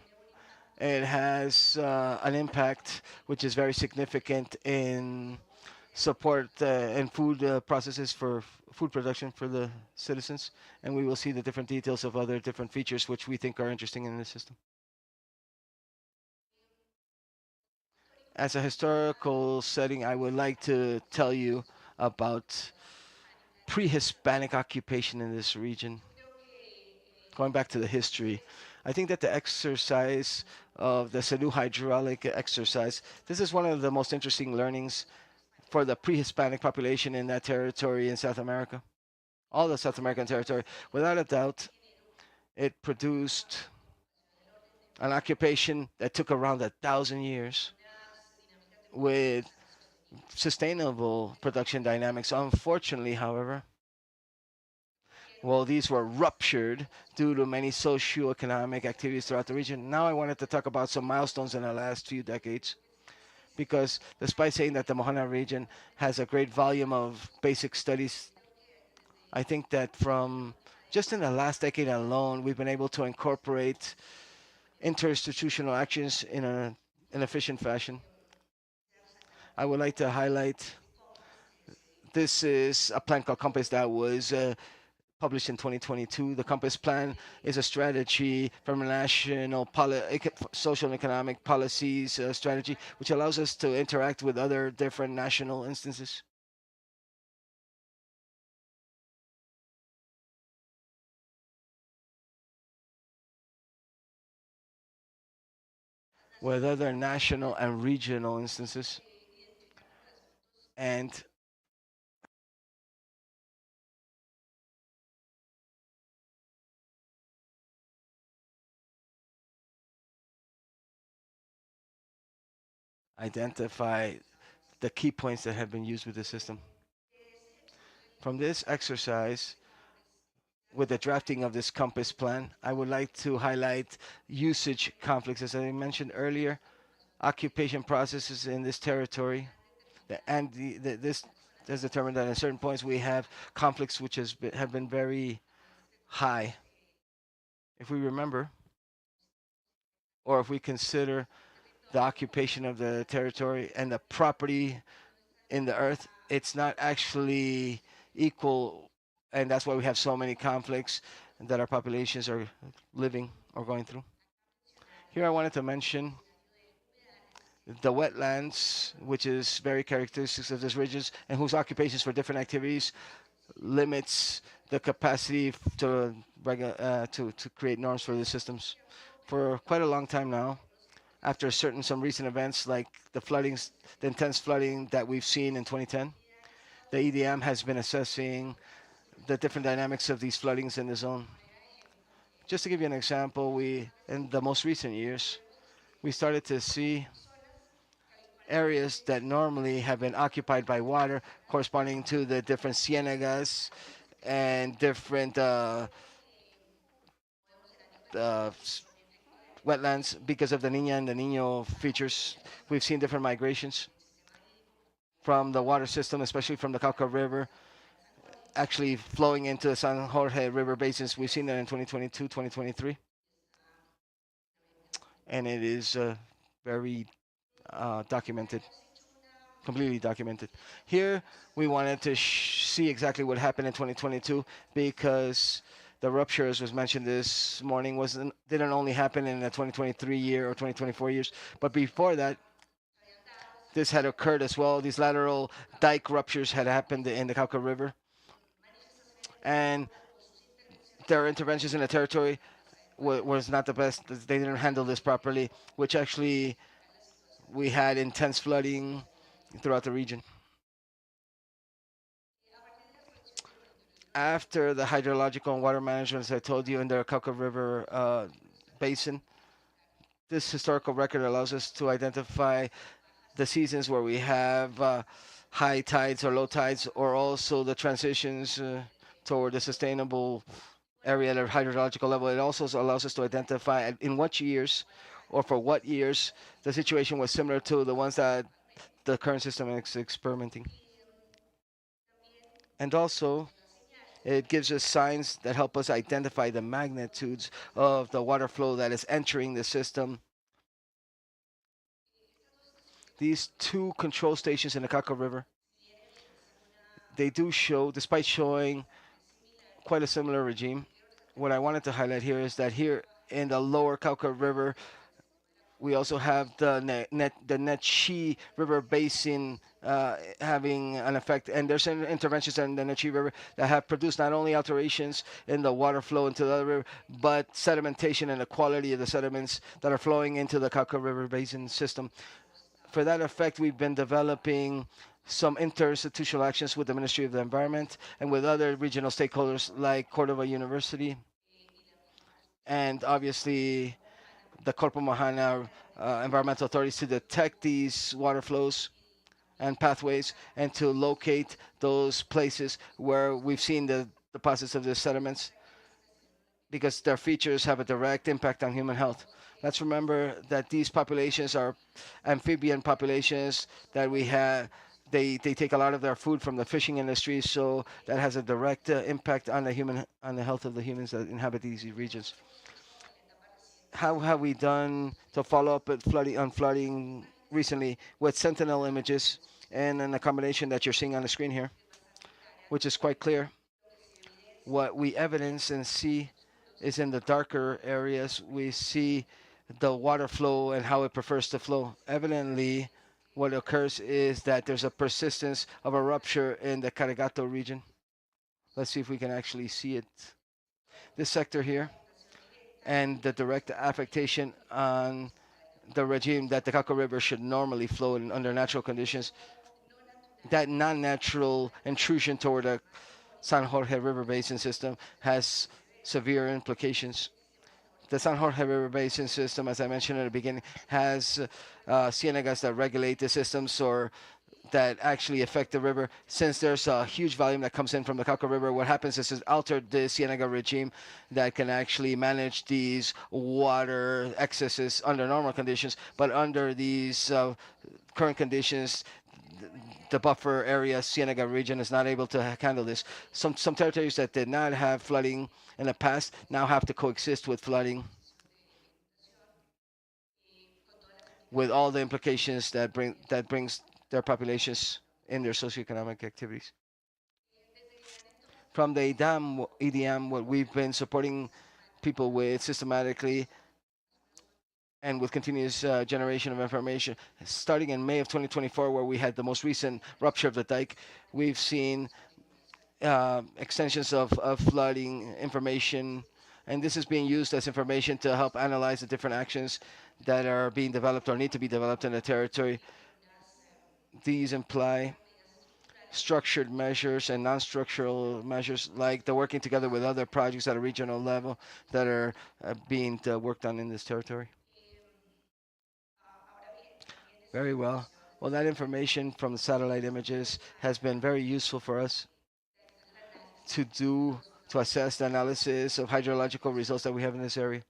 It has an impact which is very significant in support and food processes for food production for the citizens. And we will see the different details of other different features which we think are interesting in the system. As a historical setting, I would like to tell you about pre-Hispanic occupation in this region. Going back to the history, I think that the exercise of the Sanu hydraulic exercise, this is one of the most interesting learnings for the pre-Hispanic population in that territory in South America, all the South American territory. Without a doubt, it produced an occupation that took around 1,000 years with sustainable production dynamics. Unfortunately, however, well, these were ruptured due to many socio-economic activities throughout the region. Now I wanted to talk about some milestones in the last few decades, because despite saying that the Mojana region has a great volume of basic studies, I think that from just in the last decade alone, we've been able to incorporate interinstitutional actions in an efficient fashion. I would like to highlight this is a plan called Compass that was published in 2022. The Compass Plan is a strategy from a national social and economic policies strategy, which allows us to interact with other different national instances. With other national and regional instances. And identify the key points that have been used with the system. From this exercise, with the drafting of this compass plan, I would like to highlight usage conflicts. As I mentioned earlier, occupation processes in this territory, and this has determined that at certain points we have conflicts which have been very high. If we remember, or if we consider the occupation of the territory and the property in the earth, it's not actually equal, and that's why we have so many conflicts that our populations are living or going through. Here I wanted to mention the wetlands, which is very characteristic of these regions and whose occupations for different activities limits the capacity to create norms for the systems. For quite a long time now, after some recent events like the intense flooding that we've seen in 2010, the EDM has been assessing the different dynamics of these floodings in the zone. Just to give you an example, in the most recent years, we started to see areas that normally have been occupied by water corresponding to the different cienagas and different uh, wetlands because of the Niña and the Niño features. We've seen different migrations from the water system, especially from the Cauca River, actually flowing into the San Jorge River basins. We've seen that in 2022, 2023, and it is very documented, completely documented. Here, we wanted to see exactly what happened in 2022 because the rupture, as was mentioned this morning, didn't only happen in the 2023 year or 2024 years, but before that, this had occurred as well. These lateral dike ruptures had happened in the Cauca River, and their interventions in the territory was not the best. They didn't handle this properly, which actually we had intense flooding throughout the region. After the hydrological and water management, as I told you, in the Cauca River basin, this historical record allows us to identify the seasons where we have high tides or low tides, or also the transitions toward a sustainable area at a hydrological level. It also allows us to identify in what years or for what years the situation was similar to the ones that the current system is experimenting. And also, it gives us signs that help us identify the magnitudes of the water flow that is entering the system. These two control stations in the Cauca River, they do show, despite showing quite a similar regime, what I wanted to highlight here is that here in the lower Cauca River, we also have the Nechi River basin having an effect, and there's some interventions in the Nechi River that have produced not only alterations in the water flow into the other river, but sedimentation and the quality of the sediments that are flowing into the Cauca River basin system. For that effect, we've been developing some interinstitutional actions with the Ministry of the Environment and with other regional stakeholders like Cordova University and obviously the Corpo Mahana environmental authorities to detect these water flows and pathways and to locate those places where we've seen the deposits of the sediments because their features have a direct impact on human health. Let's remember that these populations are amphibian populations that we have. They take a lot of their food from the fishing industry, so that has a direct impact on the health of the humans that inhabit these regions. How have we done to follow up with flooding recently with sentinel images and an accommodation that you're seeing on the screen here, which is quite clear. What we evidence and see is in the darker areas, we see the water flow and how it prefers to flow. Evidently, what occurs is that there's a persistence of a rupture in the Carigato region. Let's see if we can actually see it. This sector here and the direct affectation on the regime that the Cauca River should normally flow in under natural conditions. That non-natural intrusion toward the San Jorge River Basin system has severe implications. The San Jorge River Basin system, as I mentioned at the beginning, has cienagas that regulate the systems or that actually affect the river. Since there's a huge volume that comes in from the Cauca River, what happens is it's altered the Cienega regime that can actually manage these water excesses under normal conditions, but under these current conditions, the buffer area Cienega region is not able to handle this. Some territories that did not have flooding in the past now have to coexist with flooding, with all the implications that brings their populations in their socioeconomic activities. From the EDM, what we've been supporting people with systematically and with continuous generation of information. Starting in May of 2024, where we had the most recent rupture of the dike, we've seen extensions of flooding information, and this is being used as information to help analyze the different actions that are being developed or need to be developed in the territory. These imply structured measures and non-structural measures, like the working together with other projects at a regional level that are being worked on in this territory. Very well. Well, that information from the satellite images has been very useful for us to do to assess the analysis of hydrological results that we have in this area.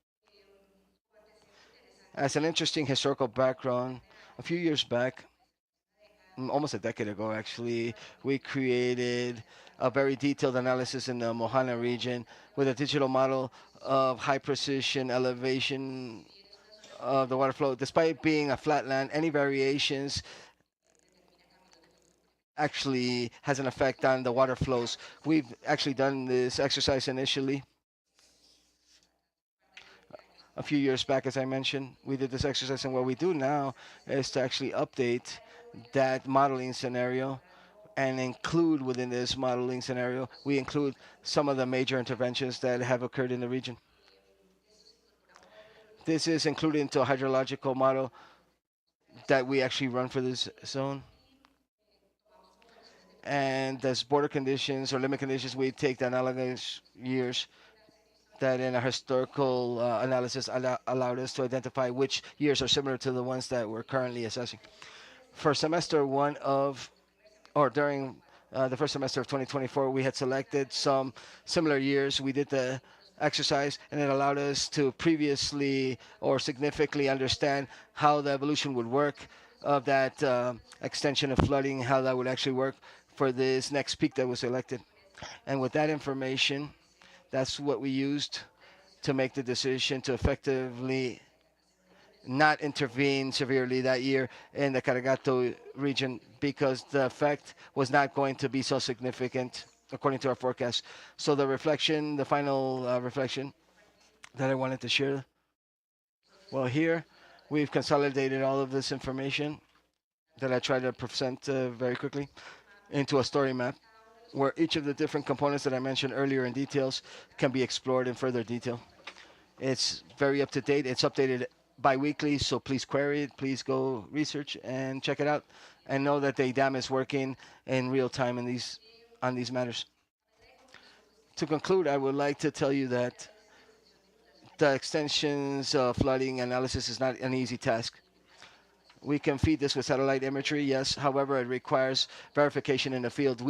As an interesting historical background, a few years back, almost a decade ago actually, we created a very detailed analysis in the Mohana region with a digital model of high precision elevation of the water flow. Despite being a flat land, any variations actually has an effect on the water flows. We've actually done this exercise initially a few years back, as I mentioned. We did this exercise, and what we do now is to actually update that modeling scenario and include within this modeling scenario, we include some of the major interventions that have occurred in the region. This is included into a hydrological model that we actually run for this zone. And as border conditions or limit conditions, we take the analogous years that in a historical analysis allowed us to identify which years are similar to the ones that we're currently assessing. For semester one of, or during the first semester of 2024, we had selected some similar years. We did the exercise, and it allowed us to previously or significantly understand how the evolution would work of that extension of flooding, how that would actually work for this next peak that was selected. And with that information, that's what we used to make the decision to effectively not intervene severely that year in the Caragato region because the effect was not going to be so significant according to our forecast. So the reflection, the final reflection that I wanted to share, well, here we've consolidated all of this information that I tried to present very quickly into a story map where each of the different components that I mentioned earlier in details can be explored in further detail. It's very up to date. It's updated bi-weekly, so please query it. Please go research and check it out, and know that the IDEAM is working in real time in on these matters. To conclude, I would like to tell you that the extensions of flooding analysis is not an easy task. We can feed this with satellite imagery, yes. However, it requires verification in the field.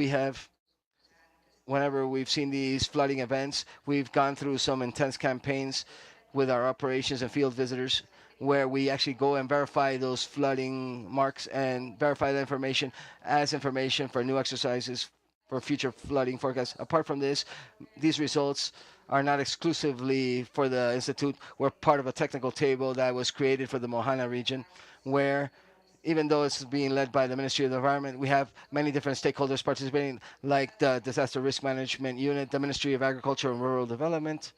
Whenever we've seen these flooding events, we've gone through some intense campaigns with our operations and field visitors where we actually go and verify those flooding marks and verify that information as information for new exercises for future flooding forecasts. Apart from this, these results are not exclusively for the Institute. We're part of a technical table that was created for the Mohana region where even though it's being led by the Ministry of the Environment, we have many different stakeholders participating, like the Disaster Risk Management Unit, the Ministry of Agriculture and Rural Development,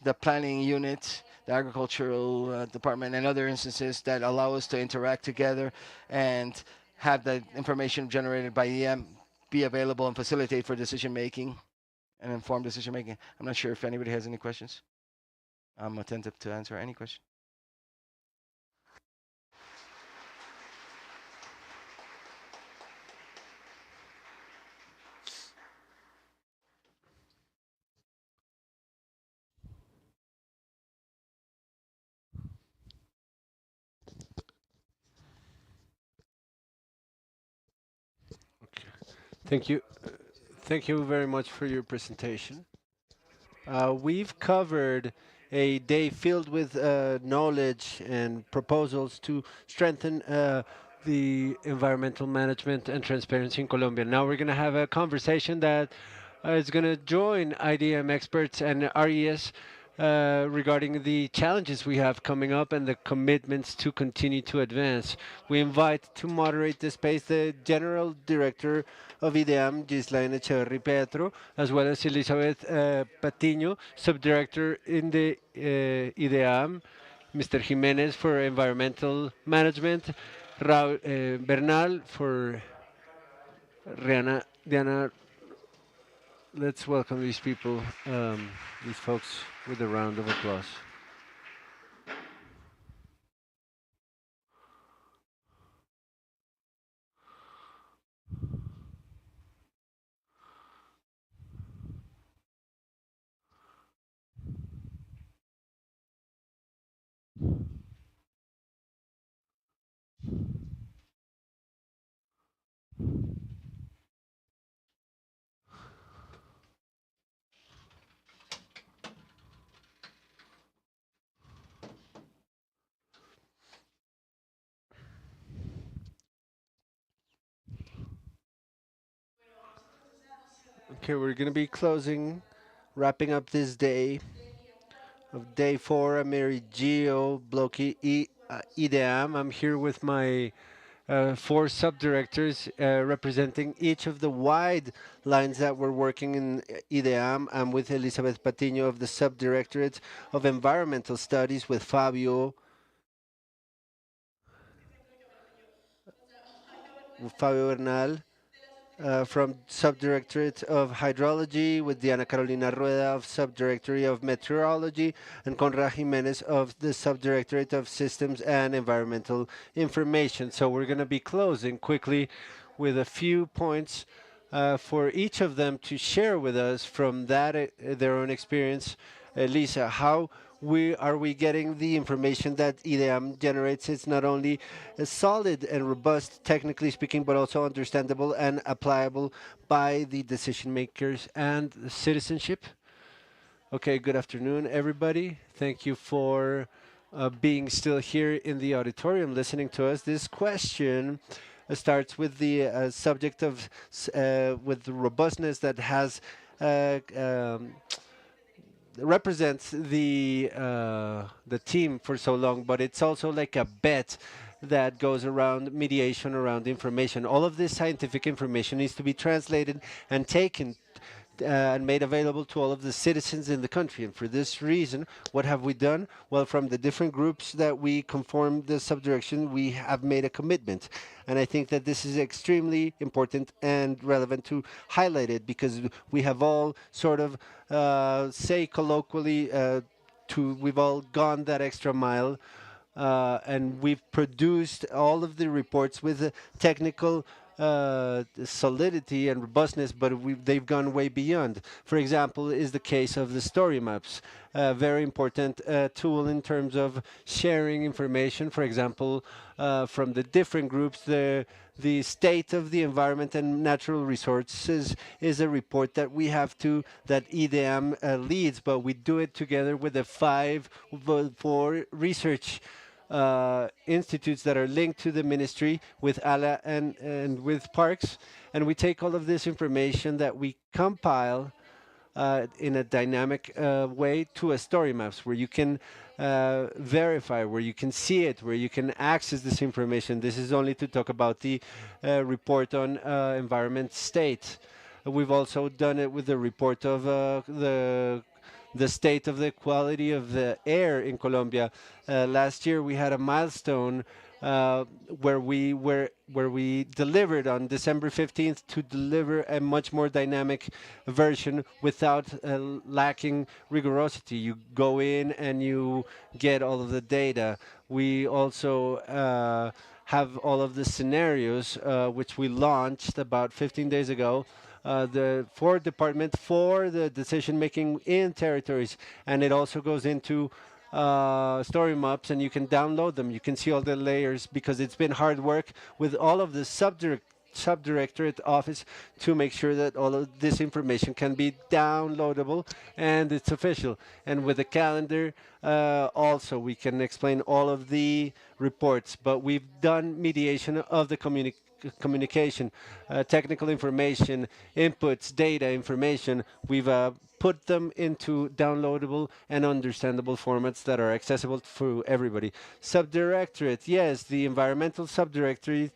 the Planning Unit, the Agricultural Department, and other instances that allow us to interact together and have the information generated by EM be available and facilitate for decision making and informed decision making. I'm not sure if anybody has any questions. I'm attentive to answer any question. Thank you. Thank you very much for your presentation. We've covered a day filled with knowledge and proposals to strengthen the environmental management and transparency in Colombia. Now we're going to have a conversation that is going to join IDEAM experts and RES regarding the challenges we have coming up and the commitments to continue to advance. We invite to moderate the space the General Director of IDEAM, Gislaine Echeverri Petro, as well as Elizabeth Patiño, Subdirector in the IDEAM, Mr. Jimenez for Environmental Management, Raul Bernal for Diana. Let's welcome these people, these folks, with a round of applause. Okay, we're going to be closing, wrapping up this day of day four, AmeriGEO, Blocky IDEAM. I'm here with my four subdirectors representing each of the wide lines that we're working in IDEAM. I'm with Elizabeth Patiño of the Subdirectorate of Environmental Studies, with Fabio Bernal from Subdirectorate of Hydrology, with Diana Carolina Rueda of Subdirectorate of Meteorology, and Conrad Jimenez of the Subdirectorate of Systems and Environmental Information. So we're going to be closing quickly with a few points for each of them to share with us from that their own experience. Lisa, how we getting the information that IDEAM generates? It's not only solid and robust, technically speaking, but also understandable and applicable by the decision makers and the citizenship. Okay, good afternoon, everybody. Thank you for being still here in the auditorium listening to us. This question starts with the subject of with the robustness that has represents the team for so long, but it's also like a bet that goes around mediation around information. All of this scientific information needs to be translated and taken and made available to all of the citizens in the country. And for this reason, what have we done? Well, from the different groups that we conform the subdirection, we have made a commitment. And I think that this is extremely important and relevant to highlight it, because we have all sort of, say colloquially, we've all gone that extra mile, and we've produced all of the reports with technical solidity and robustness, but they've gone way beyond. For example, is the case of the story maps, a very important tool in terms of sharing information. For example, from the different groups, the state of the environment and natural resources is a report that we have to that IDEAM leads, but we do it together with the four research institutes that are linked to the ministry, with ALA and with parks. And we take all of this information that we compile in a dynamic way to a story maps, where you can verify, where you can see it, where you can access this information. This is only to talk about the report on environment state. We've also done it with the report of the state of the quality of the air in Colombia. Last year we had a milestone where we delivered on December 15th to deliver a much more dynamic version without lacking rigorosity. You go in and you get all of the data. We also have all of the scenarios, which we launched about 15 days ago, the for department for the decision making in territories, and it also goes into story maps, and you can download them. You can see all the layers, because it's been hard work with all of the subdirectorate office to make sure that all of this information can be downloadable and it's official. And with the calendar, also we can explain all of the reports. But we've done mediation of the communication, technical information, inputs, data, information. We've put them into downloadable and understandable formats that are accessible for everybody. Subdirectorate, yes, the environmental subdirectorate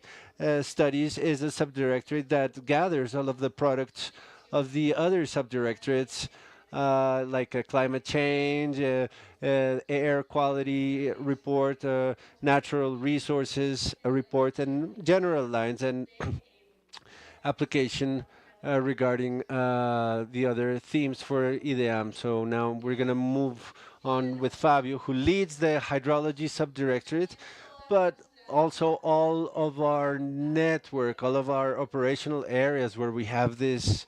studies is a subdirectorate that gathers all of the products of the other subdirectorates, like climate change, air quality report, natural resources report, and general lines and application regarding the other themes for IDEAM. So now we're going to move on with Fabio, who leads the hydrology subdirectorate, but also all of our network, all of our operational areas where we have this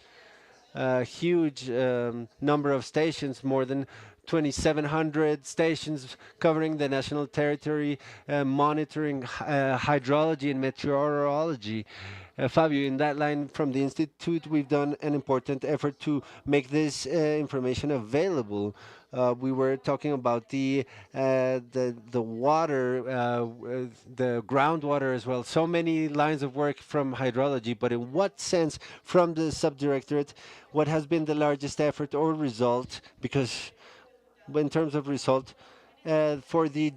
huge number of stations, more than 2,700 stations covering the national territory, monitoring hydrology and meteorology. Fabio, in that line from the Institute, we've done an important effort to make this information available. We were talking about the water, the groundwater as well. So many lines of work from hydrology, but in what sense, from the subdirectorate, what has been the largest effort or result? Because in terms of result, for the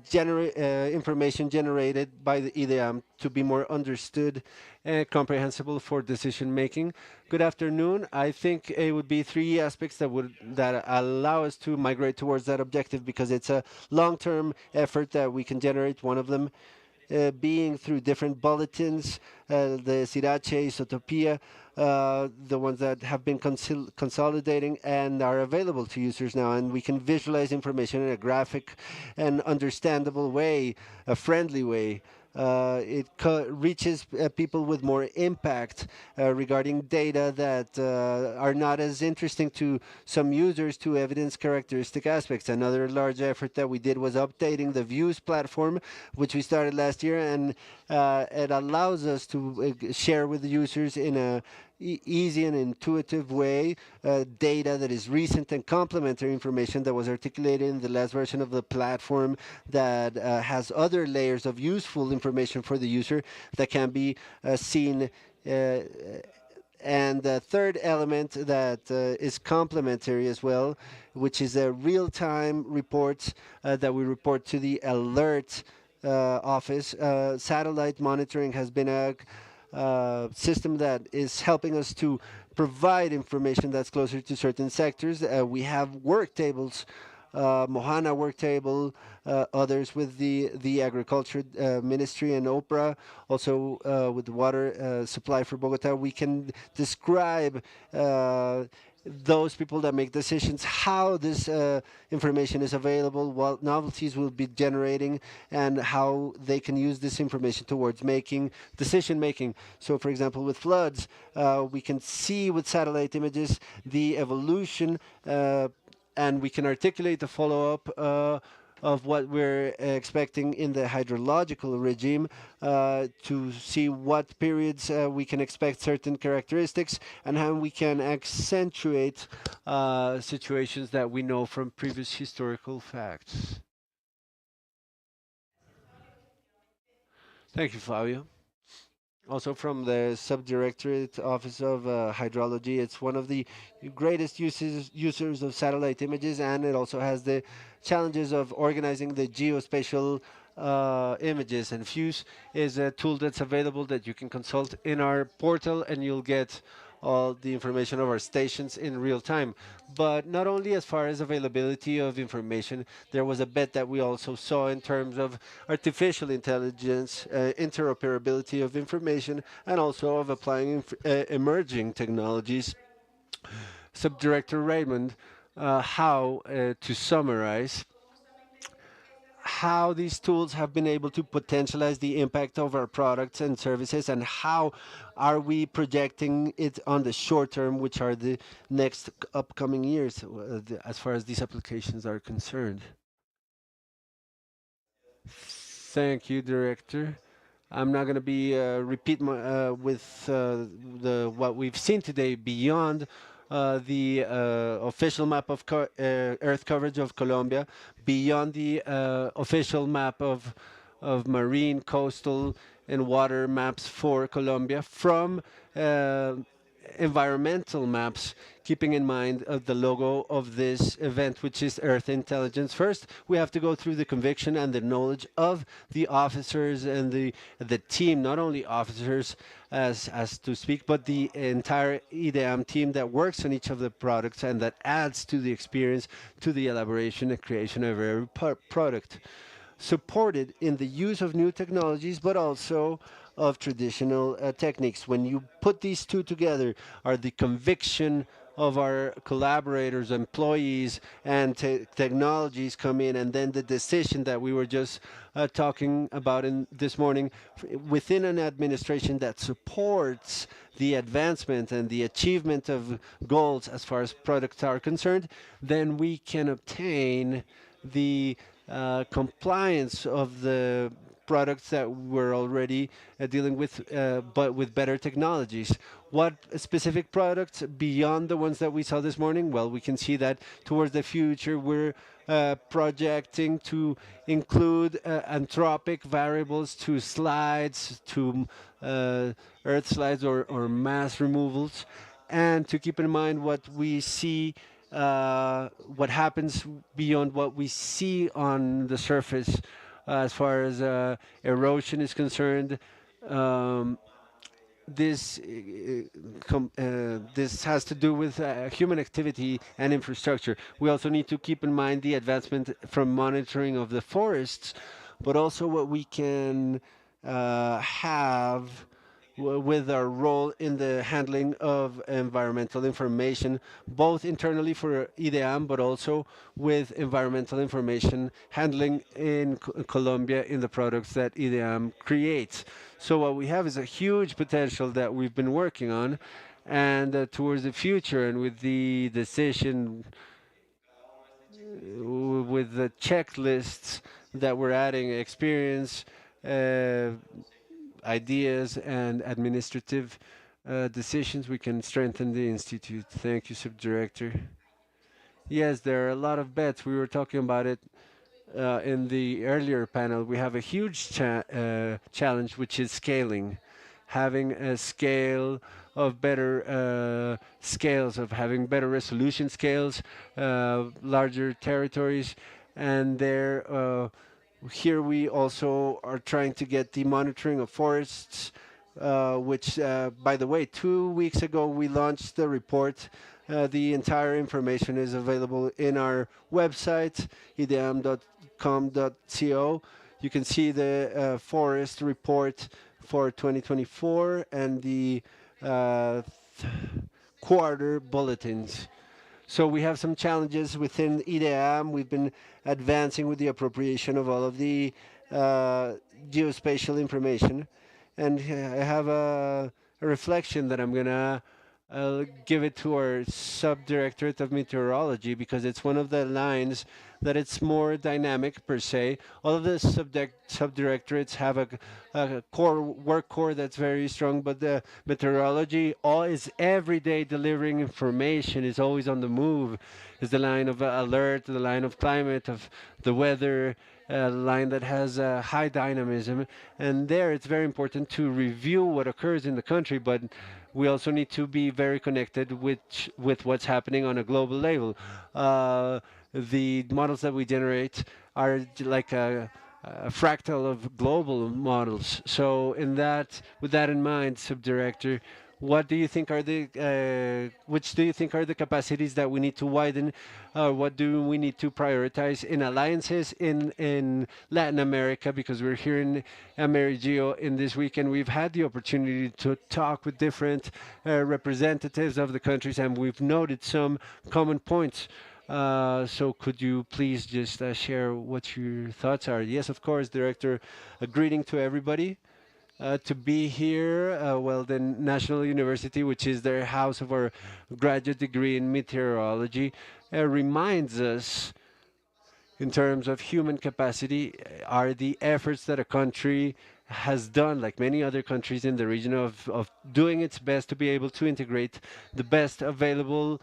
information generated by the IDEAM to be more understood and comprehensible for decision making. Good afternoon. I think it would be three aspects that allow us to migrate towards that objective because it's a long-term effort that we can generate. One of them being through different bulletins, the Sirache, Isotopia, the ones that have been consolidating and are available to users now. And we can visualize information in a graphic and understandable way, a friendly way. It reaches people with more impact regarding data that are not as interesting to some users to evidence characteristic aspects. Another large effort that we did was updating the Views platform, which we started last year, and it allows us to share with the users in a easy and intuitive way data that is recent and complementary information that was articulated in the last version of the platform that has other layers of useful information for the user that can be seen and the third element that is complementary as well, which is a real-time reports that we report to the alert office. Satellite monitoring has been a system that is helping us to provide information that's closer to certain sectors. We have work tables, Mohana work table, others with the agriculture ministry and OPRA, also with the water supply for Bogota. We can describe those people that make decisions, how this information is available, what novelties will be generating, and how they can use this information towards making decision making. So, for example, with floods, we can see with satellite images the evolution, and we can articulate the follow-up of what we're expecting in the hydrological regime to see what periods we can expect certain characteristics and how we can accentuate situations that we know from previous historical facts. Thank you, Fabio. Also from the Subdirectorate Office of Hydrology. It's one of the greatest users of satellite images, and it also has the challenges of organizing the geospatial images. And Fuse is a tool that's available that you can consult in our portal, and you'll get all the information of our stations in real time. But not only as far as availability of information, there was a bet that we also saw in terms of artificial intelligence, interoperability of information, and also of applying emerging technologies. Subdirector Raymond, how to summarize how these tools have been able to potentialize the impact of our products and services, and how are we projecting it on the short term, which are the next upcoming years, as far as these applications are concerned. Thank you, Director. I'm not going to be repeat with the what we've seen today beyond the official map of Earth coverage of Colombia, beyond the official map of marine, coastal, and water maps for Colombia, from uh, environmental maps, keeping in mind the logo of this event, which is Earth Intelligence. First, we have to go through the conviction and the knowledge of the officers and the team, not only officers as to speak, but the entire IDEAM team that works on each of the products and that adds to the experience, to the elaboration and creation of every product, supported in the use of new technologies, but also of traditional techniques. When you put these two together, are the conviction of our collaborators, employees, and technologies come in, and then the decision that we were just talking about in this morning within an administration that supports the advancement and the achievement of goals as far as products are concerned, then we can obtain the compliance of the products that we're already dealing with, but with better technologies. What specific products beyond the ones that we saw this morning? Well, we can see that towards the future, we're projecting to include anthropic variables to slides, to earth slides or mass removals, and to keep in mind what we see, what happens beyond what we see on the surface as far as erosion is concerned. Um, this has to do with human activity and infrastructure. We also need to keep in mind the advancement from monitoring of the forests, but also what we can have with our role in the handling of environmental information, both internally for IDEAM, but also with environmental information handling in Colombia in the products that IDEAM creates. So what we have is a huge potential that we've been working on, and towards the future, and with the decision, with the checklists that we're adding, experience, uh, ideas, and administrative decisions, we can strengthen the institute. Thank you, Subdirector. Yes, there are a lot of bets. We were talking about it in the earlier panel. We have a huge challenge, which is scaling, having a scale of better scales, of having better resolution scales, larger territories, and there. Here we also are trying to get the monitoring of forests, which, by the way, 2 weeks ago we launched the report. The entire information is available in our website, ideam.com.co. You can see the forest report for 2024 and the uh, quarter bulletins. So we have some challenges within IDEAM. We've been advancing with the appropriation of all of the geospatial information. And I have a reflection that I'm going to give it to our subdirectorate of meteorology, because it's one of the lines that it's more dynamic per se. All of the subdirectorates have a core work core that's very strong, but the meteorology all is every day delivering information, is always on the move, is the line of alert, the line of climate, of the weather, a line that has high dynamism. And there it's very important to review what occurs in the country, but we also need to be very connected with what's happening on a global level. The models that we generate are like a fractal of global models. So, with that in mind, subdirector, what do you think are the which do you think are the capacities that we need to widen? What do we need to prioritize in alliances in Latin America? Because we're here in AmeriGEO in this week, and we've had the opportunity to talk with different representatives of the countries, and we've noted some common points. So could you please just share what your thoughts are? Yes, of course, Director. A greeting to everybody to be here. Well, the National University, which is the house of our graduate degree in meteorology, reminds us in terms of human capacity are the efforts that a country has done, like many other countries in the region, of doing its best to be able to integrate the best available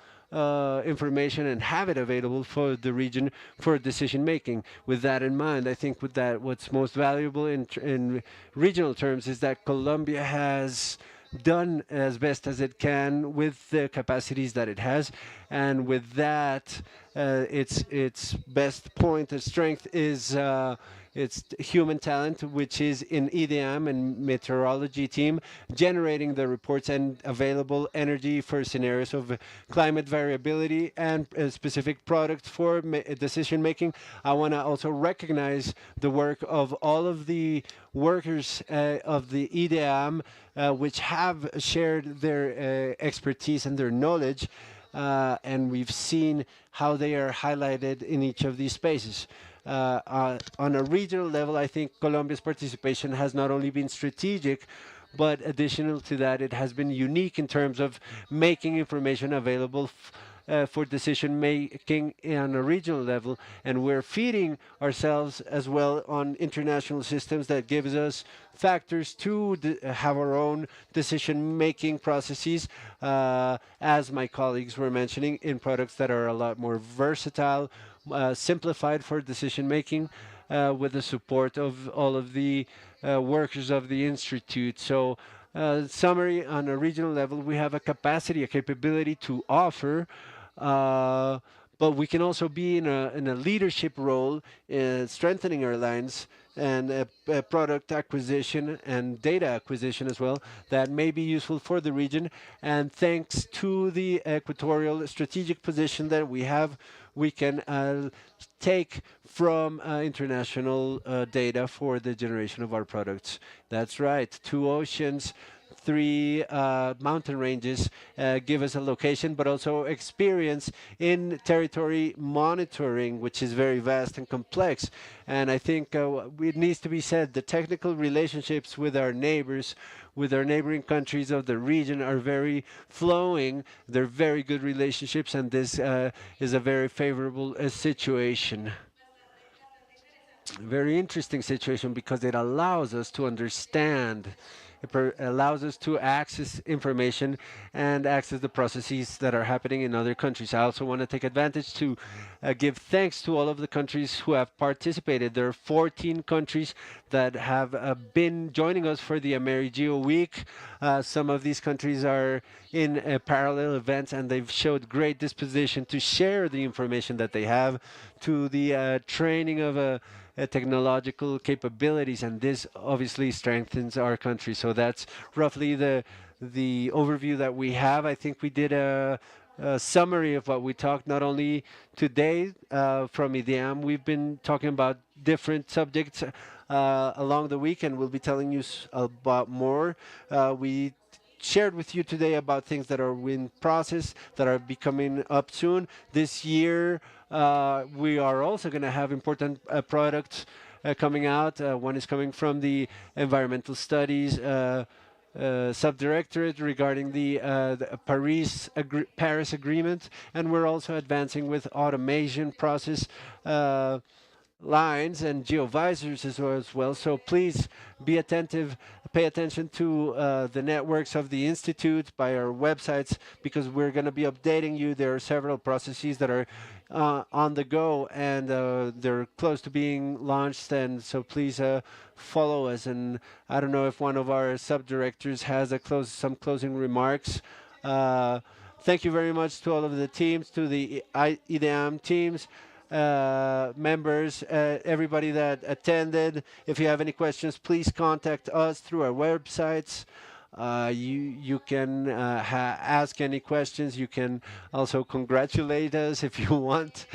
information and have it available for the region for decision making. With that in mind, I think with that, what's most valuable in regional terms is that Colombia has done as best as it can with the capacities that it has, and with that, its best point of strength is its human talent, which is in IDEAM and meteorology team, generating the reports and available energy for scenarios of climate variability and specific products for decision making. I want to also recognize the work of all of the workers of the IDEAM, which have shared their expertise and their knowledge, and we've seen how they are highlighted in each of these spaces. On a regional level, I think Colombia's participation has not only been strategic, but additional to that, it has been unique in terms of making information available for decision making on a regional level, and we're feeding ourselves as well on international systems that gives us factors to have our own decision making processes, as my colleagues were mentioning, in products that are a lot more versatile, simplified for decision making, with the support of all of the workers of the institute. So, summary, on a regional level, we have a capacity, a capability to offer, uh, but we can also be in a leadership role in strengthening our lines and product acquisition and data acquisition as well that may be useful for the region. And thanks to the equatorial strategic position that we have, we can take from international data for the generation of our products. That's right. Two oceans, three mountain ranges give us a location, but also experience in territory monitoring, which is very vast and complex. And I think it needs to be said the technical relationships with our neighboring countries of the region are very flowing. They're very good relationships, and this is a very favorable situation. Very interesting situation because it allows us to understand, allows us to access information and access the processes that are happening in other countries. I also want to take advantage to give thanks to all of the countries who have participated. There are 14 countries that have been joining us for the AmeriGEO week. Some of these countries are in parallel events, and they've showed great disposition to share the information that they have, to the training of technological capabilities, and this obviously strengthens our country. So that's roughly the overview that we have. I think we did a summary of what we talked not only today from IDEAM. We've been talking about different subjects along the week, and we'll be telling you about more. We shared with you today about things that are in process, that are becoming up soon. This year, we are also going to have important products coming out. One is coming from the environmental studies subdirectorate regarding the Paris Agreement, and we're also advancing with automation process lines and geovisors as well. So please be attentive, pay attention to the networks of the Institute by our websites, because we're going to be updating you. There are several processes that are on the go, and they're close to being launched, and so please follow us. And I don't know if one of our subdirectors has some closing remarks. Thank you very much to all of the teams, to the IDEAM teams, members, everybody that attended. If you have any questions, please contact us through our websites. You can ask any questions. You can also congratulate us if you want.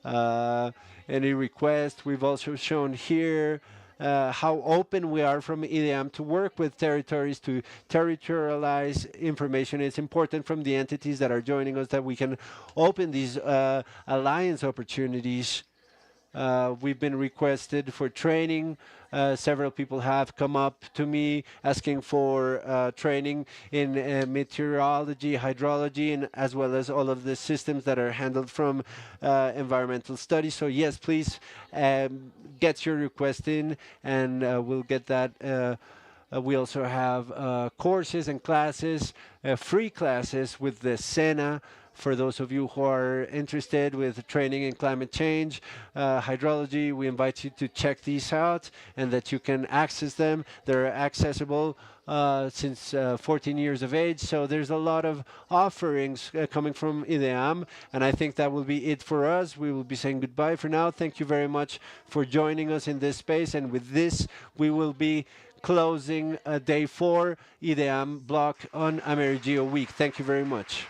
Any request. We've also shown here how open we are from IDEAM to work with territories to territorialize information. It's important from the entities that are joining us that we can open these alliance opportunities We've been requested for training. Several people have come up to me asking for training in meteorology, hydrology, and as well as all of the systems that are handled from environmental studies. So yes, please get your request in, and we'll get that. We also have courses and classes, free classes with the SENA for those of you who are interested with training in climate change, hydrology. We invite you to check these out and that you can access them. They're accessible since 14 years of age. So there's a lot of offerings coming from IDEAM, and I think that will be it for us. We will be saying goodbye for now. Thank you very much for joining us in this space, and with this, we will be closing day 4 IDEAM block on AmeriGEO week. Thank you very much.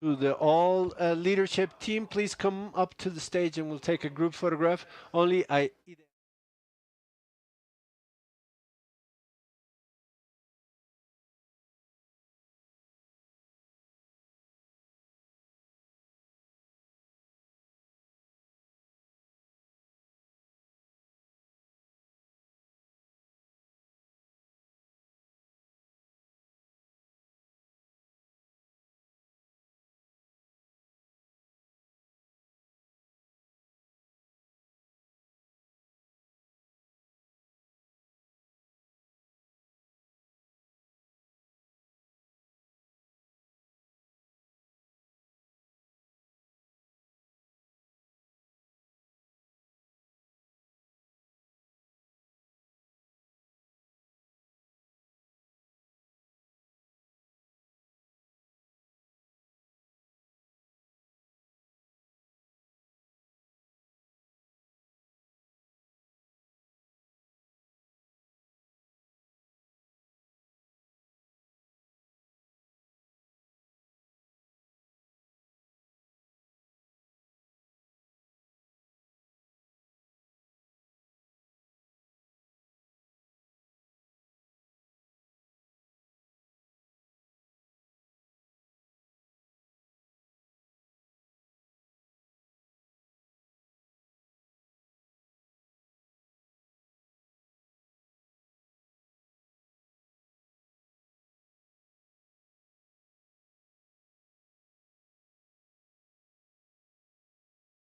To the all leadership team, please come up to the stage and we'll take a group photograph. Only I